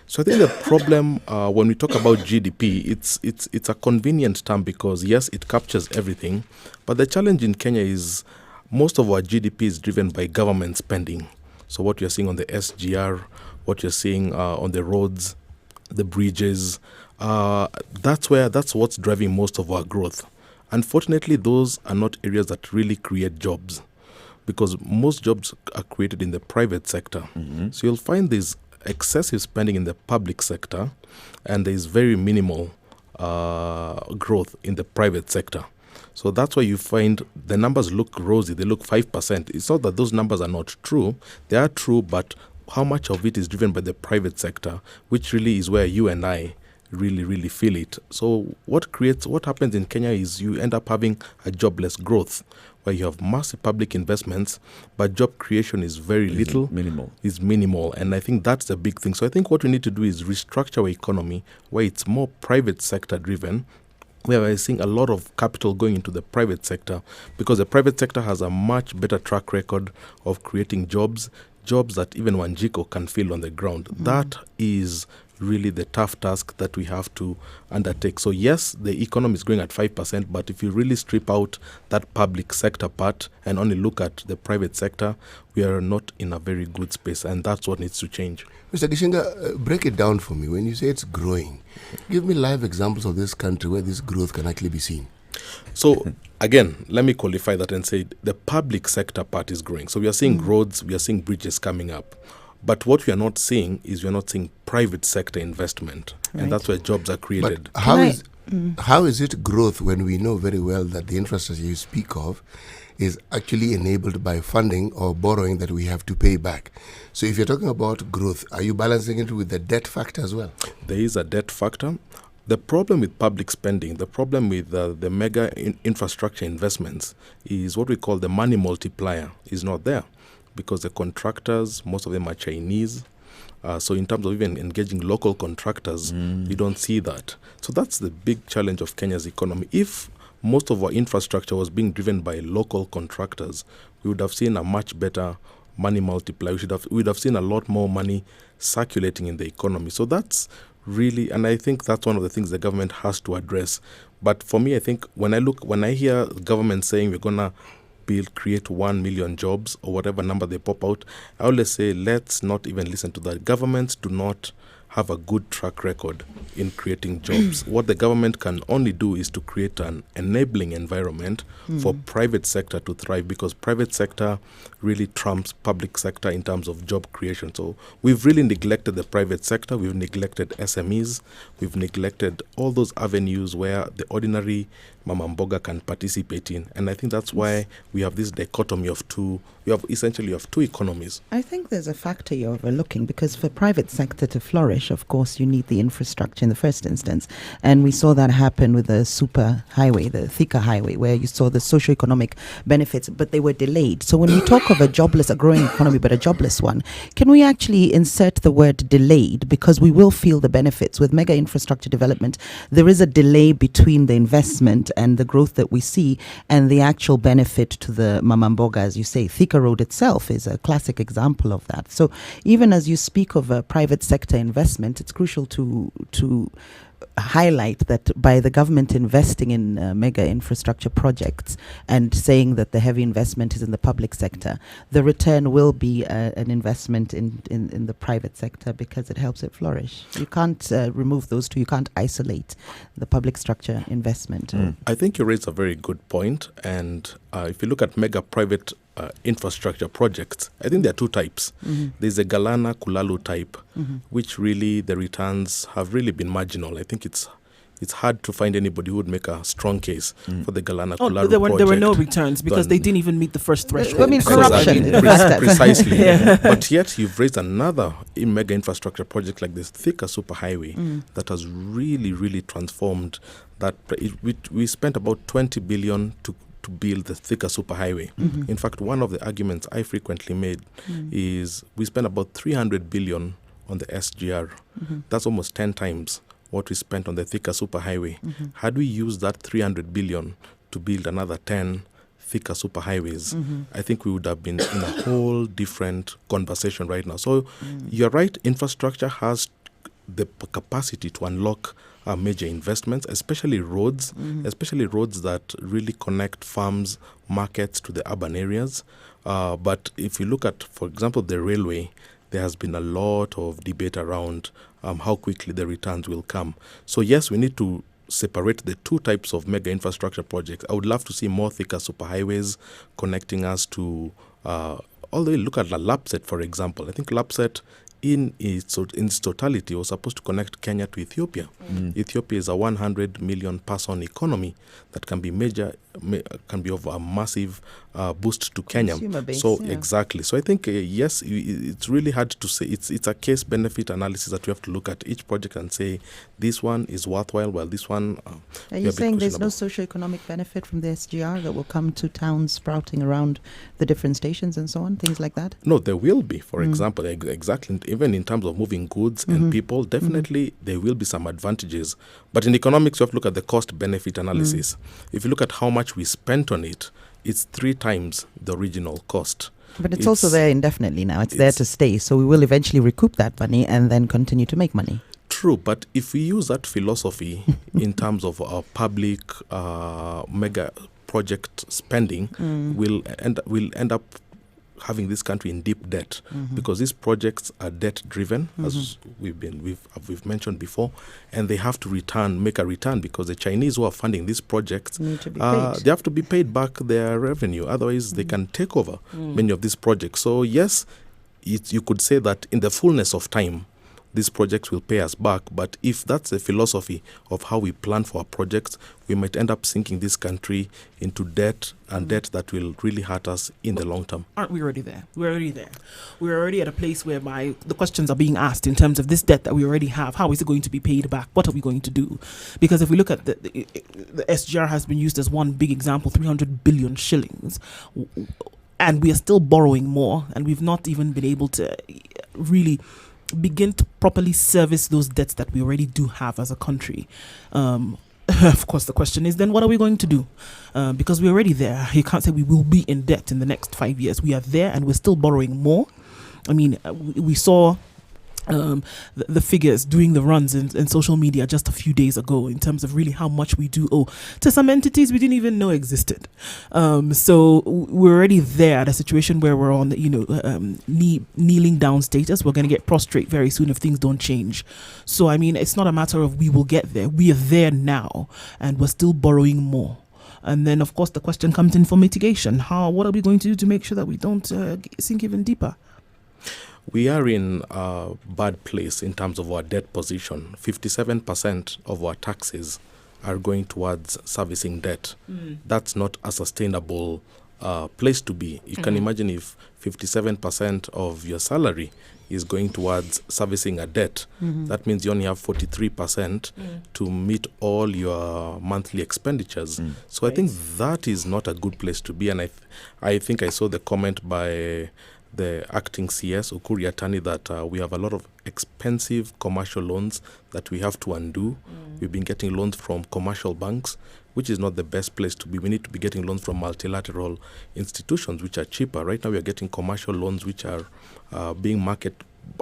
S11: So I think the problem when we talk about GDP, it's a convenient term because, yes, it captures everything. But the challenge in Kenya is most of our GDP is driven by government spending. So what you're seeing on the SGR, what you're seeing on the roads, the bridges, that's what's driving most of our growth. Unfortunately, those are not areas that really create jobs, because most jobs are created in the private sector. So you'll find there's excessive spending in the public sector, and there's very minimal growth in the private sector. So that's why you find the numbers look rosy. They look 5%. It's not that those numbers are not true. They are true, but how much of it is driven by the private sector, which really is where you and I really, really feel it. So what happens in Kenya is you end up having a jobless growth, where you have massive public investments, but job creation is very little. Is minimal. And I think that's the big thing. So I think what we need to do is restructure our economy where it's more private sector driven, where we're seeing a lot of capital going into the private sector, because the private sector has a much better track record of creating jobs that even Wanjiku can feel on the ground. That is really the tough task that we have to undertake. So yes, the economy is growing at 5%, but if you really strip out that public sector part and only look at the private sector, we are not in a very good space, and that's what needs to change.
S2: Mr. Gishinga, break it down for me. When you say it's growing, give me live examples of this country where this growth can actually be seen.
S11: So again, let me qualify that and say the public sector part is growing. So we are seeing roads, we are seeing bridges coming up. But what we are not seeing is we are not seeing private sector investment. Right. And that's where jobs are created.
S2: But how is it growth when we know very well that the infrastructure you speak of is actually enabled by funding or borrowing that we have to pay back? So if you're talking about growth, are you balancing it with the debt factor as well?
S11: There is a debt factor. The problem with public spending, the problem with the mega infrastructure investments is what we call the money multiplier is not there, because the contractors, most of them are Chinese. So in terms of even engaging local contractors, we don't see that. So that's the big challenge of Kenya's economy. If most of our infrastructure was being driven by local contractors, we would have seen a much better money multiplier. We would have seen a lot more money circulating in the economy. So that's really, and I think that's one of the things the government has to address. But for me, I think when I hear government saying we're gonna create 1 million jobs or whatever number they pop out, I always say let's not even listen to that. Governments do not have a good track record in creating jobs. What the government can only do is to create an enabling environment for private sector to thrive, because private sector really trumps public sector in terms of job creation. So we've really neglected the private sector, we've neglected SMEs, we've neglected all those avenues where the ordinary mama mboga can participate in. And I think that's why we have this dichotomy of two economies.
S4: I think there's a factor you're overlooking, because for private sector to flourish, flourish, of course, you need the infrastructure in the first instance. And we saw that happen with the super highway, the Thika highway, where you saw the socioeconomic benefits, but they were delayed. So when we talk of a growing economy, but a jobless one, can we actually insert the word delayed? Because we will feel the benefits. With mega infrastructure development, there is a delay between the investment and the growth that we see and the actual benefit to the Mamamboga, as you say. Thika Road itself is a classic example of that. So even as you speak of a private sector investment, it's crucial to highlight that by the government investing in mega infrastructure projects and saying that the heavy investment is in the public sector, the return will be an investment in the private sector because it helps it flourish. You can't remove those two. You can't isolate the public structure investment.
S11: I think you raise a very good point. And if you look at mega private infrastructure projects, I think there are two types. There's a Galana Kulalu type, which really the returns have really been marginal. I think it's hard to find anybody who would make a strong case for the Galana Kulalu project.
S3: There were no returns because they didn't even meet the first threshold.
S4: I mean, corruption.
S11: Precisely. But yet you've raised another mega infrastructure project like this Thika Superhighway that has really, really transformed that. We spent about 20 billion to build the Thika Superhighway. In fact, one of the arguments I frequently made is we spent about 300 billion on the SGR. That's almost 10 times what we spent on the Thika Superhighway. Had we used that 300 billion to build another 10 Thika Superhighways, I think we would have been in a whole different conversation right now. So you're right, infrastructure has the capacity to unlock major investments, especially roads that really connect farms, markets to the urban areas. But if you look at, for example, the railway, there has been a lot of debate around how quickly the returns will come. So yes, we need to separate the two types of mega infrastructure projects. I would love to see more Thika superhighways connecting us to, although look at the Lapset, for example. I think Lapset in its totality was supposed to connect Kenya to Ethiopia. Ethiopia is a 100 million person economy that can be of a massive boost to Kenya. Exactly. So I think yes, it's really hard to say. It's a case benefit analysis that we have to look at each project and say this one is worthwhile, while this one.
S4: Are you saying there's no socioeconomic benefit from the SGR that will come to towns sprouting around the different stations and so on, things like that?
S11: No, there will be. For example, exactly. Even in terms of moving goods and people, definitely there will be some advantages. But in economics, you have to look at the cost-benefit analysis. If you look at how much we spent on it, it's 3 times the original cost.
S4: But it's also there indefinitely now. It's there to stay. So we will eventually recoup that money and then continue to make money.
S11: True, but if we use that philosophy in terms of our public mega project spending, we'll end up having this country in deep debt because these projects are debt driven, as we've mentioned before, and they have to make a return because the Chinese who are funding these projects they have to be paid back their revenue, otherwise they can take over many of these projects. So yes, you could say that in the fullness of time these projects will pay us back, but if that's the philosophy of how we plan for our projects, we might end up sinking this country into debt, and debt that will really hurt us in the long term.
S3: Aren't we already there? We're already there. We're already at a place whereby the questions are being asked in terms of this debt that we already have. How is it going to be paid back? What are we going to do? Because if we look at the SGR has been used as one big example, 300 billion shillings, and we are still borrowing more, and we've not even been able to really begin to properly service those debts that we already do have as a country. Of course, the question is then what are we going to do? Because we're already there. You can't say we will be in debt in the next 5 years. We are there and we're still borrowing more. I mean, we saw the figures doing the runs in social media just a few days ago in terms of really how much we do owe to some entities we didn't even know existed. So we're already there at a situation where we're on, kneeling down status. We're going to get prostrate very soon if things don't change. So, I mean, it's not a matter of we will get there. We are there now and we're still borrowing more. And then, of course, the question comes in for mitigation. What are we going to do to make sure that we don't sink even deeper?
S11: We are in a bad place in terms of our debt position. 57% of our taxes are going towards servicing debt. That's not a sustainable place to be. You can imagine if 57% of your salary is going towards servicing a debt. That means you only have 43% to meet all your monthly expenditures. So I think that is not a good place to be. And I think I saw the comment by the acting CS, Ukuri Atani, that we have a lot of expensive commercial loans that we have to undo. We've been getting loans from commercial banks, which is not the best place to be. We need to be getting loans from multilateral institutions, which are cheaper. Right now we are getting commercial loans which are being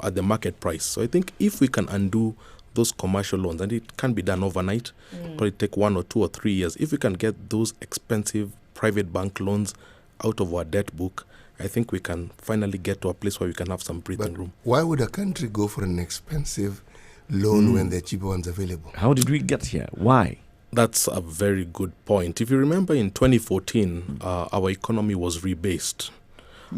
S11: at the market price. So I think if we can undo those commercial loans, and it can be done overnight, probably take 1 or 2 or 3 years, if we can get those expensive private bank loans out of our debt book, I think we can finally get to a place where we can have some breathing room.
S2: Why would a country go for an expensive loan when there are cheaper ones available?
S1: How did we get here? Why?
S11: That's a very good point. If you remember, in 2014, our economy was rebased.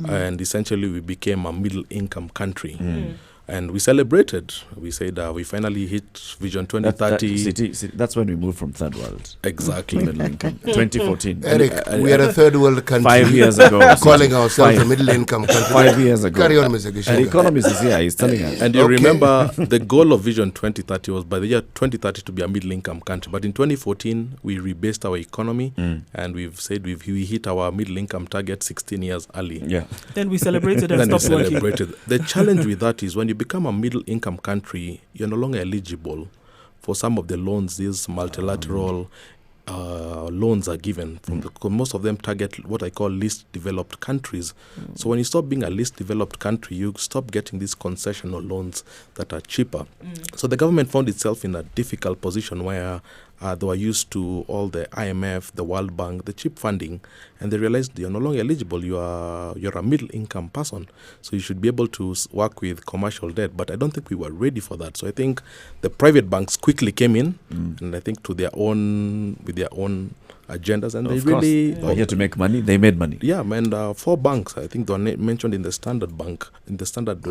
S11: And essentially we became a middle-income country. And we celebrated. We said we finally hit Vision 2030.
S1: That's when we moved from third world.
S11: Exactly.
S1: Middle income. 2014.
S2: Eric, we are a third world country.
S1: 5 years ago.
S2: Calling ourselves a middle income country.
S1: 5 years ago.
S2: Carry on, Mr. Gishinga.
S1: An economist is here. He's telling us.
S11: And you remember the goal of Vision 2030 was by the year 2030 to be a middle income country. But in 2014, we rebased our economy and we've said we hit our middle income target 16 years early.
S1: Yeah.
S3: Then we celebrated and stopped working.
S11: The challenge with that is when you become a middle income country, you're no longer eligible for some of the loans these multilateral loans are given from most of them target what I call least developed countries. So when you stop being a least developed country, you stop getting these concessional loans that are cheaper. So the government found itself in a difficult position where they were used to all the IMF, the World Bank, the cheap funding, and they realized you're no longer eligible. You're a middle income person, so you should be able to work with commercial debt. But I don't think we were ready for that. So I think the private banks quickly came in, and I think with their own agendas, and they really
S1: they're here to make money. They made money.
S11: Yeah, and 4 banks, I think they were mentioned in the Standard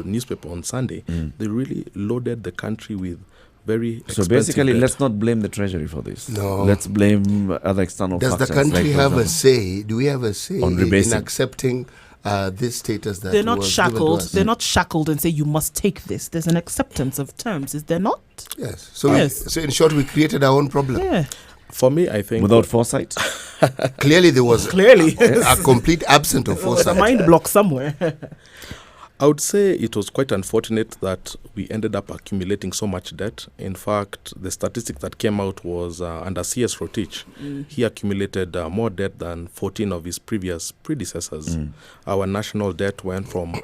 S11: newspaper on Sunday. They really loaded the country with very expensive
S1: So basically,
S11: debt.
S1: let's not blame the treasury for this.
S2: No.
S1: Let's blame other external
S2: Does
S1: factors.
S2: the country
S1: like, for
S2: have a
S1: example,
S2: say? Do we have a say
S1: on
S2: in
S1: rebasing?
S2: accepting this status that
S3: They're not
S2: was given to
S3: shackled.
S2: us?
S3: They're not shackled and say you must take this. There's an acceptance of terms. Is there not?
S2: Yes. So,
S3: Yes.
S2: so in short, we created our own problem.
S3: Yeah.
S11: For me, I think
S1: without foresight?
S2: Clearly, there was a complete absence of
S3: There's a
S2: foresight.
S3: mind block somewhere.
S11: I would say it was quite unfortunate that we ended up accumulating so much debt. In fact, the statistic that came out was under CS Rotich. He accumulated more debt than 14 of his previous predecessors. Our national debt went from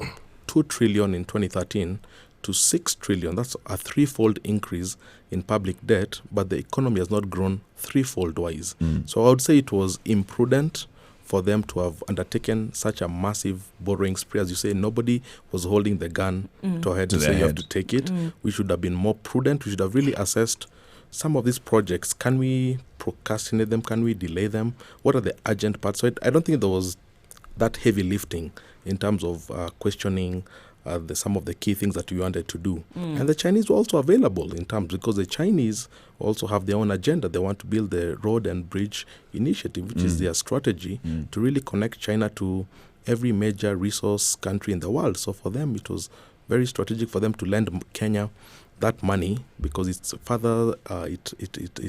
S11: 2 trillion in 2013 to 6 trillion. That's a threefold increase in public debt, but the economy has not grown threefold wise. So I would say it was imprudent for them to have undertaken such a massive borrowing spree. As you say, nobody was holding the gun to our head to say you have to take it. We should have been more prudent. We should have really assessed some of these projects. Can we procrastinate them? Can we delay them? What are the urgent parts? So I don't think there was that heavy lifting in terms of questioning some of the key things that we wanted to do. And the Chinese were also available in terms, because the Chinese also have their own agenda. They want to build the road and bridge initiative, which is their strategy to really connect China to every major resource country in the world. So for them, it was very strategic for them to lend Kenya that money, because it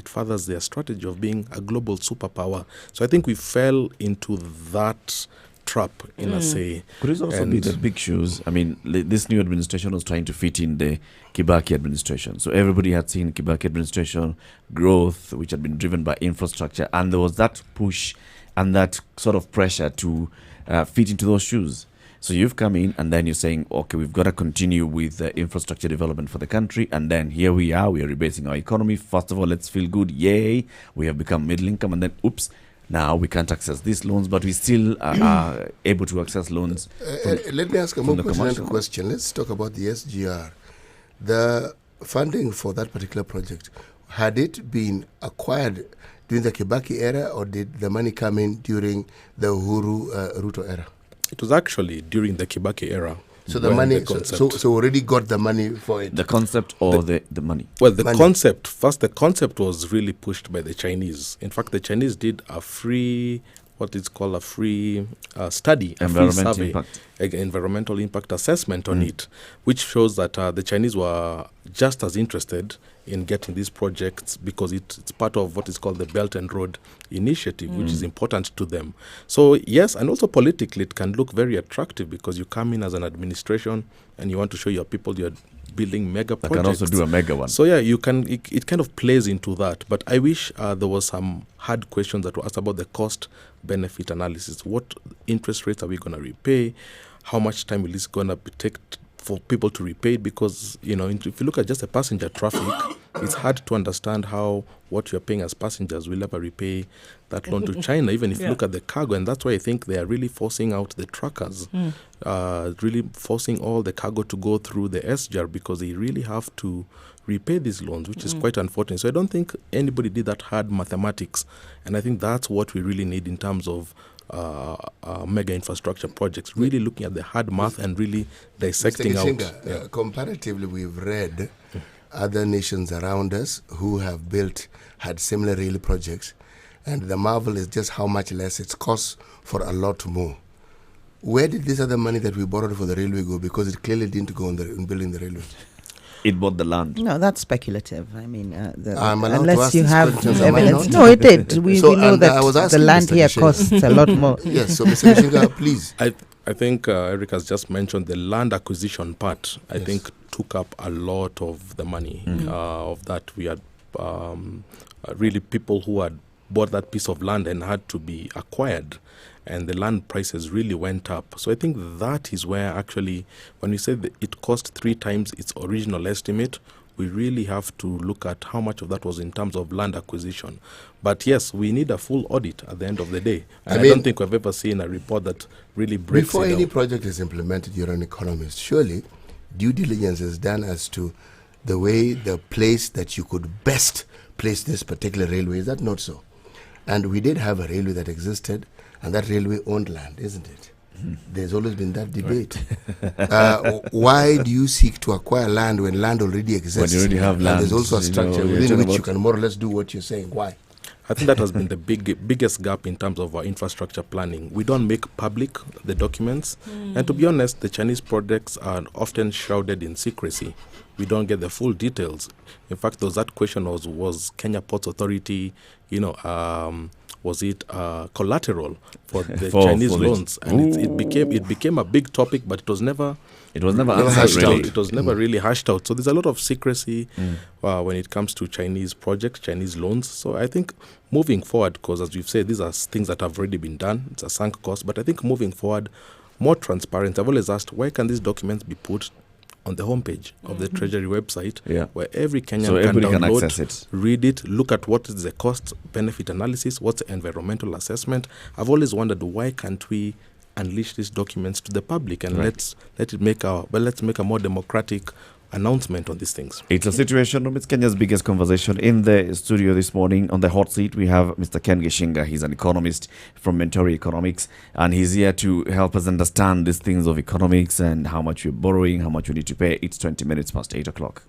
S11: furthers their strategy of being a global superpower. So I think we fell into that trap in a say.
S1: Could it also be the big shoes? I mean, this new administration was trying to fit in the Kibaki administration. So everybody had seen Kibaki administration growth, which had been driven by infrastructure, and there was that push and that sort of pressure to fit into those shoes. So you've come in and then you're saying, okay, we've got to continue with the infrastructure development for the country. And then here we are rebasing our economy. First of all, let's feel good. Yay. We have become middle income. And then, oops, now we can't access these loans, but we still are able to access loans.
S2: Let me ask a more pertinent question. Let's talk about the SGR. The funding for that particular project, had it been acquired during the Kibaki era, or did the money come in during the Uhuru Ruto era?
S11: It was actually during the Kibaki era.
S2: So the money, so already got the money for it.
S1: The concept or the money?
S11: Well, the concept was really pushed by the Chinese. In fact, the Chinese did a free what is called a free study, a free survey, environmental impact assessment on it, which shows that the Chinese were just as interested in getting these projects because it's part of what is called the Belt and Road Initiative, which is important to them. So yes, and also politically it can look very attractive because you come in as an administration and you want to show your people you're building mega projects.
S1: I can also do a mega one.
S11: So yeah, you can. It kind of plays into that. But I wish there was some hard questions that were asked about the cost-benefit analysis. What interest rates are we going to repay? How much time will this going to take for people to repay it? Because if you look at just the passenger traffic, it's hard to understand how what you're paying as passengers will ever repay that loan to China, even if you look at the cargo. And that's why I think they are really forcing out the truckers, really forcing all the cargo to go through the SGR because they really have to repay these loans, which is quite unfortunate. So I don't think anybody did that hard mathematics. And I think that's what we really need in terms of mega infrastructure projects, really looking at the hard math and really dissecting
S2: Mr. Gishinga, comparatively, we've read other nations around us who have had similar rail projects, and the marvel is just how much less it costs for a lot more. Where did this other money that we borrowed for the railway go? Because it clearly didn't go in building the railway.
S1: It bought the land.
S4: No, that's speculative. I mean,
S2: unless
S4: you have evidence.
S2: No,
S4: it did. We know that the land here costs a lot more.
S2: Yes, so Mr. Gishinga, please.
S11: I think Eric has just mentioned the land acquisition part. I think took up a lot of the money of that. We had really people who had bought that piece of land and had to be acquired, and the land prices really went up. So I think that is where actually, when we say that it cost 3 times its original estimate, we really have to look at how much of that was in terms of land acquisition. But yes, we need a full audit at the end of the day. And I don't think we've ever seen a report that really breaks
S2: before
S11: it
S2: any
S11: down.
S2: project is implemented, you're an economist. Surely due diligence is done as to the place that you could best place this particular railway. Is that not so? And we did have a railway that existed, and that railway owned land, isn't it? There's always been that debate. Why do you seek to acquire land when land already exists?
S1: When you already have land.
S2: And there's also a structure within which you can more or less do what you're saying. Why?
S11: I think that has been the biggest gap in terms of our infrastructure planning. We don't make public the documents. And to be honest, the Chinese projects are often shrouded in secrecy. We don't get the full details. In fact, there was that question was Kenya Ports Authority, was it collateral for the Chinese loans? And it became a big topic, but it was never
S1: hashed out.
S11: It was never really hashed out. So there's a lot of secrecy when it comes to Chinese projects, Chinese loans. So I think moving forward, because as we've said, these are things that have already been done. It's a sunk cost. But I think moving forward, more transparent. I've always asked, why can these documents be put on the homepage of the Treasury website, where every Kenyan can download,
S1: access it,
S11: read it, look at what is the cost-benefit analysis, what's the environmental assessment. I've always wondered, why can't we unleash these documents to the public and let's make a more democratic announcement on these things.
S1: It's a situation room. It's Kenya's biggest conversation. In the studio this morning on the hot seat, we have Mr. Ken Gishinga. He's an economist from Mentori Economics, and he's here to help us understand these things of economics and how much you're borrowing, how much you need to pay. It's 20 minutes past 8 o'clock.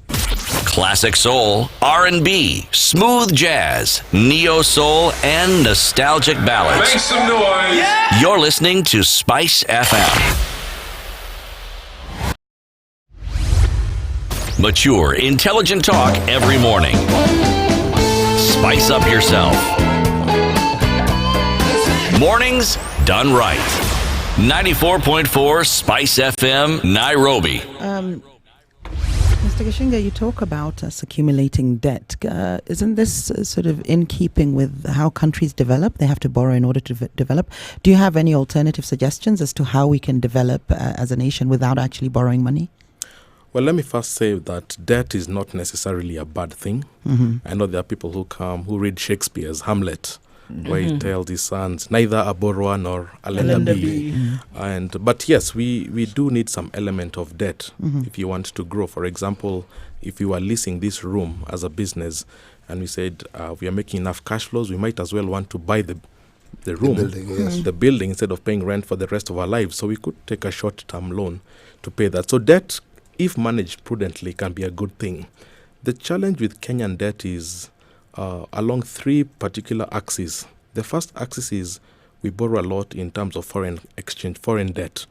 S5: Classic soul, R&B, smooth jazz, neo soul, and nostalgic ballads.
S6: Make some noise. Yeah.
S5: You're listening to Spice FM. Mature, intelligent talk every morning. Spice up yourself. Mornings done right. 94.4 Spice FM, Nairobi.
S4: Mr. Gishinga, you talk about us accumulating debt. Isn't this sort of in keeping with how countries develop? They have to borrow in order to develop. Do you have any alternative suggestions as to how we can develop as a nation without actually borrowing money?
S11: Well, let me first say that debt is not necessarily a bad thing. I know there are people who read Shakespeare's Hamlet, where he tells his sons, neither a borrower nor a lender be. But yes, we do need some element of debt if you want to grow. For example, if you are leasing this room as a business and we said we are making enough cash flows, we might as well want to buy the room, the building, instead of paying rent for the rest of our lives. So we could take a short-term loan to pay that. So debt, if managed prudently, can be a good thing. The challenge with Kenyan debt is along 3 particular axes. The first axis is we borrow a lot in terms of foreign exchange, foreign debt.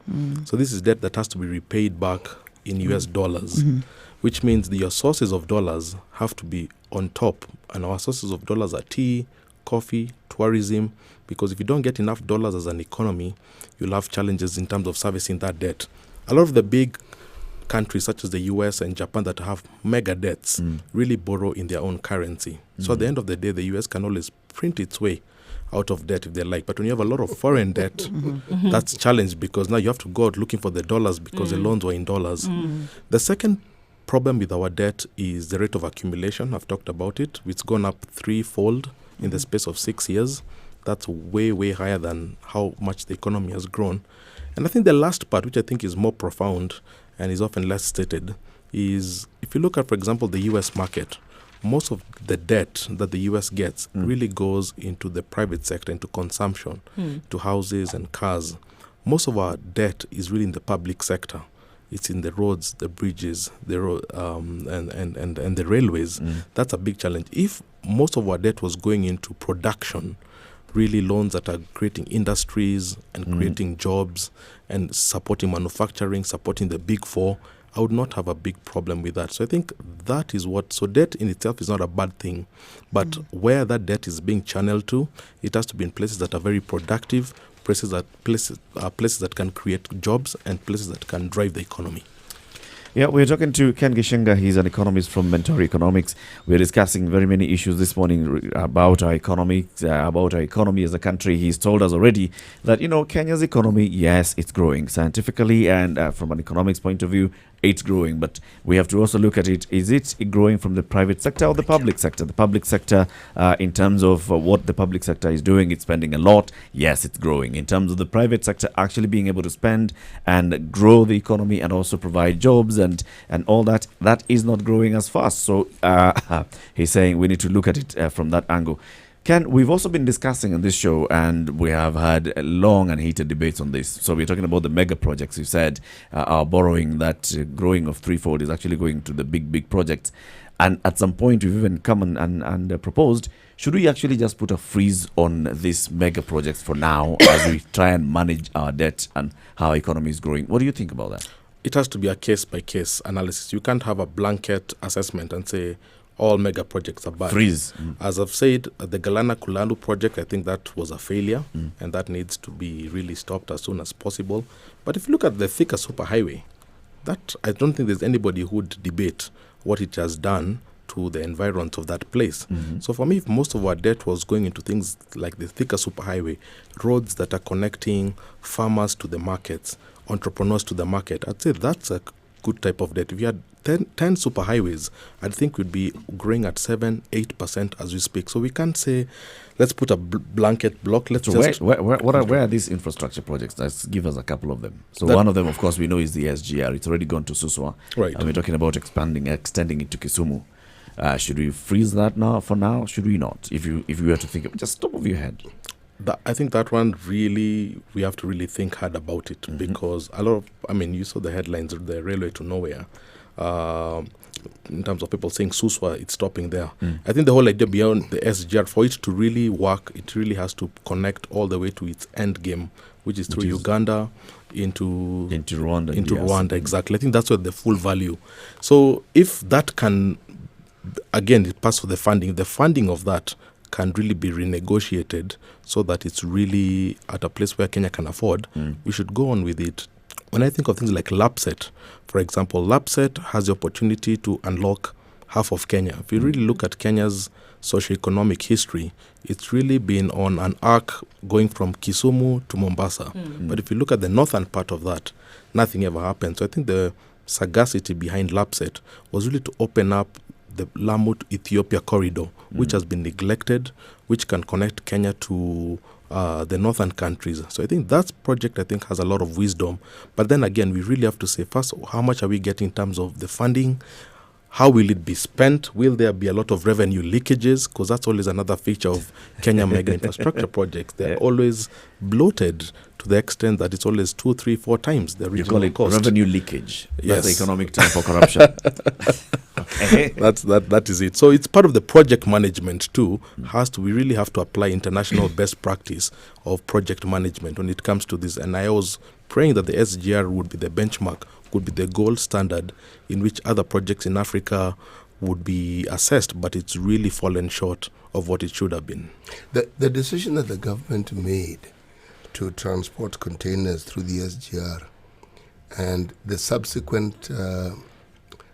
S11: So this is debt that has to be repaid back in US dollars, which means your sources of dollars have to be on top. And our sources of dollars are tea, coffee, tourism, because if you don't get enough dollars as an economy, you'll have challenges in terms of servicing that debt. A lot of the big countries such as the US and Japan that have mega debts really borrow in their own currency. So at the end of the day, the US can always print its way out of debt if they like. But when you have a lot of foreign debt, that's challenged because now you have to go out looking for the dollars because the loans were in dollars. The second problem with our debt is the rate of accumulation. I've talked about it. It's gone up threefold in the space of 6 years. That's way, way higher than how much the economy has grown. And I think the last part, which I think is more profound and is often less stated, is if you look at, for example, the US market, most of the debt that the US gets really goes into the private sector, into consumption, to houses and cars. Most of our debt is really in the public sector. It's in the roads, the bridges, and the railways. That's a big challenge. If most of our debt was going into production, really loans that are creating industries and creating jobs and supporting manufacturing, supporting the big four, I would not have a big problem with that. So I think that is so debt in itself is not a bad thing, but where that debt is being channeled to, it has to be in places that are very productive, places that can create jobs and places that can drive the economy.
S1: Yeah, we're talking to Ken Gishenga. He's an economist from Mentor Economics. We're discussing very many issues this morning about our economy, as a country. He's told us already that, Kenya's economy, yes, it's growing scientifically and from an economics point of view, it's growing. But we have to also look at it. Is it growing from the private sector or the public sector? The public sector, in terms of what the public sector is doing, it's spending a lot. Yes, it's growing. In terms of the private sector actually being able to spend and grow the economy and also provide jobs and all that is not growing as fast. So he's saying we need to look at it from that angle. Ken, we've also been discussing on this show, and we have had long and heated debates on this. So we're talking about the mega projects. You said our borrowing, that growing of threefold is actually going to the big projects. And at some point, we've even come and proposed, should we actually just put a freeze on these mega projects for now as we try and manage our debt and how our economy is growing? What do you think about that?
S11: It has to be a case-by-case analysis. You can't have a blanket assessment and say all mega projects are bad.
S1: Freeze.
S11: As I've said, the Galana-Kulalu project, I think that was a failure, and that needs to be really stopped as soon as possible. But if you look at the Thika Superhighway, that I don't think there's anybody who would debate what it has done to the environment of that place. So for me, if most of our debt was going into things like the Thika Superhighway, roads that are connecting farmers to the markets, entrepreneurs to the market, I'd say that's a good type of debt. If you had 10 superhighways, I think we'd be growing at 7-8% as we speak. So we can't say, let's put a blanket block.
S1: Where are these infrastructure projects? Let's give us a couple of them. So one of them, of course, we know is the SGR. It's already gone to Suswa.
S11: Right.
S1: And we're talking about extending it to Kisumu. Should we freeze that now? For now, should we not? If you were to think of just top of your head.
S11: I think that one really, we have to really think hard about it because a lot of, you saw the headlines of the railway to nowhere. In terms of people saying Suswa, it's stopping there. I think the whole idea beyond the SGR, for it to really work, it really has to connect all the way to its end game, which is through Uganda into
S1: Rwanda.
S11: Into Rwanda, exactly. I think that's where the full value. So if that can, again, it passes for the funding of that can really be renegotiated so that it's really at a place where Kenya can afford, we should go on with it. When I think of things like LAPSET, for example, LAPSET has the opportunity to unlock half of Kenya. If you really look at Kenya's socioeconomic history, it's really been on an arc going from Kisumu to Mombasa. But if you look at the northern part of that, nothing ever happened. So I think the sagacity behind LAPSET was really to open up the Lamu-Ethiopia corridor, which has been neglected, which can connect Kenya to the northern countries. So I think that project, has a lot of wisdom. But then again, we really have to say, first, how much are we getting in terms of the funding? How will it be spent? Will there be a lot of revenue leakages? Because that's always another feature of Kenya mega infrastructure projects. They're always bloated to the extent that it's always 2, 3, 4 times the original cost.
S1: Revenue leakage.
S11: Yes.
S1: That's the economic term for corruption.
S11: That is it. So it's part of the project management too. We really have to apply international best practice of project management when it comes to this. And I was praying that the SGR would be the benchmark, would be the gold standard in which other projects in Africa would be assessed, but it's really fallen short of what it should have been.
S2: The decision that the government made to transport containers through the SGR and the subsequent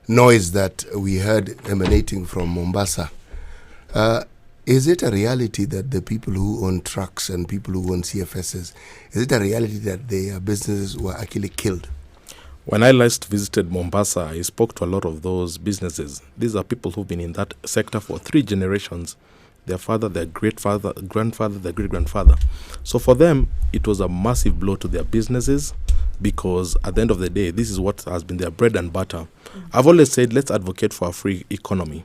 S2: noise that we heard emanating from Mombasa, is it a reality that the people who own trucks and people who own CFSs, is it a reality that their businesses were actually killed?
S11: When I last visited Mombasa, I spoke to a lot of those businesses. These are people who've been in that sector for 3 generations. Their father, their great-father, grandfather, their great-grandfather. So for them, it was a massive blow to their businesses because at the end of the day, this is what has been their bread and butter. I've always said, let's advocate for a free economy.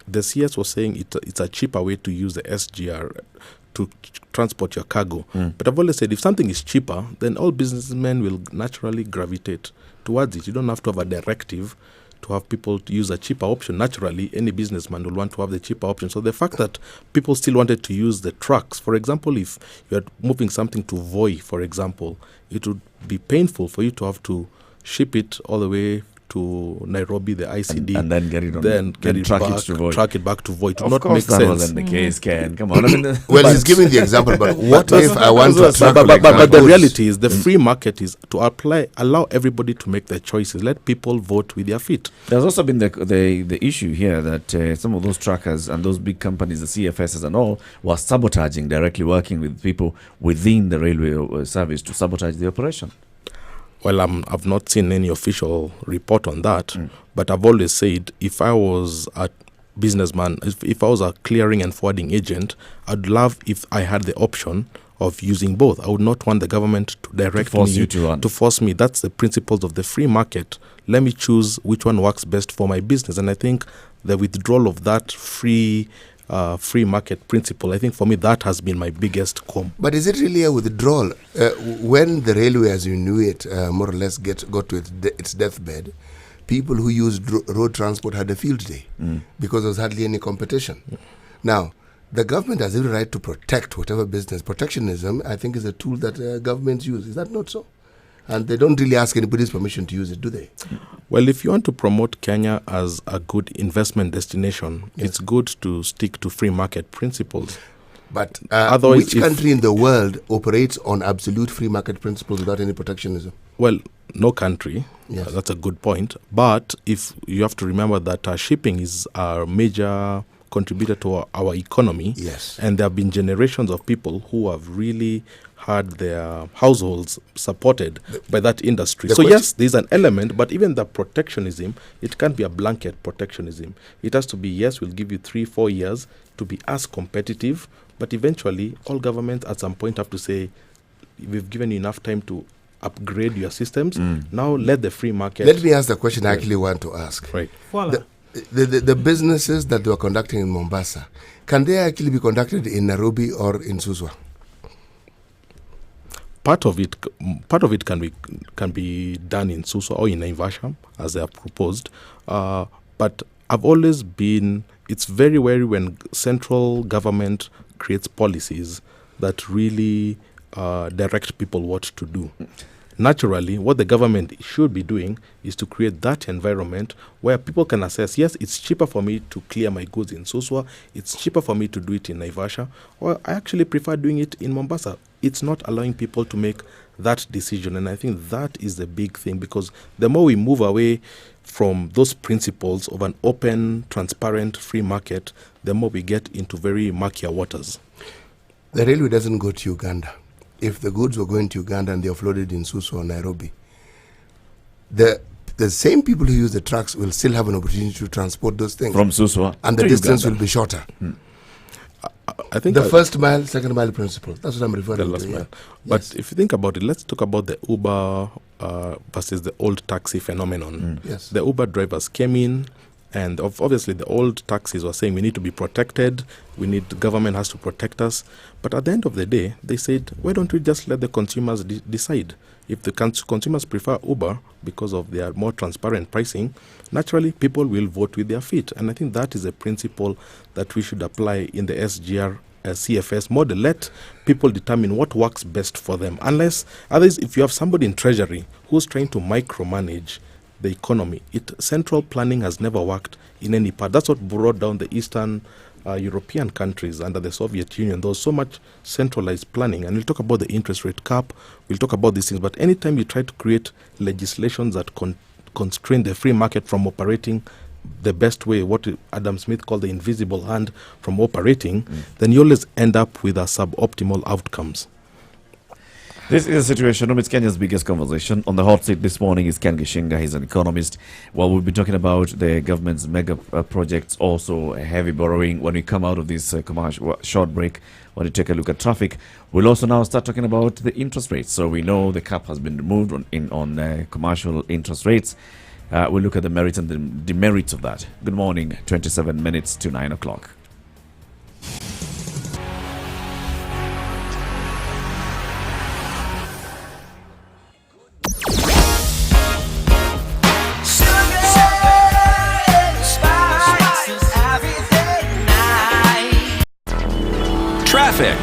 S11: The CS was saying it's a cheaper way to use the SGR to transport your cargo. But I've always said, if something is cheaper, then all businessmen will naturally gravitate towards it. You don't have to have a directive to have people to use a cheaper option. Naturally, any businessman will want to have the cheaper option. So the fact that people still wanted to use the trucks, for example, if you're moving something to Voi, for example, it would be painful for you to have to ship it all the way to Nairobi, the ICD,
S1: and then get it on,
S11: track it back to Voi. It would
S1: not make sense. Of course, that wasn't the case, Ken. Come on.
S2: Well, he's giving the example, but what if I want to track?
S11: But the reality is, the free market is to allow everybody to make their choices. Let people vote with their feet.
S1: There's also been the issue here that some of those truckers and those big companies, the CFSs and all, were sabotaging, directly working with people within the railway service to sabotage the operation.
S11: Well, I've not seen any official report on that, but I've always said if I was a businessman, if I was a clearing and forwarding agent, I'd love if I had the option of using both. I would not want the government to direct me, to force me. That's the principles of the free market. Let me choose which one works best for my business. And I think the withdrawal of that free market principle, I think for me that has been my biggest qualm.
S2: But is it really a withdrawal? When the railway as you knew it more or less got to its deathbed, people who used road transport had a field day because there was hardly any competition. Now, the government has every right to protect whatever business. Protectionism, I think, is a tool that governments use. Is that not so? And they don't really ask anybody's permission to use it, do they?
S11: Well, if you want to promote Kenya as a good investment destination, it's good to stick to free market principles.
S2: But which country in the world operates on absolute free market principles without any protectionism?
S11: Well, no country. Yes. That's a good point. But if you have to remember that shipping is our major contributor to our economy.
S2: Yes.
S11: And there have been generations of people who have really had their households supported by that industry. So yes, there's an element, but even the protectionism, it can't be a blanket protectionism. It has to be, yes, we'll give you 3-4 years to be as competitive, but eventually all governments at some point have to say, we've given you enough time to upgrade your systems. Now let the free market...
S2: Let me ask the question I actually want to ask.
S11: Right.
S3: Voila.
S2: The businesses that they were conducting in Mombasa, can they actually be conducted in Nairobi or in Suswa?
S11: Part of it can be done in Suswa or in Naivasha, as they have proposed. But I've always been... It's very wary when central government creates policies that really direct people what to do. Naturally, what the government should be doing is to create that environment where people can assess, yes, it's cheaper for me to clear my goods in Suswa, it's cheaper for me to do it in Naivasha, or I actually prefer doing it in Mombasa. It's not allowing people to make that decision, and I think that is the big thing, because the more we move away from those principles of an open, transparent, free market, the more we get into very murkier waters.
S2: The railway doesn't go to Uganda. If the goods were going to Uganda and they are offloaded in Suswa or Nairobi, the same people who use the trucks will still have an opportunity to transport those things
S1: from Suswa,
S2: and the distance will be shorter.
S11: I think
S2: the first mile, second mile principle. That's what I'm referring to.
S11: Yeah. But if you think about it, let's talk about the Uber versus the old taxi phenomenon.
S2: Yes.
S11: The Uber drivers came in, and obviously the old taxis were saying we need to be protected, the government has to protect us. But at the end of the day, they said, why don't we just let the consumers decide? if the consumers prefer Uber because of their more transparent pricing, naturally people will vote with their feet. And I think that is a principle that we should apply in the SGR CFS model. Let people determine what works best for them. Unless, otherwise, if you have somebody in Treasury who's trying to micromanage the economy, central planning has never worked in any part. That's what brought down the Eastern European countries under the Soviet Union. There was so much centralized planning. And we'll talk about the interest rate cap, we'll talk about these things. But anytime you try to create legislations that constrain the free market from operating the best way, what Adam Smith called the invisible hand from operating, then you always end up with a suboptimal outcomes.
S1: This is a situation room. It's Kenya's biggest conversation. On the hot seat this morning is Ken Gishinga. He's an economist. Well, we'll be talking about the government's mega projects, also heavy borrowing. When we come out of this commercial short break, when we take a look at traffic, we'll also now start talking about the interest rates. So we know the cap has been removed on commercial interest rates. We'll look at the merits and the demerits of that. Good morning, 27 minutes to 9 o'clock.
S5: Traffic.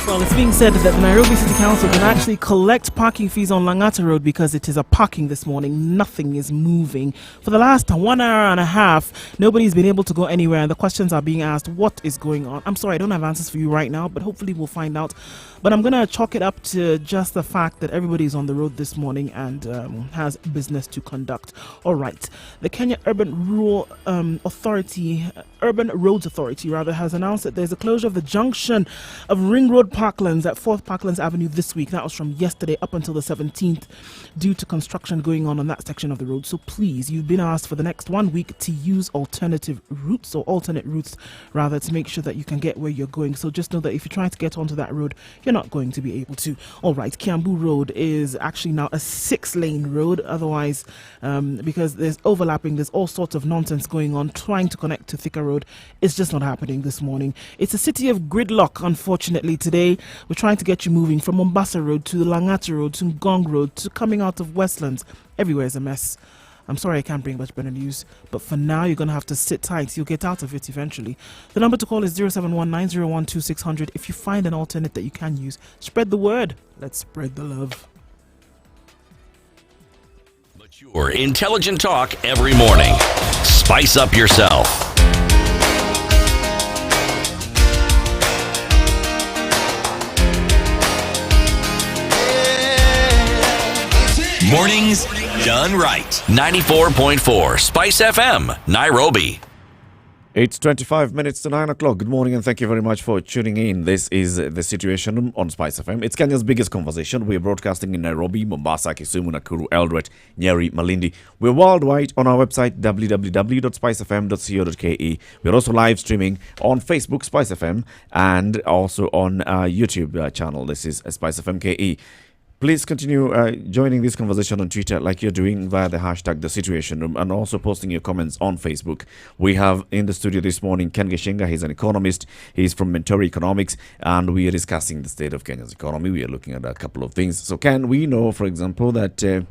S3: Well, it's being said that the Nairobi City Council can actually collect parking fees on Langata Road because it is a parking this morning. Nothing is moving. For the last 1 hour and a half, nobody's been able to go anywhere, and the questions are being asked, what is going on? I'm sorry, I don't have answers for you right now, but hopefully we'll find out. But I'm going to chalk it up to just the fact that everybody's on the road this morning and has business to conduct. All right. The Kenya Urban Roads Authority, has announced that there's a closure of the junction of Ring Road Parklands at 4th Parklands Avenue this week. That was from yesterday up until the 17th due to construction going on that section of the road. So please, you've been asked for the next 1 week to use alternate routes to make sure that you can get where you're going. So just know that if you're trying to get onto that road, you're not going to be able to. All right, Kiambu Road is actually now a 6-lane road. Otherwise, because there's overlapping, there's all sorts of nonsense going on trying to connect to Thika Road. It's just not happening this morning. It's a city of gridlock, unfortunately, today. We're trying to get you moving from Mombasa Road to the Langata Road to Ngong Road to coming out of Westlands. Everywhere is a mess. I'm sorry I can't bring much better news, but for now you're going to have to sit tight. You'll get out of it eventually. The number to call is 07190122600. If you find an alternate that you can use, spread the word. Let's spread the love.
S5: Mature, intelligent talk every morning. Spice up yourself. Mornings done right. 94.4 Spice FM, Nairobi.
S1: It's 25 minutes to 9 o'clock. Good morning and thank you very much for tuning in. This is The Situation Room on Spice FM. It's Kenya's biggest conversation. We're broadcasting in Nairobi, Mombasa, Kisumu, Nakuru, Eldoret, Nyeri, Malindi. We're worldwide on our website, www.spicefm.co.ke. We're also live streaming on Facebook, Spice FM, and also on our YouTube channel. This is Spice FM KE. Please continue joining this conversation on Twitter like you're doing via the hashtag The Situation Room and also posting your comments on Facebook. We have in the studio this morning Ken Gishinga. He's an economist. He's from Mentori Economics and we are discussing the state of Kenya's economy. We are looking at a couple of things. So Ken, we know, for example, that the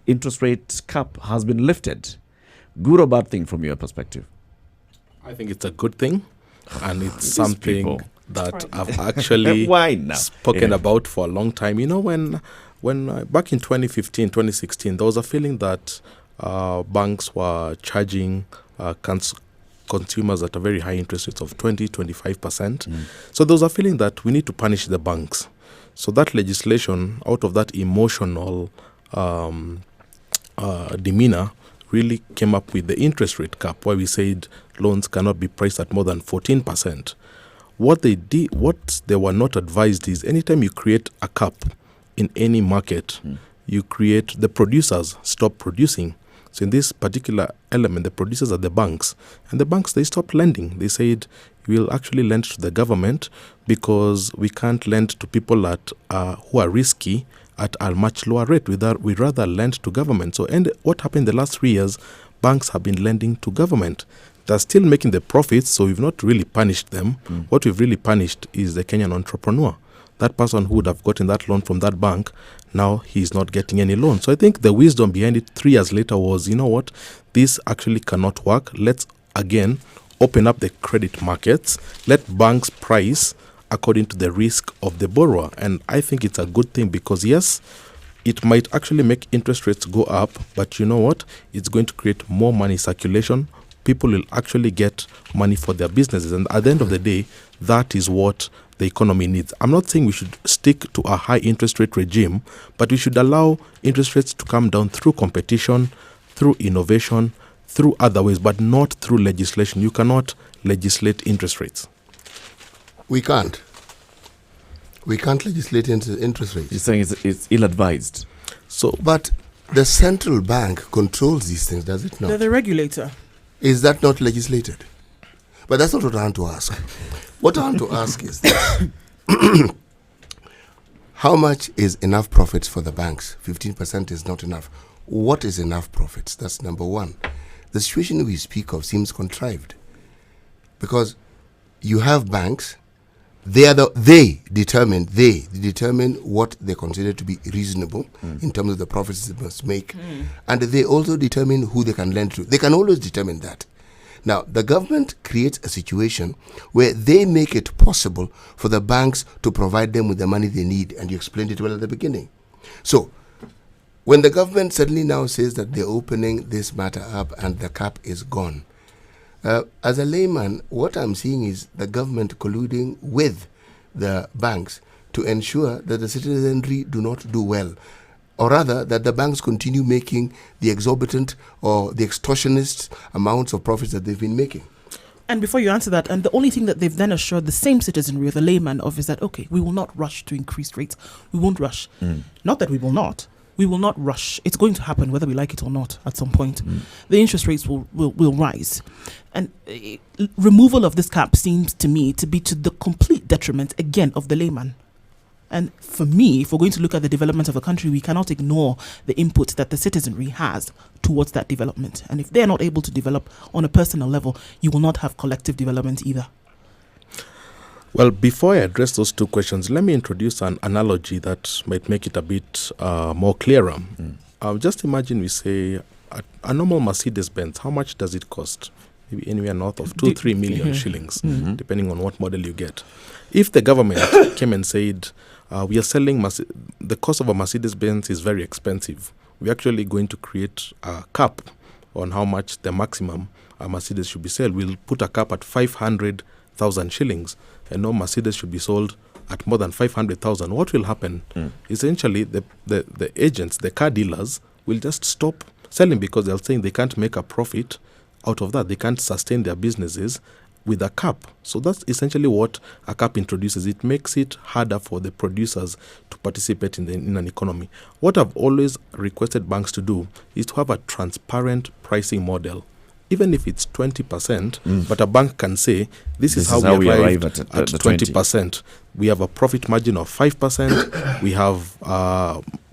S1: interest rate cap has been lifted. Good or bad thing from your perspective?
S11: I think it's a good thing and it's something that I've actually spoken about for a long time. You know, when back in 2015, 2016, there was a feeling that banks were charging consumers at a very high interest rate of 20-25%. So there was a feeling that we need to punish the banks. So that legislation, out of that emotional demeanor, really came up with the interest rate cap, where we said loans cannot be priced at more than 14%. What they were not advised is anytime you create a cap in any market, you create the producers stop producing. So in this particular element, the producers are the banks. And the banks, they stopped lending. They said, we'll actually lend to the government because we can't lend to people who are risky at a much lower rate. We'd rather lend to government. So what happened in the last 3 years, banks have been lending to government. They're still making the profits, so we've not really punished them. What we've really punished is the Kenyan entrepreneur. That person who would have gotten that loan from that bank, now he's not getting any loan. So I think the wisdom behind it 3 years later was, you know what, this actually cannot work. Let's again open up the credit markets. Let banks price according to the risk of the borrower. And I think it's a good thing because, yes, it might actually make interest rates go up, but you know what? It's going to create more money circulation. People will actually get money for their businesses. And at the end of the day, that is what the economy needs. I'm not saying we should stick to a high interest rate regime, but we should allow interest rates to come down through competition, through innovation, through other ways, but not through legislation. You cannot legislate interest rates.
S2: We can't. We can't legislate interest rates.
S1: You're saying it's ill-advised.
S11: So,
S2: but the central bank controls these things, does it not?
S3: They're the regulator.
S2: Is that not legislated? But that's not what I want to ask. What I want to ask is this. How much is enough profits for the banks? 15% is not enough. What is enough profits? That's number one. The situation we speak of seems contrived. Because you have banks, they determine what they consider to be reasonable in terms of the profits they must make. And they also determine who they can lend to. They can always determine that. Now, the government creates a situation where they make it possible for the banks to provide them with the money they need, and you explained it well at the beginning. So, when the government suddenly now says that they're opening this matter up and the cap is gone, as a layman, what I'm seeing is the government colluding with the banks to ensure that the citizenry do not do well, or rather that the banks continue making the exorbitant or the extortionist amounts of profits that they've been making.
S3: And before you answer that, and the only thing that they've then assured the same citizenry or the layman of is that, okay, we will not rush to increase rates. We won't rush. Not that we will not. We will not rush. It's going to happen whether we like it or not at some point. The interest rates will rise. And removal of this cap seems to me to be to the complete detriment, again, of the layman. And for me, if we're going to look at the development of a country, we cannot ignore the input that the citizenry has towards that development. And if they're not able to develop on a personal level, you will not have collective development either.
S11: Well, before I address those two questions, let me introduce an analogy that might make it a bit more clearer. Just imagine we say a normal Mercedes-Benz, how much does it cost? Maybe anywhere north of 2-3 million shillings, depending on what model you get. If the government came and said, we are selling, the cost of a Mercedes-Benz is very expensive, we're actually going to create a cap on how much the maximum a Mercedes should be sold. We'll put a cap at 500,000 shillings, and no Mercedes should be sold at more than 500,000. What will happen? Essentially, the agents, the car dealers, will just stop selling because they're saying they can't make a profit out of that. They can't sustain their businesses with a cap. So that's essentially what a cap introduces. It makes it harder for the producers to participate in an economy. What I've always requested banks to do is to have a transparent pricing model. Even if it's 20%, but a bank can say, this is how we arrived at 20%. We have a profit margin of 5%. We have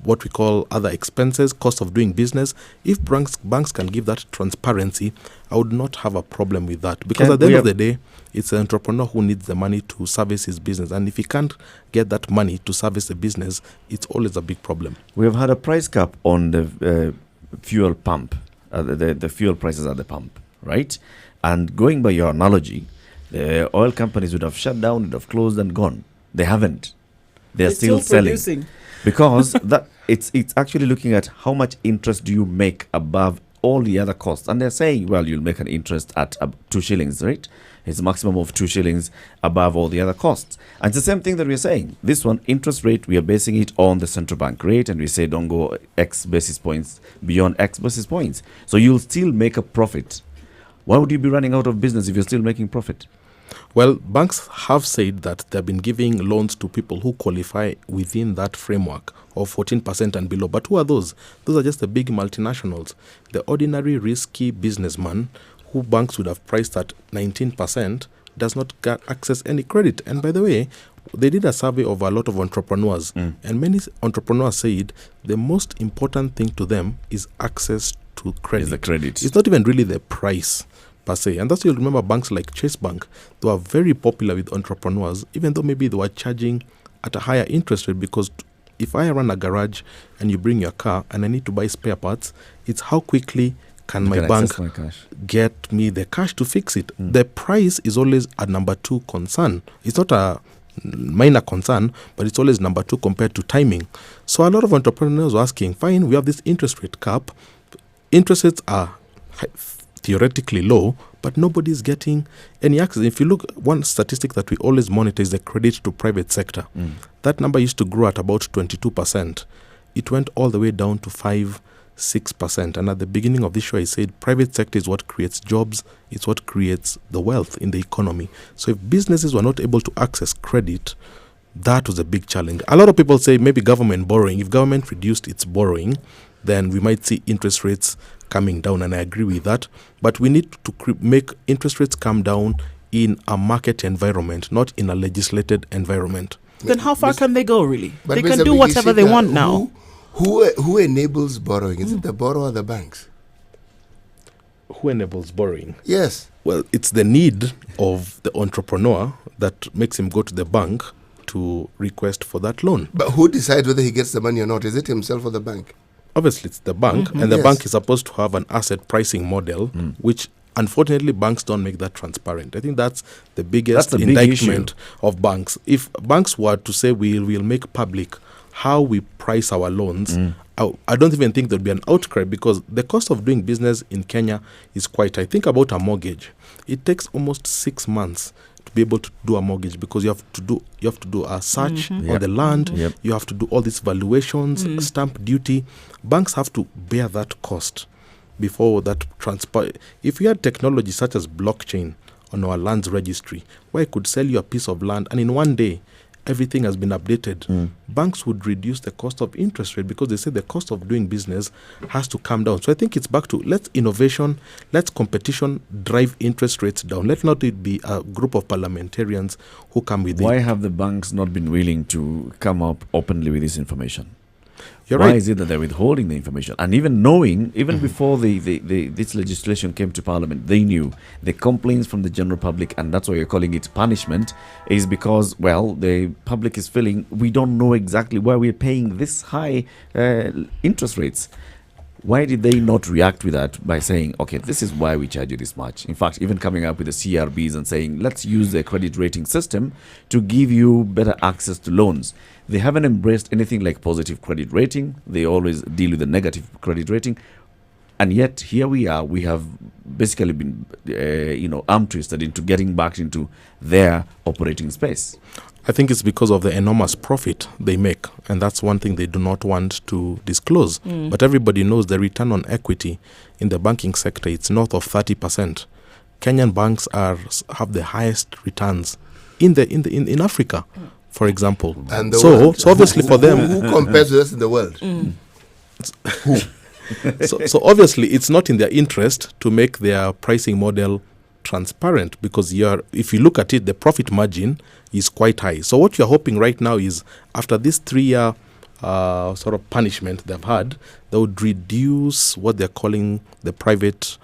S11: what we call other expenses, cost of doing business. If banks can give that transparency, I would not have a problem with that. Because at the end of the day, it's an entrepreneur who needs the money to service his business. And if he can't get that money to service the business, it's always a big problem.
S1: We have had a price cap on the fuel pump. The fuel prices at the pump, right? And going by your analogy, the oil companies would have shut down, would have closed and gone. They haven't. They're still selling. Producing. Because that it's actually looking at how much interest do you make above all the other costs. And they're saying, well, you'll make an interest at 2 shillings, right? It's a maximum of 2 shillings above all the other costs. And it's the same thing that we're saying. This one, interest rate, we are basing it on the central bank rate, and we say don't go X basis points beyond X basis points. So you'll still make a profit. Why would you be running out of business if you're still making profit?
S11: Well, banks have said that they've been giving loans to people who qualify within that framework of 14% and below. But who are those? Those are just the big multinationals. The ordinary risky businessman who banks would have priced at 19% does not get access any credit. And by the way, they did a survey of a lot of entrepreneurs, and many entrepreneurs said the most important thing to them is access to credit.
S1: Is the credit.
S11: It's not even really the price, per se. And that's why you'll remember banks like Chase Bank, they were very popular with entrepreneurs, even though maybe they were charging at a higher interest rate, because if I run a garage and you bring your car and I need to buy spare parts, it's how quickly can my bank get me the cash to fix it. The price is always a number 2 concern. It's not a minor concern, but it's always number 2 compared to timing. So a lot of entrepreneurs are asking, fine, we have this interest rate cap. Interest rates are theoretically low, but nobody's getting any access. If you look, one statistic that we always monitor is the credit to private sector. That number used to grow at about 22%. It went all the way down to 5-6%. And at the beginning of this show, I said private sector is what creates jobs, it's what creates the wealth in the economy. So if businesses were not able to access credit, that was a big challenge. A lot of people say maybe government borrowing. If government reduced its borrowing, then we might see interest rates coming down, and I agree with that. But we need to make interest rates come down in a market environment, not in a legislated environment.
S3: Then how far can they go, really? They can do whatever they want now.
S2: Who enables borrowing? Is it the borrower or the banks?
S11: Who enables borrowing?
S2: Yes.
S11: Well, it's the need of the entrepreneur that makes him go to the bank to request for that loan.
S2: But who decides whether he gets the money or not? Is it himself or the bank?
S11: Obviously, it's the bank, and the bank is supposed to have an asset pricing model, which unfortunately banks don't make that transparent. I think that's the biggest indictment of banks. If banks were to say we will make public how we price our loans, I don't even think there'd be an outcry, because the cost of doing business in Kenya is quite high. Think about a mortgage. It takes almost 6 months to be able to do a mortgage, because you have to do a search on the land. You have to do all these valuations, stamp duty. Banks have to bear that cost before that transpire. If we had technology such as blockchain on our lands registry, where I could sell you a piece of land and in one day everything has been updated, banks would reduce the cost of interest rate, because they say the cost of doing business has to come down. So I think it's back to let's innovation, let's competition drive interest rates down. Let not it be a group of parliamentarians who come with it.
S1: Why have the banks not been willing to come up openly with this information?
S11: You're
S1: Why
S11: right.
S1: is it that they're withholding the information? And even knowing, before this legislation came to Parliament, they knew the complaints from the general public, and that's why you're calling it punishment, is because, well, the public is feeling we don't know exactly why we're paying this high interest rates. Why did they not react with that by saying, okay, this is why we charge you this much? In fact, even coming up with the CRBs and saying, let's use the credit rating system to give you better access to loans. They haven't embraced anything like positive credit rating. They always deal with the negative credit rating. And yet, here we are. We have basically been, arm twisted into getting back into their operating space.
S11: I think it's because of the enormous profit they make, and that's one thing they do not want to disclose. But everybody knows the return on equity in the banking sector, it's north of 30%. Kenyan banks have the highest returns in Africa, for example.
S2: And
S11: so obviously for them,
S2: who compares with us in the world?
S11: So obviously it's not in their interest to make their pricing model transparent, because if you look at it, the profit margin is quite high. So what you're hoping right now is, after this 3-year sort of punishment they've had, they would reduce what they're calling the profit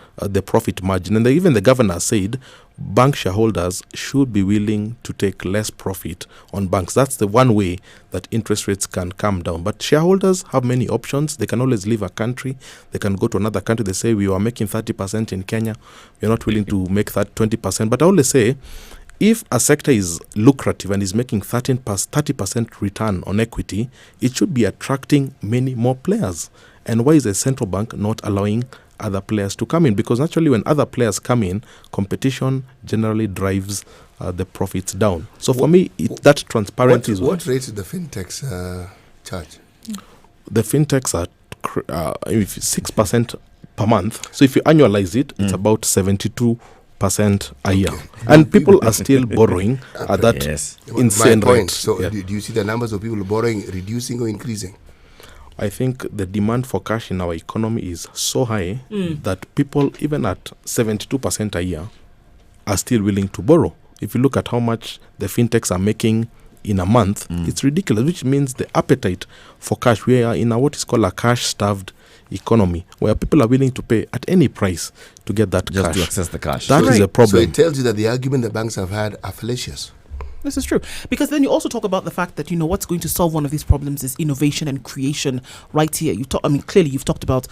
S11: margin. And even the governor said bank shareholders should be willing to take less profit on banks. That's the one way that interest rates can come down. But shareholders have many options. They can always leave a country. They can go to another country. They say, we are making 30% in Kenya. We're not willing to make that 20%. But I always say, if a sector is lucrative and is making 30% return on equity, it should be attracting many more players. And why is a central bank not allowing other players to come in? Because naturally when other players come in, competition generally drives the profits down. So for me, that transparency is
S2: what rate did the fintechs charge?
S11: The fintechs are 6% per month. So if you annualize it, it's about 72% a year. And people are still borrowing at that insane rate.
S2: So do you see the numbers of people borrowing reducing or increasing?
S11: I think the demand for cash in our economy is so high that people, even at 72% a year, are still willing to borrow. If you look at how much the fintechs are making in a month, it's ridiculous, which means the appetite for cash, we are in what is called a cash-starved economy where people are willing to pay at any price to get that
S1: just
S11: cash.
S1: to access the cash.
S11: That is a problem.
S2: So it tells you that the argument the banks have had are fallacious.
S3: This is true. Because then you also talk about the fact that, what's going to solve one of these problems is innovation and creation right here. Clearly you've talked about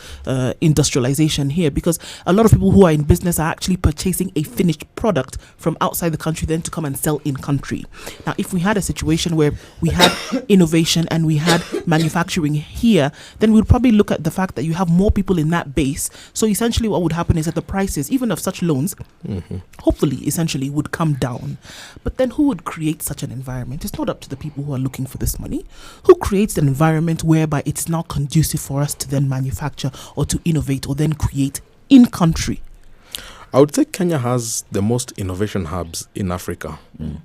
S3: industrialization here, because a lot of people who are in business are actually purchasing a finished product from outside the country then to come and sell in country. Now, if we had a situation where we had innovation and we had manufacturing here, then we'd probably look at the fact that you have more people in that base. So essentially what would happen is that the prices, even of such loans, hopefully, essentially, would come down. But then who would create such an environment? It's not up to the people who are looking for this money. Who creates an environment whereby it's not conducive for us to then manufacture or to innovate or then create in country?
S11: I would say Kenya has the most innovation hubs in Africa.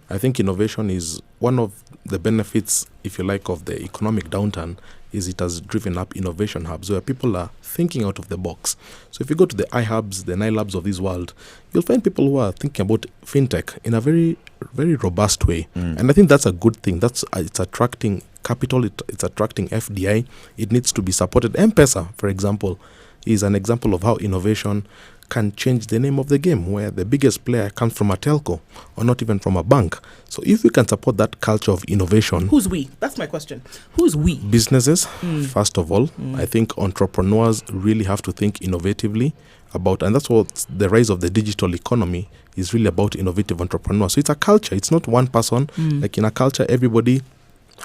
S11: I think innovation is one of the benefits, if you like, of the economic downturn, is it has driven up innovation hubs where people are thinking out of the box. So if you go to the iHubs, the Nile of this world, you'll find people who are thinking about fintech in a very, very robust way. And I think that's a good thing. It's attracting capital, it's attracting FDI. It needs to be supported. M-Pesa, for example, is an example of how innovation can change the name of the game, where the biggest player comes from a telco or not even from a bank. So if we can support that culture of innovation...
S3: Who's we? That's my question. Who's we?
S11: Businesses, first of all. I think entrepreneurs really have to think innovatively about, and that's what the rise of the digital economy is really about, innovative entrepreneurs. So it's a culture. It's not one person. Like in a culture, everybody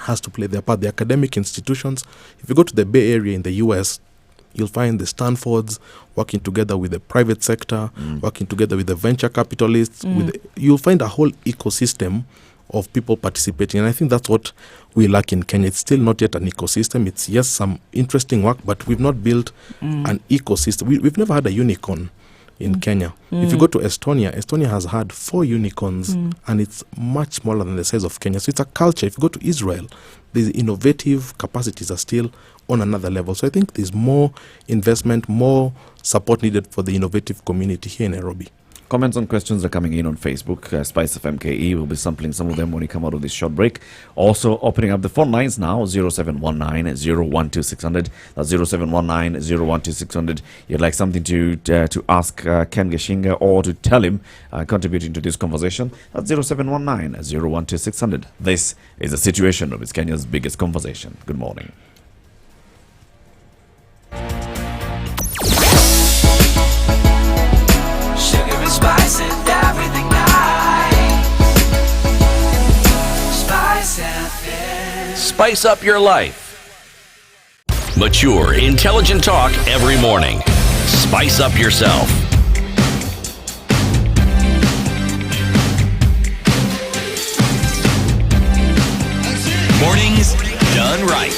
S11: has to play their part. The academic institutions, if you go to the Bay Area in the US, you'll find the Stanfords working together with the private sector, working together with the venture capitalists. You'll find a whole ecosystem of people participating. And I think that's what we lack in Kenya. It's still not yet an ecosystem. It's, yes, some interesting work, but we've not built an ecosystem. We've never had a unicorn in Kenya. If you go to Estonia has had 4 unicorns, and it's much smaller than the size of Kenya. So it's a culture. If you go to Israel, the innovative capacities are still on another level. So I think there's more investment, more support needed for the innovative community here in Nairobi.
S1: Comments and questions are coming in on Facebook. Spice of MKE will be sampling some of them when we come out of this short break. Also opening up the phone lines now, 0719 012 That's 0719 012 You'd like something to ask Ken Geshinga or to tell him, contributing to this conversation. That's 0719 012 This is the Situation Room. It's Kenya's biggest conversation. Good morning.
S6: Spice and everything nice. Spice FM.
S5: Spice up your life. Mature, intelligent talk every morning. Spice up yourself. Mornings done right.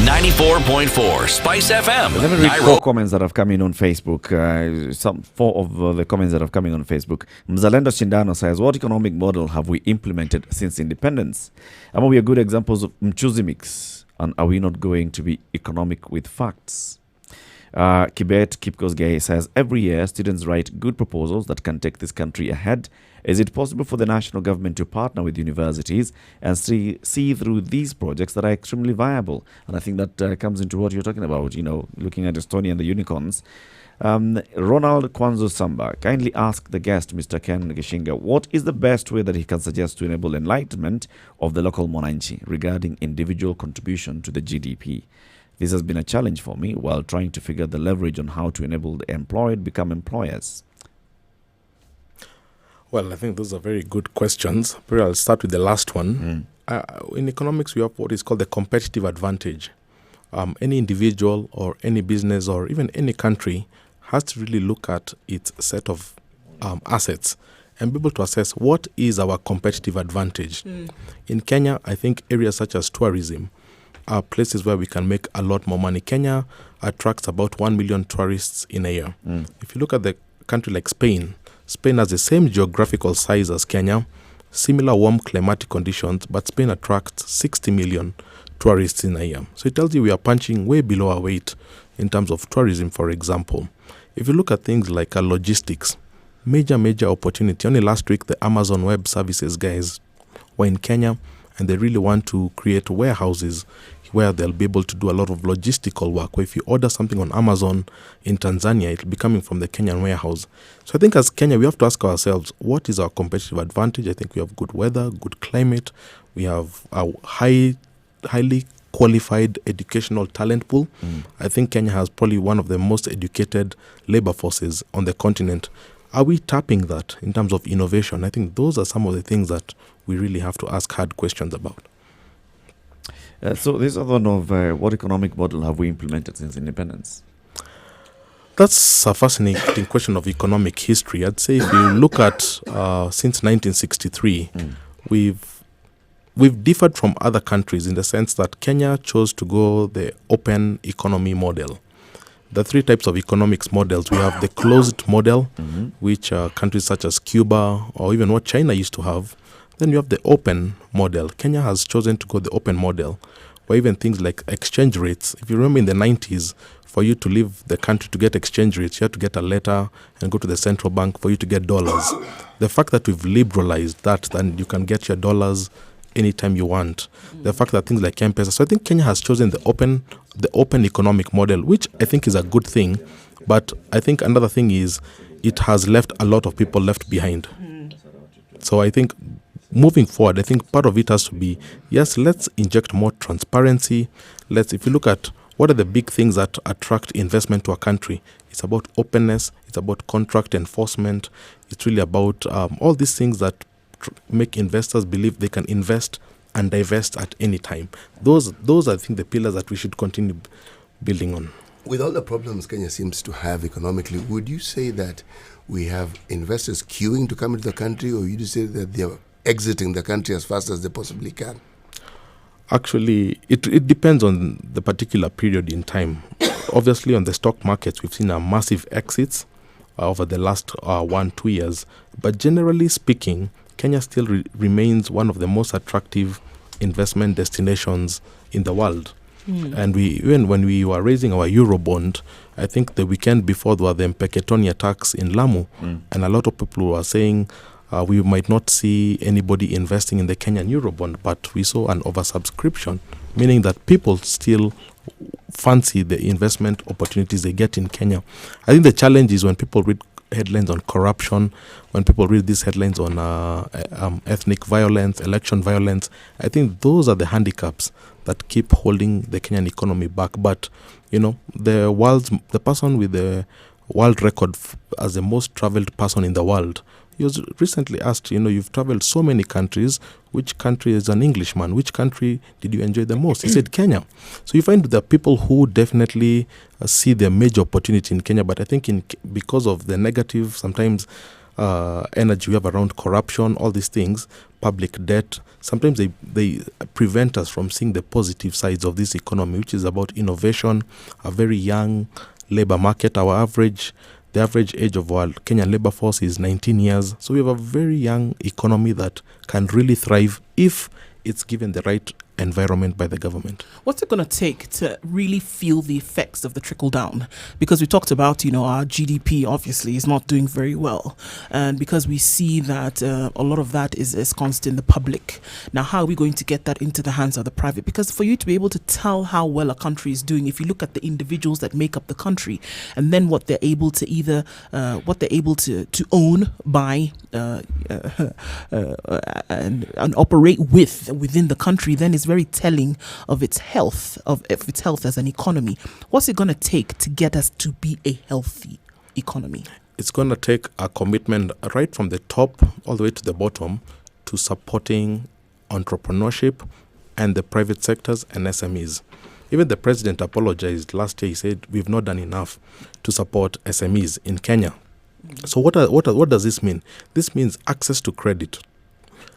S5: 94.4 Spice FM.
S1: Let me read 4 comments that have come in on Facebook. 4 of the comments that have come in on Facebook. Mzalendo Shindano says, what economic model have we implemented since independence? Are we good examples of mchuzi mix? And are we not going to be economic with facts? Kibet Kipkosgei says, every year students write good proposals that can take this country ahead. Is it possible for the national government to partner with universities and see through these projects that are extremely viable? And I think that comes into what you're talking about, looking at Estonia and the unicorns. Ronald Kwanzo Samba, kindly ask the guest, Mr. Ken Geshinga, what is the best way that he can suggest to enable enlightenment of the local mwananchi regarding individual contribution to the GDP? This has been a challenge for me while trying to figure the leverage on how to enable the employed become employers.
S11: Well, I think those are very good questions. But I'll start with the last one. In economics, we have what is called the competitive advantage. Any individual or any business or even any country has to really look at its set of assets and be able to assess what is our competitive advantage. In Kenya, I think areas such as tourism are places where we can make a lot more money. Kenya attracts about 1 million tourists in a year. If you look at the country like Spain, Spain has the same geographical size as Kenya, similar warm climatic conditions, but Spain attracts 60 million tourists in a year. So it tells you we are punching way below our weight in terms of tourism, for example. If you look at things like logistics, major opportunity. Only last week, the Amazon Web Services guys were in Kenya, and they really want to create warehouses where they'll be able to do a lot of logistical work, where if you order something on Amazon in Tanzania, it'll be coming from the Kenyan warehouse. So I think as Kenya, we have to ask ourselves, what is our competitive advantage? I think we have good weather, good climate. We have a highly qualified educational talent pool. I think Kenya has probably one of the most educated labor forces on the continent. Are we tapping that in terms of innovation? I think those are some of the things that we really have to ask hard questions about.
S1: So this other one of what economic model have we implemented since independence?
S11: That's a fascinating question of economic history. I'd say if you look at since 1963, we've differed from other countries in the sense that Kenya chose to go the open economy model. The three types of economics models, we have the closed model, which countries such as Cuba or even what China used to have. Then you have the open model. Kenya has chosen to go the open model, where even things like exchange rates, if you remember in the 90s, for you to leave the country to get exchange rates, you had to get a letter and go to the central bank for you to get dollars. The fact that we've liberalized that, then you can get your dollars anytime you want. The fact that things like M-Pesa. So I think Kenya has chosen the open economic model, which I think is a good thing. But I think another thing is it has left a lot of people left behind. So I think moving forward, I think part of it has to be, yes, let's inject more transparency. If you look at what are the big things that attract investment to a country, it's about openness, it's about contract enforcement, it's really about all these things that make investors believe they can invest and divest at any time. Those are, I think, the pillars that we should continue building on.
S2: With all the problems Kenya seems to have economically, would you say that we have investors queuing to come into the country, or would you say that they are exiting the country as fast as they possibly can?
S11: Actually, it depends on the particular period in time. Obviously, on the stock markets, we've seen a massive exits over the last 1-2 years. But generally speaking, Kenya still remains one of the most attractive investment destinations in the world. And even when we were raising our Eurobond, I think the weekend before there were the Mpeketoni attacks in Lamu, and a lot of people were saying we might not see anybody investing in the Kenyan Eurobond, but we saw an oversubscription, meaning that people still fancy the investment opportunities they get in Kenya. I think the challenge is when people read headlines on corruption, when people read these headlines on ethnic violence, election violence. I think those are the handicaps that keep holding the Kenyan economy back. But the person with the world record as the most traveled person in the world, he was recently asked, you've traveled so many countries, which country is an Englishman? Which country did you enjoy the most? He said Kenya. So you find there are people who definitely see the major opportunity in Kenya, but I think because of the negative, sometimes energy we have around corruption, all these things, public debt, sometimes they prevent us from seeing the positive sides of this economy, which is about innovation, a very young labor market. The average age of our Kenyan labor force is 19 years. So we have a very young economy that can really thrive if it's given the right environment by the government.
S3: What's it going to take to really feel the effects of the trickle down? Because we talked about, our GDP obviously is not doing very well. And because we see that a lot of that is ensconced in the public. Now, how are we going to get that into the hands of the private? Because for you to be able to tell how well a country is doing, if you look at the individuals that make up the country and then what they're able to to own, buy, and operate within the country, then is very telling of its health, as an economy. What's it going to take to get us to be a healthy economy?
S11: It's going to take a commitment right from the top all the way to the bottom to supporting entrepreneurship and the private sectors and SMEs. Even the president apologized last year. He said we've not done enough to support SMEs in Kenya. So what does this mean? This means access to credit.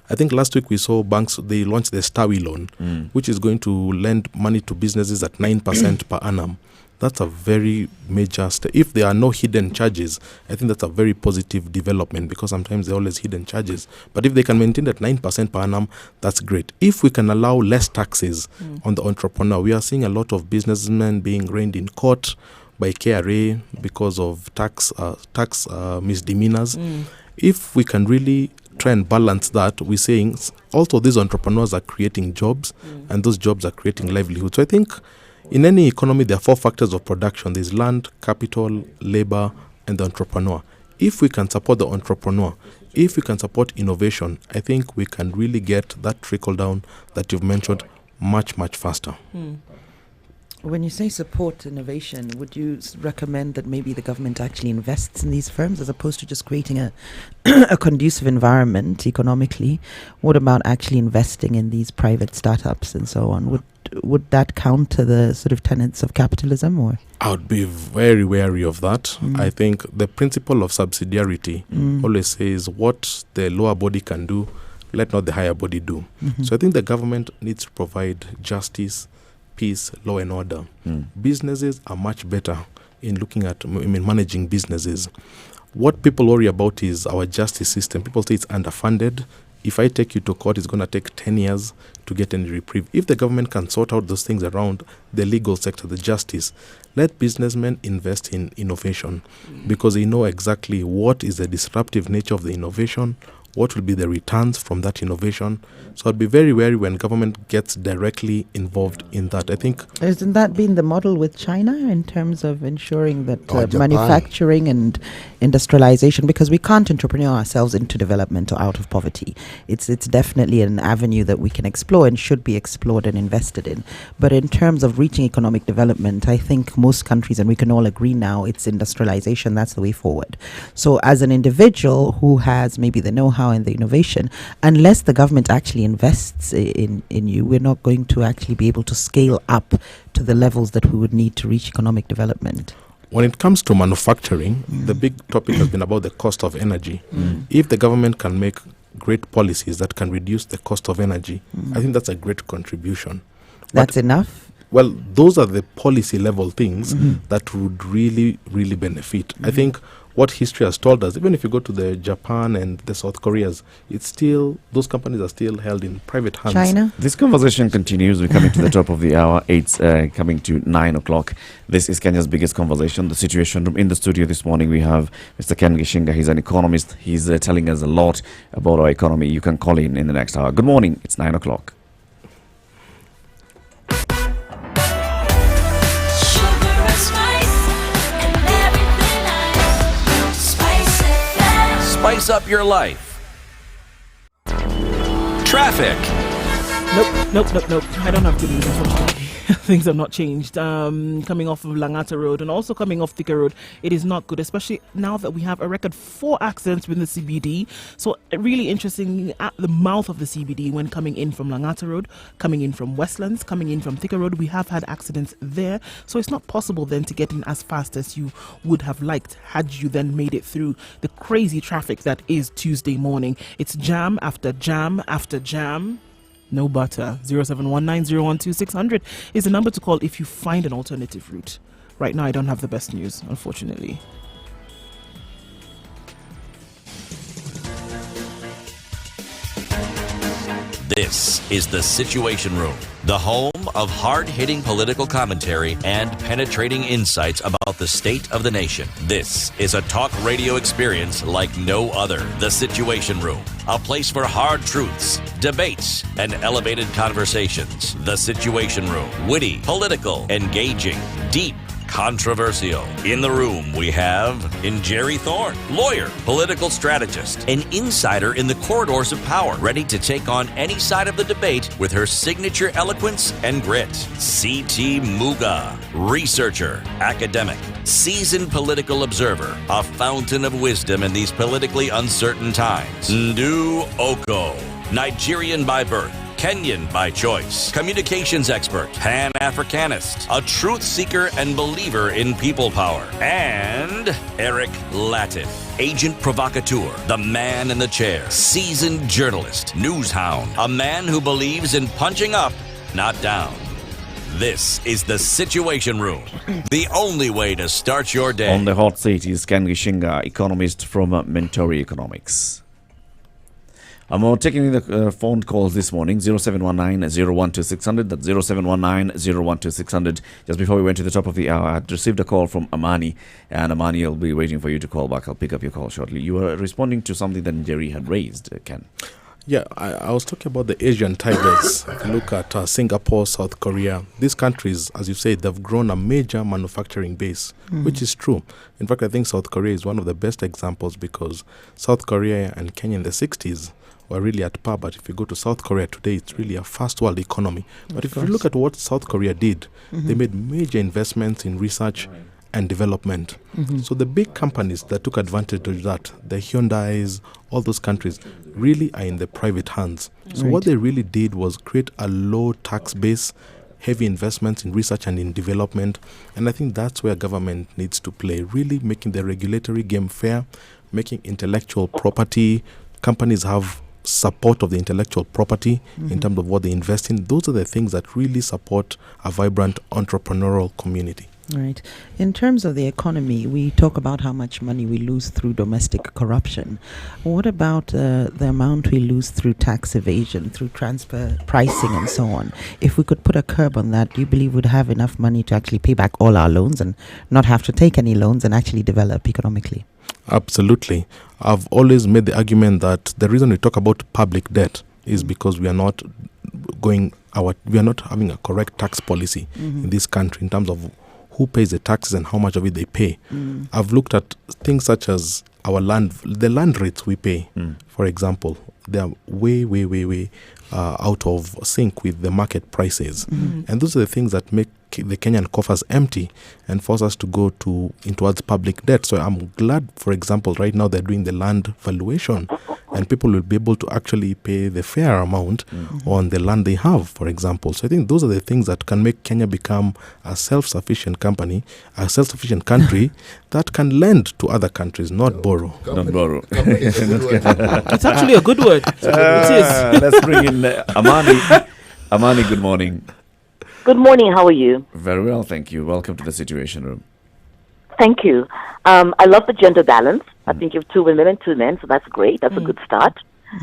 S11: I think last week we saw banks, they launched the Stawi loan, which is going to lend money to businesses at 9% per annum. That's a very major step. If there are no hidden charges, I think that's a very positive development, because sometimes there are always hidden charges. But if they can maintain that 9% per annum, that's great. If we can allow less taxes on the entrepreneur, we are seeing a lot of businessmen being reined in court by KRA because of tax misdemeanors. If we can really try and balance that, we're saying also these entrepreneurs are creating jobs, and those jobs are creating livelihood. So I think in any economy, there are 4 factors of production. There's land, capital, labor, and the entrepreneur. If we can support the entrepreneur, if we can support innovation, I think we can really get that trickle down that you've mentioned much, much faster.
S4: When you say support innovation, would you recommend that maybe the government actually invests in these firms as opposed to just creating a a conducive environment economically? What about actually investing in these private startups and so on? Would that counter the sort of tenets of capitalism, or?
S11: I would be very wary of that. I think the principle of subsidiarity always says what the lower body can do, let not the higher body do. So I think the government needs to provide justice, peace, law and order. Businesses are much better in looking at managing businesses. What people worry about is our justice system. People say it's underfunded. If I take you to court, it's going to take 10 years to get any reprieve. If the government can sort out those things around the legal sector, the justice, let businessmen invest in innovation because they know exactly what is the disruptive nature of the innovation, what will be the returns from that innovation. So I'd be very wary when government gets directly involved in that. I think...
S4: Hasn't that been the model with China in terms of ensuring that
S2: Japan.
S4: manufacturing and industrialization, because we can't entrepreneur ourselves into development or out of poverty. It's definitely an avenue that we can explore and should be explored and invested in. But in terms of reaching economic development, I think most countries, and we can all agree now, it's industrialization. That's the way forward. So as an individual who has maybe the know-how and the innovation, unless the government actually invests in you, we're not going to actually be able to scale up to the levels that we would need to reach economic development.
S11: When it comes to manufacturing, the big topic has been about the cost of energy. If the government can make great policies that can reduce the cost of energy, I think that's a great contribution.
S4: That's enough?
S11: Well, those are the policy level things that would really, really benefit. I think what history has told us, even if you go to the Japan and the South Koreas, it's still, those companies are still held in private hands.
S4: China?
S1: This conversation continues. We're coming to the top of the hour. It's coming to 9 o'clock. This is Kenya's biggest conversation, the Situation Room. In the studio this morning, we have Mr. Ken Gishinga. He's an economist. He's telling us a lot about our economy. You can call in the next hour. Good morning. It's 9 o'clock.
S5: Spice up your life. Traffic.
S3: Nope. I don't have good news, unfortunately. Things have not changed. Coming off of Langata Road and also coming off Thika Road, it is not good, especially now that we have a record 4 accidents within the CBD. So really interesting at the mouth of the CBD when coming in from Langata Road, coming in from Westlands, coming in from Thika Road, we have had accidents there. So it's not possible then to get in as fast as you would have liked had you then made it through the crazy traffic that is Tuesday morning. It's jam after jam after jam. No butter. 0719012600 is the number to call if you find an alternative route. Right now, I don't have the best news, unfortunately.
S5: This is the Situation Room, the home of hard-hitting political commentary and penetrating insights about the state of the nation. This is a talk radio experience like no other. The Situation Room, a place for hard truths, debates, and elevated conversations. The Situation Room, witty, political, engaging, deep, controversial. In the room, we have Jerry Thorne, lawyer, political strategist, an insider in the corridors of power, ready to take on any side of the debate with her signature eloquence and grit. C.T. Muga, researcher, academic, seasoned political observer, a fountain of wisdom in these politically uncertain times. Ndu Oko, Nigerian by birth, Kenyan by choice, communications expert, Pan-Africanist, a truth seeker and believer in people power, and Eric Latif, agent provocateur, the man in the chair, seasoned journalist, news hound, a man who believes in punching up, not down. This is the Situation Room, the only way to start your day.
S1: On the hot seat is Ken Gishinga, economist from Mentori Economics. I'm taking the phone calls this morning, 0719-012-600. That's 0719-012-600. Just before we went to the top of the hour, I had received a call from Amani, and Amani, I'll be waiting for you to call back. I'll pick up your call shortly. You were responding to something that Jerry had raised, Ken.
S11: Yeah, I was talking about the Asian tigers. If you look at Singapore, South Korea, these countries, as you say, they've grown a major manufacturing base, which is true. In fact, I think South Korea is one of the best examples because South Korea and Kenya in the 60s were really at par. But if you go to South Korea today, it's really a first world economy. But if you look at what South Korea did, they made major investments in research and development. So the big companies that took advantage of that, the Hyundais, all those countries, really are in the private hands. So what they really did was create a low tax base, heavy investments in research and in development. And I think that's where government needs to play, really making the regulatory game fair, making intellectual property, companies have support of the intellectual property in terms of what they invest in. Those are the things that really support a vibrant entrepreneurial community.
S4: Right. In terms of the economy, we talk about how much money we lose through domestic corruption. What about the amount we lose through tax evasion, through transfer pricing and so on? If we could put a curb on that, do you believe we'd have enough money to actually pay back all our loans and not have to take any loans and actually develop economically?
S11: Absolutely. I've always made the argument that the reason we talk about public debt is because we are not having a correct tax policy in this country in terms of who pays the taxes and how much of it they pay. I've looked at things such as the land rates we pay, for example. They are way out of sync with the market prices. And those are the things that make the Kenyan coffers empty and force us to go towards public debt. So I'm glad, for example, right now they're doing the land valuation and people will be able to actually pay the fair amount on the land they have, for example. So I think those are the things that can make Kenya become a self-sufficient country that can lend to other countries, not borrow.
S1: Not borrow.
S3: It's actually a good word. It is.
S1: Let's bring in Amani. Amani, good morning.
S12: Good morning. How are you?
S1: Very well, thank you. Welcome to the Situation Room.
S12: Thank you. I love the gender balance. I think you have 2 women and 2 men, so that's great. That's a good start.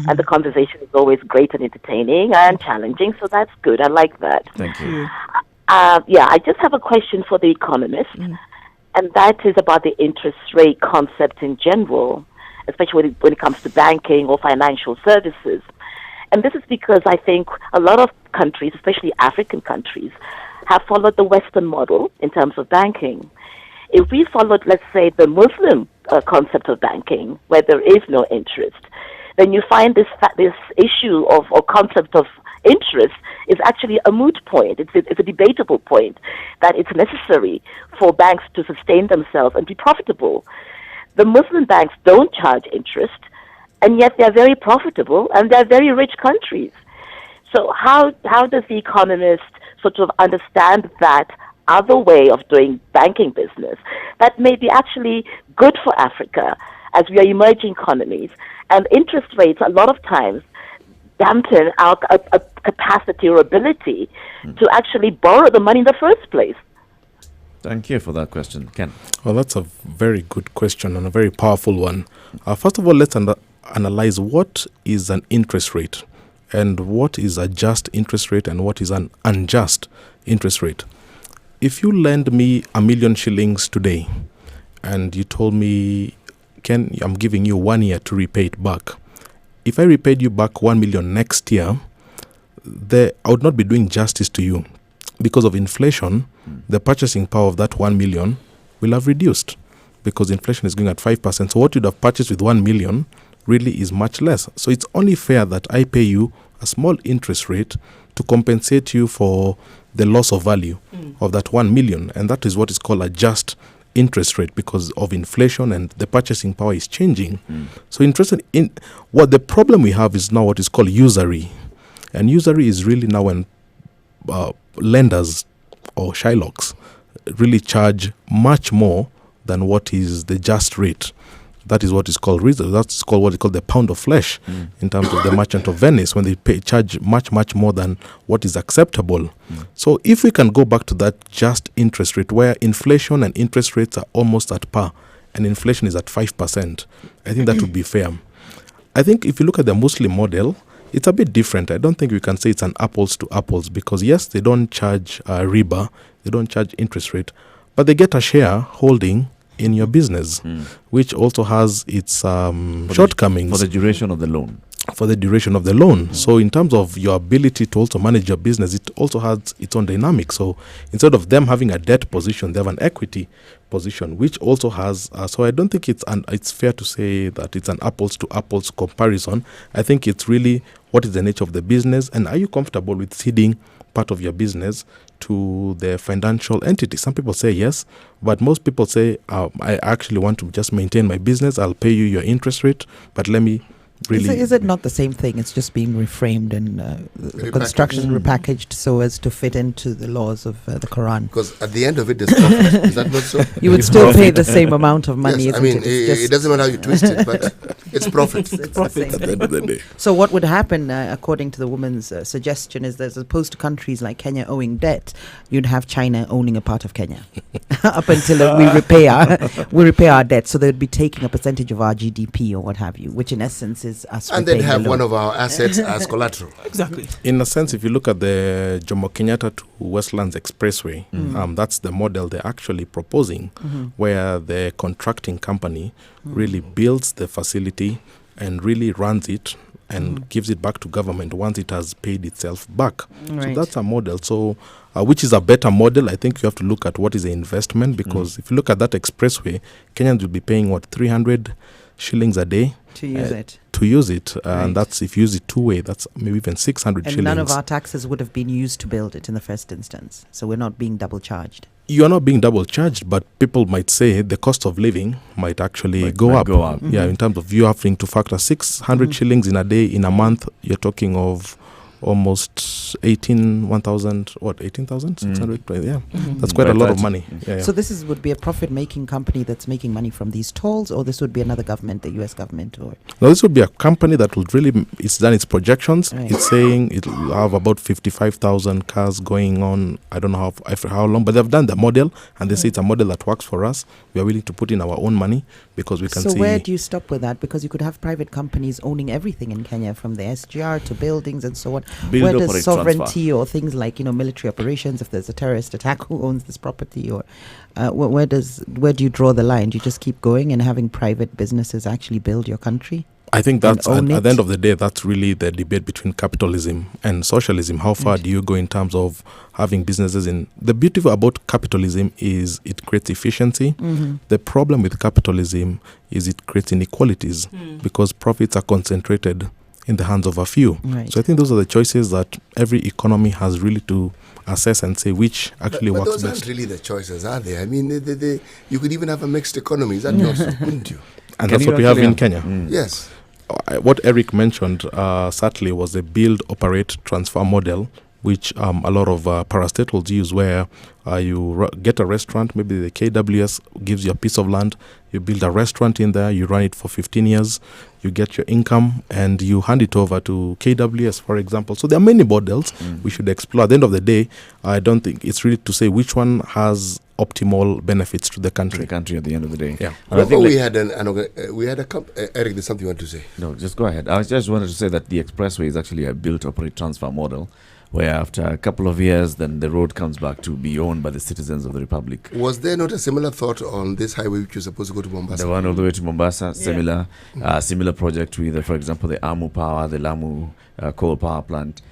S12: And the conversation is always great and entertaining and challenging, so that's good. I like that.
S1: Thank you.
S12: I just have a question for the economist, and that is about the interest rate concept in general, especially when it comes to banking or financial services. And this is because I think a lot of countries, especially African countries, have followed the Western model in terms of banking. If we followed, let's say, the Muslim concept of banking, where there is no interest, then you find this issue or concept of interest is actually a moot point. It's a debatable point that it's necessary for banks to sustain themselves and be profitable. The Muslim banks don't charge interest, and yet they're very profitable and they're very rich countries. So how does the economist sort of understand that other way of doing banking business that may be actually good for Africa as we are emerging economies? And interest rates a lot of times dampen our capacity or ability to actually borrow the money in the first place.
S1: Thank you for that question. Ken?
S11: Well, that's a very good question and a very powerful one. First of all, let's analyze what is an interest rate and what is a just interest rate and what is an unjust interest rate. If you lend me 1 million shillings today and you told me, Ken, I'm giving you 1 year to repay it back. If I repaid you back 1 million next year, I would not be doing justice to you. Because of inflation, the purchasing power of that 1 million will have reduced because inflation is going at 5%. So what you'd have purchased with 1 million really is much less. So it's only fair that I pay you a small interest rate to compensate you for the loss of value of that 1 million. And that is what is called a just interest rate because of inflation and the purchasing power is changing. So interested in what the problem we have is now what is called usury. And usury is really now when lenders or Shylocks really charge much more than what is the just rate. That is what is called reserve. That's called what is called the pound of flesh in terms of the Merchant of Venice when they charge much more than what is acceptable. So if we can go back to that just interest rate where inflation and interest rates are almost at par and inflation is at 5%, I think that would be fair. I think if you look at the Muslim model, it's a bit different. I don't think we can say it's an apples to apples because, yes, they don't charge riba, they don't charge interest rate, but they get a share holding in your business, which also has its shortcomings.
S1: For the duration of the loan.
S11: So in terms of your ability to also manage your business, it also has its own dynamic. So instead of them having a debt position, they have an equity position, which also has, so I don't think it's fair to say that it's an apples to apples comparison. I think it's really what is the nature of the business, and are you comfortable with ceding part of your business to the financial entity? Some people say yes, but most people say, I actually want to just maintain my business. I'll pay you your interest rate, but let me really...
S4: Is it not the same thing? It's just being reframed and the construction repackaged so as to fit into the laws of the Quran.
S2: Because at the end of it, there's profit. Is that not so?
S4: You would still pay the same amount of money.
S2: Yes, I mean, it doesn't matter how you twist it, but it's profit.
S4: It's profit at the end of the day. So what would happen, according to the woman's suggestion, is that as opposed to countries like Kenya owing debt, you'd have China owning a part of Kenya up until we repay our debt. So they'd be taking a percentage of our GDP or what have you, which in essence is us.
S2: And then have one of our assets as collateral.
S3: Exactly.
S11: In a sense, if you look at the Jomo Kenyatta to Westlands Expressway, that's the model they're actually proposing, where the contracting company really builds the facility and really runs it and gives it back to government once it has paid itself back.
S4: Right.
S11: So that's a model. So which is a better model? I think you have to look at what is the investment, because if you look at that expressway, Kenyans will be paying 300 shillings a day
S4: to use it.
S11: And that's if you use it two-way, that's maybe even 600 shillings.
S4: And none of our taxes would have been used to build it in the first instance. So we're not being double charged.
S11: You are not being double charged, but people might say the cost of living might actually go up. Yeah, in terms of you having to factor 600 shillings in a day, in a month, you're talking of almost 18,600. Yeah, that's quite a lot of money. Yeah.
S4: So this would be a profit-making company that's making money from these tolls, or this would be another government, the U.S. government, or?
S11: No, this would be a company that would really, it's done its projections. Right. It's saying it will have about 55,000 cars going on. I don't know how long, but they've done the model, and they say it's a model that works for us. We are willing to put in our own money because we can see.
S4: So where do you stop with that? Because you could have private companies owning everything in Kenya, from the SGR to buildings and so on. Where does sovereignty or things like military operations, if there's a terrorist attack, who owns this property, or where do you draw the line? Do you just keep going and having private businesses actually build your country?
S11: I think that's at the end of the day, that's really the debate between capitalism and socialism. How far do you go in terms of having businesses in? The beauty about capitalism is it creates efficiency. The problem with capitalism is it creates inequalities because profits are concentrated in the hands of a few. Right. So I think those are the choices that every economy has really to assess and say which actually works best.
S2: But those aren't really the choices, are they? I mean, you could even have a mixed economy. Is that not so, wouldn't you?
S11: And that's what we have in Kenya.
S2: Yes.
S11: What Eric mentioned, certainly, was the build, operate, transfer model, which a lot of parastatals use, where you get a restaurant, maybe the KWS gives you a piece of land, you build a restaurant in there, you run it for 15 years, you get your income, and you hand it over to KWS, for example. So there are many models we should explore. At the end of the day, I don't think it's really to say which one has optimal benefits to the country.
S1: At the end of the day.
S11: Yeah.
S1: And I think
S2: we had Eric, there's something you want to say?
S1: No, just go ahead. I just wanted to say that the expressway is actually a build, operate, transfer model, where after a couple of years, then the road comes back to be owned by the citizens of the Republic.
S2: Was there not a similar thought on this highway which was supposed to go to Mombasa?
S1: The one all the way to Mombasa, similar project with, for example, the Amu Power, the Lamu coal power plant.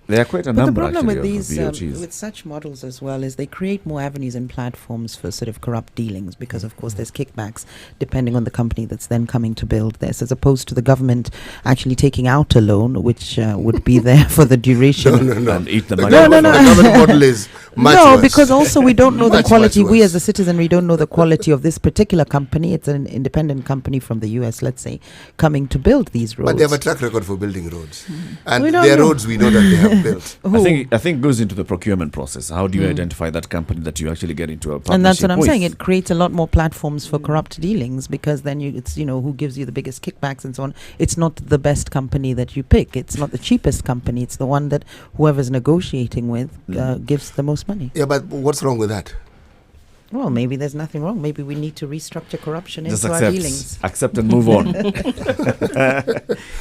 S1: There are quite a number,
S4: actually. But the problem
S1: with
S4: these, with such models as well, is they create more avenues and platforms for sort of corrupt dealings, because of course there's kickbacks depending on the company that's then coming to build this, as opposed to the government actually taking out a loan, which would be there for the duration.
S2: No.
S1: And eat the money.
S2: No. The government model is much worse.
S4: Because also we don't know the quality. We as a citizen, we don't know the quality of this particular company. It's an independent company from the US, let's say, coming to build these roads.
S2: But they have a track record for building roads. And their roads, we know that they have built.
S1: I think it goes into the procurement process. How do you identify that company that you actually get into a partnership with?
S4: And that's what I'm saying. It creates a lot more platforms for corrupt dealings, because then it's who gives you the biggest kickbacks and so on. It's not the best company that you pick. It's not the cheapest company. It's the one that whoever's negotiating with gives the most money.
S2: Yeah, but what's wrong with that?
S4: Well, maybe there's nothing wrong. Maybe we need to restructure corruption
S1: Just
S4: into our dealings.
S1: accept and move on.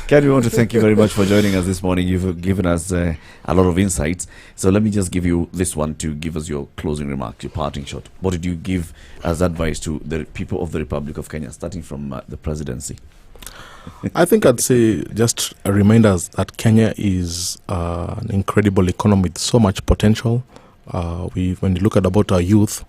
S1: Ken, we want to thank you very much for joining us this morning. You've given us a lot of insights. So let me just give you this one to give us your closing remarks, your parting shot. What did you give as advice to the people of the Republic of Kenya, starting from the presidency?
S11: I think I'd say just a reminder that Kenya is an incredible economy with so much potential. When you look at about our youth,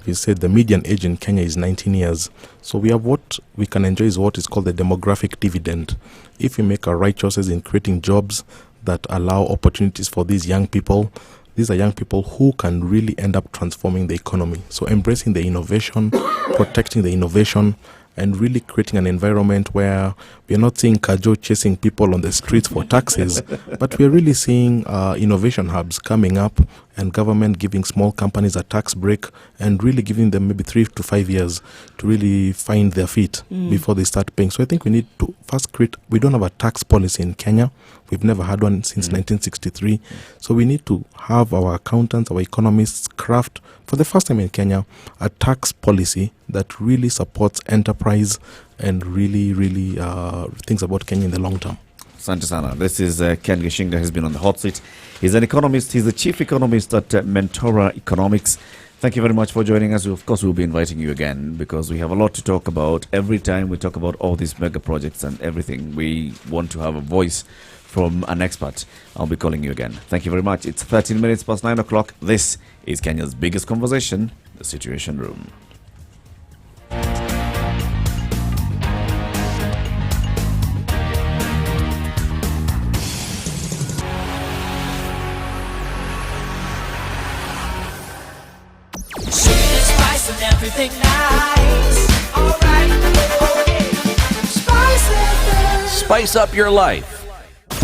S11: we said the median age in Kenya is 19 years. So we have what we can enjoy is what is called the demographic dividend. If we make our right choices in creating jobs that allow opportunities for these young people, these are young people who can really end up transforming the economy. So embracing the innovation, protecting the innovation, and really creating an environment where we are not seeing Kajo chasing people on the streets for taxes, but we are really seeing innovation hubs coming up and government giving small companies a tax break and really giving them maybe 3 to 5 years to really find their feet before they start paying. So I think we need to first create, we don't have a tax policy in Kenya. We've never had one since 1963. So we need to have our accountants, our economists craft, for the first time in Kenya, a tax policy that really supports enterprise and really thinks about Kenya in the long term.
S1: Asante sana. This is Ken Gishinga. He's been on the hot seat. He's an economist. He's the chief economist at Mentora Economics. Thank you very much for joining us. Of course, we'll be inviting you again because we have a lot to talk about. Every time we talk about all these mega projects and everything, we want to have a voice from an expert. I'll be calling you again. Thank you very much. It's 13 minutes past 9 o'clock. This is Kenya's biggest conversation, The Situation Room.
S6: Everything nice. Alright. Okay.
S5: Spice up your life.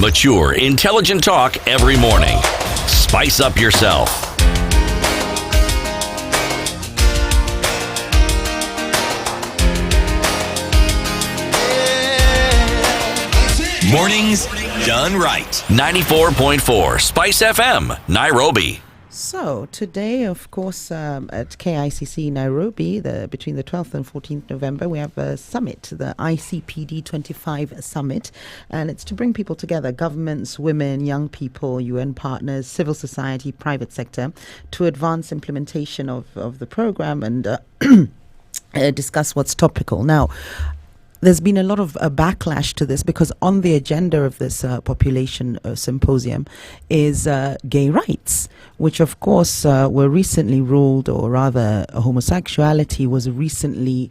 S5: Mature, intelligent talk every morning. Spice up yourself. Mornings done right. 94.4 Spice FM, Nairobi.
S4: So today, of course, at KICC Nairobi, between the 12th and 14th November, we have a summit, the ICPD 25 Summit, and it's to bring people together, governments, women, young people, UN partners, civil society, private sector, to advance implementation of the program and discuss what's topical. Now, there's been a lot of backlash to this because on the agenda of this population symposium is gay rights, which of course were recently ruled, or rather homosexuality was recently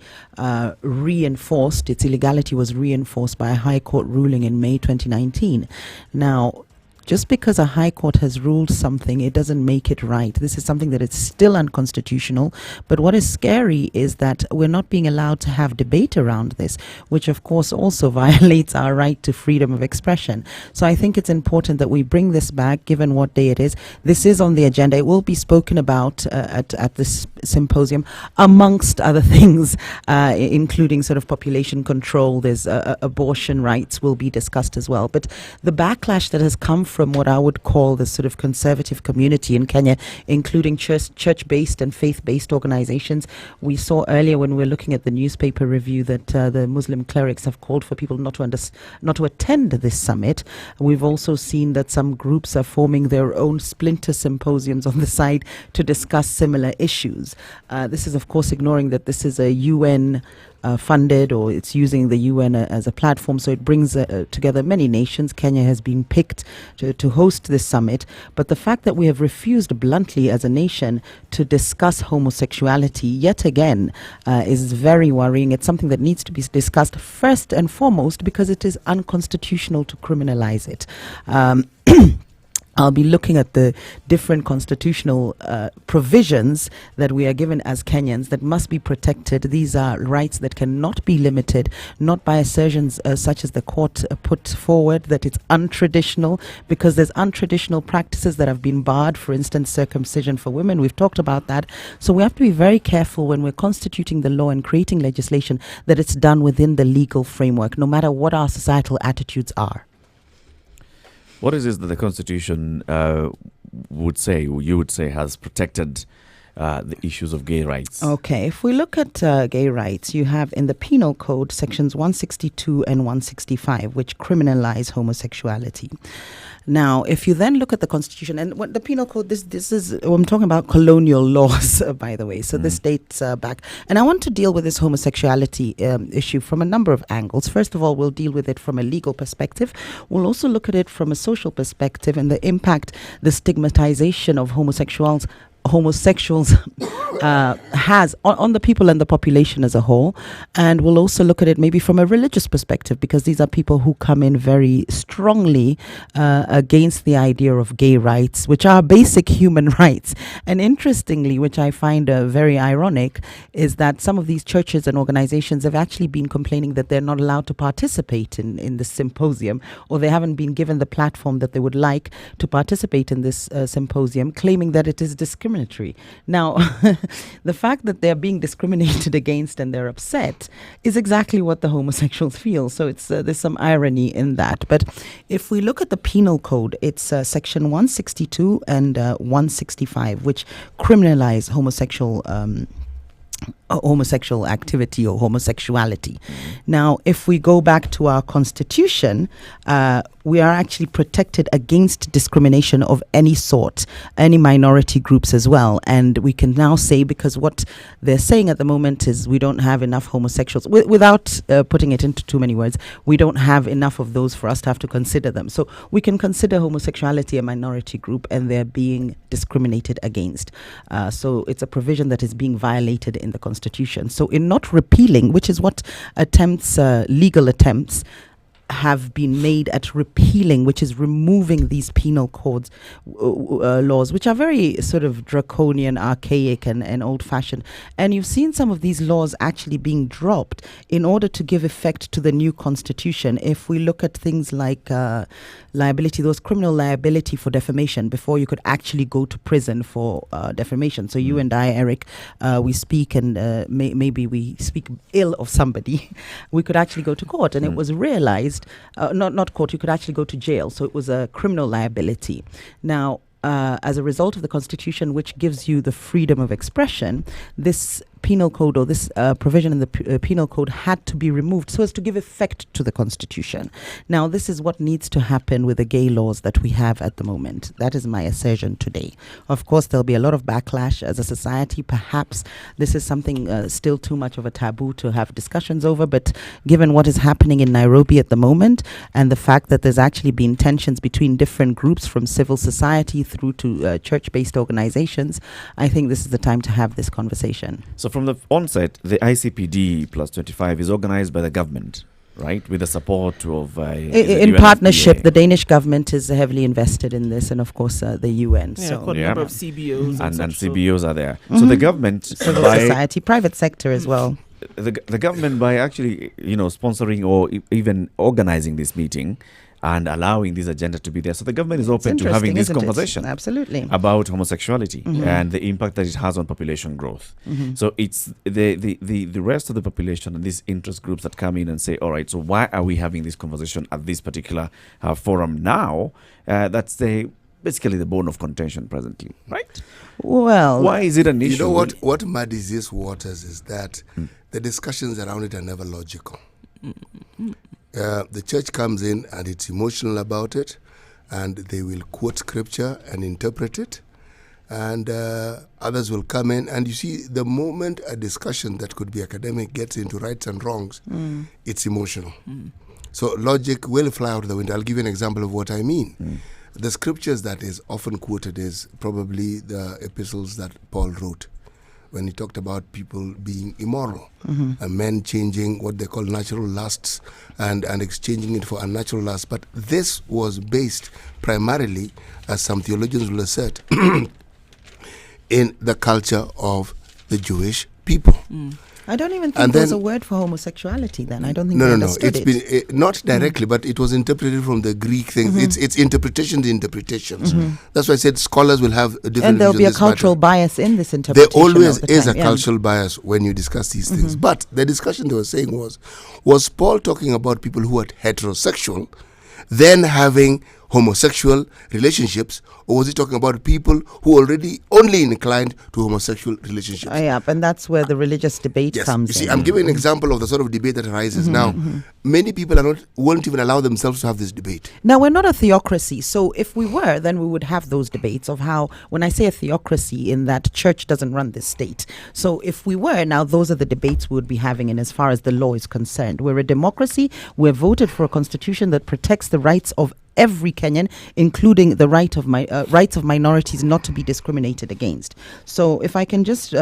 S4: reinforced. Its illegality was reinforced by a High Court ruling in May 2019. Now, just because a high court has ruled something, it doesn't make it right. This is something that is still unconstitutional. But what is scary is that we're not being allowed to have debate around this, which of course also violates our right to freedom of expression. So I think it's important that we bring this back, given what day it is. This is on the agenda. It will be spoken about at this symposium, amongst other things, including sort of population control. There's abortion rights will be discussed as well. But the backlash that has come from what I would call the sort of conservative community in Kenya, including church-based and faith-based organizations. We saw earlier when we were looking at the newspaper review that the Muslim clerics have called for people not to attend this summit. We've also seen that some groups are forming their own splinter symposiums on the side to discuss similar issues. This is, of course, ignoring that this is a UN funded, or it's using the UN as a platform, so it brings together many nations. Kenya has been picked to host this summit, but the fact that we have refused bluntly as a nation to discuss homosexuality yet again is very worrying. It's something that needs to be discussed first and foremost because it is unconstitutional to criminalize it. I'll be looking at the different constitutional provisions that we are given as Kenyans that must be protected. These are rights that cannot be limited, not by assertions such as the court put forward that it's untraditional, because there's untraditional practices that have been barred, for instance, circumcision for women. We've talked about that. So we have to be very careful when we're constituting the law and creating legislation that it's done within the legal framework, no matter what our societal attitudes are.
S1: What is it that the Constitution would say, or you would say, has protected the issues of gay rights?
S4: Okay, if we look at gay rights, you have in the Penal Code sections 162 and 165, which criminalize homosexuality. Now, if you then look at the Constitution, and what the Penal Code, this is, I'm talking about colonial laws, by the way, so this dates back. And I want to deal with this homosexuality issue from a number of angles. First of all, we'll deal with it from a legal perspective. We'll also look at it from a social perspective and the impact, the stigmatization of homosexuals has on the people and the population as a whole. And we'll also look at it maybe from a religious perspective, because these are people who come in very strongly against the idea of gay rights, which are basic human rights. And interestingly, which I find very ironic, is that some of these churches and organizations have actually been complaining that they're not allowed to participate in this symposium, or they haven't been given the platform that they would like to participate in this symposium, claiming that it is discriminatory. Now, the fact that they're being discriminated against and they're upset is exactly what the homosexuals feel. So it's there's some irony in that. But if we look at the Penal Code, it's section 162 and 165, which criminalize homosexual activity or homosexuality. Now, if we go back to our Constitution, we are actually protected against discrimination of any sort, any minority groups as well. And we can now say, because what they're saying at the moment is we don't have enough homosexuals, without putting it into too many words, we don't have enough of those for us to have to consider them. So we can consider homosexuality a minority group and they're being discriminated against. So it's a provision that is being violated in the Constitution. So in not repealing, which is what legal attempts have been made at repealing, which is removing these penal codes laws, which are very sort of draconian, archaic and old-fashioned. And you've seen some of these laws actually being dropped in order to give effect to the new constitution. If we look at things like liability, there was criminal liability for defamation before you could actually go to prison for defamation. So you and I, Eric, we speak and maybe we speak ill of somebody, we could actually go to court, and it was realized not court, you could actually go to jail. So it was a criminal liability. Now, as a result of the Constitution, which gives you the freedom of expression, this penal code, or this provision in the penal code, had to be removed so as to give effect to the Constitution. Now, this is what needs to happen with the gay laws that we have at the moment. That is my assertion today. Of course, there'll be a lot of backlash as a society. Perhaps this is something still too much of a taboo to have discussions over, but given what is happening in Nairobi at the moment, and the fact that there's actually been tensions between different groups from civil society through to church-based organizations, I think this is the time to have this conversation.
S1: So from the onset, the ICPD plus 25 is organized by the government, right? With the support of...
S4: in partnership, the Danish government is heavily invested in this, and of course the UN.
S3: Yeah, got a number of CBOs.
S1: And CBOs are there. So the government...
S4: Civil society, private sector as well.
S1: The government, by actually, sponsoring or even organizing this meeting and allowing this agenda to be there. So the government is open to having this conversation about homosexuality and the impact that it has on population growth. So it's the rest of the population and these interest groups that come in and say, all right, so why are we having this conversation at this particular forum now? That's basically the bone of contention presently, right?
S4: Well,
S1: why is it an issue?
S2: You know what muddies these waters is that the discussions around it are never logical. The church comes in and it's emotional about it, and they will quote scripture and interpret it, and others will come in, and you see, the moment a discussion that could be academic gets into rights and wrongs, it's emotional. So logic will fly out the window. I'll give you an example of what I mean. The scriptures that is often quoted is probably the epistles that Paul wrote, when he talked about people being immoral, and men changing what they call natural lusts and exchanging it for unnatural lusts. But this was based primarily, as some theologians will assert, in the culture of the Jewish people.
S4: I don't even think there's a word for homosexuality then. I don't think they understood it.
S2: It's been not directly, but it was interpreted from the Greek thing. It's interpretations. That's why I said scholars will have different
S4: and there'll be a cultural bias in this interpretation.
S2: There always is a cultural bias when you discuss these things. But the discussion they were saying was Paul talking about people who are heterosexual, then having homosexual relationships, or was he talking about people who already only inclined to homosexual relationships?
S4: Yeah, and that's where the religious debate comes
S2: You see,
S4: in.
S2: I'm giving an example of the sort of debate that arises now. Many people won't even allow themselves to have this debate.
S4: Now, we're not a theocracy, so if we were, then we would have those debates of how, when I say a theocracy, in that church doesn't run this state. So if we were, now those are the debates we would be having, and as far as the law is concerned. We're a democracy. We're voted for a constitution that protects the rights of every Kenyan, including the rights of minorities not to be discriminated against. So if I can just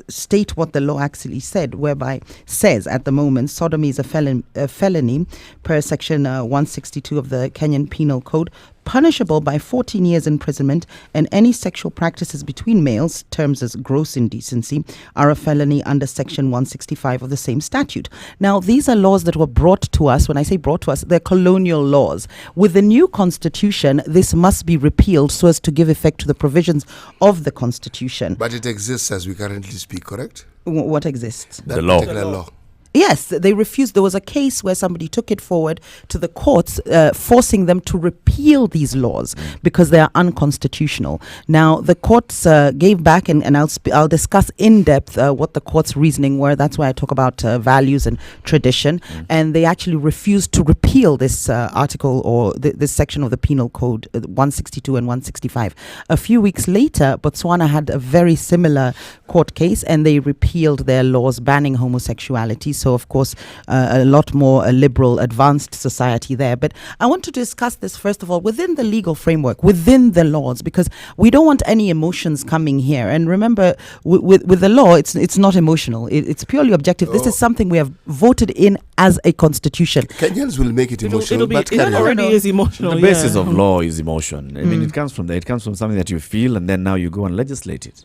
S4: state what the law actually said, whereby says at the moment sodomy is a felony per section 162 of the Kenyan Penal Code, punishable by 14 years imprisonment, and any sexual practices between males, terms as gross indecency, are a felony under section 165 of the same statute. Now, these are laws that were brought to us. When I say brought to us, they're colonial laws. With the new constitution, this must be repealed so as to give effect to the provisions of the constitution.
S2: But it exists as we currently speak, correct?
S4: What exists?
S2: That particular law.
S4: Yes, they refused. There was a case where somebody took it forward to the courts, forcing them to repeal these laws because they are unconstitutional. Now, the courts gave back, and I'll discuss in depth what the court's reasoning were. That's why I talk about values and tradition. And they actually refused to repeal this article or this section of the Penal Code, 162 and 165. A few weeks later, Botswana had a very similar court case, and they repealed their laws banning homosexuality. So, of course, a lot more liberal, advanced society there. But I want to discuss this, first of all, within the legal framework, within the laws, because we don't want any emotions coming here. And remember, with the law, it's not emotional. It's purely objective. This is something we have voted in as a constitution.
S2: Kenyans will make it emotional, but
S3: it already is emotional.
S1: The basis of law is emotion. I mean, it comes from there. It comes from something that you feel, and then now you go and legislate it.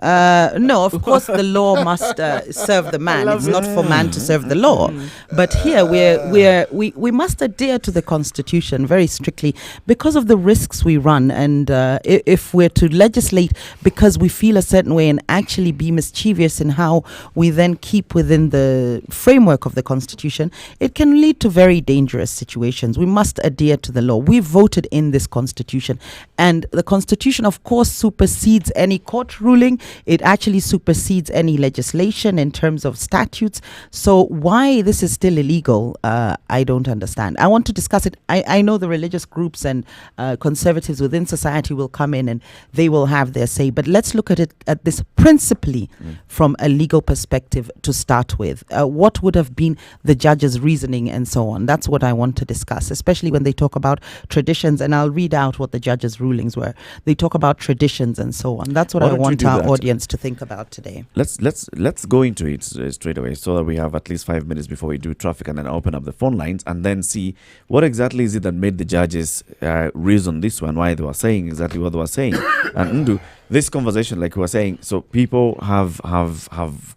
S4: No, of course, the law must serve the man. It's not for man to serve the law. But here we must adhere to the constitution very strictly because of the risks we run. And if we're to legislate because we feel a certain way and actually be mischievous in how we then keep within the framework of the constitution, it can lead to very dangerous situations. We must adhere to the law. We voted in this constitution, and the constitution, of course, supersedes any court ruling. It actually supersedes any legislation in terms of statutes. So why this is still illegal, I don't understand. I want to discuss it. I know the religious groups and conservatives within society will come in and they will have their say, but let's look at this principally from a legal perspective to start with. What would have been the judge's reasoning and so on? That's what I want to discuss, especially when they talk about traditions, and I'll read out what the judge's rulings were. They talk about traditions and so on. That's what I want our audience to think about today.
S1: Let's go into it straight away so that we have at least 5 minutes before we do traffic, and then open up the phone lines and then see what exactly is it that made the judges reason this one, why they were saying exactly what they were saying. And this conversation, like we were saying, so people have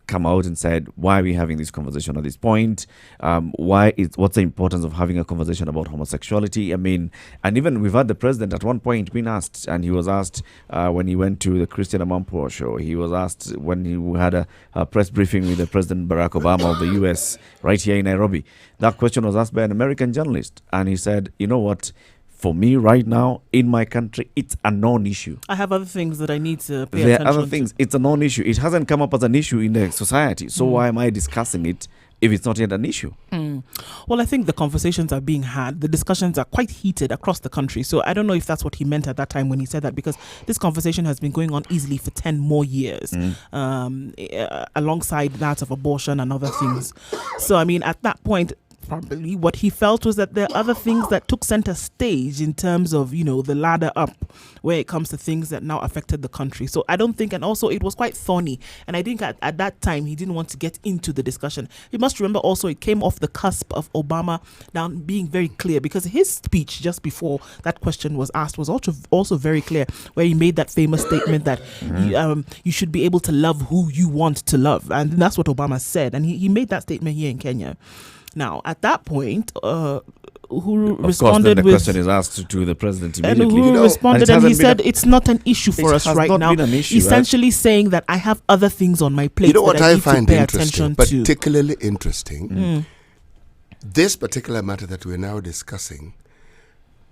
S1: come out and said, why are we having this conversation at this point? What's the importance of having a conversation about homosexuality? I mean, and even we've had the president at one point being asked, and he was asked when he went to the Christian Amanpour show, he was asked when he had a press briefing with the President Barack Obama of the US right here in Nairobi. That question was asked by an American journalist, and he said, you know what? For me right now, in my country, it's a non-issue.
S3: I have other things that I need to pay
S1: there
S3: attention
S1: are other things. It's a non-issue. It hasn't come up as an issue in the society. So why am I discussing it if it's not yet an issue?
S3: Well, I think the conversations are being had. The discussions are quite heated across the country. So I don't know if that's what he meant at that time when he said that, because this conversation has been going on easily for 10 more years, alongside that of abortion and other things. So, I mean, at that point, probably what he felt was that there are other things that took center stage in terms of, the ladder up where it comes to things that now affected the country. So I don't think, and also it was quite thorny. And I think at that time, he didn't want to get into the discussion. You must remember also it came off the cusp of Obama now being very clear, because his speech just before that question was asked was also very clear, where he made that famous statement that you should be able to love who you want to love. And that's what Obama said. And he made that statement here in Kenya. Now, at that point, Uhuru responded
S1: the
S3: with...
S1: question is asked to the president immediately.
S3: And Uhuru responded and he said, it's not an issue for us right now. Essentially saying that I have other things on my plate.
S2: You know what I find
S3: interesting,
S2: particularly interesting? This particular matter that we're now discussing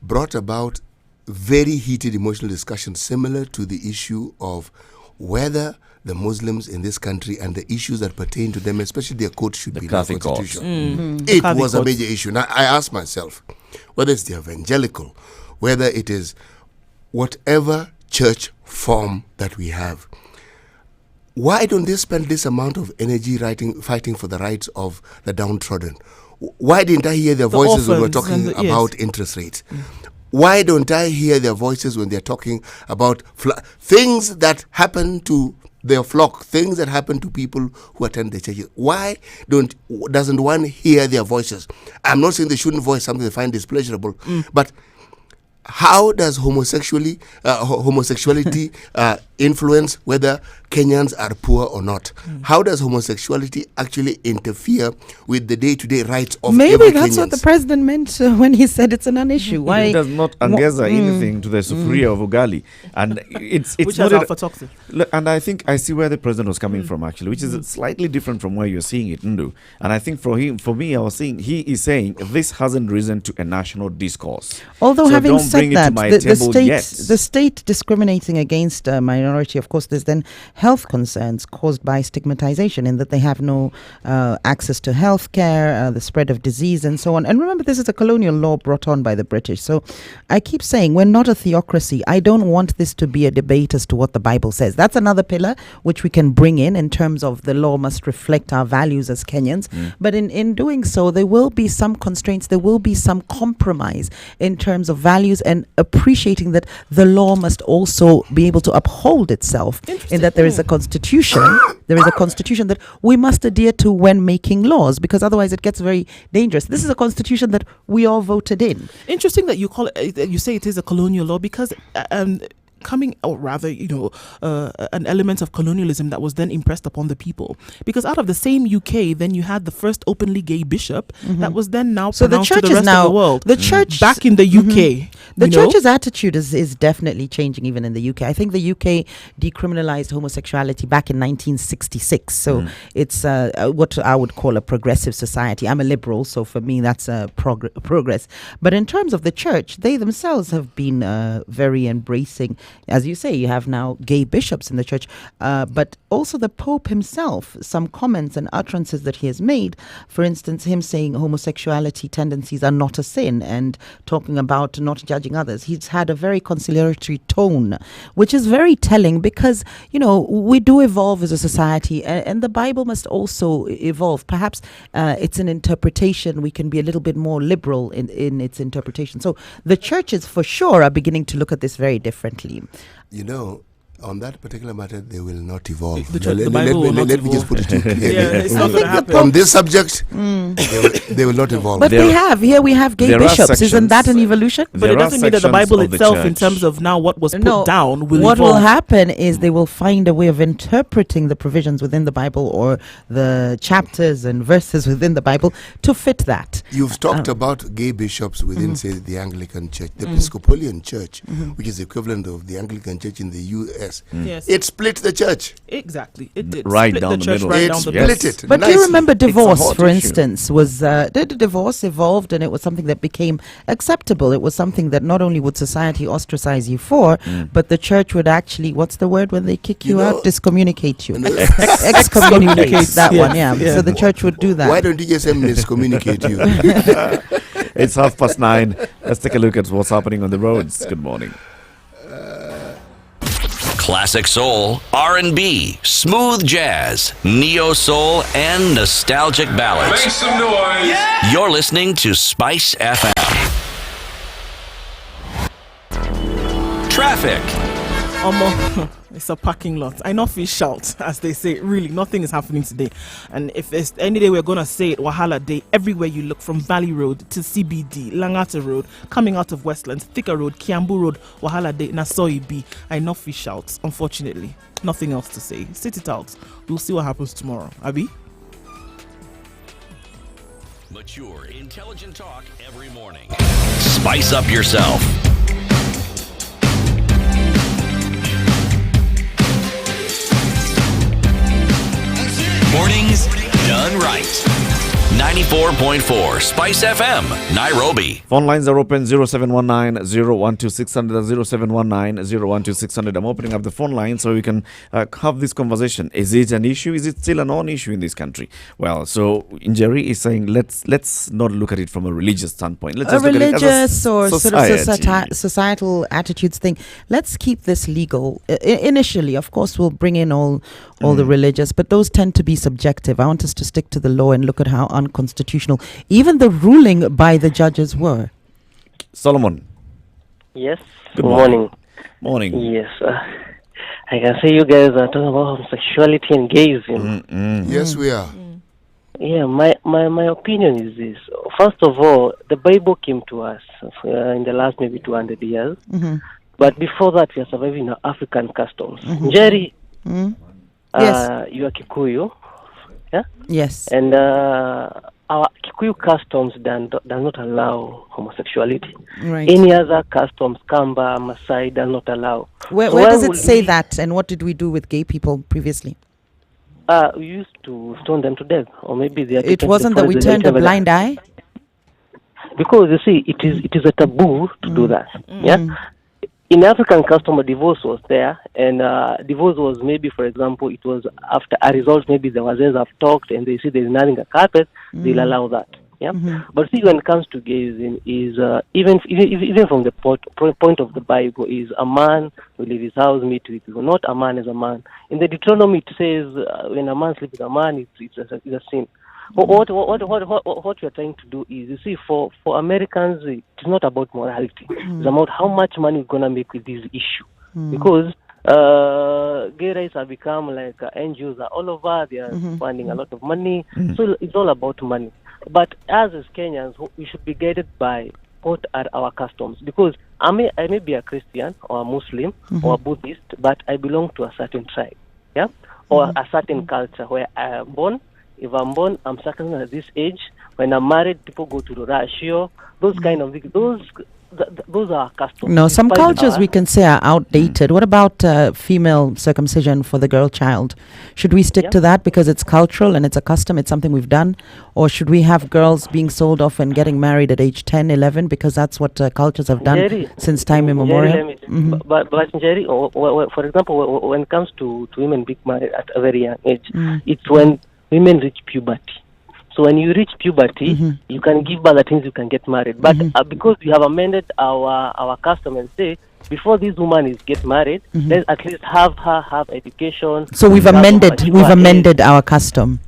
S2: brought about very heated emotional discussion similar to the issue of whether the Muslims in this country and the issues that pertain to them, especially their court, should be in the Constitution. It was a major issue. Now, I ask myself, whether it's the evangelical, whether it is whatever church form that we have, why don't they spend this amount of energy fighting for the rights of the downtrodden? Why didn't I hear their voices when we were talking about interest rates? Why don't I hear their voices when they're talking about things that happen to their flock, things that happen to people who attend the churches? Why doesn't one hear their voices? I'm not saying they shouldn't voice something they find displeasurable, but how does homosexuality influence whether Kenyans are poor or not? How does homosexuality actually interfere with the day-to-day rights of
S4: Maybe
S2: every
S4: that's
S2: Kenyans?
S4: what the president meant when he said it's a non-issue. Why
S1: it does not angeza anything to the sufuria of ugali, and it's
S3: which
S1: not
S3: has aflatoxin.
S1: And I think I see where the president was coming from actually, which is slightly different from where you're seeing it, Ndu. And I think for me, I was saying he is saying this hasn't risen to a national discourse.
S4: Although
S1: so
S4: having
S1: don't
S4: said
S1: bring
S4: that,
S1: it to my
S4: the
S1: table yet.
S4: state discriminating against a minority, of course, there's then health concerns caused by stigmatization in that they have no access to health care, the spread of disease and so on. And remember, this is a colonial law brought on by the British. So I keep saying we're not a theocracy. I don't want this to be a debate as to what the Bible says. That's another pillar which we can bring in terms of the law must reflect our values as Kenyans. But in doing so, there will be some constraints, there will be some compromise in terms of values, and appreciating that the law must also be able to uphold itself, in that there is a constitution. There is a constitution that we must adhere to when making laws, because otherwise it gets very dangerous. This is a constitution that we all voted in.
S3: Interesting that you call it, you say it is a colonial law, because coming, or rather, an element of colonialism that was then impressed upon the people. Because out of the same UK, then you had the first openly gay bishop that was then now pronounced to the rest of the world.
S4: The church
S3: back in the UK.
S4: The church's attitude is definitely changing even in the UK. I think the UK decriminalized homosexuality back in 1966. So it's what I would call a progressive society. I'm a liberal, so for me that's a progress. But in terms of the church, they themselves have been very embracing. As you say, you have now gay bishops in the church, but also the Pope himself, some comments and utterances that he has made, for instance, him saying homosexuality tendencies are not a sin and talking about not judging others. He's had a very conciliatory tone, which is very telling, because, we do evolve as a society, and the Bible must also evolve. Perhaps it's an interpretation. We can be a little bit more liberal in its interpretation. So the churches for sure are beginning to look at this very differently.
S2: On that particular matter, they will not evolve.
S3: The Bible will not
S2: let me
S3: evolve.
S2: just put it clearly.
S3: It's not going to happen.
S2: On this subject, they will not evolve.
S4: But here we have gay bishops. Isn't that an evolution?
S3: But it doesn't mean that the Bible itself, in terms of now what was put down, will
S4: What
S3: evolve.
S4: will happen is they will find a way of interpreting the provisions within the Bible, or the chapters and verses within the Bible, to fit that.
S2: You've talked about gay bishops within, say, the Anglican Church. The Episcopalian Church, which is the equivalent of the Anglican Church in the U.S.,
S3: Yes.
S2: it split the church.
S3: Exactly. It did.
S1: Right
S3: split
S1: down
S3: the
S1: the
S3: church
S1: middle.
S3: right
S2: It
S3: down the
S2: split
S3: middle.
S2: it.
S4: But do you
S2: nicely.
S4: remember divorce,
S1: hot
S4: for
S1: issue.
S4: instance, was did divorce evolved, and it was something that became acceptable. It was something that not only would society ostracize you for, but the church would actually, what's the word when they kick you out? Discommunicate you. Excommunicate that one, yeah. So the church would do that.
S2: Why don't you just say miscommunicate you?
S1: It's 9:30. Let's take a look at what's happening on the roads. Good morning.
S5: Classic soul, R&B, smooth jazz, neo soul, and nostalgic ballads.
S6: Make some noise. Yeah.
S5: You're listening to Spice FM. Traffic.
S3: It's a parking lot. I know fish shout, as they say. Really, nothing is happening today. And if it's any day we're going to say it, Wahala Day, everywhere you look, from Valley Road to CBD, Langata Road, coming out of Westlands, Thika Road, Kiambu Road, Wahala Day, Nasoi B. I know fish shouts, unfortunately. Nothing else to say. Sit it out. We'll see what happens tomorrow. Abi?
S5: Mature, intelligent talk every morning. Spice up yourself. Mornings done right. 94.4 Spice FM, Nairobi.
S1: Phone lines are open 0719 012 600 0719 012 600. I'm opening up the phone line so we can have this conversation. Is it an issue? Is it still a non-issue in this country? Well, so Njeri is saying let's not look at it from a religious standpoint. Let's just look at it as a
S4: or
S1: society.
S4: sort of societal attitudes thing. Let's keep this legal. Initially, of course, we'll bring in all the religious, but those tend to be subjective. I want us to stick to the law and look at how unconstitutional even the ruling by the judges were.
S1: Solomon.
S13: Yes.
S1: Good
S13: morning.
S1: Morning.
S13: Yes. I can see you guys are talking about homosexuality and gayism.
S2: Yes, we are.
S13: Yeah, my opinion is this. First of all, the Bible came to us in the last maybe 200 years. But before that, we are surviving our African customs. Jerry,
S4: Yes.
S13: you are Kikuyu. Yeah?
S4: Yes.
S13: And our Kikuyu customs do not allow homosexuality.
S4: Right.
S13: Any other customs, Kamba, Maasai, does not allow.
S4: Where
S13: So
S4: does it say that? And what did we do with gay people previously?
S13: We used to stone them to death, or maybe they are
S4: It
S13: taken
S4: wasn't
S13: to the
S4: that we
S13: forest
S4: turned a
S13: and
S4: blind eye?
S13: because you see, it is a taboo to do that. Yeah. In African custom, a divorce was there, and divorce was maybe, for example, it was after a result. Maybe the wazes have talked, and they see there's nothing a carpet. They'll allow that. Yeah. But see, when it comes to gayism, is even from the point of the Bible, is a man will leave his house, meet with you. Not a man is a man. In the Deuteronomy, it says when a man sleeps with a man, it's a sin. What we are trying to do is, you see, for Americans, it's not about morality. It's about how much money we're gonna make with this issue. Because gay rights have become like NGOs are all over. They are spending a lot of money. So it's all about money. But as Kenyans, we should be guided by what are our customs. Because I may be a Christian or a Muslim or a Buddhist, but I belong to a certain tribe, yeah, or a certain culture where I am born. If I'm born, I'm certain at this age. When I'm married, people go to the ratio. Those kind of things. Those are customs.
S4: No, some cultures we can say are outdated. What about female circumcision for the girl child? Should we stick to that because it's cultural and it's a custom, it's something we've done? Or should we have girls being sold off and getting married at age 10, 11 because that's what cultures have done since time immemorial?
S13: But Jerry, for example, when it comes to women being married at a very young age, it's when women reach puberty. So when you reach puberty, you can give birth at things, you can get married. But because we have amended our custom and say, before this woman get married, let's at least have her have education.
S4: So we've amended our custom.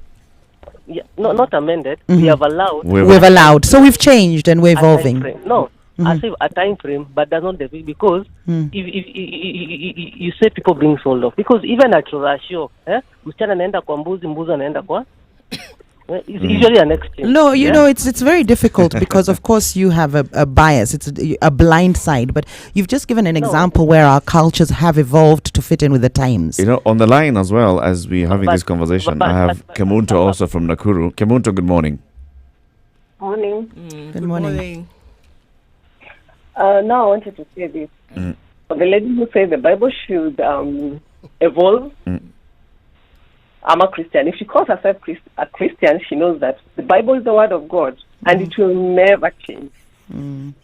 S13: Yeah, no, not amended. We have allowed.
S4: We've allowed. So we've changed and we're evolving.
S13: I say a time frame, but that's not the thing, because if you say people being sold off, because even at ratio, msichana anaenda kwa mbuzi, mbuzi anaenda kwa it's usually an exchange.
S4: No, you know, it's very difficult because, of course, you have a bias. It's a blind side. But you've just given an example where our cultures have evolved to fit in with the times.
S1: You know, on the line as well as we're having this conversation, I have Kemunto also from Nakuru. Kemunto, good morning.
S14: Morning.
S4: Good morning.
S14: Now I wanted to say this. For the lady who said the Bible should evolve, I'm a Christian. If she calls herself a Christian, she knows that the Bible is the Word of God and it will never change. And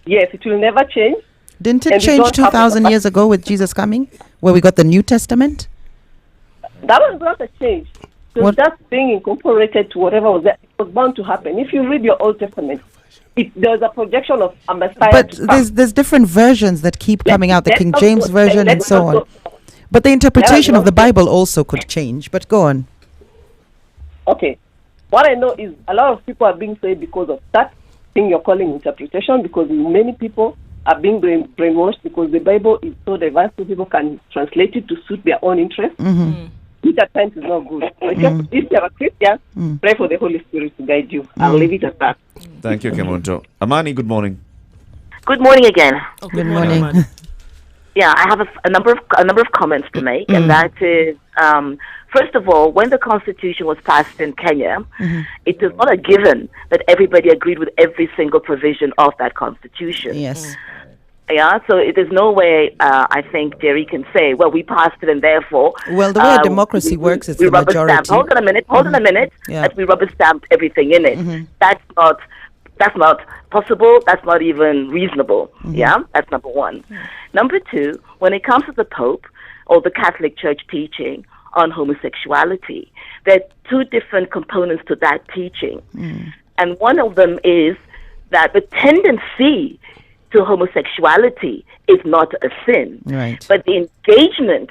S14: yes, it will never change.
S4: Didn't it change 2,000 years ago with Jesus coming, where we got the New Testament?
S14: That was not a change. It was just being incorporated to whatever was there. It was bound to happen. If you read your Old Testament, there's a projection of a Messiah.
S4: But there's different versions that keep coming out, the King James Version and so on. But the interpretation of the Bible also could change. But go on.
S14: Okay. What I know is a lot of people are being saved because of that thing you're calling interpretation, because many people are being brainwashed because the Bible is so diverse, so people can translate it to suit their own interests. Which at times is not good. So if you're a Christian, pray for the Holy Spirit to guide you. I'll leave it at that.
S1: Thank you, Kemunto. Amani, good morning.
S12: Good morning again.
S4: Good morning.
S12: Yeah, I have a number of comments to make, and that is, first of all, when the Constitution was passed in Kenya, it is not a given that everybody agreed with every single provision of that Constitution.
S4: Yes.
S12: Yeah, so there's no way I think Jerry can say, well, we passed it and therefore...
S4: Well, the way democracy works, it's the majority.
S12: Hold on a minute.
S4: Yeah.
S12: That we rubber stamped everything in it. That's not possible. That's not even reasonable. Yeah, that's number one. Number two, when it comes to the Pope or the Catholic Church teaching on homosexuality, there are two different components to that teaching. And one of them is that the tendency to homosexuality is not a sin.
S4: Right.
S12: But the engagement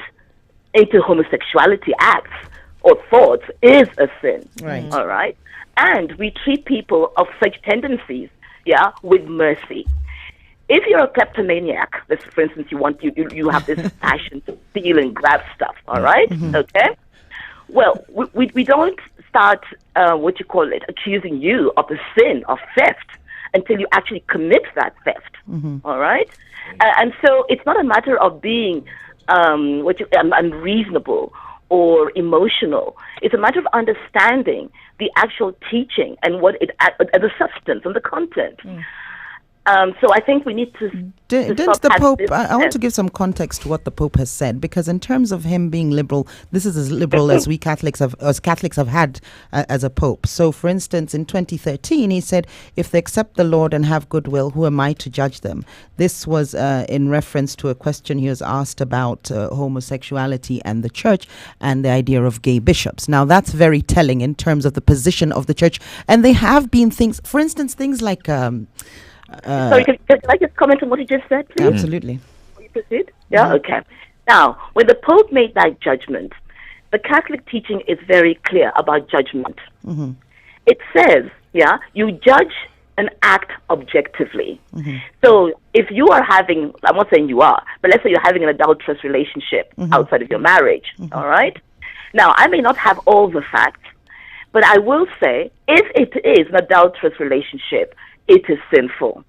S12: into homosexuality acts or thoughts is a sin.
S4: Right.
S12: All right? And we treat people of such tendencies, with mercy. If you're a kleptomaniac, this, for instance, you have this passion to steal and grab stuff, all right? Okay? Well, we don't start, accusing you of the sin of theft until you actually commit that theft, all right? And so it's not a matter of being unreasonable or emotional. It's a matter of understanding the actual teaching and the substance and the content. So I think we need to...
S4: Didn't the Pope... I want to give some context to what the Pope has said, because in terms of him being liberal, this is as liberal as Catholics have had as a Pope. So, for instance, in 2013, he said, if they accept the Lord and have goodwill, who am I to judge them? This was in reference to a question he was asked about homosexuality and the church and the idea of gay bishops. Now, that's very telling in terms of the position of the church. And they have been things, for instance, things like...
S12: Sorry, can I just comment on what he just said, please?
S4: Absolutely.
S12: Will you proceed? Yeah, okay. Now, when the Pope made that judgment, the Catholic teaching is very clear about judgment. It says, you judge an act objectively. So if you are having, I'm not saying you are, but let's say you're having an adulterous relationship outside of your marriage, all right? Now, I may not have all the facts, but I will say, if it is an adulterous relationship, it is sinful,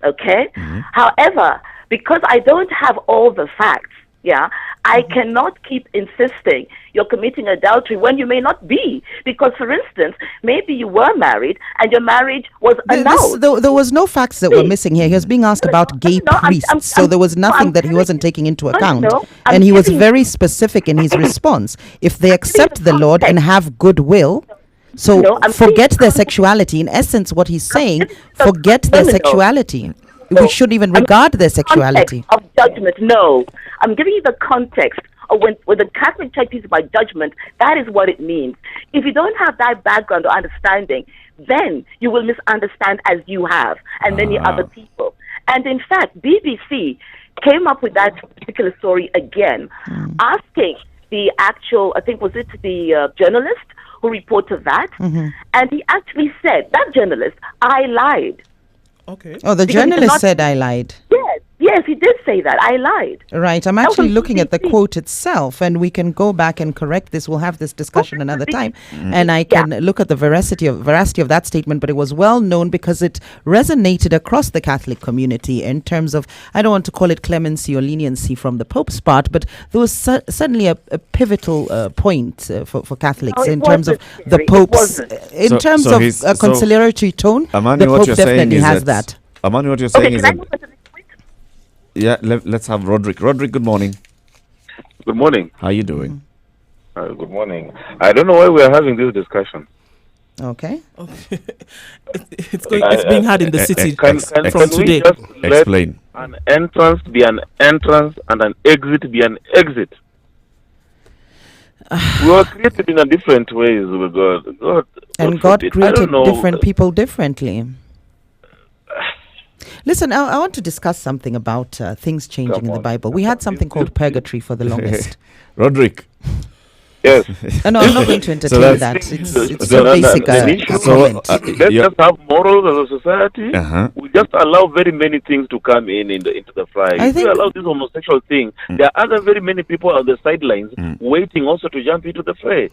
S12: okay? However, because I don't have all the facts, I cannot keep insisting you're committing adultery when you may not be. Because, for instance, maybe you were married and your marriage was annulled.
S4: There was no facts that were missing here. He was being asked about gay priests, so there was nothing that he wasn't taking into account. And he was very specific in his response. If they accept the Lord and have goodwill... So forget their sexuality. In essence, what he's saying, forget their sexuality. We shouldn't even regard their sexuality.
S12: Of judgment, no. I'm giving you the context of when the Catholic Church speaks about judgment, that is what it means. If you don't have that background or understanding, then you will misunderstand as you have, and many other people. And in fact, BBC came up with that particular story again, asking the actual, I think, was it the journalist who reported that, and he actually said, that journalist, I lied.
S3: Okay.
S4: Oh, the journalist said I lied.
S12: Yes, he did say that. I lied.
S4: Right. I'm actually looking at the quote itself, and we can go back and correct this. We'll have this discussion another time, and I can look at the veracity of that statement. But it was well known because it resonated across the Catholic community in terms of, I don't want to call it clemency or leniency from the Pope's part, but there was certainly a pivotal point for Catholics in terms of the Pope's, in terms of a conciliatory tone.
S1: Amani,
S4: the Pope definitely has that.
S1: Amani, what you're saying is that... Yeah, let's have Roderick. Roderick, good morning.
S9: Good morning.
S1: How are you doing?
S9: Good morning. I don't know why we are having this discussion.
S4: Okay.
S3: It's being had in the city
S9: can
S3: from today.
S9: We just
S1: Explain.
S9: Let an entrance be an entrance and an exit be an exit. We were created in a different ways with God.
S4: God created different people differently. Listen, I want to discuss something about things changing in the Bible. We had something called purgatory for the longest.
S1: Roderick.
S9: Yes.
S4: No, I'm not going to entertain that. It's so basic.
S9: Let's just have morals as a society. We just allow very many things to come into the fray. If we allow this homosexual thing, there are other very many people on the sidelines waiting also to jump into the fray.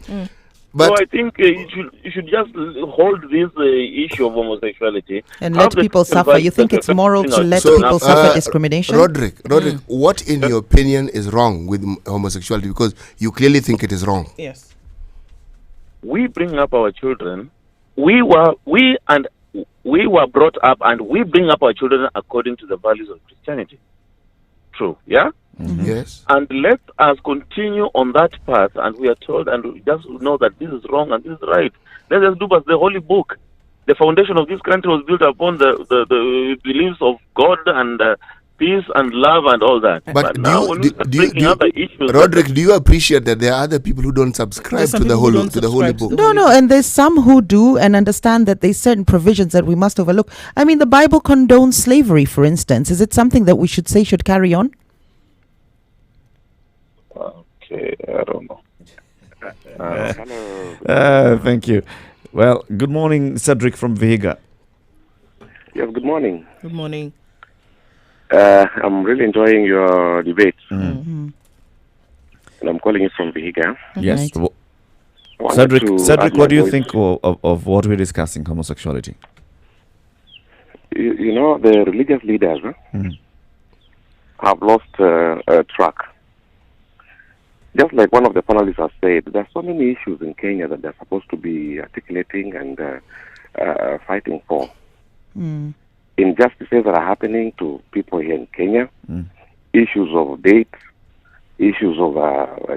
S9: So I think you should just hold this issue of homosexuality
S4: and let people suffer. You think it's moral to let people suffer discrimination?
S2: Roderick, what in your opinion is wrong with homosexuality? Because you clearly think it is wrong.
S3: Yes.
S9: We bring up our children. We and
S15: we were brought up and we bring up our children according to the values of Christianity. True, yeah?
S2: Mm-hmm. Yes.
S15: And let us continue on that path, and we are told, and we just know that this is wrong and this is right. Let us do as the Holy Book. The foundation of this country was built upon the beliefs of God and peace and love and all that.
S2: But
S15: now,
S2: Roderick, do you appreciate that there are other people who don't subscribe to the Holy Book?
S4: No, and there's some who do and understand that there's certain provisions that we must overlook. I mean, the Bible condones slavery, for instance. Is it something that we should say should carry on?
S15: Okay, I don't know.
S1: Thank you. Well, good morning, Cedric from Vihiga.
S16: Yes, good morning.
S3: Good morning.
S16: I'm really enjoying your debate.
S1: Mm-hmm.
S16: And I'm calling you from Vihiga.
S1: Yes.
S16: Right.
S1: Cedric, what do you think of what we're discussing, homosexuality?
S16: You know, the religious leaders have lost track. Just like one of the panelists has said, there are so many issues in Kenya that they're supposed to be articulating and fighting for. Injustices that are happening to people here in Kenya, issues of dates, issues of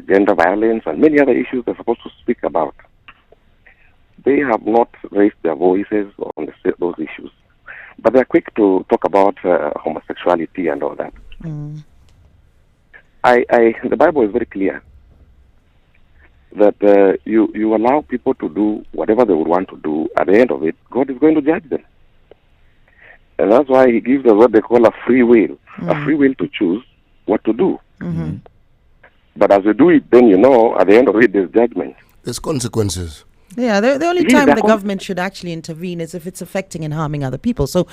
S16: gender violence, and many other issues they're supposed to speak about. They have not raised their voices on those issues. But they're quick to talk about homosexuality and all that. The Bible is very clear that you allow people to do whatever they would want to do. At the end of it, God is going to judge them. And that's why he gives us what they call a free will to choose what to do. But as you do it, then at the end of it, there's judgment.
S2: There's consequences.
S4: Yeah, the only time the government should actually intervene is if it's affecting and harming other people. So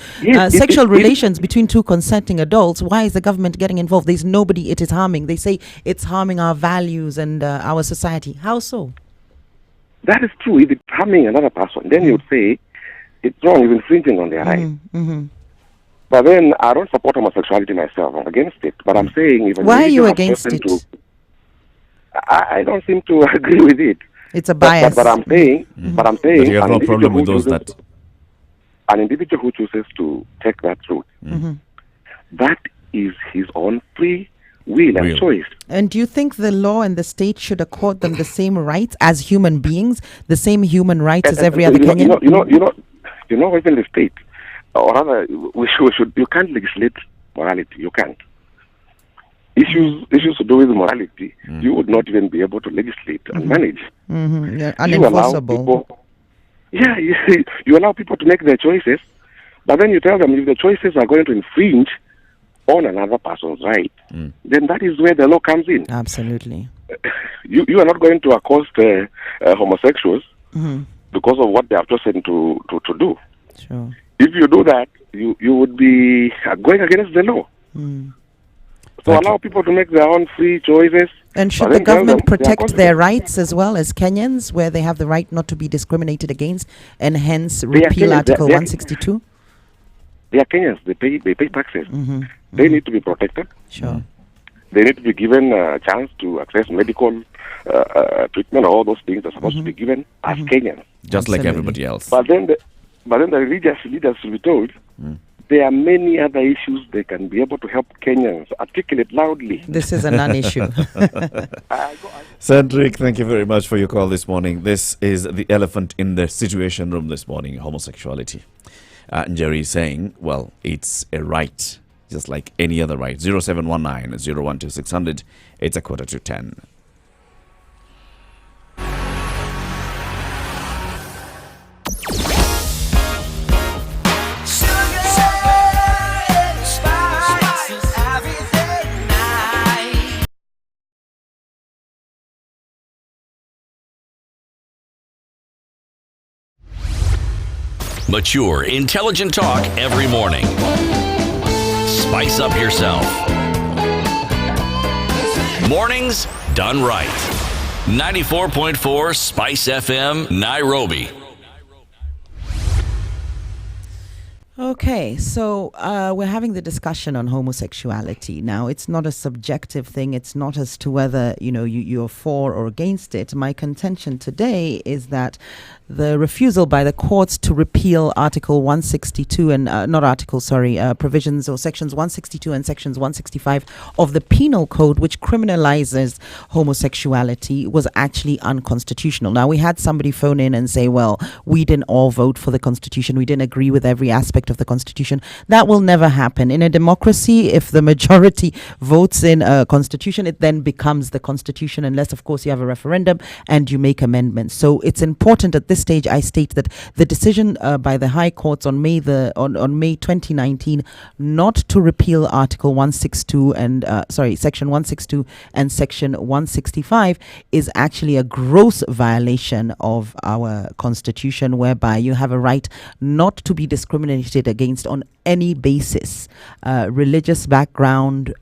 S4: sexual relations between two consenting adults, why is the government getting involved? There's nobody it is harming. They say it's harming our values and our society. How so?
S16: That is true. If it's harming another person, then you would say it's wrong, it's infringing on their rights. But then I don't support homosexuality myself. I'm against it. But I'm saying...
S4: Why are you against it?
S16: I don't seem to agree with it.
S4: It's a bias.
S16: But I'm saying,
S1: But you have no problem with those that...
S16: An individual who chooses to take that route, that is his own free will and choice.
S4: And do you think the law and the state should accord them the same rights as human beings, the same human rights as every other Kenyan?
S16: You know, even the state, or rather, you can't legislate morality. You can't. Issues to do with morality, you would not even be able to legislate and manage.
S4: Yeah, unenforceable.
S16: You allow people to make their choices, but then you tell them if the choices are going to infringe on another person's right, then that is where the law comes in.
S4: Absolutely.
S16: You are not going to accost homosexuals because of what they have chosen to do.
S4: Sure.
S16: If you do that, you would be going against the law. So allow people to make their own free choices.
S4: And should the government protect their rights as well as Kenyans, where they have the right not to be discriminated against, and hence repeal Article 162?
S16: They are Kenyans. They pay taxes. They need to be protected.
S4: Sure.
S16: They need to be given a chance to access medical treatment. All those things are supposed to be given as Kenyans,
S1: just like everybody else.
S16: But then the religious leaders will be told there are many other issues they can be able to help Kenyans articulate loudly.
S4: This is a non-issue.
S1: Cedric, thank you very much for your call this morning. This is the elephant in the situation room this morning, homosexuality. Jerry is saying, well, it's a right, just like any other right. 0719 012 600. It's 9:45.
S5: Mature, intelligent talk every morning. Spice up yourself. Mornings done right. 94.4 Spice FM, Nairobi.
S4: Okay, so we're having the discussion on homosexuality. Now, it's not a subjective thing. It's not as to whether, you're for or against it. My contention today is that the refusal by the courts to repeal Article 162 and provisions or sections 162 and sections 165 of the Penal Code, which criminalizes homosexuality, was actually unconstitutional. Now, we had somebody phone in and say, well, we didn't all vote for the Constitution. We didn't agree with every aspect of the Constitution. That will never happen. In a democracy, if the majority votes in a Constitution, it then becomes the Constitution, unless, of course, you have a referendum and you make amendments. So it's important at this stage, I state that the decision by the High Courts on May 2019 not to repeal Article 162 and Section 162 and Section 165 is actually a gross violation of our Constitution, whereby you have a right not to be discriminated against on any basis, religious background,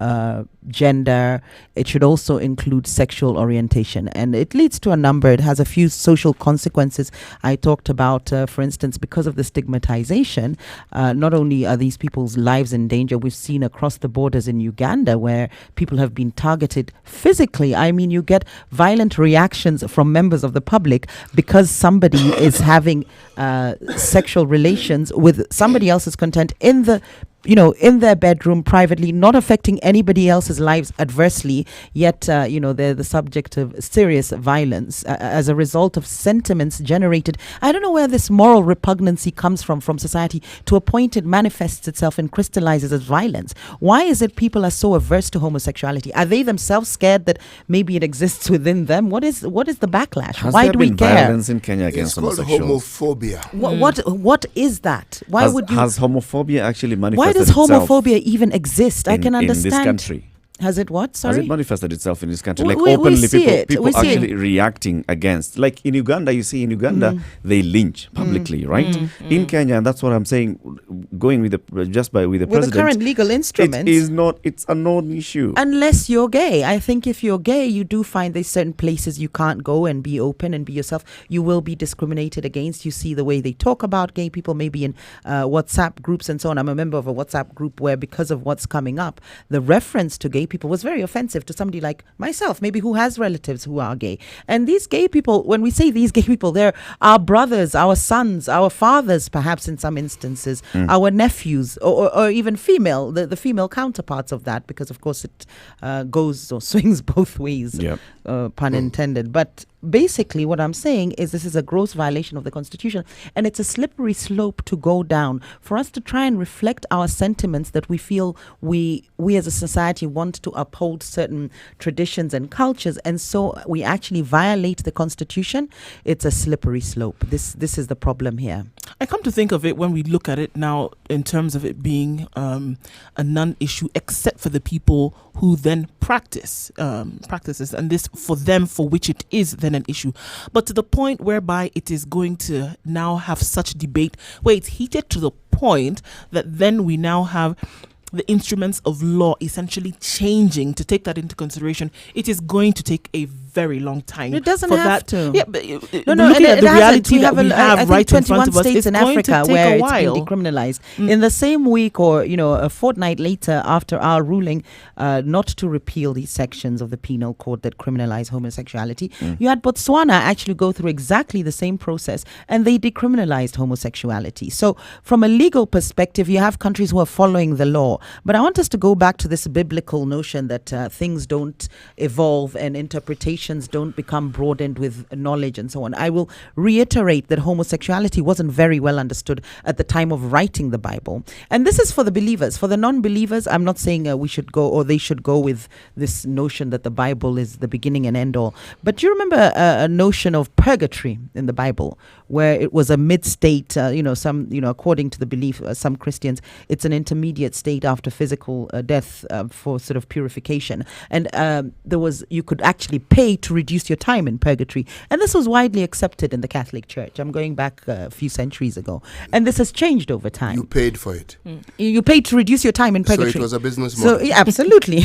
S4: gender. It should also include sexual orientation, and it leads to a number. It has a few social consequences I talked about. For instance, because of the stigmatization, not only are these people's lives in danger, we've seen across the borders in Uganda where people have been targeted physically. I mean, you get violent reactions from members of the public because somebody is having sexual relations with somebody else's content in their bedroom privately, not affecting anybody else's lives adversely, yet they're the subject of serious violence as a result of sentiments generated. I don't know where this moral repugnancy comes from society to a point it manifests itself and crystallizes as violence. Why is it people are so averse to homosexuality? Are they themselves scared that maybe it exists within them? What is the backlash? Why do we care?
S1: Violence in Kenya against homosexuals?
S2: Homophobia.
S4: What is that?
S1: Has homophobia actually manifested?
S4: Why does homophobia even exist? I can understand.
S1: In this country.
S4: Has it what? Sorry?
S1: Has it manifested itself in this country?
S4: We
S1: Openly,
S4: see
S1: people actually reacting against. Like in Uganda, they lynch publicly, right? In Kenya, and that's what I'm saying, going with the president.
S4: The current legal instruments.
S1: It's a known issue.
S4: Unless you're gay. I think if you're gay, you do find there's certain places you can't go and be open and be yourself. You will be discriminated against. You see the way they talk about gay people, maybe in WhatsApp groups and so on. I'm a member of a WhatsApp group where, because of what's coming up, the reference to gay people was very offensive to somebody like myself, maybe who has relatives who are gay. And these gay people, when we say these gay people, they're our brothers, our sons, our fathers, perhaps in some instances, our nephews, or even female, the female counterparts of that, because of course it goes or swings both ways, pun intended. But basically what I'm saying is this is a gross violation of the Constitution, and it's a slippery slope to go down for us to try and reflect our sentiments that we feel we as a society want to uphold certain traditions and cultures, and so we actually violate the Constitution. It's a slippery slope. This is the problem here.
S3: I come to think of it, when we look at it now in terms of it being a non-issue, except for the people who then practices, and this for them, for which it is then an issue, but to the point whereby it is going to now have such debate where it's heated to the point that then we now have the instruments of law essentially changing to take that into consideration. It is going to take a very long time.
S4: It doesn't have to.
S3: Yeah, but
S4: looking
S3: at the reality that we
S4: I
S3: have
S4: think
S3: right in
S4: 21
S3: front of us,
S4: states
S3: it's
S4: in
S3: going
S4: Africa
S3: to take
S4: where
S3: a
S4: it's
S3: while.
S4: been decriminalized. In the same week, or a fortnight later, after our ruling not to repeal these sections of the Penal Code that criminalize homosexuality, you had Botswana actually go through exactly the same process, and they decriminalized homosexuality. So from a legal perspective, you have countries who are following the law. But I want us to go back to this biblical notion that things don't evolve and interpretations don't become broadened with knowledge and so on. I will reiterate that homosexuality wasn't very well understood at the time of writing the Bible. And this is for the believers. For the non-believers, I'm not saying we should go, or they should go with this notion that the Bible is the beginning and end all. But do you remember a notion of purgatory in the Bible, where it was a mid-state, according to the belief, some Christians, it's an intermediate state after physical death for sort of purification. And you could actually pay to reduce your time in purgatory. And this was widely accepted in the Catholic Church. I'm going back a few centuries ago. And this has changed over time.
S2: You paid for it.
S4: You paid to reduce your time in purgatory.
S2: So it was a business model.
S4: So, yeah, absolutely.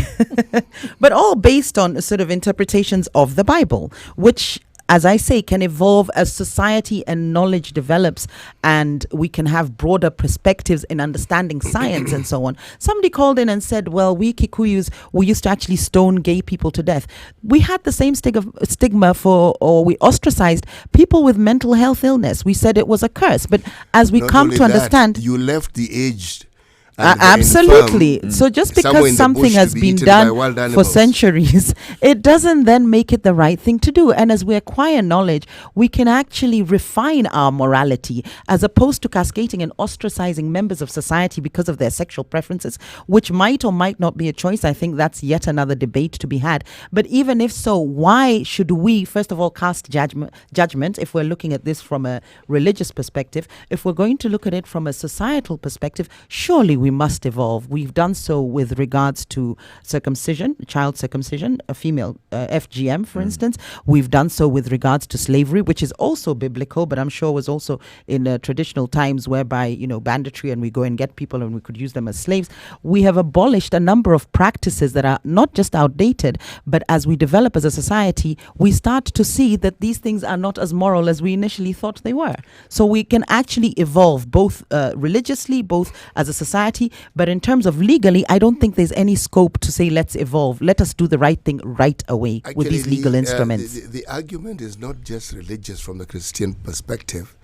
S4: But all based on sort of interpretations of the Bible, which as I say, can evolve as society and knowledge develops, and we can have broader perspectives in understanding science and so on. Somebody called in and said, well, we Kikuyus, we used to actually stone gay people to death. We had the same stigma for, or we ostracized people with mental health illness. We said it was a curse. But as we
S2: Not
S4: come
S2: only
S4: to
S2: that,
S4: understand...
S2: you left the aged. And
S4: Absolutely.
S2: infirm,
S4: So just
S2: somewhere
S4: because
S2: in the
S4: something
S2: bush
S4: has
S2: to be
S4: been
S2: eaten by
S4: done
S2: wild
S4: for
S2: animals.
S4: centuries, it doesn't then make it the right thing to do. And as we acquire knowledge, we can actually refine our morality as opposed to cascading and ostracizing members of society because of their sexual preferences, which might or might not be a choice. I think that's yet another debate to be had. But even if so, why should we, first of all, cast judgment if we're looking at this from a religious perspective? If we're going to look at it from a societal perspective, surely we must evolve. We've done so with regards to circumcision, child circumcision, a female FGM, for instance. We've done so with regards to slavery, which is also biblical, but I'm sure was also in traditional times whereby, you know, banditry, and we go and get people and we could use them as slaves. We have abolished a number of practices that are not just outdated, but as we develop as a society, we start to see that these things are not as moral as we initially thought they were. So we can actually evolve both religiously, both as a society, but in terms of legally, I don't think there's any scope to say let's evolve. Let us do the right thing right away with these legal instruments.
S2: The argument is not just religious from the Christian perspective,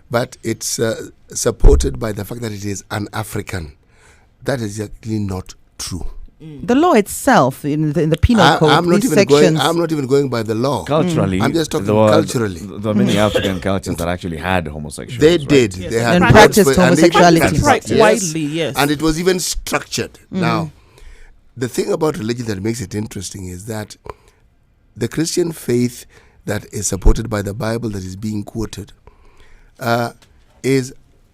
S2: but it's supported by the fact that it is un-African. That is actually not true.
S4: The law itself in the penal code,
S2: I'm not even going by the law.
S1: Culturally,
S2: I'm just talking culturally.
S1: There are many African cultures that actually had homosexuality.
S2: They did.
S1: Right?
S2: They had
S4: and practiced homosexuality
S3: widely. Yes,
S2: and it was even structured. Now, the thing about religion that makes it interesting is that the Christian faith that is supported by the Bible that is being quoted is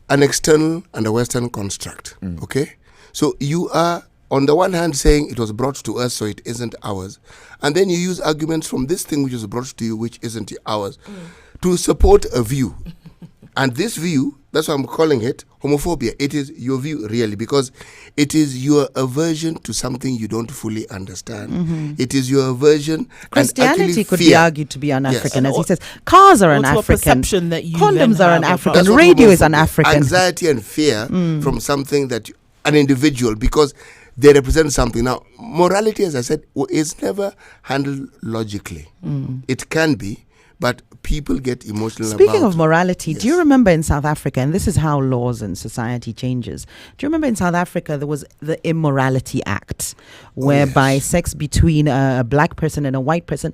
S2: an external and a Western construct. Okay, so you are on the one hand saying it was brought to us, so it isn't ours, and then you use arguments from this thing which was brought to you, which isn't ours, to support a view. And this view, that's why I'm calling it homophobia. It is your view, really, because it is your aversion to something you don't fully understand. It is your aversion.
S4: Christianity could
S2: fear.
S4: be argued to be un-African, as he says. Cars are un-African.
S3: That you
S4: Condoms are un-African.
S2: That's
S4: Radio is un-African.
S2: Anxiety and fear from something that an individual, because they represent something. Now, morality, as I said, is never handled logically. It can be, but people get emotional
S4: Speaking of morality, do you remember in South Africa, and this is how laws and society changes, do you remember in South Africa there was the Immorality Act, whereby sex between a black person and a white person